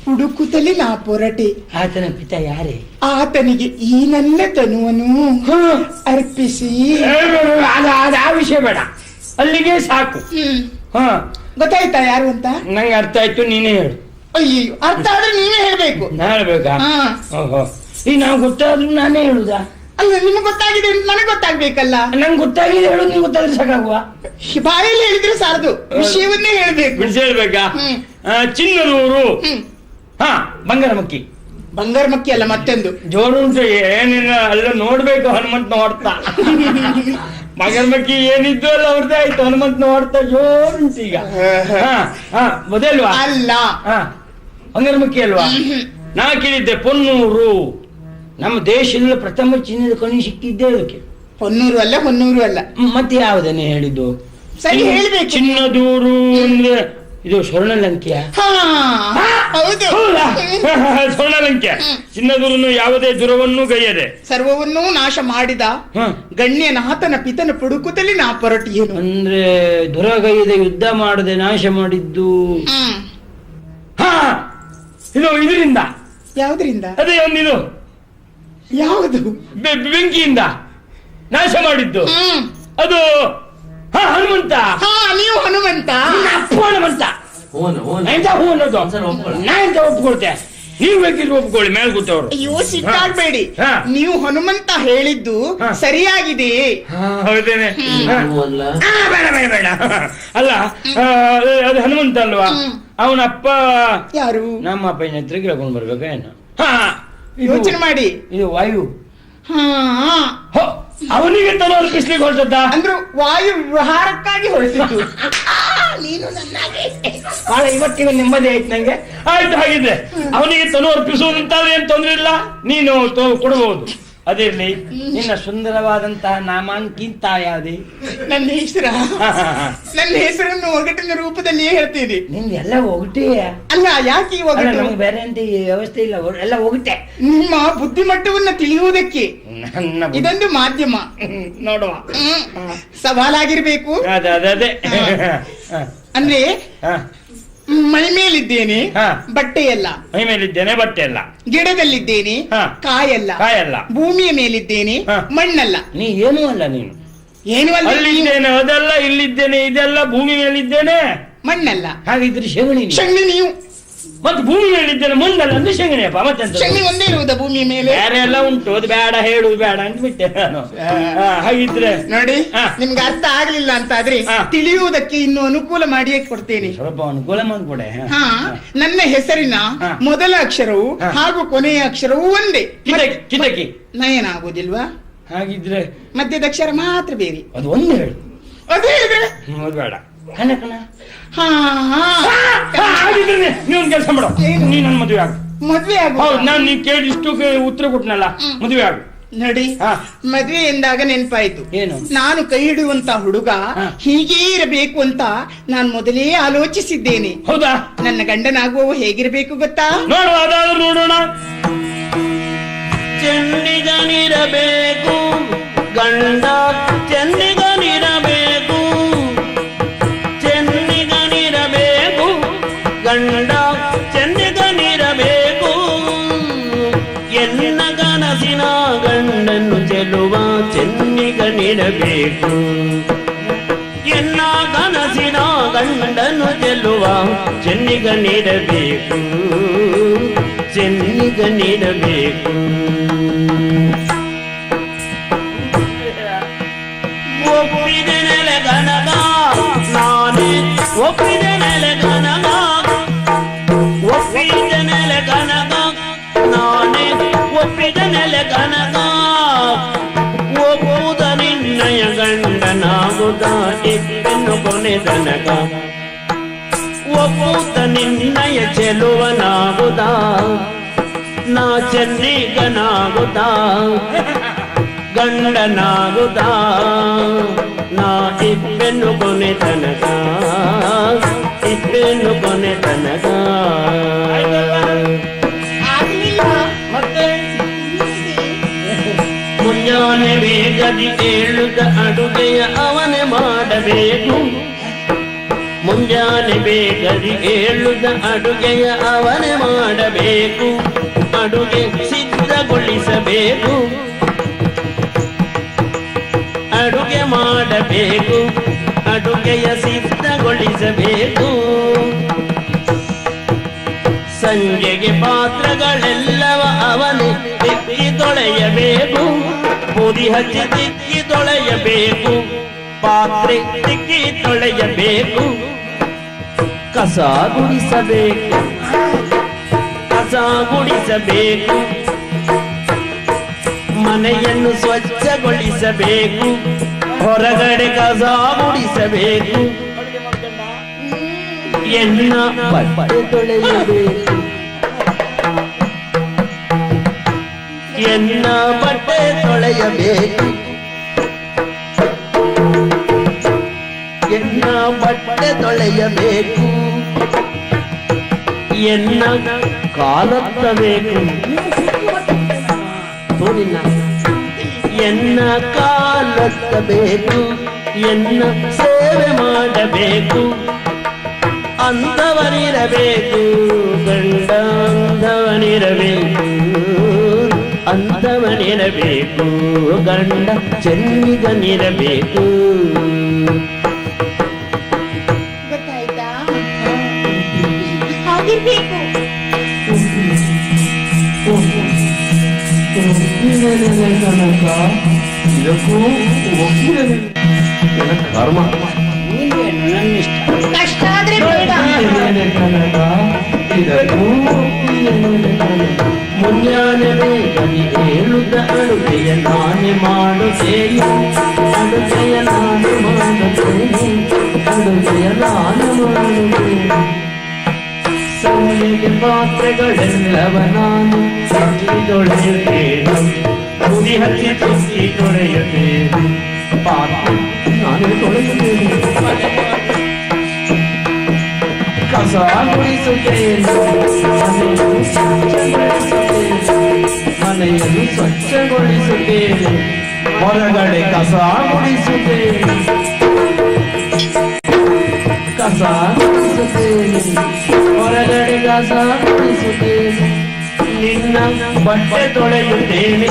ಹುಡುಕುತ್ತಲಿ ನಾ ಪೊರಟೆ. ಆತನ ಪಿತ ಯಾರೇ? ಆತನಿಗೆ ಈ ನನ್ನ ತನುವನ್ನು ಅರ್ಪಿಸಿ. ಆ ವಿಷಯ ಬೇಡ, ಅಲ್ಲಿಗೆ ಸಾಕು. ಗೊತ್ತಾಯ್ತಾ ಯಾರು ಅಂತ? ನಂಗೆ ಅರ್ಥ ಆಯ್ತು, ನೀನೇ ಹೇಳು. ಅಯ್ಯೋ, ಅರ್ಥ ಆದ್ರೆ ನೀವೇ ಹೇಳ್ಬೇಕು. ನಾ ಹೇಳ್ಬೇಕಾ? ಓಹೋ, ಈಗ ನಾವು ಗೊತ್ತಾದ್ರೂ ನಾನೇ ಹೇಳುದಾ? ಅಲ್ಲ, ನಿಮ್ಗೆ ಗೊತ್ತಾಗಿದೆ ಅಂತ ನನಗೆ ಗೊತ್ತಾಗ್ಬೇಕಲ್ಲ. ನಂಗೆ ಗೊತ್ತಾಗಿದೆ ಹೇಳು, ನಿಮ್ಗೆ ಗೊತ್ತಾದ್ರೆ ಸಾಕಾಗುವ? ಬಾಯಲ್ಲಿ ಹೇಳಿದ್ರೆ ಸಾರದು, ವಿಷಯವನ್ನೇ ಹೇಳ್ಬೇಕು. ಬಿಡಿಸಿ ಹೇಳ್ಬೇಕಾ? ಚಿನ್ನದೂರು, ಬಂಗಾರಮಕ್ಕಿ. ಬಂಗಾರಮಕ್ಕಿ ಅಲ್ಲ, ಮತ್ತೊಂದು ಜೋರುಂಟು. ಏನಿಲ್ಲ, ಅಲ್ಲ ನೋಡ್ಬೇಕು, ಹನುಮಂತ ನೋಡ್ತಾ. ಬಂಗಾರಮಕ್ಕಿ ಏನಿದ್ದು ಅಲ್ಲ ಅವ್ರದ್ದೇ ಆಯ್ತು, ಹನುಮಂತ ನೋಡ್ತಾ ಜೋರುಂಟು ಈಗ. ಮೊದಲ್ವಾ? ಅಲ್ಲ, ಬಂಗಾರಮಕ್ಕಿ ಅಲ್ವಾ? ನಾ ಕೇಳಿದ್ದೆ ಪೊನ್ನೂರು. ನಮ್ಮ ದೇಶದಲ್ಲಿ ಪ್ರಥಮ ಚಿನ್ನದ ಕಣಿ ಸಿಕ್ಕಿದ್ದೆ ಅದಕ್ಕೆ. ಹೊನ್ನೂರು ಅಲ್ಲ, ಹೊನ್ನೂರು ಅಲ್ಲ. ಮತ್ತೆ ಯಾವುದನ್ನೇ ಹೇಳಿದ್ದು? ಸರಿ ಹೇಳ್ಬೇಕು. ಚಿನ್ನದೂರು ಅಂದ್ರೆ ಇದು ಸ್ವರ್ಣಲಂಕೆಯ? ಹೌದು, ಸ್ವರ್ಣಲಂಕೆ. ಚಿನ್ನದೂರನ್ನು ಯಾವುದೇ ದುರವನ್ನು ಗೈಯದೆ ಸರ್ವವನ್ನೂ ನಾಶ ಮಾಡಿದ ಗಣ್ಯನಾಥನ ಪಿತನ ಪುಡುಕುತ್ತಲಿ ನಾ ಪೊರಟಿಯೇನು. ಅಂದ್ರೆ ದುರಗೈಯದೆ ಯುದ್ಧ ಮಾಡದೆ ನಾಶ ಮಾಡಿದ್ದು. ಇದು ಇದರಿಂದ. ಯಾವುದರಿಂದ? ಅದೇ ಒಂದಿದು. ಯಾವುದು? ಬೆಂಕಿಯಿಂದ ನಾಶ ಮಾಡಿದ್ದು ಅದು. ಹನುಮಂತ. ನೀವು ಹನುಮಂತ? ಹನುಮಂತ ನಾ ಎಂತ ಒಪ್ಕೊಳ್ತೆ? ನೀವು ಬೇಕಿದ್ರು ಒಪ್ಕೊಳ್ಳಿ, ಮೇಲ್ ಕೂತವ್ರು. ಅಯ್ಯೋ, ಸಿಟ್ಟಾಗ್ಬೇಡಿ. ನೀವು ಹನುಮಂತ ಹೇಳಿದ್ದು ಸರಿಯಾಗಿದೆ. ಹೌದೇನೆ? ಬೇಡ ಬೇಡ ಬೇಡ. ಅಲ್ಲ, ಅದು ಹನುಮಂತ ಅಲ್ವಾ? ಅವನಪ್ಪ ಯಾರು? ನಮ್ಮ ಅಪ್ಪನ ಹತ್ರ ಕೇಳ್ಕೊಂಡು ಬರ್ಬೇಕ ಏನು? ಯೋಚನೆ ಮಾಡಿ. ಇದು ವಾಯು. ಅವನಿಗೆ ತನೋ ಅರ್ಪಿಸ್ಲಿಕ್ಕೆ ಹೊರಟದ್ದ. ಅಂದ್ರು ವಾಯು ವಿಹಾರಕ್ಕಾಗಿ ಹೊರಟಿದ್ದು. ನೀನು ಬಹಳ ಇವತ್ತಿನ ನೆಮ್ಮದಿ ಆಯ್ತು ನಂಗೆ. ಆಯ್ತು, ಹಾಗಿದ್ರೆ ಅವನಿಗೆ ತನು ಅರ್ಪಿಸುವುದಂತಾದ್ರೆ ಏನ್ ತೊಂದ್ರೆ ಇಲ್ಲ, ನೀನು ಕೊಡಬಹುದು. ಅದಿರ್ಲಿ, ನಿನ್ನ ಸುಂದರವಾದಂತಹ ನಾಮಾಂಕಿಂತ ಯಾವ್ದೇ? ನನ್ನ ಹೆಸರ? ನನ್ನ ಹೆಸರನ್ನು ಒಗಟಿನ ರೂಪದಲ್ಲಿಯೇ ಹೇಳ್ತೀನಿ. ನಿಂದೆಲ್ಲ ಒಗಟೆ ಅಲ್ಲ, ಯಾಕೆ ಒಗಟು? ನಮ್ಗೆ ಬೇರೆ ಅಂತ ವ್ಯವಸ್ಥೆ ಇಲ್ಲ, ಎಲ್ಲ ಒಗಟೆ. ನಿಮ್ಮ ಬುದ್ಧಿಮಟ್ಟವನ್ನ ತಿಳಿಯುವುದಕ್ಕೆ. ಇದೊಂದು ಮಾಧ್ಯಮ ನೋಡುವ. ಸವಾಲಾಗಿರ್ಬೇಕು. ಅದೇ ಅಂದ್ರೆ ಮೈ ಮೇಲಿದ್ದೇನೆ ಬಟ್ಟೆ ಎಲ್ಲ, ಮೈ ಮೇಲಿದ್ದೇನೆ ಬಟ್ಟೆ ಎಲ್ಲ, ಗಿಡದಲ್ಲಿದ್ದೇನೆ ಕಾಯಲ್ಲ, ಭೂಮಿಯ ಮೇಲಿದ್ದೇನೆ ಮಣ್ಣಲ್ಲ. ನೀ ಏನೂ ಅಲ್ಲ, ನೀನು ಏನು ಅಲ್ಲ. ಅಲ್ಲಿದ್ದೇನೆ ಅದೆಲ್ಲ, ಇಲ್ಲಿದ್ದೇನೆ ಇದೆಲ್ಲ, ಭೂಮಿ ಮೇಲಿದ್ದೇನೆ ಮಣ್ಣಲ್ಲ. ಹಾಗಿದ್ರೆ ಶಗಣಿ ನೀವು ಮತ್ತೆ ಭೂಮಿ ಮೇಲಿದ್ದೇನೆ ಮಣ್ಣಲ್ಲ ಅಂದ್ರೆ ಶಗಣಿಯಪ್ಪ. ಮತ್ತೆ ಶಗಣಿ ಒಂದೇ ಇರುವುದ ಭೂಮಿಯ ಮೇಲೆ? ಬೇರೆ ಎಲ್ಲ ಉಂಟು, ಅದು ಬೇಡ ಹೇಳುದು ಬೇಡ ಅಂತ ಬಿಟ್ಟೆ ನಾನು. ಹಾಗಿದ್ರೆ ನೋಡಿ, ನಿಮ್ಗೆ ಅರ್ಥ ಆಗ್ಲಿಲ್ಲ ಅಂತ ಆದ್ರೆ ತಿಳಿಯುವುದಕ್ಕೆ ಇನ್ನು ಅನುಕೂಲ ಮಾಡಿಯೇ ಕೊಡ್ತೇನೆ. ಸ್ವಲ್ಪ ಅನುಕೂಲ ಮಾಡಿಕೊಡೆ. ನನ್ನ ಹೆಸರಿನ ಮೊದಲ ಅಕ್ಷರವು ಹಾಗೂ ಕೊನೆಯ ಅಕ್ಷರವು ಒಂದೇ. ಕಿಟಕಿ ನಯನ ಆಗೋದಿಲ್ವಾ? ಹಾಗಿದ್ರೆ ಮಧ್ಯದ ಅಕ್ಷರ ಮಾತ್ರ ಬೇರೆ. ಅದು ಒಂದು ಹೇಳು. ಅದೇ ಹೇಳಿದ್ರೆ ಬೇಡ ಕನಕನ. ಹಾಗಿದ್ರೆ ನೀವೊಂದು ಕೆಲಸ ಮಾಡೋ, ನೀ ನನ್ನ ಮದುವೆ ಆಗು. ಮದ್ವೆ ಆಗು? ಹೌದು, ನಾನು ನೀ ಕೇಳಿ ಇಷ್ಟು ಉತ್ತರ ಕೊಟ್ಟನಲ್ಲ, ಮದುವೆ ಆಗು. ನೋಡಿ, ಮದ್ವೆ ಎಂದಾಗ ನೆನಪಾಯ್ತು. ಏನು? ನಾನು ಕೈ ಹಿಡಿಯುವಂತ ಹುಡುಗ ಹೀಗೇ ಇರಬೇಕು ಅಂತ ನಾನು ಮೊದಲೇ ಆಲೋಚಿಸಿದ್ದೇನೆ. ಹೌದಾ? ನನ್ನ ಗಂಡನಾಗುವವು ಹೇಗಿರಬೇಕು ಗೊತ್ತಾ? ನೋಡುವ, ಅದಾದ್ರೂ ನೋಡೋಣ. ಚೆನ್ನಿಗನಿರಬೇಕು ಗಂಡ, ಚೆನ್ನಿಗನಿರಬೇಕು, ಚೆನ್ನಿಗನಿರಬೇಕು ಗಂಡ, ಚೆನ್ನಿಗನಿರಬೇಕು. ಎನ್ನ ಕನಸಿನ ಗಂಡನ್ನು ಚೆಲುವ ಚೆನ್ನಿಗನಿರಬೇಕು. ಎನ್ನ ಕನಸಿನ ಗಂಡನ್ನು ಚೆಲುವ ಚೆನ್ನಿಗನಿರಬೇಕು, ಚೆನ್ನಿಗನಿರಬೇಕು. ಒಪ್ಪಿದೆ ನೆಲೆ ಗನಗ ನಾನೇ, ಒಪ್ಪಿದೆ ನೆಲೆ ಗನಗ, ಒಪ್ಪಿದೆ ನೆಲೆ ಗನಗ ನಾನೇ, ಒಪ್ಪಿದೆ ನೆಲೆ ಗನಗ. ಒಪ್ಪುದ ನಿನ್ನಯ ಗಂಡನಾಗುದ ಇಪ್ಪೆನ್ನು ಕೊನೆ ತನಕ. ಒಪ್ಪುದ ನಿನ್ನಯ ಚೆಲುವನಾಗುದ ನಾ ಚೆನ್ನಿಗನಾಗುದ, ಗಂಡನಾಗುದ ನಾ ಇಪ್ಪೆನ್ನು ಕೊನೆ ತನಕ, ಇಪ್ಪೆನ್ನು ಕೊನೆ ತನಕ. ಮುಂಜಾನೆ ಬೇಗದಿ ಏಳುದ ಅಡುಗೆಯ ಅವನೇ ಮಾಡಬೇಕು. ಮುಂಜಾನೆ ಬೇಗದಿ ಏಳುದ ಅಡುಗೆಯ ಅವನೇ ಮಾಡಬೇಕು. ಅಡುಗೆ ಸಿದ್ಧಗೊಳಿಸಬೇಕು, ಅಡುಗೆ ಮಾಡಬೇಕು, ಅಡುಗೆಯ ಸಿದ್ಧಗೊಳಿಸಬೇಕು. ಸಂಜೆಗೆ ಪಾತ್ರಗಳೆಲ್ಲವ ಅವನೇ ತಿಕ್ಕಿ ತೊಳೆಯಬೇಕು. ಪುರಿ ಹಚ್ಚಿ ತಿಕ್ಕಿ ತೊಳೆಯಬೇಕು, ಪಾತ್ರೆ ತಿಕ್ಕಿ ತೊಳೆಯಬೇಕು. ಕಸ ಗುಡಿಸಬೇಕು, ಕಸ ಗುಡಿಸಬೇಕು. ಮನೆಯನ್ನು ಸ್ವಚ್ಛಗೊಳಿಸಬೇಕು, ಹೊರಗಡೆ ಕಸ ಗುಡಿಸಬೇಕು. ಎನ್ನ ಬಟ್ಟೆ ತೊಳೆಯಬೇಕು, ಎನ್ನ ಬಟ್ಟೆ ತೊಳೆಯಬೇಕು. ಎನ್ನ ಬಟ್ಟೆ ತೊಳೆಯಬೇಕು. ಎನ್ನ ಕಾಲತ್ತಬೇಕು, ಎನ್ನ ಕಾಲತ್ತಬೇಕು. ಎನ್ನ ಸೇವೆ ಮಾಡಬೇಕು. ಅಂದವನಿರಬೇಕು ಗಂಡ, ಅಂದವನಿರಬೇಕು, ಅಂದವನಿರಬೇಕು ಗಂಡ, ಚೆನ್ನಿಗನಿರಬೇಕು. ಗೊತ್ತಾಯ್ತಾ? ಹಾಗಿರ್ಬೇಕು. ಇದಕ್ಕೂ ಕರ್ಮ. ಕಷ್ಟ ಆದ್ರೆ ಬೇಡ. ಮುಂಜಾನೆ ಬೇಗನೆ ಏಳುದ ಅಡುಗೆಯ ನಾನೇ ಮಾಡುತ್ತೇನೆ, ಅಡುಗೆಯ ನಾನು ಮಾಡುತ್ತೇನೆ, ಅಡುಗೆಯ ನಾನು ಮಾಡುತ್ತೇನೆ. ಸಂಜೆಗೆ ಪಾತ್ರೆಗಳೆಲ್ಲವ ನಾನು ತಿಕ್ಕಿ ತೊಳೆಯುತ್ತೇನೆ, ಪುರಿ ಹಚ್ಚಿ ತಿಕ್ಕಿ ತೊಳೆಯುತ್ತೇನೆ, ಪಾತ್ರೆ ನಾನೇ ತೊಳೆಯುತ್ತೇನೆ. ಕಸ ಗುಡಿಸುತ್ತೇನೆ, ಮನೆಯನ್ನು ಸ್ವಚ್ಛಗೊಳಿಸುತ್ತೇನೆ, ಮನೆಯನ್ನು ಸ್ವಚ್ಛಗೊಳಿಸುತ್ತೇನೆ, ಹೊರಗಡೆ ಕಸ ಗುಡಿಸುತ್ತೇನೆ, ಕಸ ಗುಡಿಸುತ್ತೇನೆ, ಹೊರಗಡೆ ಕಸ ಗುಡಿಸುತ್ತೇನೆ, ನಿನ್ನ ಬಟ್ಟೆ ತೊಳೆಯುತ್ತೇನೆ.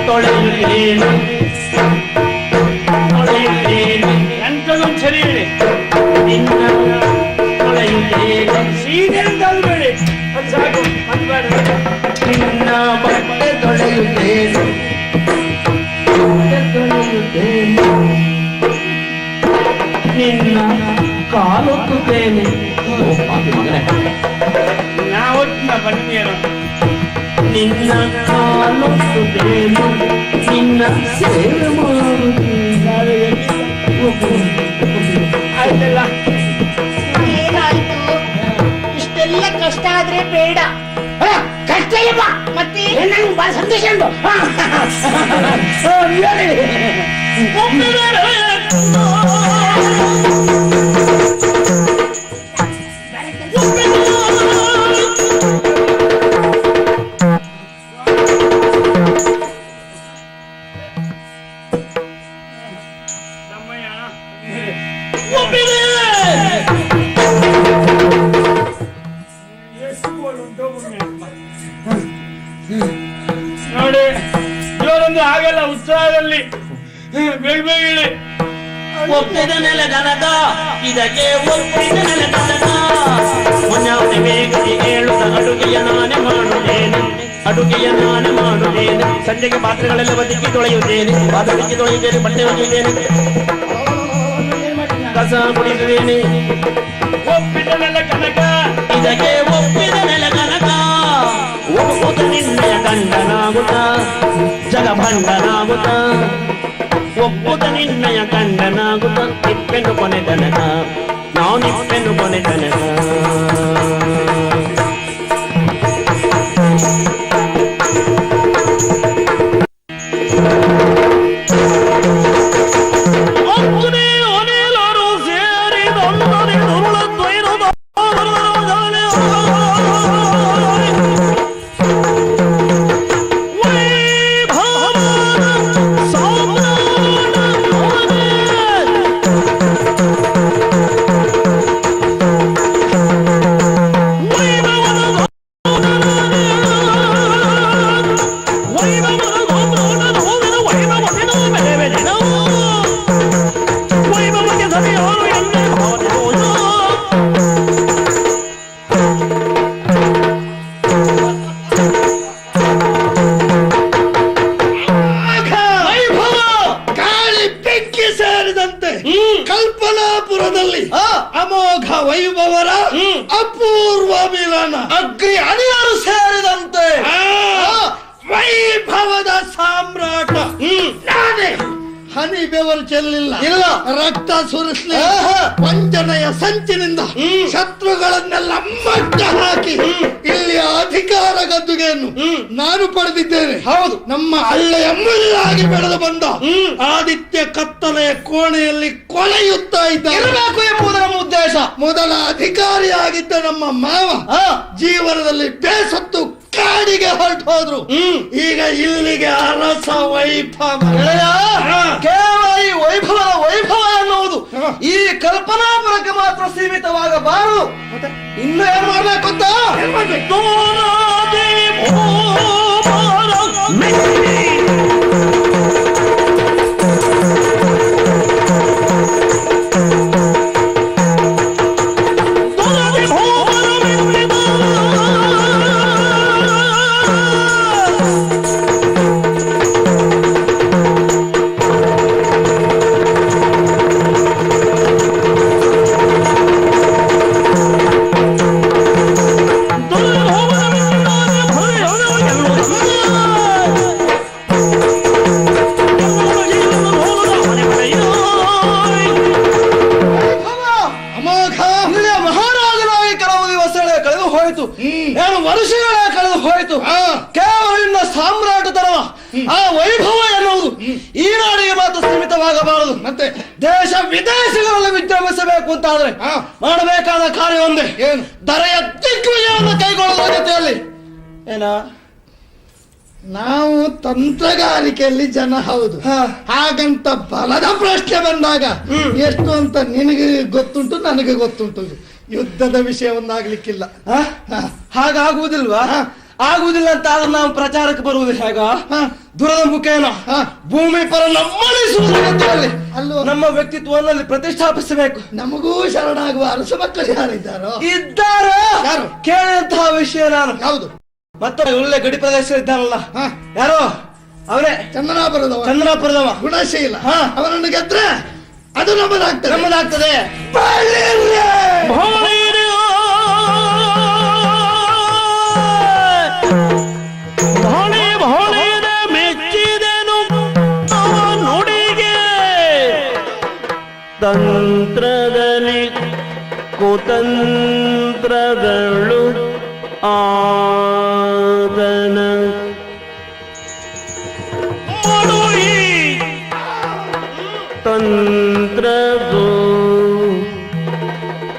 ತೊಳೆಯುತ್ತೇನೆ ತೊಳೆಯುತ್ತೇನೆ ಎಂತದೊಂದು ಸರಿ ಹೇಳಿ, ನಿನ್ನ ತೊಳೆಯುತ್ತೇನೆ, ಸೀದೆ ಅಂತ ಅಲ್ಬೇಡಿ, ಅದು ಸಾಕು, ಅದು ಬೇಡ. ನಿನ್ನ ಬಟ್ಟೆ ತೊಳೆಯುತ್ತೇನೆ, ಬಟ್ಟೆ ತೊಳೆಯುತ್ತೇನೆ, ನಿನ್ನ ಕಾಲೊತ್ತುತ್ತೇನೆ. ನಾವೊಟ್ಟಿನ ಬಂದಿಯೇನೋ, ನಿನ್ನ ಕಾಲೊತ್ತುತ್ತೇನೆ, ನಿನ್ನ ಸೇವೆ ಮಾಡುತ್ತೇನೆ. ಆಯ್ತಲ್ಲ, ಏನಾಯ್ತು? ಇಷ್ಟೆಲ್ಲ ಕಷ್ಟ ಆದ್ರೆ ಬೇಡ. ಕಷ್ಟ ಇಲ್ಲ ಮತ್ತೆ ನಂಗೆ ಬಹಳ ಸಂತೋಷ ಉಂಟು. ನೋಡಿ ಇವರೊಂದು ಹಾಗೆಲ್ಲ ಉತ್ಸಾಹದಲ್ಲಿ ಬೇಗ ಬೇಗ ಹೇಳಿ. ಒಪ್ಪಿದ ನೆಲ ದನದ ಇದಕ್ಕೆ ಒಪ್ಪಿದ ನೆಲ ದನದ ಮೊನ್ನೆ ಬೇಗನೆ ಹೇಳುತ್ತ ಅಡುಗೆಯ ನಾನೇ ಮಾಡುತ್ತೇನೆ, ಅಡುಗೆಯ ನಾನೇ ಮಾಡುತ್ತೇನೆ, ಸಂಜೆಗೆ ಪಾತ್ರೆಗಳೆಲ್ಲ ಬದಿಕ್ಕಿ ತೊಳೆಯುತ್ತೇನೆ, ಬಾದಡಿಕ್ಕಿ ತೊಳೆಯುತ್ತೇನೆ, ಬಟ್ಟೆ ಒಗೆಯುತ್ತೇನೆ, ಕಸ ಕುಡಿಸುತ್ತೇನೆ. ಒಪ್ಪಿದ ನೆಲ ಕನಕ ಇದಕ್ಕೆ ಒಪ್ಪಿದ ನೆಲ ಕನಕ, ಒಪ್ಪುತ್ತ ನಿನ್ನಯ ಗಂಡನಾಗುತ್ತ ಜಗಭಂಡನಾಗುತ್ತ, ಒಪ್ಪುತ್ತ ನಿನ್ನಯ ಗಂಡನಾಗುತ್ತ ಇಪ್ಪೆನು ಕೊನೆ ತನಕ, ನಾನಿಪ್ಪೆನು ಕೊನೆ ತನಕ. ಕಲ್ಪನಾಪುರದಲ್ಲಿ ಅಮೋಘ ವೈಭವರ ಅಪೂರ್ವ ಮಿಲನ, ಅಗ್ರಿ ಅನಿಯರು ಸೇರಿದಂತೆ ವೈಭವದ ಸಾಮ್ರಾಟ ನಾನೇ. ಹನಿ ಬೆವರು ಚೆಲ್ಲಿಲ್ಲ, ಇಲ್ಲ ರಕ್ತ ಸುರಿಸಲಿಲ್ಲ, ವಂಚನೆಯ ಸಂಚಿನಿಂದ ಶತ್ರುಗಳನ್ನೆಲ್ಲ ಮಟ್ಟ ಹಾಕಿ ಇಲ್ಲಿ ಅಧಿಕಾರ ಗದ್ದುಗೆಯನ್ನು ನಾನು ಪಡೆದಿದ್ದೇನೆ. ಹೌದು, ನಮ್ಮ ಹಳ್ಳೆಯ ಮುಳ್ಳಾಗಿ ಬೆಳೆದು ಬಂದ ಆದಿತ್ಯ ಕತ್ತಲೆಯ ಕೋಣೆಯಲ್ಲಿ ಕೊಲೆಯುತ್ತಾ ಇರಬೇಕು ಎಂಬುದರ ಉದ್ದೇಶ. ಮೊದಲ ಅಧಿಕಾರಿಯಾಗಿದ್ದ ನಮ್ಮ ಮಾವ ಜೀವನದಲ್ಲಿ ಬೇಸತ್ತು ಕಾಡಿಗೆ ಹೊರಟು ಹೋದ್ರು. ಈಗ ಇಲ್ಲಿಗೆ ಅರಸ ವೈಭವ. ಕೇವಲ ಈ ವೈಭವದ ವೈಭವ ಎನ್ನುವುದು ಈ ಕಲ್ಪನಾಪುರಕ್ಕೆ ಮಾತ್ರ ಸೀಮಿತವಾಗಬಾರದು. ಇನ್ನು ಏನ್ ಮಾಡ್ಬೇಕು ಅಂತ ವರ್ಷಗಳೇ ಕಳೆದು ಹೋಯಿತು. ಕೇವಲ ಇನ್ನ ಸಾಮ್ರಾಟತನ ಆ ವೈಭವ ಎನ್ನುವುದು ಈ ನಾಡಿಗೆ ಮಾತ್ರ ಸೀಮಿತವಾಗಬಾರದು. ಮತ್ತೆ ದೇಶ ವಿದೇಶಗಳಲ್ಲಿ ವಿಜೃಂಭಿಸಬೇಕು ಮಾಡಬೇಕು ಅಂತ ಆದ್ರೆ ಮಾಡಬೇಕಾದ ಕಾರ್ಯ ಒಂದೇ, ಏನು? ದರೆಯ ದಿಗ್ವಿಜಯವನ್ನು ಕೈಗೊಳ್ಳುವ ಜೊತೆಯಲ್ಲಿ ಏನ ನಾವು ತಂತ್ರಗಾರಿಕೆಯಲ್ಲಿ ಜನ ಹೌದು, ಹಾಗಂತ ಬಲದ ಪ್ರಶ್ನೆ ಬಂದಾಗ ಎಷ್ಟು ಅಂತ ನಿನಗೆ ಗೊತ್ತುಂಟು, ನನಗೆ ಗೊತ್ತುಂಟು. ಯುದ್ಧದ ವಿಷಯವನ್ನಾಗ್ಲಿಕ್ಕಿಲ್ಲ. ಹಾಗಾಗುವುದಿಲ್ವಾ? ಆಗುವುದಿಲ್ಲ ಅಂತ ಆದ್ರೆ ನಾವು ಪ್ರಚಾರಕ್ಕೆ ಬರುವುದು ಹೇಗ? ದುರದ ಮುಖೇನ ಭೂಮಿ ಪರ ನಮ್ಮಳಿಸುವುದರಲ್ಲಿ ನಮ್ಮ ವ್ಯಕ್ತಿತ್ವವನ್ನು ಪ್ರತಿಷ್ಠಾಪಿಸಬೇಕು. ನಮಗೂ ಶರಣಾಗುವ ಅರಸ ಮಕ್ಕಳು ಯಾರಿದ್ದಾರೋ ಇದ್ದಾರೆ, ಕೇಳಿದಂತಹ ವಿಷಯ ನಾನು. ಹೌದು, ಮತ್ತೆ ಒಳ್ಳೆ ಗಡಿ ಪ್ರದೇಶ ಇದ್ದಾರಲ್ಲ, ಯಾರೋ ಅವರೇ ಚಂದ್ರಾಪುರದವ ಗುಣಶೀಲ. ಅವರನ್ನು ಗೆದ್ರೆ ಅದು ನಮ್ಮದಾಗ್ತದೆ. ಮೆಚ್ಚಿದೆನು ನುಡಿಗೆ ತಂತ್ರದಲ್ಲಿ ಕುತಂತ್ರಗಳು ಆದನ ಮಾಡುವಿ ತಂತ್ರದು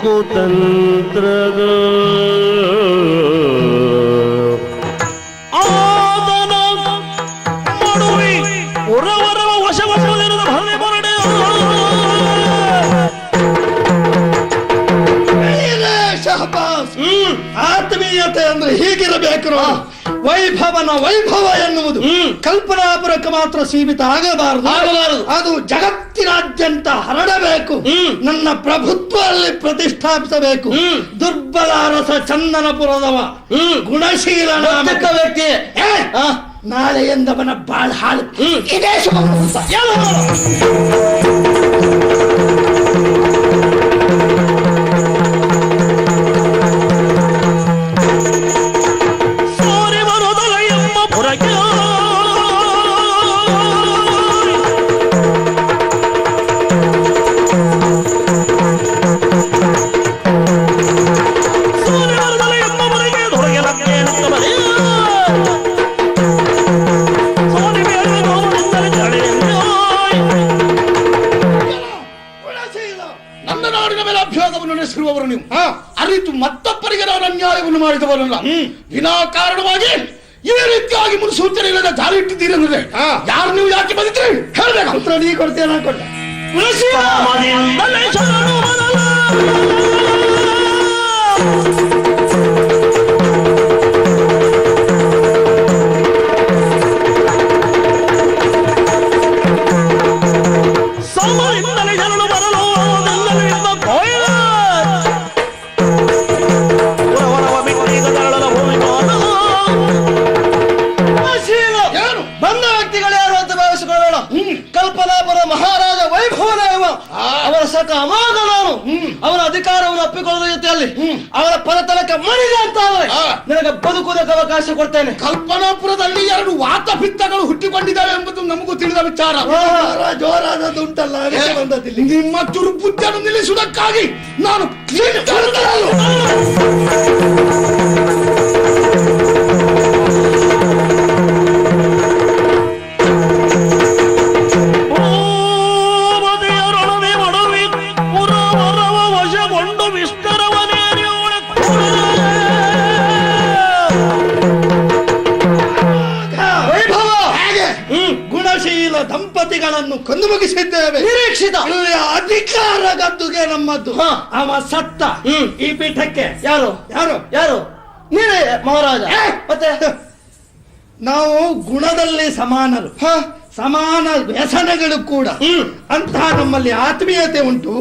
ಕುತಂತ್ರದು ಆದನ ಮಾಡುವಿ ಉರವರ ವಶವಶವಲಿರುವ ಭರನೆ ಬರಡೆ ಆತ್ಮೀಯತೆ ಅಂದ್ರೆ ಹೀಗಿರಬೇಕು. ವೈಭವನ ವೈಭವ ಎನ್ನುವುದು ಕಲ್ಪನಾಪುರಕ್ಕೆ ಮಾತ್ರ ಸೀಮಿತ ಆಗಬಾರದು, ಅದು ಜಗತ್ತಿನಾದ್ಯಂತ ಹರಡಬೇಕು. ನನ್ನ ಪ್ರಭುತ್ವ ಅಲ್ಲಿ ಪ್ರತಿಷ್ಠಾಪಿಸಬೇಕು. ದುರ್ಬಲ ಅರಸ ಚಂದನಪುರದವ ಗುಣಶೀಲ ವ್ಯಕ್ತಿ ನಾಳೆಯಿಂದವನ ಬಾಳ್ ಹಾಳು. ಇದೇ ಶುಭ ಅರಿತು ಮತ್ತೊಬ್ಬರಿಗೆ ನಾನು ಅನ್ಯಾಯವನ್ನು ಮಾಡಿದವರಲ್ಲ. ವಿನಾಕಾರಣವಾಗಿ ಈ ರೀತಿಯಾಗಿ ಮುನ್ಸೂಚನೆ ಇಲ್ಲದ ಜಾರಿ ಇಟ್ಟಿದ್ದೀರಿ ಅಂದ್ರೆ ಯಾರು ನೀವು ಯಾಕೆ ಬಂದಿದ್ರಿ ಹೇಳ್ಬೇಕು. ಉತ್ತರ ನೀ ಕೊಡ್ತೇನೆ ಅನ್ಕೊಂಡೆ. ಬಂದ ವ್ಯಕ್ತಿಗಳು ಯಾರು ಅಂತ ಭಾವಿಸಿಕೊಳ್ಳೋಣ. ಕಲ್ಪನಾಪುರ ಮಹಾರಾಜ ವೈಭವನ ಅವರ ಸಕ ಅಮಾಗ ನಾನು ಅವರ ಅಧಿಕಾರವನ್ನು ಒಪ್ಪಿಕೊಳ್ಳುವ ಜೊತೆಯಲ್ಲಿ ಅವರ ಪರತಲಕ್ಕೆ ಮಣಿದೆ ಅಂತ ನನಗೆ ಬದುಕುವುದಕ್ಕೆ ಅವಕಾಶ ಕೊಡ್ತೇನೆ. ಕಲ್ಪನಾಪುರದಲ್ಲಿ 2 ವಾತಪಿತ್ತಗಳು ಹುಟ್ಟಿಕೊಂಡಿದ್ದಾವೆ ಎಂಬುದು ನಮಗೂ ತಿಳಿದ ವಿಚಾರ. ಜೋರಾದದುಂಟಲ್ಲ, ನಿಮ್ಮ ದುರ್ಬುದ್ಧಿಯನ್ನು ನಿಲ್ಲಿಸುವುದಕ್ಕಾಗಿ ನಾನು ಗುಣಶೀಲ ದಂಪತಿಗಳನ್ನು ಕೊಂದು ಮುಗಿಸಿದ್ದೇವೆ. ನಿರೀಕ್ಷಿತ ಅಧಿಕಾರ ಗದ್ದುಗೆ ನಮ್ಮದ್ದು. ಅವ ಸತ್ತ ಈ ಪೀಠಕ್ಕೆ ಯಾರು ಯಾರು ಯಾರು ನೀವೇ ಮಹಾರಾಜ. ಮತ್ತೆ ನಾವು ಗುಣದಲ್ಲಿ ಸಮಾನರು, ಸಮಾನ ವ್ಯಸನಗಳು ಕೂಡ. ಅಂತಹ ನಮ್ಮಲ್ಲಿ ಆತ್ಮೀಯತೆ ಉಂಟು,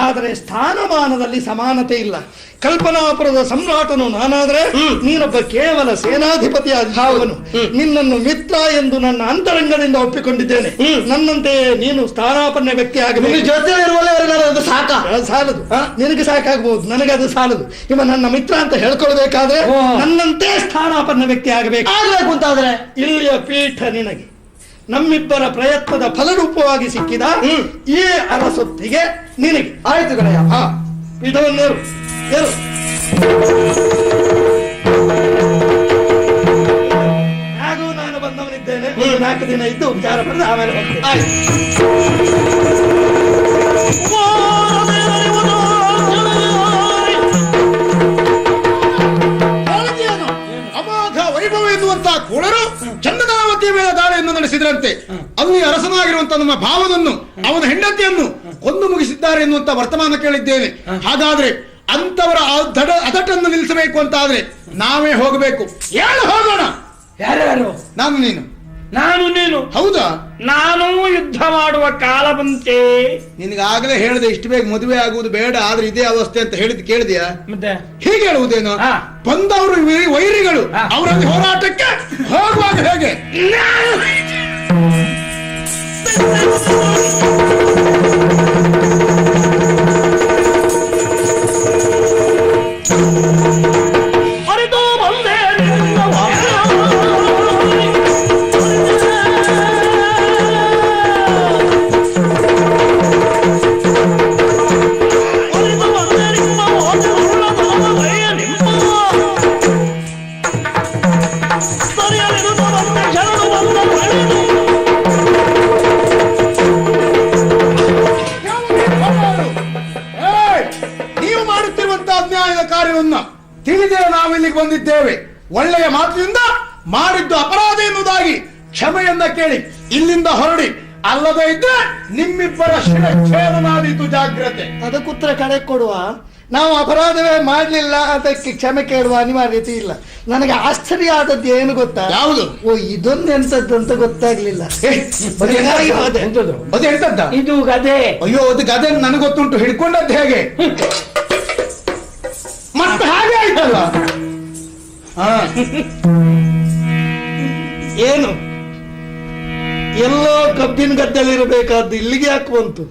ಆದರೆ ಸ್ಥಾನಮಾನದಲ್ಲಿ ಸಮಾನತೆ ಇಲ್ಲ. ಕಲ್ಪನಾಪುರದ ಸಮ್ರಾಟನು ನಾನಾದ್ರೆ ನೀನೊಬ್ಬ ಕೇವಲ ಸೇನಾಧಿಪತಿಯಾದವನು. ನಿನ್ನನ್ನು ಮಿತ್ರ ಎಂದು ನನ್ನ ಅಂತರಂಗದಿಂದ ಒಪ್ಪಿಕೊಂಡಿದ್ದೇನೆ. ನನ್ನಂತೆಯೇ ನೀನು ಸ್ಥಾನಾಪನ್ನ ವ್ಯಕ್ತಿ ಆಗಬೇಕು. ಜೊತೆ ಇರುವವರೆಗೂ ಸಾಲದು, ನಿನಗೆ ಸಾಕಾಗಬಹುದು, ನನಗೆ ಅದು ಸಾಲದು. ಇವ ನನ್ನ ಮಿತ್ರ ಅಂತ ಹೇಳ್ಕೊಳ್ಬೇಕಾದ್ರೆ ನನ್ನಂತೆ ಸ್ಥಾನಾಪನ್ನ ವ್ಯಕ್ತಿ ಆಗಬೇಕು ಅಂತಾದ್ರೆ ಇಲ್ಲಿಯ ಪೀಠ ನಿನಗೆ ನಮ್ಮಿಬ್ಬರ ಪ್ರಯತ್ನದ ಫಲರೂಪವಾಗಿ ಸಿಕ್ಕಿದ ಈ ಅರಸೊತ್ತಿಗೆ ನಿನಗೆ. ಆಯ್ತು ಗಣಯ. ಪೀಠವನ್ನೇರು ಏರು. ಹಾಗೂ ನಾನು ಬಂದವನಿದ್ದೇನೆ. 4 ದಿನ ಇದ್ದು ಉಪಚಾರ ಪಡೆದು ಆಮೇಲೆ ಬರ್ತೇನೆ. ಉತ್ತಮವಾಗಿರುವಂತಹ ನಮ್ಮ ಭಾವನನ್ನು ಅವನ ಹೆಂಡತಿಯನ್ನು ಕೊಂದು ಮುಗಿಸಿದ್ದಾರೆ ಎನ್ನುವಂತ ವರ್ತಮಾನ ಕೇಳಿದ್ದೇನೆ. ಹಾಗಾದ್ರೆ ಅಂತವರ ಅದಟನ್ನು ನಿಲ್ಲಿಸಬೇಕು ಅಂತ ಆದ್ರೆ ನಾವೇ ಹೋಗಬೇಕು. ಏನು ಹೋಗೋಣ? ಯಾರ್ಯಾರು? ನಾನು ನೀನು. ನಾನು ನೀನು? ಹೌದಾ? ನಾನು ಯುದ್ಧ ಮಾಡುವ ಕಾಲ ಬಂತೆ. ನಿನಗಾಗಲೇ ಹೇಳಿದೆ ಇಷ್ಟು ಬೇಗ ಮದುವೆ ಆಗುವುದು ಬೇಡ, ಆದ್ರೆ ಇದೇ ಅವಸ್ಥೆ ಅಂತ ಹೇಳಿದ್ ಕೇಳಿದ್ಯಾ? ಮತ್ತೆ ಹೀಗೆ ಹೇಳುವುದೇನು? ಬಂದವರು ವೈರಿಗಳು, ಅವರಲ್ಲಿ ಹೋರಾಟಕ್ಕೆ ಹೋಗುವಾಗ ಹೇಗೆ? ತಿಳಿದೇ ನಾವಿಲ್ಲಿಗೆ ಬಂದಿದ್ದೇವೆ. ಒಳ್ಳೆಯ ಮಾತಿನಿಂದ ಮಾಡಿದ್ದು ಅಪರಾಧ ಎನ್ನುವುದಾಗಿ ಕ್ಷಮೆಯನ್ನ ಕೇಳಿ ಇಲ್ಲಿಂದ ಹೊರಡಿ. ಅಲ್ಲದೆ ಇದ್ದರೆ ನಿಮ್ಮಿಬ್ಬರ ಶಿರಚ್ಛೇದನಾದೀತು, ಜಾಗ್ರತೆ. ಅದಕ್ಕುತ್ತರ ಕಡೆ ಕೊಡುವ. ನಾವು ಅಪರಾಧವೇ ಮಾಡಲಿಲ್ಲ, ಅದಕ್ಕೆ ಕ್ಷಮೆ ಕೇಳುವ ಅನಿವಾರ್ಯತೆ ಇಲ್ಲ. ನನಗೆ ಆಶ್ಚರ್ಯ ಆದದ್ದು ಏನು ಗೊತ್ತಾ? ಯಾವುದು? ಓ, ಇದೊಂದು ಎಂತದ್ದು ಅಂತ ಗೊತ್ತಾಗ್ಲಿಲ್ಲ. ಅದು ಎಂತದ್ದ? ಇದು ಗದೆ. ಅಯ್ಯೋ, ಅದು ಗದೆ ನನಗೆ ಗೊತ್ತುಂಟು. ಹಿಡ್ಕೊಂಡದ್ದು ಹೇಗೆ? ಮತ್ತೆ ಹಾಗೆ ಆಯ್ತಲ್ಲ. ಏನು ಎಲ್ಲೋ ಕಬ್ಬಿನ ಗದ್ದೆಲಿರಬೇಕಾದ್ದು ಇಲ್ಲಿಗೆ ಯಾಕೆ ಬಂತು?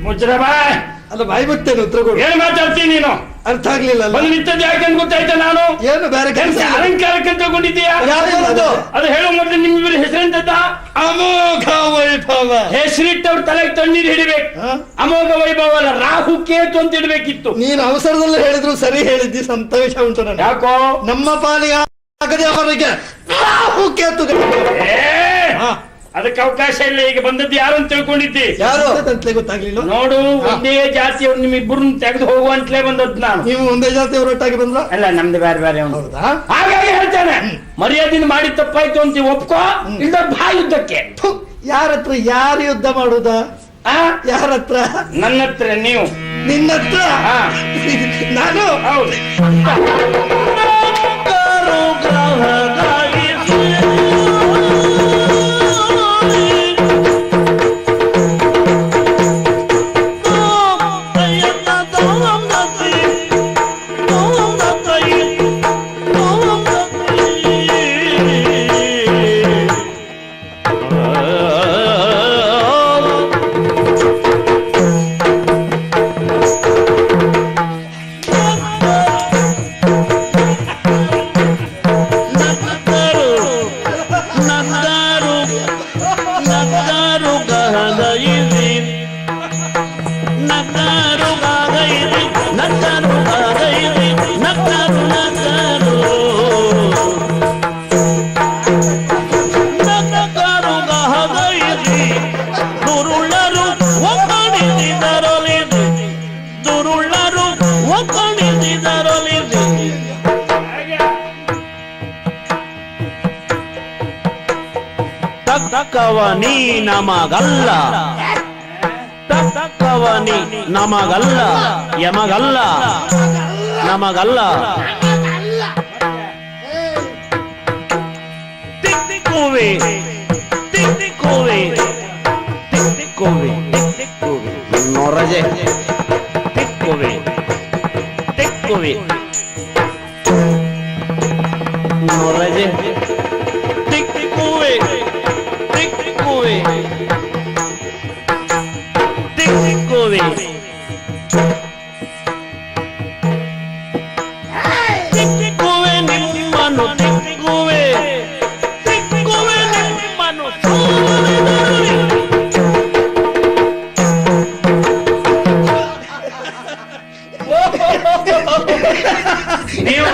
ಮುಚ್ಚರ ಬಾಯ್. ಅಲ್ಲ, ಬಾಯಿ ಬಿಡ್ತೇನೆ, ಉತ್ತರ ಕೊಡು. ಏನು ಮಾತಾಡ್ತೀನಿ ನೀನು? ಅರ್ಥ ಆಗ್ಲಿಲ್ಲ. ಬಂದು ನಿಂತದ್ದು ಯಾಕೆ ಗೊತ್ತಾಯ್ತಾ? ನಾನು ಏನು ಬೇರೆ ಕೆಲಸ ಅಲಂಕಾರಕ್ಕೆ ತಗೊಂಡಿದ್ದೀಯಾ? ಅದು ಹೇಳೋ ಮೊದಲು ನಿಮ್ಮಿಬ್ಬರ ಹೆಸರೆಂತದ್ದ? ಅಮೋಘ ವೈಭವ. ಹೆಸರಿಟ್ಟವ್ರು ತಲೆಗೆ ತಣ್ಣೀರು ಹಿಡಿಬೇಕು. ಅಮೋಘ ವೈಭವ ಅಲ್ಲ, ರಾಹು ಕೇತು ಅಂತ ಇಡ್ಬೇಕಿತ್ತು. ನೀನು ಅವಸರದಲ್ಲಿ ಹೇಳಿದ್ರು ಸರಿ ಹೇಳಿದ್ದಿ, ಸಂತೋಷ ಉಂಟು ನನಗೆ. ಯಾಕೋ? ನಮ್ಮ ಪಾಲಿಗೆ ಆಗದೆ ಅವರಿಗೆ ರಾಹು ಕೇತು. ಅದಕ್ಕೆ ಅವಕಾಶ ಇಲ್ಲ. ಈಗ ಬಂದದ್ದು ಯಾರು ಅಂತ ತಿಳ್ಕೊಂಡಿದ್ದಿ? ಯಾರು ಅಂತಲೇ ಗೊತ್ತಾಗ್ಲಿಲ್ಲ. ನೋಡು, ಒಂದೇ ಜಾತಿಯವ್ರು ನಿಮ್ಮಿಬ್ಬರನ್ನ ತೆಗೆದು ಹೋಗುವಂತಲೇ ಬಂದದ್ದು ನಾನು. ನೀವು ಒಂದೇ ಜಾತಿಯವರು ಒಟ್ಟಾಗಿ ಬಂದ್ರ? ಅಲ್ಲ, ನಮ್ದು ಬೇರೆ ಬೇರೆ. ಹೌದಾ? ಹಾಗಾಗಿ ಹೇಳ್ತಾನೆ, ಮರ್ಯಾದೆಯಿಂದ ಮಾಡಿ ತಪ್ಪಾಯ್ತು ಅಂತ ಒಪ್ಕೋ, ಇಲ್ಲ ಬಾ ಯುದ್ಧಕ್ಕೆ. ಯಾರ ಹತ್ರ ಯಾರು ಯುದ್ಧ ಮಾಡುದ? ಯಾರ ಹತ್ರ? ನನ್ನ ಹತ್ರ. ನೀವು? ನಿನ್ನ ಹತ್ರ? ನಾನು? ಹೌದು. ತಕ್ಕವನಿ ನಮಗಲ್ಲ, ತಕ್ಕವನಿ ನಮಗಲ್ಲ, ಯಮಗಲ್ಲ, ನಮಗಲ್ಲ. ತಿಕ್ತಿಕ್ಕುವೆ, ತಿಕ್ತಿಕ್ಕುವೆ, ತಿಕ್ತಿಕ್ಕುವೆ, ತಿಕ್ತಿಕ್ಕುವೆ, ನೊರಜೆ ತಿಕ್ಕುವೆ, ತಿಕ್ಕುವೆ, ನೊರಜೆ ತಿಕ್ತಿಕ್ಕುವೆ, ತಿಕ್ತಿಕ್ಕುವೆ, ತಿಕ್ತಿಕ್ಕುವೆ, ತಿಕ್ತಿಕ್ಕುವೆ ನಿಮ್ಮನ್ನು, ತಿಕ್ತಿಕ್ಕುವೆ, ತಿಕ್ತಿಕ್ಕುವೆ ನಿಮ್ಮನ್ನು. ನೀವು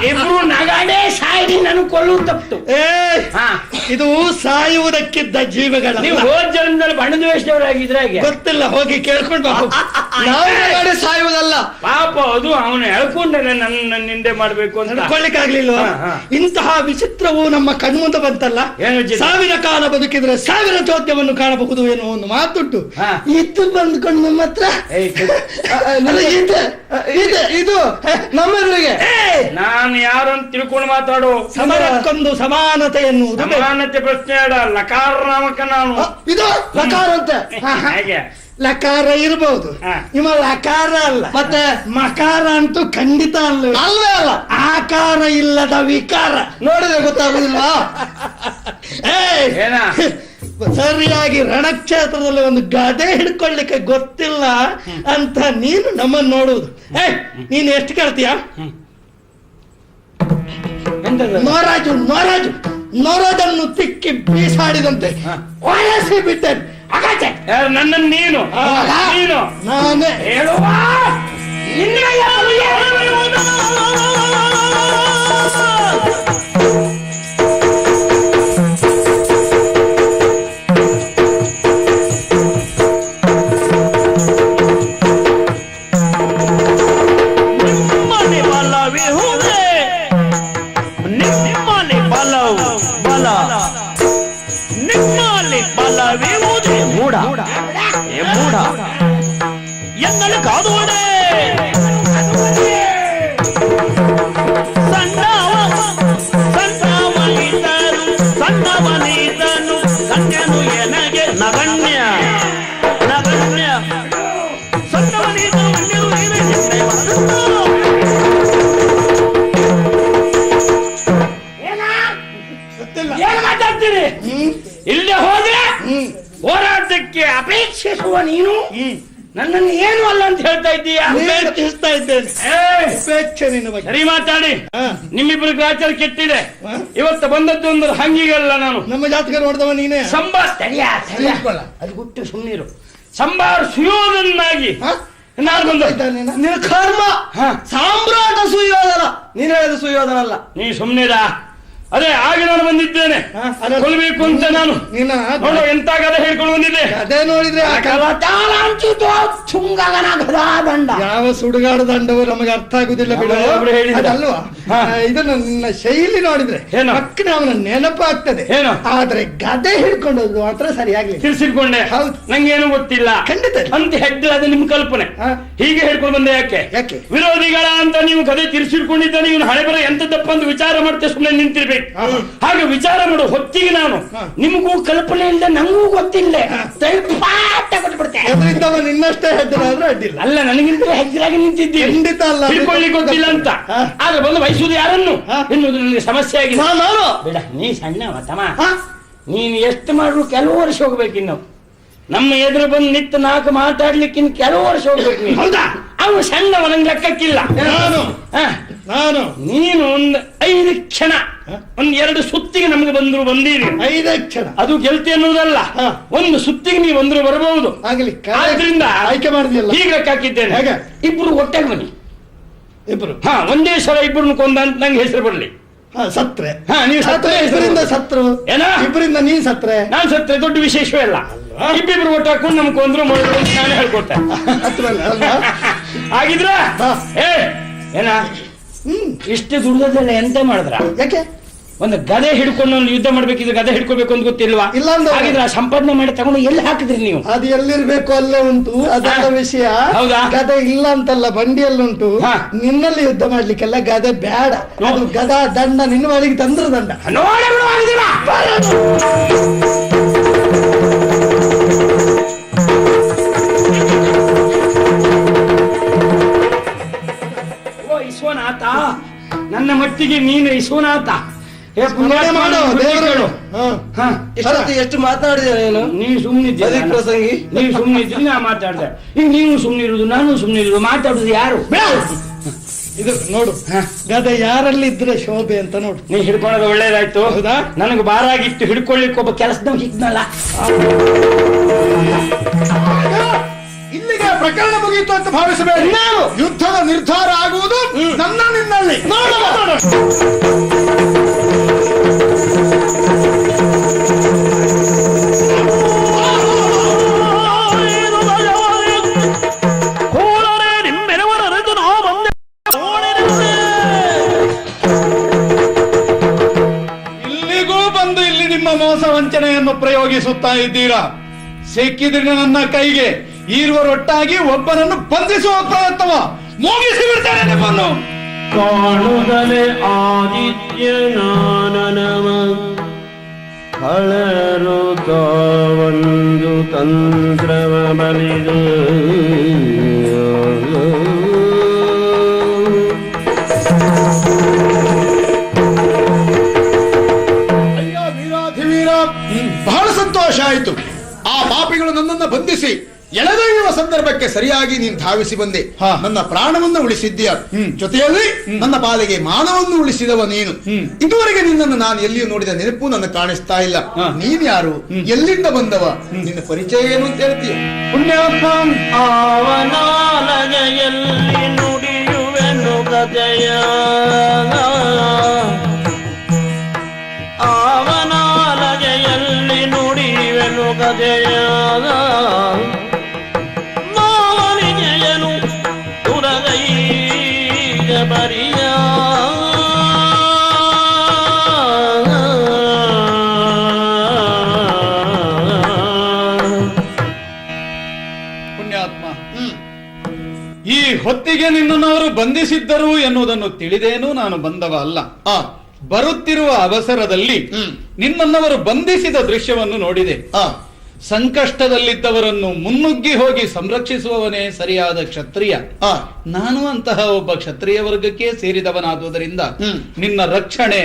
ಇಬ್ರು ನಗಾಡೇ ಸಾಯಿರಿ, ನಾನು ಕೊಲ್ಲುವುದು ತಪ್ಪು. ಇದು ಸಾಯುವುದಕ್ಕಿದ್ದ ಜೀವಗಳ. ನೀವು ಹೋದ ಜನ್ಮದಲ್ಲಿ ಬಣ್ಣದ ವೇಷದವರಾಗಿದ್ರೆ ಗೊತ್ತಿಲ್ಲ, ಹೋಗಿ ಕೇಳ್ಕೊಂಡು ನಾವು ಸಾಯುವುದಲ್ಲ. ಪಾಪ ಅದು ಅವನು ಹೇಳ್ಕೊಂಡೇನೆ ನನ್ನ ನಿಂದೆ ಮಾಡ್ಬೇಕು ಅಂತ ಹೇಳ್ಕೊಳ್ಳಿಕ್ಕಾಗ್ಲಿಲ್ವಾ? ಇಂತಹ ವಿಚಿತ್ರವು ನಮ್ಮ ಕಣ್ಮುಂದೆ ಬಂತಲ್ಲ. ಸಾವಿರ ಕಾಲ ಬದುಕಿದ್ರೆ ಸಾವಿರ ಚೋದ್ಯವನ್ನು ಕಾಣಬಹುದು ಎನ್ನುವ ಒಂದು ಮಾತುಂಟು. ಇದು ಬಂದ್ಕೊಂಡು ನಮ್ಮ ಹತ್ರ ಇದು ನಮ್ಮೆಲ್ಲರಿಗೆ ನಾನು ಯಾರಂತ ತಿಳ್ಕೊಂಡು ಮಾತಾಡು. ಸಮರಕ್ಕೊಂದು ಸಮಾನತೆ ಎನ್ನುವುದು ಸಮಾನತೆ ಪ್ರಶ್ನೆ ಅಡ. ಲಕಾರ ನಾಮಕ ನಾನು ಇದು ಲಕಾರ ಅಂತ ಹೇಗೆ ಲಕಾರ ಇರಬಹುದು, ನಿಮ್ಮ ಲಕಾರ ಅಲ್ಲ. ಮತ್ತೆ ಮಕಾರ ಅಂತೂ ಖಂಡಿತ ಅಲ್ವೇ ಅಲ್ಲ. ಆಕಾರ ಇಲ್ಲದ ವಿಕಾರ ನೋಡಿದ್ರೆ ಗೊತ್ತಾಗುದಿಲ್ವಾ? ಸರಿಯಾಗಿ ರಣಕ್ಷೇತ್ರದಲ್ಲಿ ಒಂದು ಗದೆ ಹಿಡ್ಕೊಳ್ಳಿಕ್ಕೆ ಗೊತ್ತಿಲ್ಲ ಅಂತ ನೀನು ನಮ್ಮನ್ನು ನೋಡುವುದು. ನೀನು ಎಷ್ಟು ಕೇಳ್ತೀಯ? ನೋರಾಜು ನೋರಾಜು ನೋರೋದನ್ನು ತಿಕ್ಕಿ ಬೀಸಾಡಿದಂತೆ ಒಳಸಿ ಬಿಟ್ಟೆ. ನನ್ನನ್ನು ನೀನು ನಾನೇ ಹೇಳುವ ಕಾದೋಡೆ ಸಣ್ಣವನಿದನು ಕನ್ಯನು ಎನಗೆ ನಗಣ್ಯ ನಗಣ್ಯ ಸಣ್ಣವನಿದನು ಏನು ಮಾತಾಡ್ತೀರಿ? ಇಲ್ಲದೆ ಹೋದ್ರೆ ಹೋರಾಟಕ್ಕೆ ಅಪೇಕ್ಷಿಸುವ ನೀನು ನನ್ನನ್ನು ಏನು ಅಲ್ಲ ಅಂತ ಹೇಳ್ತಾ ಇದ್ದೀಯ? ಅಪೇಕ್ಷಿಸ್ತಾ ಇದ್ದೇನೆ. ಸರಿ ಮಾತಾಡಿ. ನಿಮ್ಮಿಬ್ಬರು ಗ್ರಾಚಾರ ಕೆಟ್ಟಿದೆ. ಇವತ್ತು ಬಂದದ್ದು ಒಂದು ಹಂಗಿಗಲ್ಲ. ನಾನು ನಮ್ಮ ಜಾತಕ ನೋಡಿದವ ನೀನೇ. ಸಂಬಾರ್ ಅದು ಗುಟ್ಟು ಸುಮ್ಮನಿರು. ಸಂಬಾರ್ ಸುಯೋಧನಾಗಿ ನಾನು ಬಂದ ಕರ್ಮ ಸಾಮ್ರಾಟ ಸುಯೋಧನ. ನೀನು ಹೇಳಿದ ಸುಯೋಧನ ಅಲ್ಲ. ನೀ ಸುಮ್ಮನಿರ. ಅದೇ ಆಗ ನಾನು ಬಂದಿದ್ದೇನೆ ಕೊಲ್ಬೇಕು ಅಂತ. ನಾನು ನೋಡು ಎಂತ ಕಥೆ ಹೇಳ್ಕೊಂಡು ಬಂದಿದ್ದೆ. ಅದೇ ನೋಡಿದ್ರೆ ಯಾವ ಸುಡುಗಾಡು ದಂಡವು ನಮಗೆ ಅರ್ಥ ಆಗುದಿಲ್ಲ ಬಿಡಲ್ವಾ? ಇದನ್ನು ನಿನ್ನ ಶೈಲಿ ನೋಡಿದ್ರೆ ಪಕ್ಕನ ಅವನ ನೆನಪಾಗ್ತದೆ. ಆದ್ರೆ ಗದೆ ಹಿಡ್ಕೊಂಡದ್ದು ಮಾತ್ರ ಸರಿಯಾಗ್ಲಿ. ತಿಳಿಸಿಕೊಂಡೆ. ನಂಗೇನು ಗೊತ್ತಿಲ್ಲ ಖಂಡಿತ ಅಂತ ಹೆಡ್ಡೆ. ಅದು ನಿಮ್ ಕಲ್ಪನೆ. ಹೀಗೆ ಹೇಳ್ಕೊಂಡು ಬಂದೆ. ಯಾಕೆ ವಿರೋಧಿಗಳ ಅಂತ ನೀವು ಗದೆ ತಿರ್ಸಿಡ್ಕೊಂಡಿದ್ದ. ನೀವು ಹಳೆ ಬರ ಎಂತದಪ್ಪ ಅಂತ ವಿಚಾರ ಮಾಡ್ತೇವೆ. ಸುಮ್ಮನೆ ನಿಂತಿರ್ಬೇಕು. ಹಾಗೆ ವಿಚಾರ ಮಾಡೋ ಹೊತ್ತಿಗೆ ನಾನು ನಿಮಗೂ ಕಲ್ಪನೆ ಇಲ್ಲ, ನಂಗೂ ಗೊತ್ತಿಲ್ಲ. ನಿನ್ನಷ್ಟೇ ಹೆಜ್ಜೆ ಅಡ್ಡಿಲ್ಲ. ಅಲ್ಲ, ನನಗಿಂತ ಹೆಜ್ಜೆಯಾಗಿ ನಿಂತಿದ್ದೀನಿ. ಖಂಡಿತ ಅಲ್ಲ, ತಿಳ್ಕೊಳ್ಳಿ ಗೊತ್ತಿಲ್ಲ ಅಂತ. ಆದ್ರೆ ಬಂದು ವಹಿಸುವುದು ಯಾರನ್ನು ಎನ್ನುವುದು ನನಗೆ ಸಮಸ್ಯೆ ಆಗಿದೆ. ಬೇಡ, ನೀ ಸಣ್ಣ ತಮ್ಮ. ನೀನು ಎಷ್ಟು ಮಾಡ್ರು ಕೆಲವು ವರ್ಷ ಹೋಗ್ಬೇಕು. ಇನ್ನು ನಮ್ಮ ಎದುರು ಬಂದು ನಿಂತು ನಾಲ್ಕು ಮಾತಾಡ್ಲಿಕ್ಕೆ ಇನ್ನು ಕೆಲವು ವರ್ಷ ಹೋಗ್ಬೇಕು. ನೀನು ಹೌದಾ? ಅವನು ಸಣ್ಣವ, ನಂಗೆ ಲೆಕ್ಕಕ್ಕಿಲ್ಲ. ನಾನು ನೀನು ಒಂದು 5 ಕ್ಷಣ, ಒಂದ್ 2 ಸುತ್ತಿಗೆ ನಮ್ಗೆ ಬಂದೀರಿ. 5 ಕ್ಷಣ ಅದು ಗೆಲ್ತಿ ಅನ್ನುವುದಲ್ಲ. ಒಂದು ಸುತ್ತಿಗೆ ನೀವು ಬಂದ್ರು ಬರಬಹುದು. ಆದ್ರಿಂದ ಆಯ್ಕೆ ಮಾಡಿದ್ಯಲ್ಲ, ಈಗ ಲೆಕ್ಕ ಹಾಕಿದ್ದೇನೆ. ಇಬ್ರು ಒಟ್ಟಾಗಿ ಬನ್ನಿ. ಇಬ್ರು ಒಂದೇ ಸಲ ಇಬ್ಬರನ್ನು ಕೊಂದ ಅಂತ ನಂಗೆ ಹೆಸರು ಬರಲಿ. ಸತ್ರೆ ನೀವು ಸತ್ರೆ. ಇಬ್ಬರಿಂದ ಸತ್ರು ಏನ? ಇಬ್ಬರಿಂದ ನೀನ್ ಸತ್ರೆ ನಾನು ಸತ್ರೆ ದೊಡ್ಡ ವಿಶೇಷವೇ ಅಲ್ಲ. ಇಬ್ಬಿಬ್ರು ಒಟ್ಟು ಹಾಕೊಂಡು ನಮ್ಗೆ ಕೊಂದ್ರು ನಾನು ಹೇಳ್ಕೊಟ್ಟೆ. ಆಗಿದ್ರ ಏನ ಇಷ್ಟು ದುಡ್ದಲ್ಲ ಎಂತ ಮಾಡಿದ್ರ? ಯಾಕೆ ಒಂದು ಗದೆ ಹಿಡ್ಕೊಂಡು ಒಂದು ಯುದ್ಧ ಮಾಡ್ಬೇಕಿದ್ರೆ ಗದೆ ಹಿಡ್ಕೋಬೇಕು ಅಂತ ಗೊತ್ತಿಲ್ವಾ? ಇಲ್ಲ ಹಾಗಿದ್ರೆ ಆ ಸಂಪಾದನೆ ಮಾಡಿ ತಗೊಂಡು ಎಲ್ಲಿ ಹಾಕಿದ್ರಿ ನೀವು? ಅದು ಎಲ್ಲಿರ್ಬೇಕು ಅಲ್ಲೇ ಉಂಟು. ಅದೆಲ್ಲ ವಿಷಯ. ಹೌದಾ? ಗದೆ ಇಲ್ಲ ಅಂತಲ್ಲ, ಬಂಡಿಯಲ್ಲಿ ಉಂಟು. ನಿನ್ನಲ್ಲಿ ಯುದ್ಧ ಮಾಡ್ಲಿಕ್ಕೆಲ್ಲ ಗದೆ ಬೇಡ. ಅದು ಗದಾ ದಂಡ ನಿನ್ನ ಬಳಿಗೆ ತಂದ್ರ ದಂಡ. ವಿಶ್ವನಾಥ, ನನ್ನ ಮಟ್ಟಿಗೆ ನೀನು ವಿಶ್ವನಾಥ. ಎಷ್ಟು ಮಾತಾಡಿದೆ ನೀನು? ನೀವು ಸುಮ್ಮನಿದ್ದೆ, ಪ್ರಸಂಗಿ. ನೀವು ಸುಮ್ಮನಿದ್ರಿ, ನಾ ಮಾತಾಡ್ದೆ. ಈಗ ನೀವು ಸುಮ್ಮನಿರುವುದು, ನಾನು ಸುಮ್ಮನಿರುವುದು. ಮಾತಾಡುದು ಯಾರು? ಇದು ನೋಡು, ಗದೆ ಯಾರಲ್ಲಿ ಇದ್ರೆ ಶೋಭೆ ಅಂತ ನೋಡು. ನೀ ಹಿಡ್ಕೊಳ್ಳೋದು ಒಳ್ಳೇದಾಯ್ತು. ಹೌದಾ? ನನಗೆ ಬಾರಾಗಿತ್ತು ಹಿಡ್ಕೊಳ್ಳಿಕ್ಕೆ ಒಬ್ಬ ಕೆಲಸದವ್ ಸಿಗ್ನಲ್ಲ. ಇಲ್ಲಿಗೆ ಪ್ರಕರಣ ಮುಗಿಯಿತು ಅಂತ ಭಾವಿಸಬೇಡಿ. ಯುದ್ಧದ ನಿರ್ಧಾರ ಆಗುವುದು ನನ್ನ ನಿನ್ನಲ್ಲಿ. ಭೋಗಿಸುತ್ತಾ ಇದ್ದೀರಾ. ಸಿಕ್ಕಿದ್ರೆ ನನ್ನ ಕೈಗೆ ಈರುವರೊಟ್ಟಾಗಿ ಒಬ್ಬನನ್ನು ಬಂಧಿಸುವ ಪ್ರಯತ್ನವ ಮುಗಿಸಿ ಬಿಡ್ತೇನೆ ನಿಮ್ಮನ್ನು. ಕಾಣುದಲೆ ಆದಿತ್ಯನಾನನವ ಹಳರುತ ಒಂದು ತಂತ್ರವ ಬಲಿದು ವೀರಾಧಿವೀರ, ಬಹಳ ಸಂತೋಷ ಆಯಿತು. ಆ ಪಾಪಿಗಳು ನನ್ನನ್ನು ಬಂಧಿಸಿ ಎಳೆದೊಯ್ಯುವ ಸಂದರ್ಭಕ್ಕೆ ಸರಿಯಾಗಿ ನೀನು ಧಾವಿಸಿ ಬಂದೆ. ನನ್ನ ಪ್ರಾಣವನ್ನು ಉಳಿಸಿದ್ದೀಯ, ಜೊತೆಯಲ್ಲಿ ನನ್ನ ಪಾಲಿಗೆ ಮಾನವನ್ನು ಉಳಿಸಿದವ ನೀನು. ಇದುವರೆಗೆ ನಿನ್ನನ್ನು ನಾನು ಎಲ್ಲಿಯೂ ನೋಡಿದ ನೆನಪು ನನ್ನ ಕಾಣಿಸ್ತಾ ಇಲ್ಲ. ನೀನ್ ಯಾರು, ಎಲ್ಲಿಂದ ಬಂದವ, ನಿನ್ನ ಪರಿಚಯ ಏನು ಅಂತ ಹೇಳ್ತೀಯ? ಪುಣ್ಯಾತ್ಮ ಆವನಾಲಗೆಯಲ್ಲಿ ನುಡಿಯುವೆನು ಗದೆಯ, ಆವನಾಲಗೆಯಲ್ಲಿ ನುಡಿಯುವೆನು ಗದೆಯ, ಮಾವನಿಗೆಯನು ತುರಗೈಯ ಬರಿಯ, ಪುಣ್ಯಾತ್ಮ, ಈ ಹೊತ್ತಿಗೆ ನಿನ್ನನ್ನು ಅವರು ಬಂಧಿಸಿದ್ದರು ಎನ್ನುವುದನ್ನು ತಿಳಿದೇನೂ ನಾನು ಬಂದವ ಅಲ್ಲ. ಬರುತ್ತಿರುವ ಅವಸರದಲ್ಲಿ ನಿನ್ನನ್ನವರು ಬಂಧಿಸಿದ ದೃಶ್ಯವನ್ನು ನೋಡಿದೆ. ಸಂಕಷ್ಟದಲ್ಲಿದ್ದವರನ್ನು ಮುನ್ನುಗ್ಗಿ ಹೋಗಿ ಸಂರಕ್ಷಿಸುವವನೇ ಸರಿಯಾದ ಕ್ಷತ್ರಿಯ. ನಾನು ಅಂತಹ ಒಬ್ಬ ಕ್ಷತ್ರಿಯ ವರ್ಗಕ್ಕೆ ಸೇರಿದವನಾದುದರಿಂದ ನಿನ್ನ ರಕ್ಷಣೆ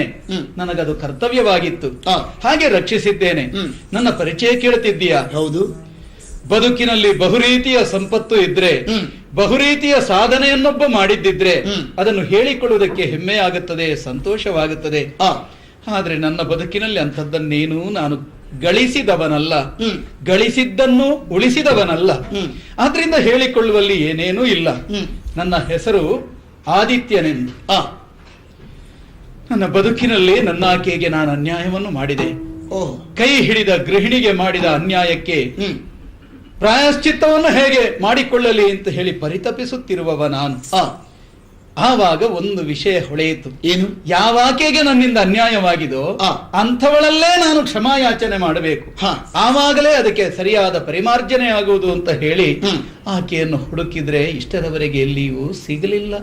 ನನಗದು ಕರ್ತವ್ಯವಾಗಿತ್ತು. ಹಾಗೆ ರಕ್ಷಿಸಿದ್ದೇನೆ. ನನ್ನ ಪರಿಚಯ ಕೇಳುತ್ತಿದ್ದೀಯಾ? ಹೌದು. ಬದುಕಿನಲ್ಲಿ ಬಹುರೀತಿಯ ಸಂಪತ್ತು ಇದ್ರೆ, ಬಹುರೀತಿಯ ಸಾಧನೆಯನ್ನೊಬ್ಬ ಮಾಡಿದ್ದಿದ್ರೆ ಅದನ್ನು ಹೇಳಿಕೊಳ್ಳುವುದಕ್ಕೆ ಹೆಮ್ಮೆ ಆಗುತ್ತದೆ, ಸಂತೋಷವಾಗುತ್ತದೆ. ಆದ್ರೆ ನನ್ನ ಬದುಕಿನಲ್ಲಿ ಅಂಥದ್ದನ್ನೇನು ನಾನು ಗಳಿಸಿದವನಲ್ಲ, ಗಳಿಸಿದ್ದನ್ನು ಉಳಿಸಿದವನಲ್ಲ. ಆದ್ರಿಂದ ಹೇಳಿಕೊಳ್ಳುವಲ್ಲಿ ಏನೇನೂ ಇಲ್ಲ. ನನ್ನ ಹೆಸರು ಆದಿತ್ಯನೆಂದು. ನನ್ನ ಬದುಕಿನಲ್ಲಿ ನನ್ನ ಆಕೆಗೆ ನಾನು ಅನ್ಯಾಯವನ್ನು ಮಾಡಿದೆ. ಕೈ ಹಿಡಿದ ಗೃಹಿಣಿಗೆ ಮಾಡಿದ ಅನ್ಯಾಯಕ್ಕೆ ಪ್ರಾಯಶ್ಚಿತ್ತವನ್ನು ಹೇಗೆ ಮಾಡಿಕೊಳ್ಳಲಿ ಅಂತ ಹೇಳಿ ಪರಿತಪಿಸುತ್ತಿರುವವ ನಾನು. ಆವಾಗ ಒಂದು ವಿಷಯ ಹೊಳೆಯಿತು. ಏನು? ಯಾವಾಕೆಗೆ ನನ್ನಿಂದ ಅನ್ಯಾಯವಾಗಿದೋ ಅಂಥವಳಲ್ಲೇ ನಾನು ಕ್ಷಮಾಯಾಚನೆ ಮಾಡಬೇಕು. ಆವಾಗಲೇ ಅದಕ್ಕೆ ಸರಿಯಾದ ಪರಿಮಾರ್ಜನೆ ಆಗುವುದು ಅಂತ ಹೇಳಿ ಆಕೆಯನ್ನು ಹುಡುಕಿದ್ರೆ ಇಷ್ಟರವರೆಗೆ ಎಲ್ಲಿಯೂ ಸಿಗಲಿಲ್ಲ.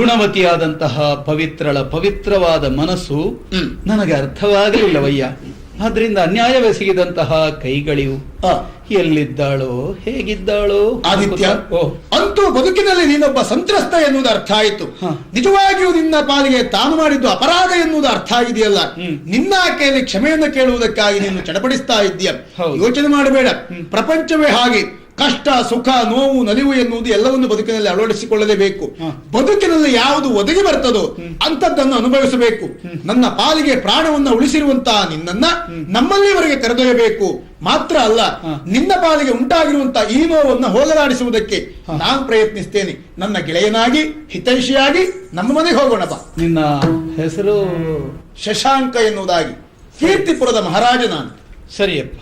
ಗುಣವತಿಯಾದಂತಹ ಪವಿತ್ರಳ ಪವಿತ್ರವಾದ ಮನಸ್ಸು ನನಗೆ ಅರ್ಥವಾಗಲಿಲ್ಲವಯ್ಯ. ಆದ್ರಿಂದ ಅನ್ಯಾಯವೆಸಗಿದಂತಹ ಕೈಗಳಿವು ಎಲ್ಲಿದ್ದಾಳೋ, ಹೇಗಿದ್ದಾಳೋ? ಆದಿತ್ಯ, ಅಂತೂ ಬದುಕಿನಲ್ಲಿ ನೀನೊಬ್ಬ ಸಂತ್ರಸ್ತ ಎನ್ನುವುದು ಅರ್ಥ ಆಯಿತು. ನಿಜವಾಗಿಯೂ ನಿನ್ನ ಪಾಲಿಗೆ ತಾನು ಮಾಡಿದ್ದು ಅಪರಾಧ ಎನ್ನುವುದು ಅರ್ಥ ಆಗಿದೆಯಲ್ಲ. ನಿನ್ನ ಆಕೆಯಲ್ಲಿ ಕ್ಷಮೆಯನ್ನು ಕೇಳುವುದಕ್ಕಾಗಿ ನೀನು ಚಡಪಡಿಸ್ತಾ ಇದ್ದೀಯ. ಯೋಚನೆ ಮಾಡಬೇಡ. ಪ್ರಪಂಚವೇ ಹಾಗೆ. ಕಷ್ಟ, ಸುಖ, ನೋವು, ನಲಿವು ಎನ್ನುವುದು ಎಲ್ಲವನ್ನು ಬದುಕಿನಲ್ಲಿ ಅಳವಡಿಸಿಕೊಳ್ಳಲೇಬೇಕು. ಬದುಕಿನಲ್ಲಿ ಯಾವುದು ಒದಗಿ ಬರ್ತದೋ ಅಂತದ್ದನ್ನು ಅನುಭವಿಸಬೇಕು. ನನ್ನ ಪಾಲಿಗೆ ಪ್ರಾಣವನ್ನು ಉಳಿಸಿರುವಂತಹ ನಿನ್ನನ್ನ ನಮ್ಮಲ್ಲಿವರೆಗೆ ಕರೆದೊಯ್ಯಬೇಕು. ಮಾತ್ರ ಅಲ್ಲ, ನಿನ್ನ ಪಾಲಿಗೆ ಉಂಟಾಗಿರುವಂತಹ ಈ ನೋವನ್ನು ಹೋಗಲಾಡಿಸುವುದಕ್ಕೆ ನಾನು ಪ್ರಯತ್ನಿಸ್ತೇನೆ. ನನ್ನ ಗೆಳೆಯನಾಗಿ, ಹಿತೈಷಿಯಾಗಿ ನಮ್ಮ ಮನೆಗೆ ಹೋಗೋಣ ಬಾ. ನಿನ್ನ ಹೆಸರು ಶಶಾಂಕ ಎನ್ನುವುದಾಗಿ, ಕೀರ್ತಿಪುರದ ಮಹಾರಾಜ ನಾನು. ಸರಿಯಪ್ಪ,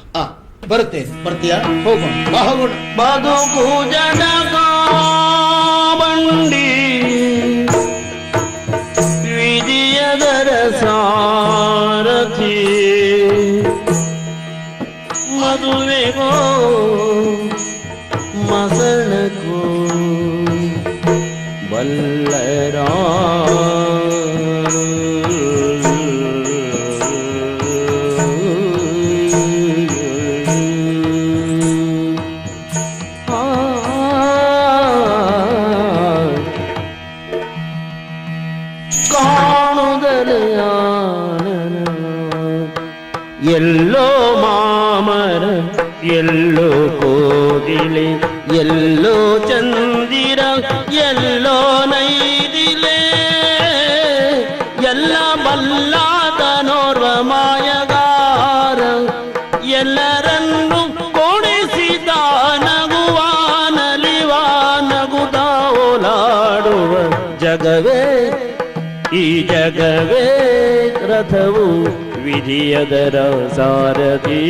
ಬರುತ್ತೇನೆ. ಬರ್ತೀಯಾ? ಹೋಗೋಣ, ಬಾ ಹೋಗೋಣ. ಬದುಕು ಜನಗಾಂಡಿ ವಿಧಿಯದರ ಸಾರಥಿ, ಮದುವೆಗೋ ಮಸಣಕೋ ಬಲ್ಲರ ಎಲ್ಲೋ ಮಾಮರ, ಎಲ್ಲೋ ಕೋಗಿಲೆ, ಎಲ್ಲೋ ಚಂದಿರ, ಎಲ್ಲೋ ನೈದಿಲೆ, ಎಲ್ಲ ಬಲ್ಲಾದನೋರ್ವ ಮಾಯಗಾರ, ಎಲ್ಲರನ್ನು ಕೊಡಿಸಿದ ನಗುವ ನಲಿವ ನಗುದ ಓಲಾಡುವ ಜಗವೇ ಈ ಜಗವೇ ರಥವು ವಿಧಿಯದರ ಸಾರಥಿ.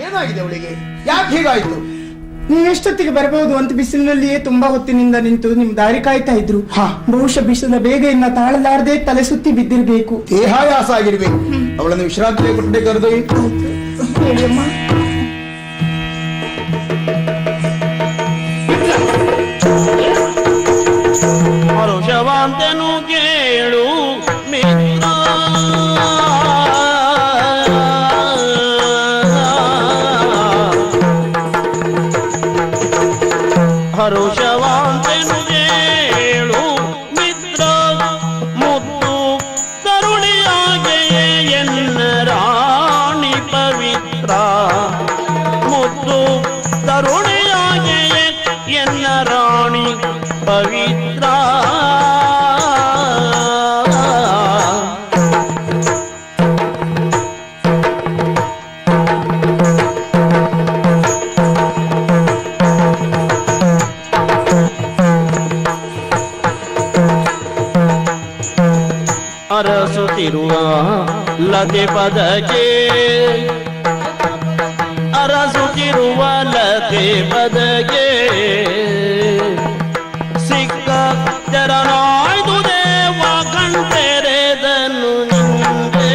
ಏನಾಗಿದೆ ಅವಳಿಗೆ? ಯಾಕೆ ಹೀಗಾಯ್ತು? ನೀವೆಷ್ಟು ಎಷ್ಟೊತ್ತಿಗೆ ಬರಬಹುದು ಅಂತ ಬಿಸಿಲಿನಲ್ಲಿಯೇ ತುಂಬಾ ಹೊತ್ತಿನಿಂದ ನಿಂತು ನಿಮ್ ದಾರಿ ಕಾಯ್ತಾ ಇದ್ರು. ಬಹುಶಃ ಬಿಸಿಲ ಬೇಗ ಇನ್ನ ತಾಳಲಾರದೆ ತಲೆ ಸುತ್ತಿ ಬಿದ್ದಿರ್ಬೇಕು, ದೇಹಾಯಾಸ ಆಗಿರ್ಬೇಕು. ಅವಳನ್ನು ವಿಶ್ರಾಂತಿ ಕೊಟ್ಟೆ ಕರೆದು ಹೇಳಿಯಮ್ಮ. ಹರುಷವಾಂತನು ಕೇಳು ಮಿತ್ರ, ಹರುಷವಾಂತನು ಕೇಳು ಮಿತ್ರ, ಮುತ್ತು ತರುಣಿಯಾಗೆ ಎನ್ನ ರಾಣಿ ಪವಿತ್ರ, ಮುತ್ತು ತರುಣಿಯಾಗೆ ಎನ್ನ ರಾಣಿ ಪವಿತ್ರ. ಅರಸುತ್ತಿರುವ ಲತೆ ಪದಕ್ಕೆ, ಅರಸುತ್ತಿರುವ ಲತೆ ಪದಕ್ಕೆ ಸಿಕ್ಕ ತೆರನಾಯ್ದು ದೇವ ಕಣ್ತೆರೆದನು ನಿಂಗೆ.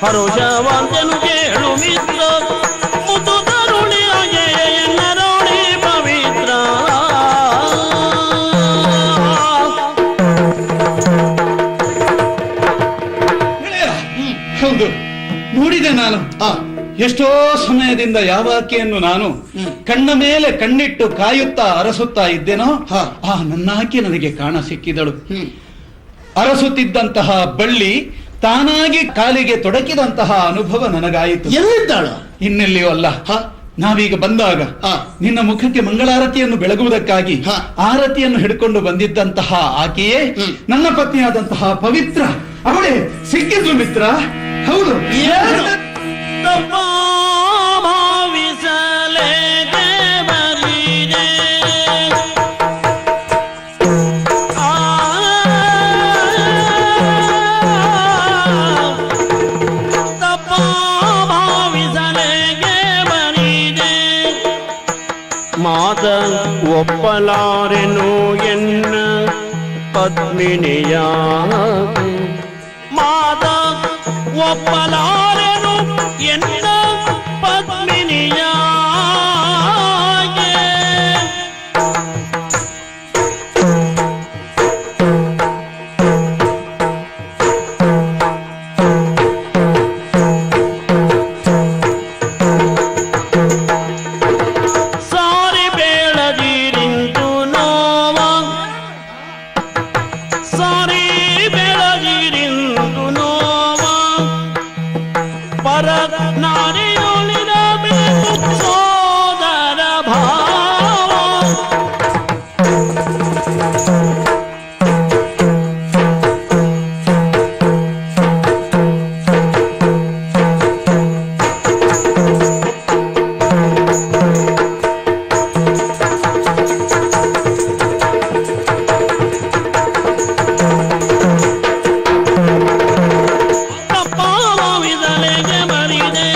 ಹರುಷವಂತನು ಕೇಳು ಮಿತ್ರ, ಮುತ್ತು ತರುಣಿಯಾಗೆ ಎನ್ನ ರಾಣಿ ಪವಿತ್ರ. ಹೌದು, ನೋಡಿದೆ ನಾನು. ಎಷ್ಟೋ ಸಮಯದಿಂದ ಯಾವ ಆಕೆಯನ್ನು ನಾನು ಕಣ್ಣ ಮೇಲೆ ಕಣ್ಣಿಟ್ಟು ಕಾಯುತ್ತಾ ಅರಸುತ್ತಾ ಇದ್ದೇನೋ ಆ ನನ್ನ ಆಕೆ ನನಗೆ ಕಾಣ ಸಿಕ್ಕಿದಳು. ಅರಸುತ್ತಿದ್ದಂತಹ ಬಳ್ಳಿ ತಾನಾಗಿ ಕಾಲಿಗೆ ತೊಡಕಿದಂತಹ ಅನುಭವ ನನಗಾಯಿತು. ಎಲ್ಲಿದ್ದಾಳು? ಇನ್ನೆಲ್ಲಿಯೂ ಅಲ್ಲ, ನಾವೀಗ ಬಂದಾಗ ನಿನ್ನ ಮುಖಕ್ಕೆ ಮಂಗಳಾರತಿಯನ್ನು ಬೆಳಗುವುದಕ್ಕಾಗಿ ಆರತಿಯನ್ನು ಹಿಡ್ಕೊಂಡು ಬಂದಿದ್ದಂತಹ ಆಕೆಯೇ ನನ್ನ ಪತ್ನಿಯಾದಂತಹ ಪವಿತ್ರ. ಅವಳೇ ಸಿಕ್ಕಿದ್ಲು ಮಿತ್ರ. ಹೌದು, ಭಾವಿಸಲೇಗೆ ಬರೀದೆ ಮಾತ ಒಪ್ಪಲಾರೆನು ಎನ್ನ ಪದ್ಮಿನಿಯ, ಮಾತ ಒಪ್ಪಲಾರೆನು ಎನ್ನ ಪದ್ಮಿನಿಯ. ಸಾರಿ ಬೆಳದಿರಿಂದು ನೋವ, ಸಾರಿ ಬೆಳದಿರಿಂದು ನೋವ, ಪರ ನಾರಿಯೊಳಿರಬೇಕು ಸೋದರ ಭಾವ. ತಪ್ಪಾವಿದಲೆಗೆ ಬರಿದೆ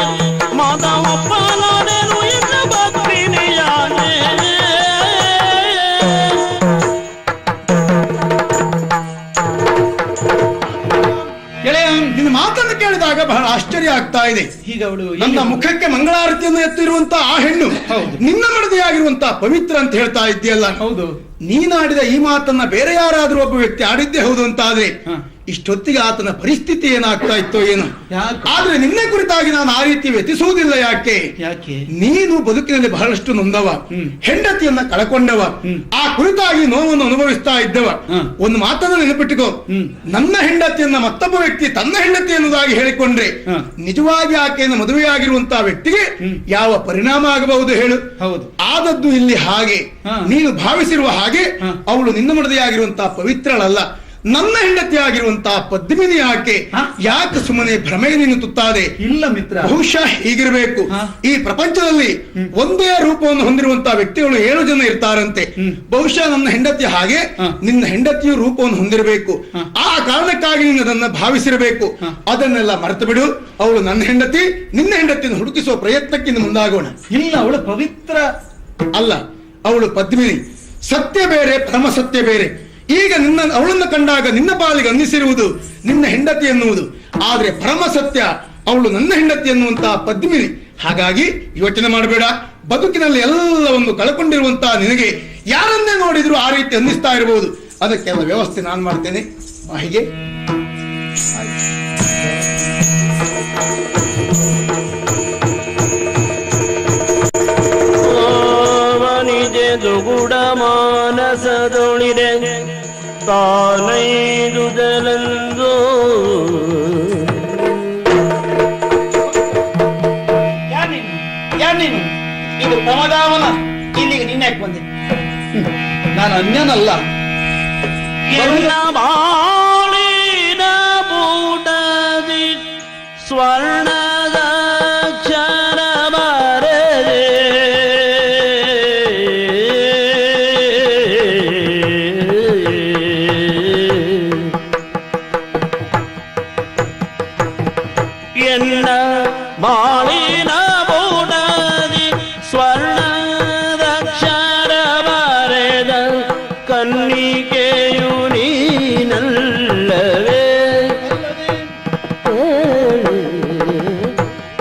ಮಾತ ಒಪ್ಪಲಾರೆನು ಎನ್ನ ಪದ್ಮಿನಿಯಾಗೆ. ಗೆಳೆಯ, ನಿನ್ನ ಮಾತನ್ನು ಕೇಳಿದಾಗ ಬಹಳ ಆಶ್ಚರ್ಯ ಆಗ್ತಾ ಇದೆ. ಈಗ ಅವಳು ನನ್ನ ಮುಖಕ್ಕೆ ಮಂಗಳಾರತಿಯನ್ನು ಎತ್ತಿರುವಂತ ಆ ಹೆಣ್ಣು ನಿನ್ನ ಮಡದಿಯಾಗಿರುವಂತ ಪವಿತ್ರ ಅಂತ ಹೇಳ್ತಾ ಇದ್ದೀಯಲ್ಲ. ಹೌದು, ನೀನಾಡಿದ ಈ ಮಾತನ್ನ ಬೇರೆ ಯಾರಾದ್ರೂ ಒಬ್ಬ ವ್ಯಕ್ತಿ ಆಡಿದ್ದೇ ಹೌದು ಅಂತ ಆದ್ರೆ ಇಷ್ಟೊತ್ತಿಗೆ ಆತನ ಪರಿಸ್ಥಿತಿ ಏನಾಗ್ತಾ ಇತ್ತೋ ಏನು. ಆದ್ರೆ ನಿನ್ನೆ ಕುರಿತಾಗಿ ನಾನು ಆ ರೀತಿ ವ್ಯತಿಸುವುದಿಲ್ಲ. ಯಾಕೆ? ನೀನು ಬದುಕಿನಲ್ಲಿ ಬಹಳಷ್ಟು ನೊಂದವ, ಹೆಂಡತಿಯನ್ನ ಕಳಕೊಂಡವ, ಆ ಕುರಿತಾಗಿ ನೋವನ್ನು ಅನುಭವಿಸ್ತಾ ಇದ್ದವ. ಒಂದು ಮಾತನ್ನು ನೆನಪಿಟ್ಟುಕೋ, ನನ್ನ ಹೆಂಡತಿಯನ್ನ ಮತ್ತೊಬ್ಬ ವ್ಯಕ್ತಿ ತನ್ನ ಹೆಂಡತಿ ಎನ್ನುವುದಾಗಿ ಹೇಳಿಕೊಂಡ್ರೆ ನಿಜವಾಗಿ ಆಕೆಯನ್ನು ಮದುವೆಯಾಗಿರುವಂತಹ ವ್ಯಕ್ತಿಗೆ ಯಾವ ಪರಿಣಾಮ ಆಗಬಹುದು ಹೇಳು? ಹೌದು, ಆದದ್ದು ಇಲ್ಲಿ ಹಾಗೆ. ನೀನು ಭಾವಿಸಿರುವ ಹಾಗೆ ಅವಳು ನಿನ್ನ ಮಡದಿಯಾಗಿರುವಂತಹ ಪವಿತ್ರಳಲ್ಲ. ನನ್ನ ಹೆಂಡತಿ ಆಗಿರುವಂತಹ ಪದ್ಮಿನಿ ಯಾಕೆ ಸುಮ್ಮನೆ ಭ್ರಮೆಗೆ ತುತ್ತಾದೆ? ಇಲ್ಲ ಮಿತ್ರ, ಬಹುಶಃ ಹೀಗಿರಬೇಕು. ಈ ಪ್ರಪಂಚದಲ್ಲಿ ಒಂದೇ ರೂಪವನ್ನು ಹೊಂದಿರುವಂತಹ ವ್ಯಕ್ತಿಗಳು 7 ಜನ ಇರ್ತಾರಂತೆ. ಬಹುಶಃ ನನ್ನ ಹೆಂಡತಿ ಹಾಗೆ ನಿನ್ನ ಹೆಂಡತಿಯು ರೂಪವನ್ನು ಹೊಂದಿರಬೇಕು. ಆ ಕಾರಣಕ್ಕಾಗಿ ನಿನ್ನದನ್ನ ಭಾವಿಸಿರಬೇಕು. ಅದನ್ನೆಲ್ಲ ಮರೆತು ಬಿಡು. ಅವಳು ನನ್ನ ಹೆಂಡತಿ, ನಿನ್ನ ಹೆಂಡತಿಯನ್ನು ಹುಡುಕಿಸುವ ಪ್ರಯತ್ನಕ್ಕೆ ಮುಂದಾಗೋಣ. ಇಲ್ಲ, ಅವಳು ಪವಿತ್ರ ಅಲ್ಲ, ಅವಳು ಪದ್ಮಿನಿ. ಸತ್ಯ ಬೇರೆ, ಪರಮ ಸತ್ಯ ಬೇರೆ. ಈಗ ಅವಳನ್ನು ಕಂಡಾಗ ನಿನ್ನ ಪಾಲಿಗೆ ಅನ್ನಿಸಿರುವುದು ನಿನ್ನ ಹೆಂಡತಿ ಎನ್ನುವುದು, ಆದ್ರೆ ಪರಮ ಸತ್ಯ ಅವಳು ನನ್ನ ಹೆಂಡತಿ ಎನ್ನುವಂತಹ ಪದ್ಮಿನಿ. ಹಾಗಾಗಿ ಯೋಚನೆ ಮಾಡಬೇಡ. ಬದುಕಿನಲ್ಲಿ ಎಲ್ಲವನ್ನು ಕಳ್ಕೊಂಡಿರುವಂತಹ ನಿನಗೆ ಯಾರನ್ನೇ ನೋಡಿದ್ರು ಆ ರೀತಿ ಅನ್ನಿಸ್ತಾ ಇರಬಹುದು. ಅದಕ್ಕೆಲ್ಲ ವ್ಯವಸ್ಥೆ ನಾನು ಮಾಡ್ತೇನೆ. ಹೀಗೆ ದುಗುಡ ಮಾನಸದೊಳಿರೆ ತಾನೈದುದಲೆಂದು ನೀನು ಇದು ಪ್ರಮದಾವನ. ಇಲ್ಲಿಗೆ ನಿನ್ನ ಯಾಕೆ ಬಂದೆ? ನಾನು ಅನ್ಯನಲ್ಲ. ಎಲ್ಲ ಬಾಳಿನ ಬೂಟದಿ ಸ್ವರ್ಣದ ಅಕ್ಷರ ಬರೆದೆ ಎನ್ನ ಬಾಳಿನ ಬೂಟದಿ ಸ್ವರ್ಣದ ಅಕ್ಷರ ಬರೆದ ಕನ್ನಿಕೆಯು ನೀನಲ್ಲವೇ?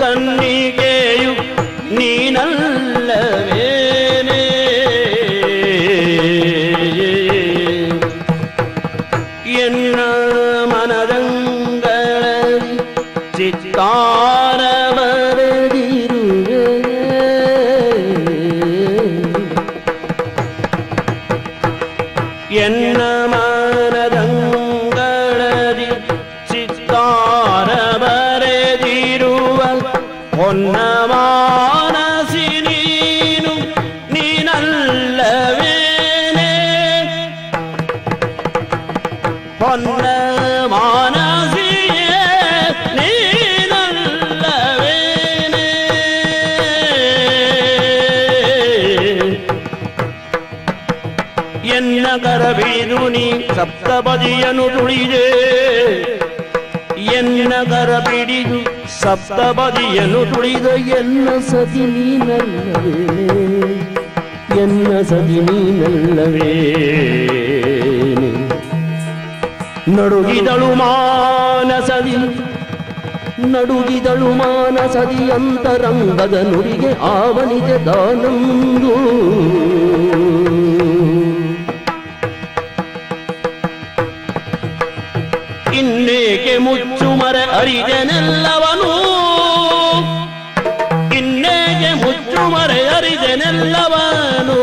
ಕನ್ನಿಕೆಯು ನೀನಲ್ಲವೇನೆ? ಎನ್ನ ಮನದಂಗಳ ಚಿತ್ತಾರ ಬರೆದಿರುವೆ ಎನ್ನ ಮನದಂಗಳದಿ ಚಿತ್ತಾರ ಬರೆದಿರುವ ಹೊನ್ನ ಮಾನಸಿ ನೀನು ನೀನಲ್ಲವೇನೆ? ಹೊನ್ನ ಮಾನಸಿಯೇ ನೀನಲ್ಲವೇನೆ? ಎನ್ನ ಕರಬಿದು ನೀ ಸಪ್ತಪದಿಯನ್ನು ತುಳಿದೆ ಎನ್ನ ಕರ ಬಿಡಿದು ಸಪ್ತಪದಿಯನ್ನು ತುಳಿದ ಎನ್ನ ಸತಿ ನೀನಲ್ಲವೇನೆ? ಎನ್ನ ಸತಿ ನೀನಲ್ಲವೇನೆ? ನಡುಗಿದಳು ಮಾನಸದಿ ನಡುಗಿದಳು ಮಾನಸದಿ ಅಂತರಂಗದ ನುಡಿಗೆ ಆವನಿಗೆ ದಾನಂದು ಇನ್ನೇಕೆ ಮುಚ್ಚು ಮರೆ ಅರಿದೆನೆಲ್ಲವನು ಇನ್ನೇಕೆ ಮುಚ್ಚು ಮರೆ ಅರಿದೆನೆಲ್ಲವನು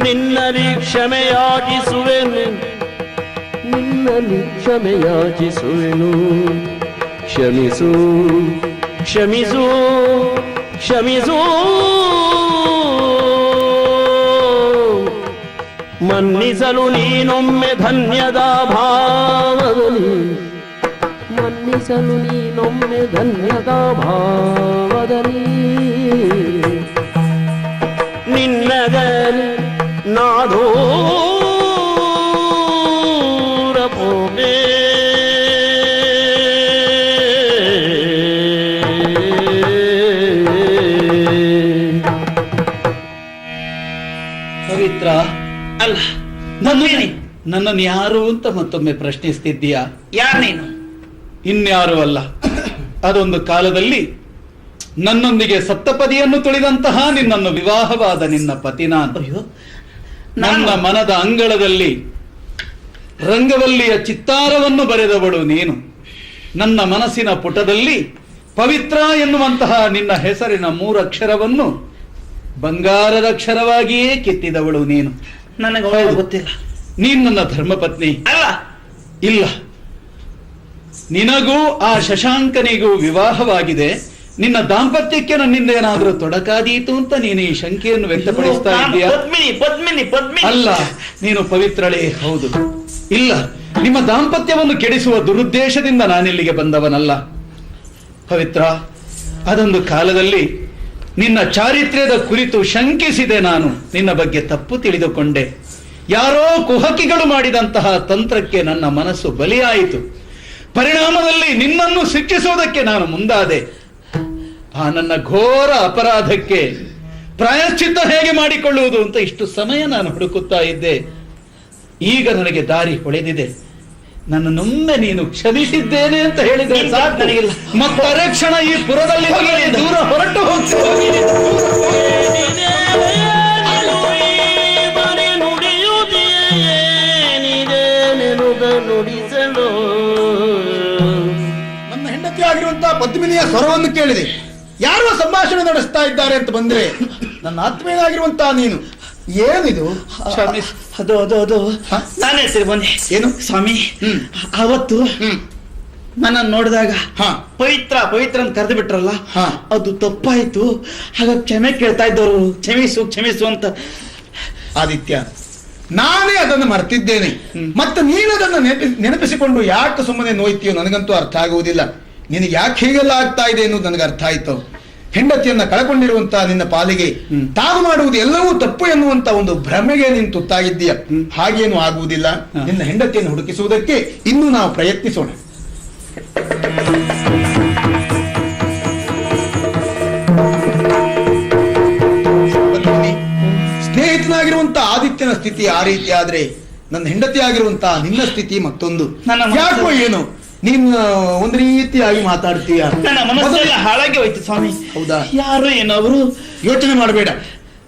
ನಿನ್ನಲ್ಲಿ ಕ್ಷಮೆಯಾಚಿಸುವೆನು ನಿನ್ನಲ್ಲಿ ಕ್ಷಮೆಯಾಚಿಸುವೆನು ಕ್ಷಮಿಸು ಕ್ಷಮಿಸು ಕ್ಷಮಿಸು ಮನ್ನಿಸಲು ನೀನೊಮ್ಮೆ ಧನ್ಯದ ಭಾವದಲ್ಲಿ ಮನ್ನಿಸಲು ನೀನೊಮ್ಮೆ ಧನ್ಯದ ಭಾವದಲ್ಲಿ ನಿನ್ನಗಲಿ ನಾದೂರ ಪೋಗೆ ಪವಿತ್ರ ಅಲ್ಲ, ನನ್ನನ್ನು ಯಾರು ಅಂತ ಮತ್ತೊಮ್ಮೆ ಪ್ರಶ್ನಿಸ್ತಿದ್ದೀಯಾ? ಯಾರು ನೀನು? ಇನ್ಯಾರು ಅಲ್ಲ, ಅದೊಂದು ಕಾಲದಲ್ಲಿ ನನ್ನೊಂದಿಗೆ ಸಪ್ತಪದಿಯನ್ನು ತುಳಿದಂತಹ ನಿನ್ನನ್ನು ವಿವಾಹವಾದ ನಿನ್ನ ಪತಿ ನಾನು. ನನ್ನ ಮನದ ಅಂಗಳದಲ್ಲಿ ರಂಗವಲ್ಲಿಯ ಚಿತ್ತಾರವನ್ನು ಬರೆದವಳು ನೀನು. ನನ್ನ ಮನಸ್ಸಿನ ಪುಟದಲ್ಲಿ ಪವಿತ್ರ ಎನ್ನುವಂತಹ ನಿನ್ನ ಹೆಸರಿನ 3 ಅಕ್ಷರವನ್ನು ಬಂಗಾರದ ಅಕ್ಷರವಾಗಿಯೇ ಕೆತ್ತಿದವಳು ನೀನು. ನನಗೆ ಗೊತ್ತಿಲ್ಲ. ನೀನು ನನ್ನ ಧರ್ಮಪತ್ನಿ ಅಲ್ಲ. ಇಲ್ಲ, ನಿನಗೂ ಆ ಶಶಾಂಕನಿಗೂ ವಿವಾಹವಾಗಿದೆ. ನಿನ್ನ ದಾಂಪತ್ಯಕ್ಕೆ ನನ್ನಿಂದ ಏನಾದರೂ ತೊಡಕಾದೀತು ಅಂತ ನೀನು ಈ ಶಂಕೆಯನ್ನು ವ್ಯಕ್ತಪಡಿಸ್ತಾ ಇದ್ದೀಯಾ? ಪದ್ಮಿನಿ ಪದ್ಮಿನಿ ಪದ್ಮಿನಿ ಅಲ್ಲ, ನೀನು ಪವಿತ್ರಳೇ ಹೌದು. ಇಲ್ಲ, ನಿಮ್ಮ ದಾಂಪತ್ಯವನ್ನು ಕೆಡಿಸುವ ದುರುದ್ದೇಶದಿಂದ ನಾನಿಲ್ಲಿಗೆ ಬಂದವನಲ್ಲ ಪವಿತ್ರ. ಅದೊಂದು ಕಾಲದಲ್ಲಿ ನಿನ್ನ ಚಾರಿತ್ರ್ಯದ ಕುರಿತು ಶಂಕಿಸಿದೆ. ನಾನು ನಿನ್ನ ಬಗ್ಗೆ ತಪ್ಪು ತಿಳಿದುಕೊಂಡೆ. ಯಾರೋ ಕುಹಕಿಗಳು ಮಾಡಿದಂತಹ ತಂತ್ರಕ್ಕೆ ನನ್ನ ಮನಸ್ಸು ಬಲಿಯಾಯಿತು. ಪರಿಣಾಮದಲ್ಲಿ ನಿನ್ನನ್ನು ಶಿಕ್ಷಿಸುವುದಕ್ಕೆ ನಾನು ಮುಂದಾದೆ. ಆ ನನ್ನ ಘೋರ ಅಪರಾಧಕ್ಕೆ ಪ್ರಾಯಶ್ಚಿತ್ತ ಹೇಗೆ ಮಾಡಿಕೊಳ್ಳುವುದು ಅಂತ ಇಷ್ಟು ಸಮಯ ನಾನು ಹುಡುಕುತ್ತಾ ಇದ್ದೆ. ಈಗ ನನಗೆ ದಾರಿ ಹೊಳೆದಿದೆ. ನನ್ನನ್ನೊಮ್ಮೆ ನೀನು ಕ್ಷಮಿಸಿದ್ದೇನೆ ಅಂತ ಹೇಳಿದ್ರೆ ಸಾಕು, ನನಗಿಲ್ಲ. ಮತ್ತರೆ ಕ್ಷಣ ಈ ಪುರದಲ್ಲಿ ದೂರ ಹೊರಟು ಹೋಗ್ತೇನೆ. ನನ್ನ ಹೆಂಡತಿ ಆಗಿರುವಂತಹ ಪದ್ಮಿನಿಯ ಸ್ವರವನ್ನು ಕೇಳಿದೆ. ಯಾರೋ ಸಂಭಾಷಣೆ ನಡೆಸ್ತಾ ಇದ್ದಾರೆ ಅಂತ ಬಂದ್ರೆ ನನ್ನ ಆತ್ಮೀಯನಾಗಿರುವಂತಹ ನೀನು ಏನಿದು? ಅದು ನಾನೇ ಹೆಸರು ಬಂದೆ. ಏನು ಸ್ವಾಮಿ, ಅವತ್ತು ನನ್ನ ನೋಡಿದಾಗ ಪವಿತ್ರ ಪವಿತ್ರ ಅಂತ ಕರೆದು ಬಿಟ್ರಲ್ಲ, ಅದು ತಪ್ಪಾಯ್ತು. ಹಾಗಾಗಿ ಕ್ಷಮೆ ಕೇಳ್ತಾ ಇದ್ದವರು ಕ್ಷಮಿಸು ಕ್ಷಮಿಸು ಅಂತ. ಆದಿತ್ಯ, ನಾನೇ ಅದನ್ನು ಮರ್ತಿದ್ದೇನೆ. ಮತ್ತೆ ನೀನು ಅದನ್ನು ನೆನಪಿಸಿಕೊಂಡು ಯಾಕೆ ಸುಮ್ಮನೆ ನೋಯ್ತೀಯೋ ನನಗಂತೂ ಅರ್ಥ ಆಗುವುದಿಲ್ಲ. ನಿನಗೆ ಯಾಕೆ ಹೀಗೆಲ್ಲ ಆಗ್ತಾ ಇದೆ ಎನ್ನುವುದು ನನಗೆ ಅರ್ಥ ಆಯ್ತು. ಹೆಂಡತಿಯನ್ನ ಕಳಕೊಂಡಿರುವಂತಹ ನಿನ್ನ ಪಾಲಿಗೆ ತಾವು ಮಾಡುವುದು ಎಲ್ಲವೂ ತಪ್ಪು ಎನ್ನುವಂತ ಒಂದು ಭ್ರಮೆಗೆ ನೀನು ತುತ್ತಾಗಿದ್ದೀಯ. ಹಾಗೇನು ಆಗುವುದಿಲ್ಲ. ನಿನ್ನ ಹೆಂಡತಿಯನ್ನು ಹುಡುಕಿಸುವುದಕ್ಕೆ ಇನ್ನೂ ನಾವು ಪ್ರಯತ್ನಿಸೋಣ. ಸ್ನೇಹಿತನಾಗಿರುವಂತಹ ಆದಿತ್ಯನ ಸ್ಥಿತಿ ಆ ರೀತಿ ಆದ್ರೆ ನನ್ನ ಹೆಂಡತಿ ಆಗಿರುವಂತಹ ನಿನ್ನ ಸ್ಥಿತಿ ಮತ್ತೊಂದು. ಯಾಕೋ ಏನು ನೀನು ಒಂದು ರೀತಿಯಾಗಿ ಮಾತಾಡ್ತೀಯ. ನನ್ನ ಮನಸ್ಸೆಲ್ಲ ಹಾಳಾಗಿ ಹೋಯ್ತು ಸ್ವಾಮಿ. ಹೌದಾ? ಯಾರು ಏನು ಅವರು ಯೋಚನೆ ಮಾಡಬೇಡ.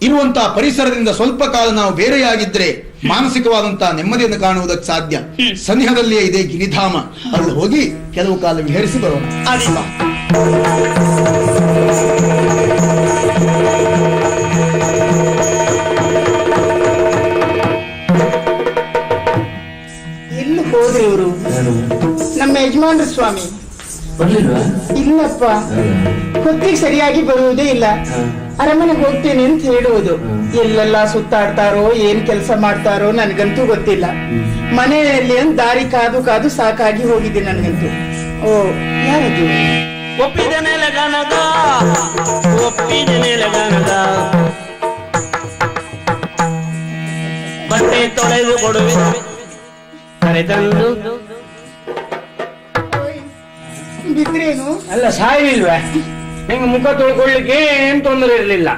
ಇರುವಂತಹ ಪರಿಸರದಿಂದ ಸ್ವಲ್ಪ ಕಾಲ ನಾವು ಬೇರೆಯಾಗಿದ್ರೆ ಮಾನಸಿಕವಾದಂತಹ ನೆಮ್ಮದಿಯನ್ನು ಕಾಣುವುದಕ್ಕೆ ಸಾಧ್ಯ. ಸನಿಹದಲ್ಲಿಯೇ ಇದೆ ಗಿರಿಧಾಮ. ಅಲ್ಲಿ ಹೋಗಿ ಕೆಲವು ಕಾಲ ವಿಹರಿಸಿ ಬರೋಣ. ಎಲ್ಲಿ ಹೋದ್ರಿ ಇವರು? ನಮ್ಮ ಯಜಮಾನ್ರ ಸ್ವಾಮಿ ಇಲ್ಲಪ್ಪ, ಹೊತ್ತಿಗೆ ಸರಿಯಾಗಿ ಬರುವುದೇ ಇಲ್ಲ. ಅರಮನೆಗೆ ಹೋಗ್ತೇನೆ ಅಂತ ಹೇಳುವುದು. ಎಲ್ಲೆಲ್ಲ ಸುತ್ತಾಡ್ತಾರೋ ಏನ್ ಕೆಲಸ ಮಾಡ್ತಾರೋ ನನ್ಗಂತೂ ಗೊತ್ತಿಲ್ಲ. ಮನೆಯಲ್ಲಿ ಅಂತ ದಾರಿ ಕಾದು ಕಾದು ಸಾಕಾಗಿ ಹೋಗಿದೆ ನನ್ಗಂತೂ. ಓ, ಯಾರದು? ಒಪ್ಪಿದ ನೆಲಗನದ ಒಪ್ಪಿದ ನೆಲಗನದ ಬಟ್ಟೆ ತೊಳೆದು ಕೊಡುವೆ ಕರೆದಂದು ಬಿದ್ರೇನು? ಅಲ್ಲ, ಸಾಯಿಲ್ವೇ? ನಿಂಗೆ ಮುಖ ತೊಳ್ಕೊಳ್ಳಿಕ್ಕೆ ಏನ್ ತೊಂದರೆ ಇರ್ಲಿಲ್ಲ.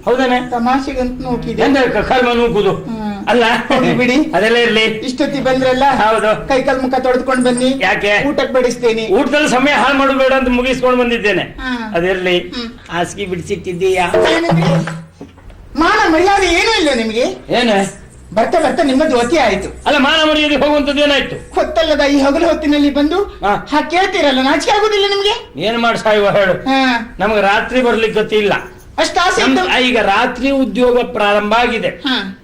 ಹೌದಾನೆ? ತಮಾಷೆಗಂತ ನೋಕಿದೆ. ಎಂತ ಕರ್ಮ ನೂಕುದು ಅಲ್ಲ ಬಿಡಿ, ಅದೆಲ್ಲ ಇರ್ಲಿ. ಇಷ್ಟೊತ್ತಿ ಬಂದ್ರಲ್ಲ, ಹೌದು, ಕೈಕಾಲ್ ಮುಖ ತೊಳೆದುಕೊಂಡು ಬನ್ನಿ. ಯಾಕೆ? ಊಟಕ್ಕೆ ಬಡಿಸ್ತೇನೆ. ಊಟದಲ್ಲಿ ಸಮಯ ಹಾಳು ಮಾಡಬೇಡ ಅಂತ ಮುಗಿಸ್ಕೊಂಡು ಬಂದಿದ್ದೇನೆ. ಅದಿರ್ಲಿ, ಹಾಸಿಗೆ ಬಿಡಿಸಿಟ್ಟಿದ್ದೀಯಾ? ಮಾನ ಮರ್ಯಾದೆ ಏನೂ ಇಲ್ಲ ನಿಮ್ಗೆ. ಏನೇ ಬರ್ತಾ ಬರ್ತಾ ನಿಮ್ಮದು ಅತಿ ಆಯ್ತು. ಅಲ್ಲ, ಮಾನ ಮರ್ಯಾದೆ ಹೋಗುವಂತದ್ದು ಏನಾಯ್ತು? ಹೊತ್ತಲ್ಲದ ಈ ಹಗಲು ಹೊತ್ತಿನಲ್ಲಿ ಬಂದು ಕೇಳ್ತೀರಲ್ಲ, ನಾಚಿಕೆ ಆಗುದಿಲ್ಲ ನಿಮ್ಗೆ? ಏನ್ ಮಾಡಿ ಸಾಯುವ ಹೇಳು? ನಮ್ಗೆ ರಾತ್ರಿ ಬರ್ಲಿಕ್ಕೆ ಗತಿ ಇಲ್ಲ. ಅಷ್ಟ ಆಸೆ. ಈಗ ರಾತ್ರಿ ಉದ್ಯೋಗ ಪ್ರಾರಂಭ ಆಗಿದೆ.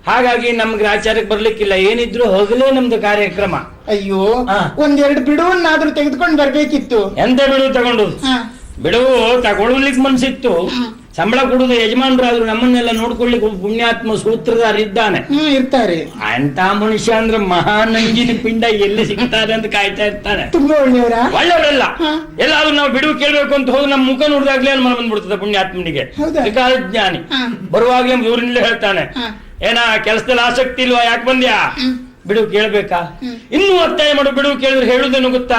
ಹಾಗಾಗಿ ನಮ್ಗೆ ಆಚಾರಕ್ಕೆ ಬರ್ಲಿಕ್ಕಿಲ್ಲ. ಏನಿದ್ರು ಹಗಲೇ ನಮ್ದು ಕಾರ್ಯಕ್ರಮ. ಅಯ್ಯೋ, ಒಂದೆರಡು ಬಿಡುವನ್ನಾದ್ರೂ ತೆಗೆದುಕೊಂಡು ಬರ್ಬೇಕಿತ್ತು. ಎಂತ ಬಿಡುವು ತಗೊಂಡು? ಬಿಡುವು ತಗೊಳ್ಲಿಕ್ಕೆ ಮನ್ಸಿತ್ತು. ಸಂಬಳ ಕೊಡುದು ಯಜಮಾನ್ರಾದ್ರು ನಮ್ಮನ್ನೆಲ್ಲ ನೋಡ್ಕೊಳ್ಳಿಕ್ಕೆ ಪುಣ್ಯಾತ್ಮ ಸೂತ್ರಧಾರಿದ್ದಾನೆ. ಇರ್ತಾರೆ. ಅಂತ ಮನುಷ್ಯ ಅಂದ್ರೆ ಮಹಾನಂಜಿನ ಪಿಂಡ ಎಲ್ಲಿ ಸಿಗ್ತಾರೆ ಅಂತ ಕಾಯ್ತಾ ಇರ್ತಾನೆ. ತುಂಬಾ ಒಳ್ಳೆಯವರ? ಒಳ್ಳೆಯವರೆಲ್ಲ. ಎಲ್ಲಾದ್ರೂ ನಾವು ಬಿಡುವು ಕೇಳ್ಬೇಕು ಅಂತ ಹೋಗಿ ನಮ್ಮ ಮುಖ ನೋಡಿದಾಗ್ಲೇ ಮನ ಬಂದ್ಬಿಡ್ತದೆ ಪುಣ್ಯಾತ್ಮನಿಗೆ. ಜ್ಞಾನಿ ಬರುವಾಗ್ಲೇ ಊರಿನಲ್ಲೇ ಹೇಳ್ತಾನೆ, ಏನ ಕೆಲಸದಲ್ಲಿ ಆಸಕ್ತಿ ಇಲ್ವಾ, ಯಾಕೆ ಬಂದ್ಯಾ? ಬಿಡುವು ಕೇಳ್ಬೇಕಾ? ಇನ್ನೂ ಒತ್ತಾಯ ಮಾಡು. ಬಿಡುವು ಕೇಳಿದ್ರೆ ಹೇಳುದೇನು ಗೊತ್ತಾ?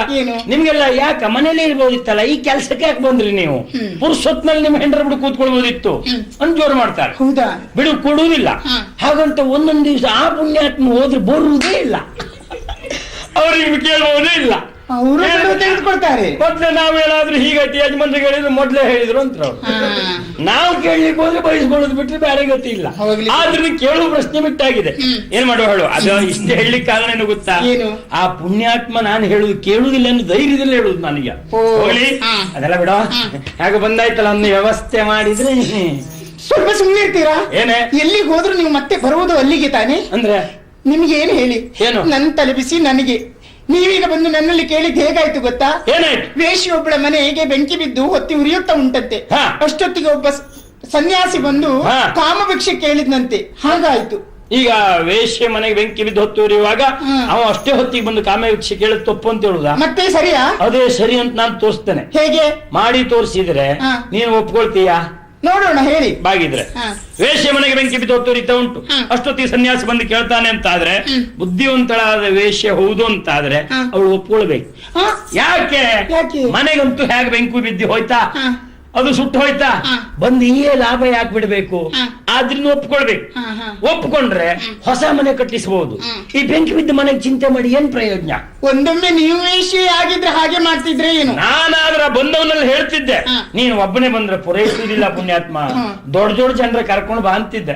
ನಿಮ್ಗೆಲ್ಲ ಯಾಕ ಮನೇಲಿ ಇರ್ಬೋದಿತ್ತಲ್ಲ, ಈ ಕೆಲ್ಸಕ್ಕೆ ಯಾಕೆ ಬಂದ್ರಿ ನೀವು? ಪುರುಷೊತ್ನಲ್ಲಿ ನಿಮ್ ಹೆಂಡ್ರ ಬಿಡು ಕೂತ್ಕೊಳ್ಬೋದಿತ್ತು ಅಂತ ಜೋರು ಮಾಡ್ತಾರೆ. ಬಿಡುವು ಕೊಡುವುದಿಲ್ಲ. ಹಾಗಂತ ಒಂದೊಂದು ದಿವಸ ಆ ಪುಣ್ಯಾತ್ಮ ಹೋದ್ರೆ ಬರುವುದೇ ಇಲ್ಲ, ಅವ್ರಿಗೆ ಕೇಳುವುದೇ ಇಲ್ಲ. ತೆಗೆದುಕೊಳ್ತಾರೆ. ಮೊದ್ಲೇ ನಾವೇನಾದ್ರೂ ಹೀಗತಿ ಯಜಮಾನ್ರಿಗೆ ಹೇಳಿದ್ರು ಮೊದ್ಲೇ ಹೇಳಿದ್ರು ಅಂತ ನಾವು ಕೇಳಲಿಕ್ಕೆ ಹೋದ್ರೆ ಬಯಸ್ಕೊಳ್ಳೋದು ಬಿಟ್ರೆ ಬೇರೆ ಗತಿ ಇಲ್ಲ. ಆದ್ರೆ ಕೇಳುವ ಪ್ರಶ್ನೆ ಬಿಟ್ಟಾಗಿದೆ. ಏನ್ ಮಾಡುವ ಹೇಳು? ಅದು ಇಷ್ಟೇ ಹೇಳಲಿಕ್ಕೆ ಕಾರಣ ಏನು ಗೊತ್ತಾ? ಆ ಪುಣ್ಯಾತ್ಮ ನಾನು ಹೇಳುದು ಕೇಳುವುದಿಲ್ಲ ಅನ್ನೋ ಧೈರ್ಯದಲ್ಲಿ ಹೇಳುದು ನನಗೆ. ಹೋಗ್ಲಿ, ಅದೆಲ್ಲ ಬಿಡ. ಹಾಗೆ ಬಂದಾಯ್ತಲ್ಲ, ಒಂದು ವ್ಯವಸ್ಥೆ ಮಾಡಿದ್ರೆ ಸ್ವಲ್ಪ ಸುಮ್ಮನೆ ಇರ್ತೀರಾ? ಏನೇ ಎಲ್ಲಿಗೆ ಹೋದ್ರು ನೀವು ಮತ್ತೆ ಬರುವುದು ಅಲ್ಲಿಗೆ ತಾನೆ? ಅಂದ್ರೆ ನಿಮ್ಗೆ ಏನು ಹೇಳಿ? ಏನು ನನ್ನ ತಲುಪಿಸಿ ನನಗೆ ನೀವೀಗ ಬಂದು ನನ್ನಲ್ಲಿ ಕೇಳಿದ್ ಹೇಗಾಯ್ತು ಗೊತ್ತಾ? ಏನಾಯ್ತು? ವೇಷಿಯೊಬ್ಬಳ ಮನೆಗೆ ಬೆಂಕಿ ಬಿದ್ದು ಹೊತ್ತಿ ಉರಿಯುತ್ತಾ ಉಂಟಂತೆ. ಅಷ್ಟೊತ್ತಿಗೆ ಒಬ್ಬ ಸನ್ಯಾಸಿ ಬಂದು ಕಾಮಭಿಕ್ಷೆ ಕೇಳಿದ್ನಂತೆ. ಹಾಗಾಯ್ತು. ಈಗ ವೇಶ್ಯ ಮನೆಗೆ ಬೆಂಕಿ ಬಿದ್ದು ಹೊತ್ತುರಿಯುವಾಗ ಅವ ಅಷ್ಟೇ ಹೊತ್ತಿಗೆ ಬಂದು ಕಾಮಾಕ್ಷಿ ಕೇಳಿದ್ ತಪ್ಪು ಅಂತ ಹೇಳುದ ಮತ್ತೆ ಸರಿಯಾ? ಅದೇ ಸರಿ ಅಂತ ನಾನು ತೋರಿಸ್ತೇನೆ. ಹೇಗೆ ಮಾಡಿ ತೋರಿಸಿದ್ರೆ ನೀನು ಒಪ್ಕೊಳ್ತೀಯಾ? ನೋಡೋಣ, ಹೇಳಿ. ಬಾಗಿದ್ರೆ ವೇಶ್ಯ ಮನೆಗೆ ಬೆಂಕಿ ಬಿದ್ದು ಹೊತ್ತುರಿತಾ ಉಂಟು. ಅಷ್ಟೊತ್ತಿಗೆ ಸನ್ಯಾಸ ಬಂದು ಕೇಳ್ತಾನೆ ಅಂತಾದ್ರೆ, ಬುದ್ಧಿವಂತಳಾದ ವೇಶ್ಯ ಹೌದು ಅಂತಾದ್ರೆ ಅವಳು ಒಪ್ಕೊಳ್ಬೇಕು. ಯಾಕೆ? ಮನೆಗಂತೂ ಹೇಗೆ ಬೆಂಕಿ ಬಿದ್ದು ಹೋಯ್ತಾ, ಅದು ಸುಟ್ಟು ಹೋಯ್ತಾ, ಬಂದು ಈ ಲಾಭ ಯಾಕೆ ಬಿಡ್ಬೇಕು? ಆದ್ರಿಂದ ಒಪ್ಕೊಳ್ಬೇಕು. ಒಪ್ಕೊಂಡ್ರೆ ಹೊಸ ಮನೆ ಕಟ್ಟಿಸಬಹುದು. ಈ ಬೆಂಕಿ ಬಿದ್ದ ಮನೆಗೆ ಚಿಂತೆ ಮಾಡಿ ಏನ್ ಪ್ರಯೋಜನ? ಒಂದೊಮ್ಮೆ ನೀವು ವೇಶ್ಯೆ ಆಗಿದ್ರೆ ಹಾಗೆ ಮಾಡ್ತಿದ್ರೆ ಏನು? ನಾನಾದ್ರ ಬಂದವನಲ್ಲಿ ಹೇಳ್ತಿದ್ದೆ, ನೀನು ಒಬ್ಬನೇ ಬಂದ್ರೆ ಪೂರೈಸುವುದಿಲ್ಲ ಪುಣ್ಯಾತ್ಮ, ದೊಡ್ಡ ದೊಡ್ಡ ಜನರ ಕರ್ಕೊಂಡು ಬಾ ಅಂತಿದ್ದೆ.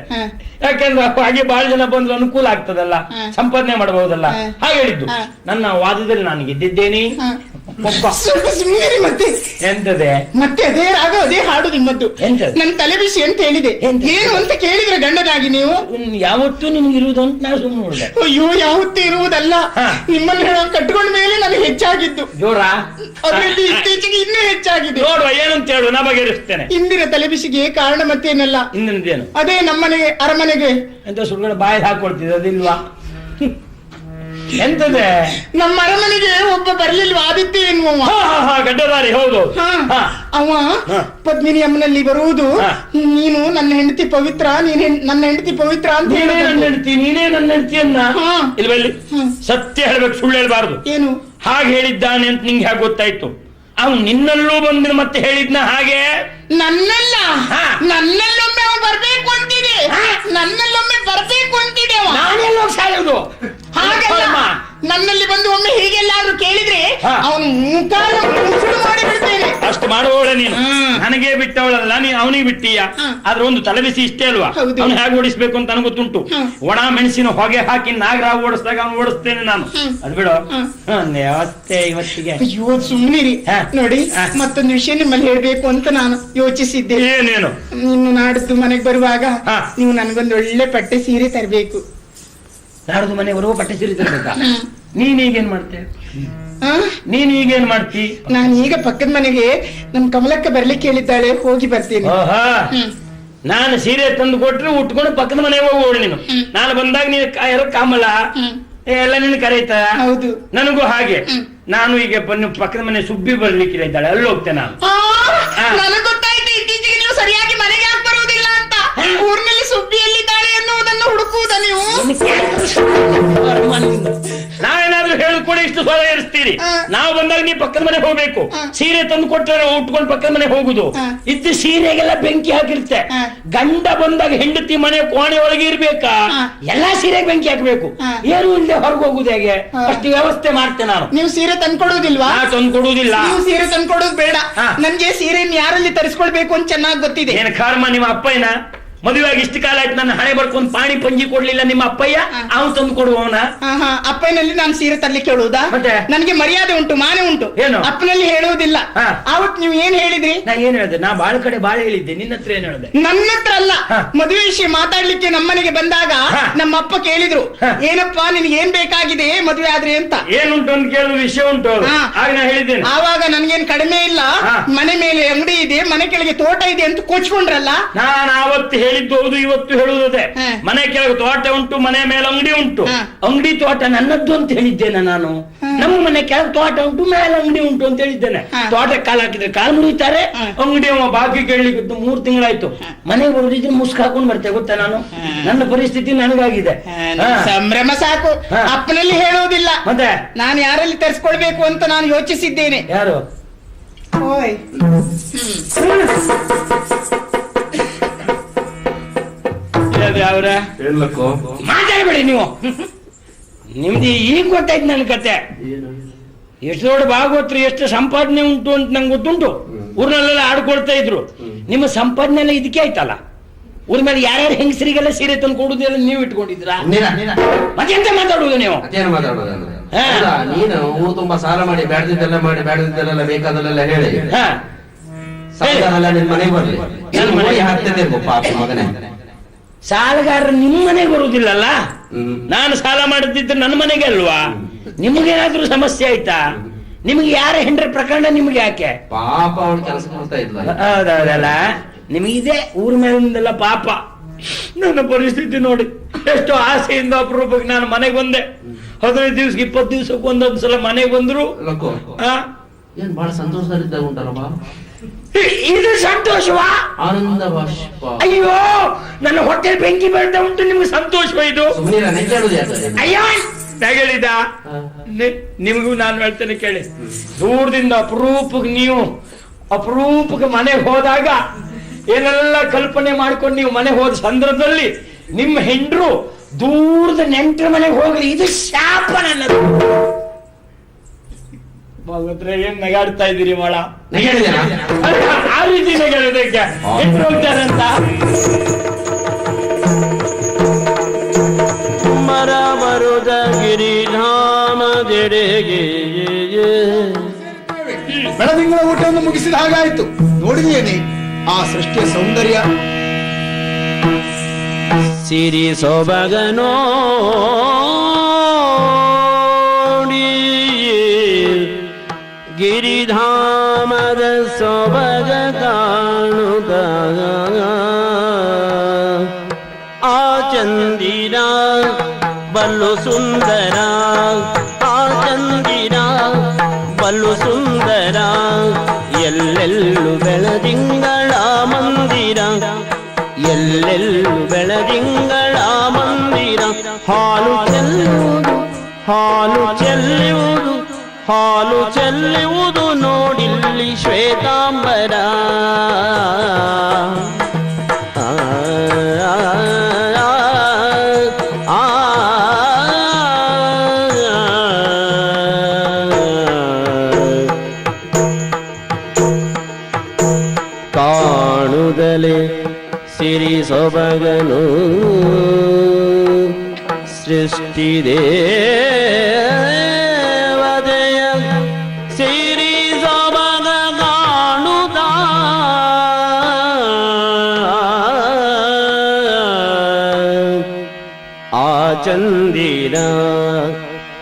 ಯಾಕೆಂದ್ರೆ ಹಾಗೆ ಬಹಳ ಜನ ಬಂದ್ರೆ ಅನುಕೂಲ ಆಗ್ತದಲ್ಲ, ಸಂಪಾದನೆ ಮಾಡಬಹುದಲ್ಲ, ಹಾಗೆ ಹೇಳಿದ್ದು. ನನ್ನ ವಾದದಲ್ಲಿ ನಾನು ಗೆದ್ದಿದ್ದೇನೆ. ಮತ್ತೆ ಎಂತದೆ ಮತ್ತೆ ಅದೇ ರಾಗ ಅದೇ ಹಾಡು ನಿಮ್ಮದ್ದು. ನನ್ ತಲೆ ಬಿಸಿ ಅಂತ ಹೇಳಿದೆ. ಏನು ಅಂತ ಕೇಳಿದ್ರೆ ಗಂಡನಾಗಿ ನೀವು ಯಾವತ್ತೂ ನಿಮ್ಗೆ ಇರುವುದು ಅಂತ ನಾವು ಸುಮ್ಮನೆ ನೋಡಿದೆ. ಅಯ್ಯೋ, ಯಾವತ್ತೂ ಇರುವುದಲ್ಲ, ನಿಮ್ಮನ್ನು ಕಟ್ಕೊಂಡ ಮೇಲೆ ನನಗೆ ಹೆಚ್ಚಾಗಿದ್ದು ಜೋರ. ಅದರಲ್ಲಿ ಇತ್ತೀಚೆಗೆ ಇನ್ನೂ ಹೆಚ್ಚಾಗಿದೆ. ನೋಡುವ ಏನಂತ ಹೇಳು, ನಾ ಬಗೆಹರಿಸ್ತೇನೆ. ಇಂದಿನ ತಲೆ ಬಿಸಿಗೆ ಕಾರಣ ಮತ್ತೇನಲ್ಲ, ಇಂದಿನದೇನು ಅದೇ ನಮ್ಮನೆಗೆ ಅರಮನೆಗೆ ಎಂತ ಸುಳ್ಳು ಬಾಯಿ ಹಾಕೊಳ್ತಿದ್ದೆ, ಅದಿಲ್ವಾ? ಎಂತದೆ? ನಮ್ಮ ಅರಮನೆಗೆ ಒಬ್ಬ ಬರ್ಲಿಲ್ವಾ, ಆದಿತ್ಯ ಎನ್ನುವ ಗಡ್ಡದಾರಿ. ಹೌದು, ಅವ ಪದ್ಮಿನಿ ಅಮ್ಮನಲ್ಲಿ ಬರುವುದು, ನೀನು ನನ್ನ ಹೆಂಡತಿ ಪವಿತ್ರ, ನನ್ನ ಹೆಂಡತಿ ಪವಿತ್ರ ಅಂತ. ನೀನೇ ನನ್ನ ಹೆಂಡತಿ, ನೀನೇ ನನ್ನ ಹೆಂಡತಿಯನ್ನ ಇಲ್ವಲ್ಲಿ ಸತ್ಯ ಹೇಳ್ಬೇಕು, ಸುಳ್ಳು ಹೇಳ್ಬಾರ್ದು. ಏನು ಹಾಗೆ ಹೇಳಿದ್ದಾನೆ ಅಂತ ನಿಂಗೆ ಹೇಗೆ ಗೊತ್ತಾಯ್ತು? ಅವನು ನಿನ್ನಲ್ಲೂ ಬಂದು ಮತ್ತೆ ಹೇಳಿದ್ನ ಹಾಗೆ? ನನ್ನಲ್ಲೊಮ್ಮೆ ಅವ ಬರ್ಬೇಕು ಅಂತಿದೆ, ನನ್ನಲ್ಲೊಮ್ಮೆ ಬರ್ಬೇಕು ಅಂತಿದೆ. ನಾನೆಲ್ಲ ಸಾಯೋದು ಹಾಗಲ್ಲ, ನನ್ನಲ್ಲಿ ಬಂದು ಒಮ್ಮೆ ಹೀಗೆಲ್ಲಾದ್ರೂ ಕೇಳಿದ್ರೆ ಅವನು ಮುಸುಡು ಮಾಡಿ ಬಿಡ್ತೇನೆ. ಅಷ್ಟು ಮಾಡುವವಳೆ ನೀನು. ನನಗೆ ಬಿಟ್ಟವಳಲ್ಲ, ನೀನು ಅವನಿಗೆ ಬಿಟ್ಟೀಯ. ಆದ್ರೆ ಒಂದು ತಲೆಬಿಸಿ ಇಷ್ಟೇ ಅಲ್ವಾ, ಅವನು ಹೇಗೆ ಓಡಿಸ್ಬೇಕು ಅಂತ ನನಗೆ ಗೊತ್ತುಂಟು. ಒಣ ಮೆಣಸಿನ ಹೊಗೆ ಹಾಕಿ ನಾಗರಾವ್ ಓಡಿಸಿದಾಗ ಅವನು ಓಡಿಸ್ತೇನೆ ನಾನು. ಅದು ಬಿಡು ಇವತ್ತಿಗೆ. ಅಯ್ಯೋ ಸುಮ್ಮನಿರಿ. ನೋಡಿ, ಮತ್ತೊಂದು ವಿಷಯ ನಿಮ್ಮಲ್ಲಿ ಹೇಳ್ಬೇಕು ಅಂತ ನಾನು ಯೋಚಿಸಿದ್ದೆ. ಏನೇನು? ಇನ್ನು ನಾಡಿದ್ದು ಮನೆಗೆ ಬರುವಾಗ ನೀವು ನನಗೊಂದು ಒಳ್ಳೆ ಪಟ್ಟೆ ಸೀರೆ ತರಬೇಕು. ನಾಡ್ದು ಮನೆ ಬರುವ ಪಟ್ಟೆ ಸೀರೆ ತರಬೇಕಾ? ನೀನ್ ಈಗೇನ್ ಮಾಡ್ತೇ? ನೀನ್ ಈಗೇನ್ ಮಾಡ್ತಿ? ನಾನು ಈಗ ಪಕ್ಕದ ಮನೆಗೆ ನಮ್ ಕಮಲಕ್ಕ ಬರ್ಲಿಕ್ಕೆ ಹೇಳಿದ್ದಾಳೆ, ಹೋಗಿ ಬರ್ತೀನಿ. ನಾನು ಸೀರೆ ತಂದು ಕೊಟ್ರೆ ಉಟ್ಕೊಂಡು ಪಕ್ಕದ ಮನೆಗೆ ಹೋಗೋಳು ನೀನು. ನಾನು ಬಂದಾಗ ನೀನು ಯಾರೋ ಕಾಮಲ ಎಲ್ಲ ನಿನ್ನ ಕರೀತಾ? ಹೌದು. ನನಗೂ ಹಾಗೆ. ನಾನು ಈಗ ಪಕ್ಕದ ಮನೆ ಸುಬ್ಬಿ ಬರ್ಲಿಕ್ಕೆ ಇದ್ದಾಳೆ, ಅಲ್ಲಿ ಹೋಗ್ತೇನೆ ನಾನು. ನನಗೆ ಗೊತ್ತಾಯ್ತು, ಇತ್ತೀಚೆಗೆ ನೀವು ಸರಿಯಾಗಿ ಮನೆಗೆ ಯಾಕೆ ಬರುವುದಿಲ್ಲ ಅಂತ. ಊರಿನಲ್ಲಿ ಸುಬ್ಬಿ ಎಲ್ಲಿದ್ದಾಳೆ ಎನ್ನುವುದನ್ನು ಹುಡುಕುವುದ ನೀವು? ನಾವೇನಾದ್ರೂ ಹೇಳಿಕೊಡಿ, ಇಷ್ಟು ಸೋಲ ಏರಿಸ್ತೀರಿ. ನಾವು ಬಂದಾಗ ನೀವು ಪಕ್ಕದ ಮನೆ ಹೋಗ್ಬೇಕು. ಸೀರೆ ತಂದು ಕೊಟ್ಟರೆ ಉಟ್ಕೊಂಡು ಪಕ್ಕದ ಮನೆ ಹೋಗುದು. ಇದ್ದು ಸೀರೆಗೆಲ್ಲ ಬೆಂಕಿ ಹಾಕಿರುತ್ತೆ. ಗಂಡ ಬಂದಾಗ ಹೆಂಡತಿ ಮನೆ ಕೋಣೆ ಒಳಗೆ ಇರ್ಬೇಕಾ? ಎಲ್ಲಾ ಸೀರೆಗೆ ಬೆಂಕಿ ಹಾಕ್ಬೇಕು. ಏನು ಇಲ್ಲದೆ ಹೊರಗೆ ಹೋಗುದು ಹೇಗೆ? ಅಷ್ಟು ವ್ಯವಸ್ಥೆ ಮಾಡ್ತೇನೆ ನಾನು. ನೀವು ಸೀರೆ ತಂದ್ಕೊಡುವುದಿಲ್ವಾ? ತಂದ್ಕೊಡುವುದಿಲ್ಲ. ನೀವು ಸೀರೆ ತಂದ್ಕೊಡೋದು ಬೇಡ. ನನ್ಗೆ ಸೀರೆಯನ್ನು ಯಾರಲ್ಲಿ ತರಿಸ್ಕೊಳ್ಬೇಕು ಅಂತ ಚೆನ್ನಾಗಿ ಗೊತ್ತಿದೆ. ಏನ್ ಕರ್ಮ ನಿಮ್ಮ ಅಪ್ಪಯ್ಯನ? ಮದುವೆಯಾಗಿ ಇಷ್ಟು ಕಾಲ ಆಯ್ತು, ನನ್ನ ಹಣೆ ಬರ್ಕೊಂಡು ಪಾಣಿ ಪಂಜಿ ಕೊಡ್ಲಿಲ್ಲ ನಿಮ್ಮ ಅಪ್ಪಯ್ಯ, ಅವನು ತಂದು ಕೊಡುವವನ? ಅಪ್ಪನಲ್ಲಿ ನಾನು ಸೀರೆ ತರ್ಲಿಕ್ಕೆ ಹೇಳುವುದಾ? ನನಗೆ ಮರ್ಯಾದೆ ಉಂಟು, ಮಾನೆ ಉಂಟು. ಏನು ಅಪ್ಪನಲ್ಲಿ ಹೇಳುವುದಿಲ್ಲ. ಅವತ್ತು ನೀವು ಏನ್ ಹೇಳಿದ್ರಿ? ನಾ ಏನ್ ಹೇಳಿದೆ? ನಾ ಬಾಳ ಕಡೆ ಬಾಳ ಹೇಳಿದ್ದೆ, ನಿನ್ನ ಹತ್ರ ಏನ್ ಹೇಳಿದೆ? ನನ್ನ ಹತ್ರ ಅಲ್ಲ, ಮದುವೆ ವಿಷಯ ಮಾತಾಡ್ಲಿಕ್ಕೆ ನಮ್ಮನೆಗೆ ಬಂದಾಗ ನಮ್ಮ ಅಪ್ಪ ಕೇಳಿದ್ರು, ಏನಪ್ಪಾ ನಿನ್ಗೆ ಏನ್ ಬೇಕಾಗಿದೆ ಮದುವೆ ಆದ್ರೆ ಅಂತ. ಏನುಂಟು ಅಂತ ಕೇಳುವ ವಿಷಯ ಉಂಟು. ಆಗ ನಾ ಹೇಳಿದ್ದೇನೆ. ಆವಾಗ ನನ್ಗೇನ್ ಕಡಿಮೆ ಇಲ್ಲ, ಮನೆ ಮೇಲೆ ಅಂಗಡಿ ಇದೆ, ಮನೆ ಕೆಳಗೆ ತೋಟ ಇದೆ ಅಂತ ಕೊಚ್ಕೊಂಡ್ರಲ್ಲ. ನಾನು ಆವತ್ತು ಹೇಳಿದ್ದು ಹೌದು, ಇವತ್ತು ಹೇಳುವುದೇ. ಮನೆ ಕೆಳಗೆ ತೋಟ ಉಂಟು, ಮನೆ ಮೇಲೆ ಅಂಗಡಿ ಉಂಟು. ಅಂಗಡಿ ತೋಟ ನನ್ನದ್ದು ಅಂತ ಹೇಳಿದ್ದೇನೆ ನಾನು. ನಮ್ಮ ಮನೆ ಕೆಳಗೆ ತೋಟ ಉಂಟು, ಮೇಲೆ ಅಂಗಡಿ ಉಂಟು ಅಂತ ಹೇಳಿದ್ದೇನೆ. ತೋಟ ಕಾಲ ಹಾಕಿದ್ರೆ ಕಾಲು ಮುರಿತಾರೆ, ಅಂಗಡಿ ಬಾಕಿ ಕೇಳಲಿಕ್ಕೆ 3 ತಿಂಗಳಾಯ್ತು. ಮನೆಗೆ ಬರುದಿದ್ರೆ ಮುಸ್ಕ್ ಹಾಕೊಂಡು ಬರ್ತೇವೆ, ಗೊತ್ತಾ? ನಾನು ನನ್ನ ಪರಿಸ್ಥಿತಿ ನನಗಾಗಿದೆ. ಸಂಭ್ರಮ ಸಾಕು. ಅಪ್ಪನಲ್ಲಿ ಹೇಳುವುದಿಲ್ಲ. ಮತ್ತೆ ನಾನು ಯಾರಲ್ಲಿ ತರಿಸ್ಕೊಳ್ಬೇಕು ಅಂತ ನಾನು ಯೋಚಿಸಿದ್ದೇನೆ. ಯಾರು? ಓಯ್ ಅವ್ರ ಮಾತಾಡಬೇಡಿ ನೀವು. ನಿಮ್ದು ಈಗ ಗೊತ್ತಾಯ್ತು ನನ್ನ ಕತೆ. ಎಷ್ಟು ದೊಡ್ಡ ಭಾಗವತ್ರು, ಎಷ್ಟು ಸಂಪಾದನೆ ಉಂಟು ಅಂತ ನಂಗೆ ಗೊತ್ತುಂಟು. ಊರ್ನಲ್ಲೆಲ್ಲ ಆಡ್ಕೊಳ್ತಾ ಇದ್ರು. ನಿಮ್ಮ ಸಂಪಾದನೆ ಎಲ್ಲ ಇದಕ್ಕೆ ಆಯ್ತಲ್ಲ. ಊರ ಮೇಲೆ ಯಾರ್ಯಾರು ಹೆಂಗಸರಿಗೆಲ್ಲ ಸೀರೆ ತಂದು ಕೊಡುದೆಲ್ಲ ನೀವು ಇಟ್ಕೊಂಡಿದ್ರ? ಮತ್ತೆಂತ ಮಾತಾಡುದು ನೀವು? ನೀನು ಊರು ತುಂಬಾ ಸಾಲ ಮಾಡಿ ಬ್ಯಾಡದಿದ್ದೆಲ್ಲ ಬೇಕಾದಲ್ಲೆಲ್ಲ ಹೇಳಿ ನಿನ್ ಮನೆಗೆ ಬರ್ಲಿ ಹಾಕ್ತೇನೆ ಪಾಪ ಮಗನೇ. ಸಾಲಗಾರರು ನಿಮ್ಮ ಮನೆಗೆ ಬರುವುದಿಲ್ಲಲ್ಲ. ನಾನು ಸಾಲ ಮಾಡಿದ್ದಿದ್ರೆ ನನ್ನ ಮನೆಗೆ ಅಲ್ವಾ? ನಿಮಗೇನಾದ್ರೂ ಸಮಸ್ಯೆ ಆಯ್ತಾ? ನಿಮ್ಗೆ ಯಾರ ಹೆಂಡ್ರ ಪ್ರಕರಣ ನಿಮ್ಗೆ ಯಾಕೆ? ಪಾಪ ಅವ್ನು ಕೆಲಸ ಮಾಡ್ತಾ ಇದ್ಲ. ಹೌದೌದಲ್ಲ, ನಿಮಗಿದೆ ಊರ ಮೇಲಿಂದೆಲ್ಲ ಪಾಪ. ನನ್ನ ಪರಿಸ್ಥಿತಿ ನೋಡಿ. ಎಷ್ಟು ಆಸೆಯಿಂದ ಅಪರೂಪಕ್ಕೆ ನಾನು ಮನೆಗೆ ಬಂದೆ. 15 ದಿವ್ಸ 20 ದಿವ್ಸಕ್ಕೆ ಒಂದೊಂದ್ಸಲ ಮನೆಗೆ ಬಂದ್ರು. ಏನ್ ಬಹಳ ಸಂತೋಷದಲ್ಲಿದ್ದಾಗ ಉಂಟಲ್ಲಮ್ಮ. ಇದು ಸಂತೋಷವಾ? ಆನಂದ ಬಾಷ್ಪ. ಅಯ್ಯೋ, ನನ್ನ ಹೊಟ್ಟೆಲ್ ಬೆಂಕಿ ಬೆಳ್ತಾ ಉಂಟು. ನಿಮ್ಗೆ ಸಂತೋಷವ ಇದು? ಅಯ್ಯೋ ಹೇಳಿದ ನಿಮಗೂ ನಾನು ಹೇಳ್ತೇನೆ ಕೇಳಿ. ದೂರದಿಂದ ಅಪರೂಪಕ್ಕೆ ನೀವು ಅಪರೂಪಕ್ಕೆ ಮನೆಗೆ ಹೋದಾಗ ಏನೆಲ್ಲ ಕಲ್ಪನೆ ಮಾಡ್ಕೊಂಡು ನೀವು ಮನೆಗೆ ಹೋದ ಸಂದರ್ಭದಲ್ಲಿ ನಿಮ್ಮ ಹೆಂಡ್ರು ದೂರದ ನೆಂಟರ ಮನೆಗೆ ಹೋಗ್ಲಿ, ಇದು ಶಾಪ ನನ್ನದು. ಏನ್ ನಗಾಡ್ತಾ ಇದ್ದೀರಿ ಮಾಳ? ಆ ರೀತಿ ನಗಾಡೋದಕ್ಕೆ ಹೆಂಡ್ರು ಹೋಗ್ತಾರಂತ. ಮರ ಮರುದ ಗಿರಿಧಾಮ ಜಡೆಗೆ ಬೆಳದಿಂಗಳ ಊಟವನ್ನು ಮುಗಿಸಿದ ಹಾಗಾಯ್ತು. ನೋಡಿದೇನೆ ಆ ಸೃಷ್ಟಿಯ ಸೌಂದರ್ಯ. ಸಿರಿ ಸೊಬಗನೋ ಗಿರಿಧಾಮದ ಸೊಬಗ ಕಾಣುದ ಆ ಚಂದಿರ ಬಲ್ಲು ಸುಂದರ, ಆ ಚಂದಿರ ಬಲ್ಲು ಸುಂದರ, ಎಲ್ಲೆಲ್ಲೂ ಬೆಳದಿಂಗಳ ಮಂದಿರ, ಎಲ್ಲೆಲ್ಲೂ ಬೆಳದಿಂಗಳ ಮಂದಿರ. ಹಾಲು ಚೆಲ್ಲುವುದು, ಹಾಲು ಚೆಲ್ಲುವುದು, ಹಾಲು ಚೆಲ್ಲುವುದು ನೋಡಿಲ್ಲಿ ಶ್ವೇತಾಂಬರ. ಕಾಣುದಲೆ ಸಿರಿ ಸೊಬಗನು ಸೃಷ್ಟಿ ದೇವತೆಯ ಸಿರಿ ಸೊಬಗ ಕಾಣುದ ಆ ಚಂದಿರ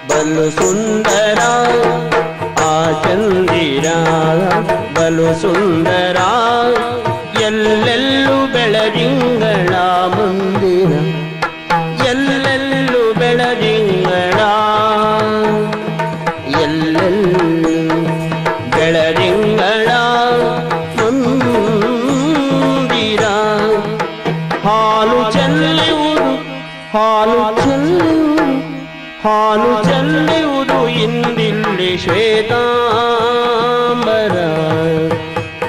ಬಲು ಸುಂದರ, ಆ ಚಂದಿರ ಬಲು ಸುಂದರ, ಎಲ್ಲೆಲ್ಲೂ ಬೆಳದಿಂಗಳ ಮಂದಿರ, ಎಲ್ಲೆಲ್ಲೂ ಬೆಳದಿಂಗಳ, ಎಲ್ಲೆಲ್ಲೂ ಬೆಳದಿಂಗಳ ಮಂದಿರ. ಹಾಲು ಚೆಲ್ಲುವುದು, ಹಾಲು ಚೆಲ್ಲುವುದು, ಹಾಲು ಚೆಲ್ಲುವುದು ಇಂದಿಲ್ಲಿ ಶ್ವೇತಾಂಬರ.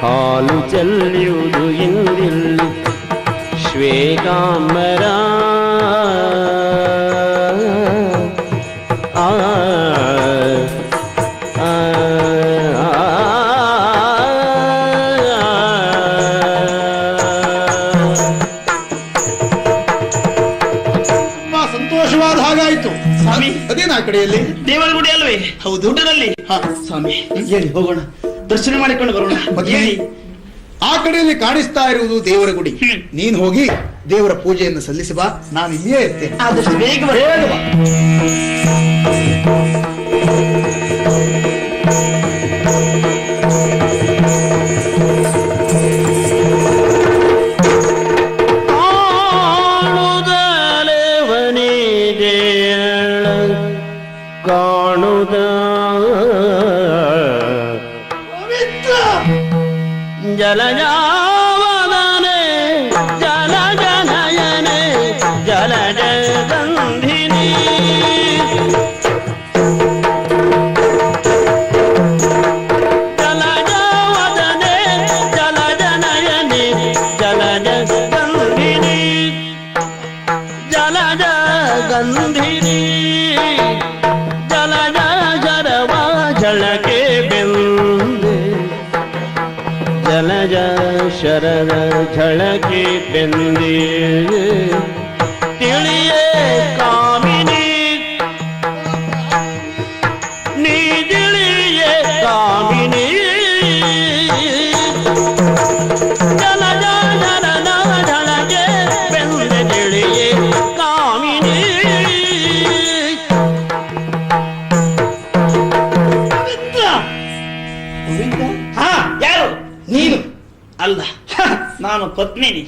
ಹಾಲು ಚೆಲ್ಲುವುದು ಇಂದಿಲ್ಲಿ ಶ್ವೇತಾಂಬರ. ಆ ಸಂತೋಷವಾದ ಹಾಗಾಯ್ತು. ಸ್ವಾಮಿ ಅದೇನ ಆ ಕಡೆಯಲ್ಲಿ ದೇವರ ಗುಡಿ ಅಲ್ವೇ? ಹೌದು, ಊಟದಲ್ಲಿ. ಸ್ವಾಮಿ ಹೇಳಿ ಹೋಗೋಣ, ದರ್ಶನ ಮಾಡಿಕೊಂಡು ಬರೋಣ. ಹೇಳಿ. ಆ ಕಡೆಯಲ್ಲಿ ಕಾಣಿಸ್ತಾ ಇರುವುದು ದೇವರ ಗುಡಿ. ನೀನ್ ಹೋಗಿ ದೇವರ ಪೂಜೆಯನ್ನು ಸಲ್ಲಿಸಿ ಬಾ, ನಾನು ಇಲ್ಲಿಯೇ ಇರ್ತೇನೆ. ಆದಷ್ಟು ಬೇಗ ಬಾ. ಕಾಣುದ ಜಲಜಾವದನೆ ಜಲಜನಯನೆ ಜಲಜ ಗಂಧಿನಿ ಜಲಜಾವದನೆ ಜಲಜನಯನೆ ಜಲಜ ಗಂಧಿನಿ ಜಲಜ ಗಂಧಿನಿ ಜಲಜ ಶರವ ಝಳಕೆ ಬೆಂದೆ ಜಲಜ ಶರದ ಝಳಕೆ ಬೆಂದೆ ತಿಳಿಯೇ ಕಾಮಿನಿ ನೀ ತಿಳಿಯೇ ಕಾಮಿನಿ ಜಲಜ ಶರದ ಝಳಕೆ ಬೆಂದೆ ತಿಳಿಯೇ ಕಾಮಿನಿ. ಯಾರು ನೀನು? ಅಲ್ಲ, ನಾನು ಪತ್ನಿನಿ.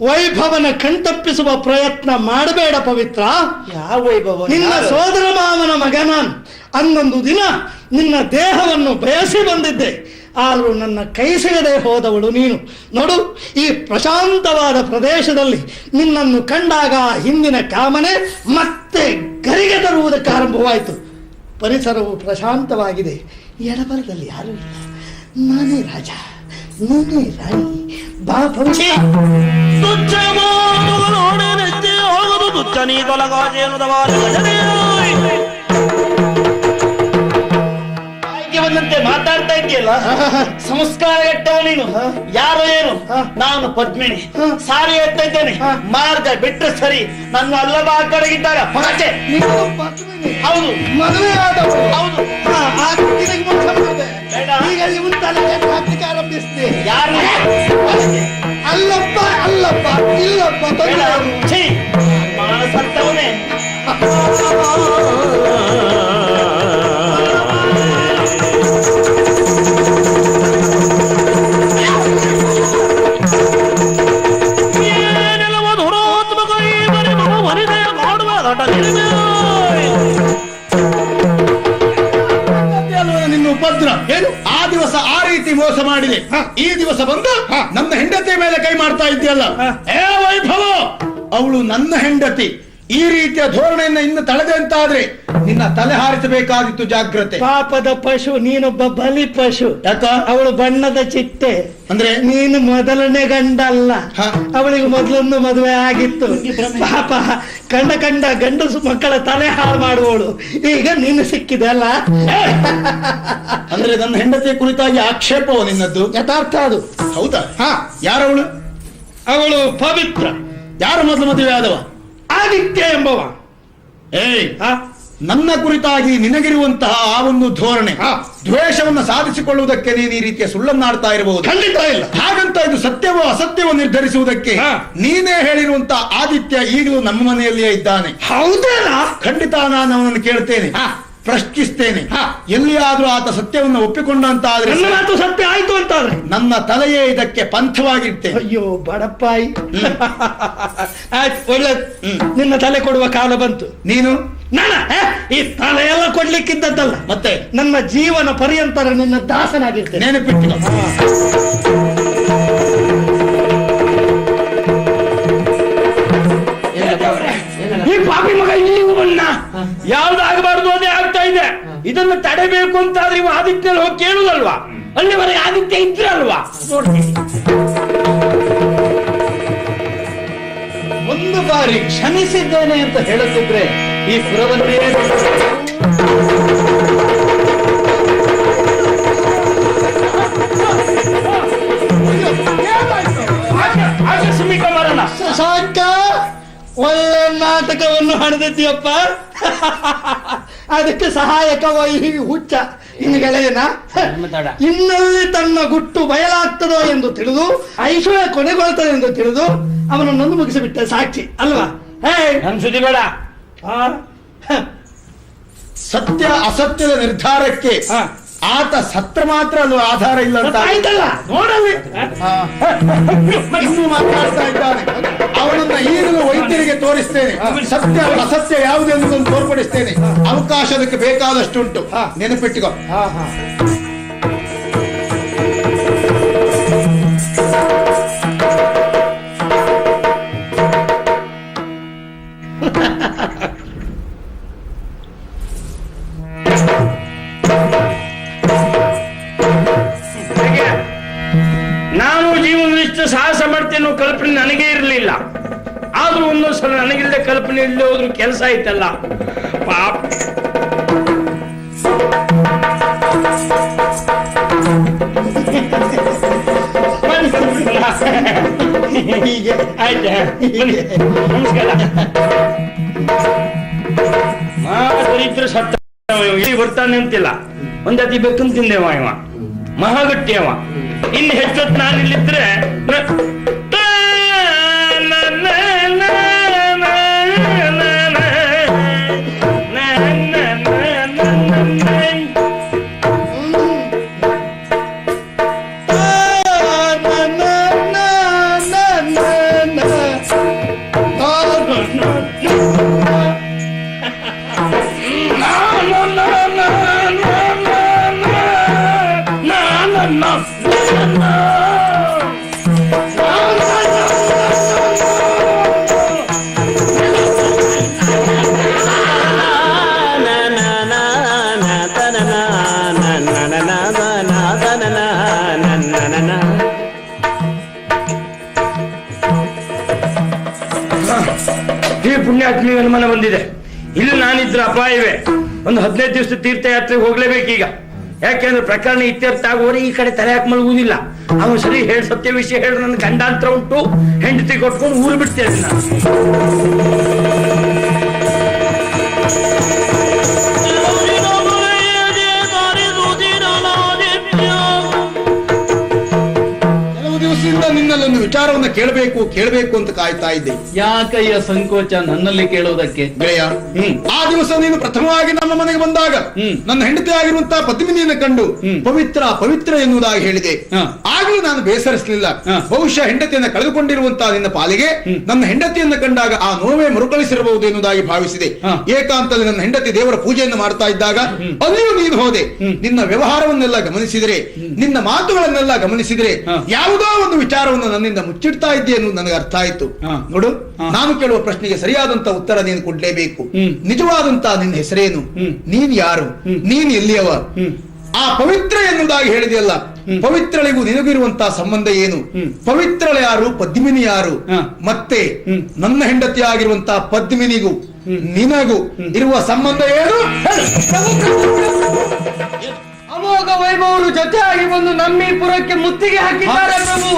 ವೈಭವನ ಕಣ್ತಪ್ಪಿಸುವ ಪ್ರಯತ್ನ ಮಾಡಬೇಡ ಪವಿತ್ರ. ಯಾವ ವೈಭವ? ನಿನ್ನ ಸೋದರ ಮಾವನ ಮಗ ನಾನು. ಅಂದೊಂದು ದಿನ ನಿನ್ನ ದೇಹವನ್ನು ಬಯಸಿ ಬಂದಿದ್ದೆ, ಆದರೂ ನನ್ನ ಕೈ ಸಿಗದೆ ಹೋದವಳು ನೀನು. ನೋಡು, ಈ ಪ್ರಶಾಂತವಾದ ಪ್ರದೇಶದಲ್ಲಿ ನಿನ್ನನ್ನು ಕಂಡಾಗ ಹಿಂದಿನ ಕಾಮನೆ ಮತ್ತೆ ಗರಿಗೆ ತರುವುದಕ್ಕೆ ಆರಂಭವಾಯಿತು. ಪರಿಸರವು ಪ್ರಶಾಂತವಾಗಿದೆ, ಎಡಬಲದಲ್ಲಿ ಯಾರೂ ಇಲ್ಲ. ನಾನೇ ರಾಜ, ನಾನೇ ರಾಣಿ. ಬಾ ಪವಿತ್ರ. ಬಂದಂತೆ ಮಾತಾಡ್ತಾ ಇದೆಯಲ್ಲ, ಸಂಸ್ಕಾರ ಕೆಟ್ಟವ ನೀನು. ಯಾರು ಏನು? ನಾನು ಪದ್ಮಿನಿ, ಸಾರಿ ಹೇಳ್ತಾ ಇದ್ದೇನೆ. ಮಾರ್ಗ ಬಿಟ್ಟರೆ ಸರಿ, ನನ್ನ ಅಲ್ಲವ ಆ ಕಡೆಗಿದ್ದಾಗ ಹೊರಟೆ. ಹೌದು, ಮದುವೆ ಆದವರು. ಹೌದು. ಈಗ ಇವನ್ ತಲೆಗೆ ಹಾಕ್ಲಿಕ್ಕೆ ಆರಂಭಿಸ್ತೆ. ಯಾರು? ಅಲ್ಲಪ್ಪ ಅಲ್ಲಪ್ಪ ಇಲ್ಲಪ್ಪ ಮಾನಸಂತವನೇ. ನಿನ್ನ ಉಪದ್ರ ಏನು? ಆ ದಿವಸ ಆ ರೀತಿ ಮೋಸ ಮಾಡಿದೆ, ಈ ದಿವಸ ಬಂದು ನನ್ನ ಹೆಂಡತಿ ಮೇಲೆ ಕೈ ಮಾಡ್ತಾ ಇದ್ದೀಯಲ್ಲ. ಏ ವೈಭವ, ಅವಳು ನನ್ನ ಹೆಂಡತಿ. ಈ ರೀತಿಯ ಧೋರಣೆಯನ್ನ ಇನ್ನು ತಳೆದೆ ಅಂತಾದ್ರೆ ನಿನ್ನ ತಲೆ ಹಾರಿಸಬೇಕಾದಿತ್ತು. ಜಾಗ್ರತೆ. ಪಾಪದ ಪಶು, ನೀನೊಬ್ಬ ಬಲಿ ಪಶು. ಯಾಕ? ಅವಳು ಬಣ್ಣದ ಚಿಟ್ಟೆ. ಅಂದ್ರೆ ನೀನು ಮೊದಲನೇ ಗಂಡಲ್ಲ, ಅವಳಿಗೆ ಮೊದಲೊಂದು ಮದುವೆ ಆಗಿತ್ತು. ಪಾಪ ಕಂಡ ಗಂಡಸು ಮಕ್ಕಳ ತಲೆ ಹಾಳು ಮಾಡುವವಳು ಈಗ ನೀನು ಸಿಕ್ಕಿದೆ ಅಲ್ಲ. ಅಂದ್ರೆ ನನ್ನ ಹೆಂಡತಿಯ ಕುರಿತಾಗಿ ಆಕ್ಷೇಪವು ನಿನ್ನದ್ದು? ಯಥಾರ್ಥ ಅದು. ಹೌದಾ? ಯಾರವಳು? ಅವಳು ಪವಿತ್ರ. ಯಾರು ಮೊದಲು ಮದುವೆ ಆದವ? ಆದಿತ್ಯ ಎಂಬವ. ನನ್ನ ಕುರಿತಾಗಿ ನಿನಗಿರುವಂತಹ ಆ ಒಂದು ಧೋರಣೆ, ದ್ವೇಷವನ್ನು ಸಾಧಿಸಿಕೊಳ್ಳುವುದಕ್ಕೆ ನೀನು ಈ ರೀತಿಯ ಸುಳ್ಳನ್ನಾಡ್ತಾ ಇರಬಹುದು. ಖಂಡಿತ ಇಲ್ಲ. ಹಾಗಂತ ಇದು ಸತ್ಯವೋ ಅಸತ್ಯವೋ ನಿರ್ಧರಿಸುವುದಕ್ಕೆ ನೀನೇ ಹೇಳಿರುವಂತಹ ಆದಿತ್ಯ ಈಗಲೂ ನಮ್ಮ ಮನೆಯಲ್ಲಿಯೇ ಇದ್ದಾನೆ. ಹೌದೇನಾ? ಖಂಡಿತ ನಾನು ಅವನನ್ನು ಕೇಳ್ತೇನೆ, ಪ್ರಶ್ನಿಸ್ತೇನೆ. ಎಲ್ಲಿಯಾದ್ರೂ ಆತ ಸತ್ಯವನ್ನು ಒಪ್ಪಿಕೊಂಡ ಅಂತ ಆದ್ರೆ, ಮಾತು ಸತ್ಯ ಆಯ್ತು ಅಂತಾದ್ರೆ ನನ್ನ ತಲೆಯೇ ಇದಕ್ಕೆ ಪಂಥವಾಗಿರ್ತೇನೆ. ಅಯ್ಯೋ ಬಡಪ್ಪಾಯಿ, ಒಳ್ಳೆದು. ನಿನ್ನ ತಲೆ ಕೊಡುವ ಕಾಲ ಬಂತು. ನೀನು ಈ ತಲೆ ಎಲ್ಲ ಕೊಡ್ಲಿಕ್ಕಿದ್ದದ್ದಲ್ಲ, ಮತ್ತೆ ನನ್ನ ಜೀವನ ಪರ್ಯಂತರ ನಿನ್ನ ದಾಸನಾಗಿರ್ತೇನೆ. ನೆನಪಿಟ್ಟು. ಈ ಪಾಪಿ ಮಗ ಇಲ್ಲಿಗೂ ಬಣ್ಣ ಯಾವ್ದಾಗಬಾರ್ದು ಅದೇ ಆಗ್ತಾ ಇದೆ. ಇದನ್ನು ತಡೆಬೇಕು ಅಂತಾದ್ರೆ ಇವ ಆದಿತ್ಯಲ್ಲಿ ಹೋಗಿ ಕೇಳುದಲ್ವಾ? ಅಲ್ಲಿವರೆಗೆ ಆದಿತ್ಯ ಇದ್ರಲ್ವಾ? ನೋಡ್ತೀನಿ. ಒಂದು ಬಾರಿ ಕ್ಷಮಿಸಿದ್ದೇನೆ ಅಂತ ಹೇಳುತ್ತಿದ್ರೆ ಈ ಪುರವನ್ನೇ ಆಕಸ್ಮಿಕ ಮರಣ. ಸಾಕ ಒಳ್ಳೆ ನಾಟಕವನ್ನು ಹಣದಿದ್ದೀಯಪ್ಪ. ಅದಕ್ಕೆ ಸಹಾಯಕವಾಗಿ ಹುಚ್ಚ ಇನ್ನು ಗೆಳೆಯನ ಇನ್ನಲ್ಲಿ ತನ್ನ ಗುಟ್ಟು ಬಯಲಾಗ್ತದೋ ಎಂದು ತಿಳಿದು, ಐಶ್ವರ್ಯ ಕೊನೆಗೊಳ್ತದೆ ಎಂದು ತಿಳಿದು ಅವನನ್ನೊಂದು ಮುಗಿಸಿಬಿಟ್ಟೆ. ಸಾಕ್ಷಿ ಅಲ್ವಾ? ಅನ್ಸುದಿ ಬೇಡ. ಸತ್ಯ ಅಸತ್ಯದ ನಿರ್ಧಾರಕ್ಕೆ ಆತ ಸತ್ರ ಮಾತ್ರ ಅದು ಆಧಾರ ಇಲ್ಲ ಅಂತ ಆಯ್ತಲ್ಲ. ನೋಡಲ್ಲಿ ಇನ್ನೂ ಮಾತಾಡ್ತಾ ಇದ್ದಾನೆ. ಅವನನ್ನ ಈಗಲೂ ವೈದ್ಯರಿಗೆ ತೋರಿಸ್ತೇನೆ. ಸತ್ಯ ಅಸತ್ಯ ಯಾವುದು ಎಂಬುದನ್ನು ತೋರ್ಪಡಿಸ್ತೇನೆ. ಅವಕಾಶ ಅದಕ್ಕೆ ಬೇಕಾದಷ್ಟುಂಟು, ನೆನಪಿಟ್ಟುಕೋ. ನಾನು ಜೀವನದಷ್ಟು ಸಾಹಸ ಮಾಡ್ತೇನೋ ಕಲ್ಪನೆ ನನಗೆ ಇರಲಿಲ್ಲ. ಆದ್ರೂ ಒಂದೊಂದ್ಸಲ ನನಗಿಲ್ಲದೆ ಕಲ್ಪನೆ ಇಲ್ಲದೆ ಹೋದ್ರು ಕೆಲಸ ಆಯ್ತಲ್ಲ ಪಾಪ. ಹೀಗೆ ಆಯ್ತಾ? ನಮಸ್ಕಾರ. ದರಿದ್ರ ಸತ್ತ ಇಲ್ಲಿ ಬರ್ತಾನೆ ಅಂತಿಲ್ಲ. ಒಂದತಿ ಬೆಕ್ಕನ್ ತಿಂದೇವ ಇವ, ಮಹಾಗಟ್ಟಿ ಅವ. ಇನ್ನು ಹೆಚ್ಚೊತ್ತು ನಾನು ಇಲ್ಲಿದ್ರೆ ಬಂದಿದೆ. ಇಲ್ಲಿ ನಾನಿದ್ರ ಅಪಾಯವೇ. ಒಂದು 15 ದಿವಸದ ತೀರ್ಥಯಾತ್ರೆಗೆ ಹೋಗ್ಲೇಬೇಕೀಗ. ಯಾಕೆಂದ್ರೆ ಪ್ರಕರಣ ಇತ್ಯರ್ಥ ಆಗುವವರೆ ಈ ಕಡೆ ತಲೆ ಹಾಕಿ ಮಲಗುವುದಿಲ್ಲ. ಅವನು ಸರಿ ಹೇಳಿ ಸತ್ಯ ವಿಷಯ ಹೇಳಿ ನನ್ನ ಗಂಡಾಂತರ ಉಂಟು, ಹೆಂಡತಿ ಕೊಟ್ಕೊಂಡು ಊರು ಬಿಡ್ತೇನೆ ನಾನು. ನಿನ್ನಲ್ಲೊಂದು ವಿಚಾರವನ್ನು ಕೇಳಬೇಕು ಅಂತ ಕಾಯ್ತಾ ಇದ್ದೆ. ಯಾಕಯ್ಯ ಸಂಕೋಚ ನನ್ನಲ್ಲಿ ಕೇಳುವುದಕ್ಕೆ? ಗೆಳೆಯ, ಆ ದಿವಸ ನೀನು ಪ್ರಥಮವಾಗಿ ನಮ್ಮ ಮನೆಗೆ ಬಂದಾಗ ನನ್ನ ಹೆಂಡತಿ ಆಗಿರುವಂತಹ ಪದ್ಮಿನಿಯನ್ನು ಕಂಡು ಪವಿತ್ರ ಎನ್ನುವುದಾಗಿ ಹೇಳಿದೆ. ಆಗಲೂ ನಾನು ಬೇಸರಿಸಲಿಲ್ಲ. ಬಹುಶಃ ಹೆಂಡತಿಯನ್ನು ಕಳೆದುಕೊಂಡಿರುವಂತಹ ನಿನ್ನ ಪಾಲಿಗೆ ನನ್ನ ಹೆಂಡತಿಯನ್ನು ಕಂಡಾಗ ಆ ನೋವೇ ಮರುಕಳಿಸಿರಬಹುದು ಎನ್ನುವುದಾಗಿ ಭಾವಿಸಿದೆ. ಏಕಾಂತದಲ್ಲಿ ನನ್ನ ಹೆಂಡತಿ ದೇವರ ಪೂಜೆಯನ್ನು ಮಾಡ್ತಾ ಇದ್ದಾಗ ಅಲ್ಲಿಯೂ ನೀನು ಹೋದೆ. ನಿನ್ನ ವ್ಯವಹಾರವನ್ನೆಲ್ಲ ಗಮನಿಸಿದರೆ, ನಿನ್ನ ಮಾತುಗಳನ್ನೆಲ್ಲ ಗಮನಿಸಿದರೆ ಯಾವುದೋ ಒಂದು ವಿಚಾರವನ್ನು ನನ್ನಿಂದ ಮುಚ್ಚಿಡ್ತಾ ಇದ್ದೆ ಎನ್ನುವುದು ನನಗೆ ಅರ್ಥ ಆಯ್ತು. ನೋಡು, ನಾನು ಕೇಳುವ ಪ್ರಶ್ನೆಗೆ ಸರಿಯಾದಂತ ಉತ್ತರ ನೀನು ಕೊಡ್ಲೇಬೇಕು. ನಿಜವಾದಂತ ನಿನ್ನ ಹೆಸರೇನು? ನೀನ್ ಯಾರು? ನೀನ್ ಎಲ್ಲಿಯವ? ಆ ಪವಿತ್ರ ಎನ್ನುವುದಾಗಿ ಹೇಳಿದೆಯಲ್ಲ, ಪವಿತ್ರಳಿಗೂ ನಿನಗಿರುವಂತಹ ಸಂಬಂಧ ಏನು? ಪವಿತ್ರಳು ಯಾರು? ಪದ್ಮಿನಿ ಯಾರು? ಮತ್ತೆ ನನ್ನ ಹೆಂಡತಿ ಆಗಿರುವಂತಹ ಪದ್ಮಿನಿಗೂ ನಿನಗೂ ಇರುವ ಸಂಬಂಧ ಏನು? ಅಮೋಘ ವೈಭವರು ಜೊತೆಯಾಗಿ ಬಂದು ನಮ್ಮೀಪುರಕ್ಕೆ ಮುತ್ತಿಗೆ ಹಾಕಿದ್ದಾರೆ ಪ್ರಭು.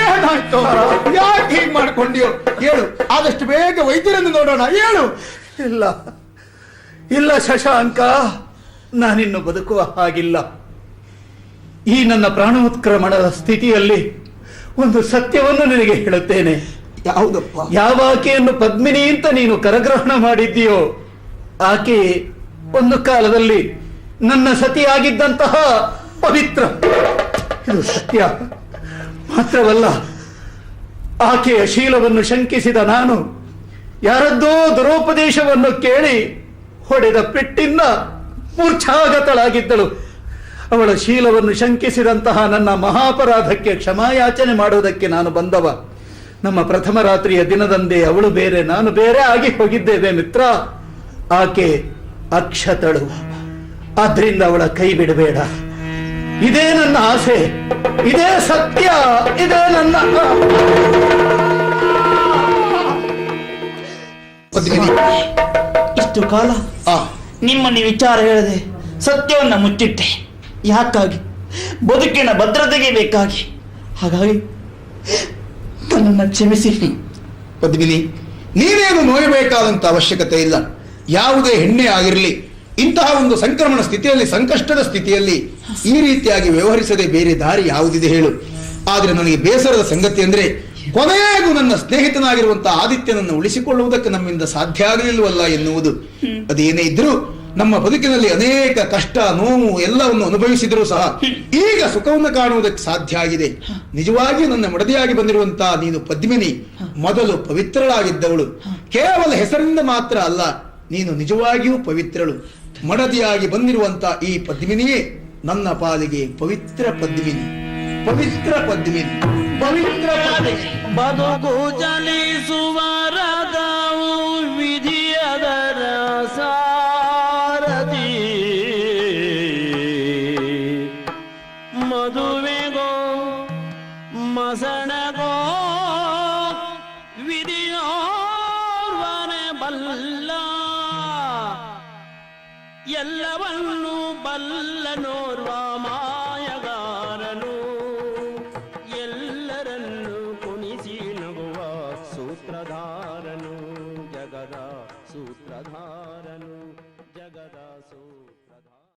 ಏನಾಯ್ತು? ಯಾಕೆ ಹೀಗೆ ಮಾಡ್ಕೊಂಡಿಯೋ? ಹೇಳು, ಆದಷ್ಟು ಬೇಗ ವೈದ್ಯರನ್ನು ನೋಡೋಣ. ಹೇಳು. ಇಲ್ಲ ಶಶಾಂಕ, ನಾನಿನ್ನು ಬದುಕುವ ಹಾಗಿಲ್ಲ. ಈ ನನ್ನ ಪ್ರಾಣೋತ್ಕ್ರಮಣದ ಸ್ಥಿತಿಯಲ್ಲಿ ಒಂದು ಸತ್ಯವನ್ನು ನಿನಗೆ ಹೇಳುತ್ತೇನೆ. ಯಾವುದಪ್ಪ? ಯಾವ ಆಕೆಯನ್ನು ಪದ್ಮಿನಿ ಅಂತ ನೀನು ಕರಗ್ರಹಣ ಮಾಡಿದ್ದೀಯೋ, ಆಕೆ ಒಂದು ಕಾಲದಲ್ಲಿ ನನ್ನ ಸತಿಯಾಗಿದ್ದಂತಹ ಪವಿತ್ರ. ಇದು ಸತ್ಯ. ಮಾತ್ರವಲ್ಲ, ಆಕೆಯ ಶೀಲವನ್ನು ಶಂಕಿಸಿದ ನಾನು ಯಾರದ್ದೋ ದುರೋಪದೇಶವನ್ನು ಕೇಳಿ ಹೊಡೆದ ಪೆಟ್ಟಿಂದ ಮೂರ್ಛಾಗತಳಾಗಿದ್ದಳು. ಅವಳ ಶೀಲವನ್ನು ಶಂಕಿಸಿದಂತಹ ನನ್ನ ಮಹಾಪರಾಧಕ್ಕೆ ಕ್ಷಮಾಯಾಚನೆ ಮಾಡುವುದಕ್ಕೆ ನಾನು ಬಂದವ. ನಮ್ಮ ಪ್ರಥಮ ರಾತ್ರಿಯ ದಿನದಂದೇ ಅವಳು ಬೇರೆ, ನಾನು ಬೇರೆ ಆಗಿ ಹೋಗಿದ್ದೇವೆ ಮಿತ್ರ. ಆಕೆ ಅಕ್ಷತಳು. ಆದ್ರಿಂದ ಅವಳ ಕೈ ಬಿಡಬೇಡ. ಇದೇ ನನ್ನ ಆಸೆ, ಇದೇ ಸತ್ಯ, ಇದೇ ನನ್ನ ಇಷ್ಟು ಕಾಲ ನಿಮ್ಮನ್ನು ವಿಚಾರ ಹೇಳದೆ ಸತ್ಯವನ್ನ ಮುಚ್ಚಿಟ್ಟೆ. ಯಾಕಾಗಿ? ಬದುಕಿನ ಭದ್ರತೆಗೆ ಬೇಕಾಗಿ. ಹಾಗಾಗಿ ನನ್ನನ್ನು ಕ್ಷಮಿಸಿ. ಪದ್ಮಿನಿ, ನೀನೇನು ನೋಯಬೇಕಾದಂತ ಅವಶ್ಯಕತೆ ಇಲ್ಲ. ಯಾವುದೇ ಹೆಣ್ಣೆ ಆಗಿರಲಿ, ಇಂತಹ ಒಂದು ಸಂಕ್ರಮಣ ಸ್ಥಿತಿಯಲ್ಲಿ, ಸಂಕಷ್ಟದ ಸ್ಥಿತಿಯಲ್ಲಿ ಈ ರೀತಿಯಾಗಿ ವ್ಯವಹರಿಸದೆ ಬೇರೆ ದಾರಿ ಯಾವುದಿದೆ ಹೇಳು? ಆದ್ರೆ ನನಗೆ ಬೇಸರದ ಸಂಗತಿ ಅಂದ್ರೆ, ಕೊನೆಗೂ ನನ್ನ ಸ್ನೇಹಿತನಾಗಿರುವಂತಹ ಆದಿತ್ಯನನ್ನು ಉಳಿಸಿಕೊಳ್ಳುವುದಕ್ಕೆ ನಮ್ಮಿಂದ ಸಾಧ್ಯ ಆಗಲಿಲ್ವಲ್ಲ ಎನ್ನುವುದು. ಅದೇನೇ ಇದ್ರೂ ನಮ್ಮ ಬದುಕಿನಲ್ಲಿ ಅನೇಕ ಕಷ್ಟ, ನೋವು ಎಲ್ಲವನ್ನು ಅನುಭವಿಸಿದರೂ ಸಹ ಈಗ ಸುಖವನ್ನು ಕಾಣುವುದಕ್ಕೆ ಸಾಧ್ಯ ಆಗಿದೆ. ನಿಜವಾಗಿಯೂ ನನ್ನ ಮಡದಿಯಾಗಿ ಬಂದಿರುವಂತಹ ನೀನು ಪದ್ಮಿನಿ ಮೊದಲು ಪವಿತ್ರಳಾಗಿದ್ದವಳು. ಕೇವಲ ಹೆಸರಿಂದ ಮಾತ್ರ ಅಲ್ಲ, ನೀನು ನಿಜವಾಗಿಯೂ ಪವಿತ್ರಳು. ಮಡದಿಯಾಗಿ ಬಂದಿರುವಂತಹ ಈ ಪದ್ಮಿನಿಯೇ ನನ್ನ ಪಾಲಿಗೆ ಪವಿತ್ರ ಪದ್ಮಿನಿ, ಪವಿತ್ರ ಪದ್ಮಿನಿ, ಪವಿತ್ರ ಪದ್ಮಿನಿ. ಬದುಕು ಚಲಿಸುವರದವು ವಿಧಿಯದರ ಸಾರಥಿ. ಮದುವೆಗೋ ಮಸಣಗೋ ವಿಧಿಯೋರ್ವನೆ ಬಲ್ಲ. ಎಲ್ಲವನ್ನೂ ಬಲ್ಲನೋರ್ವ ಮಾಯಗಾರನು. ಎಲ್ಲರನ್ನು ಕುಣಿಸಿ ನಗುವ ಸೂತ್ರಧಾರನು, ಜಗದ ಸೂತ್ರಧಾರನು.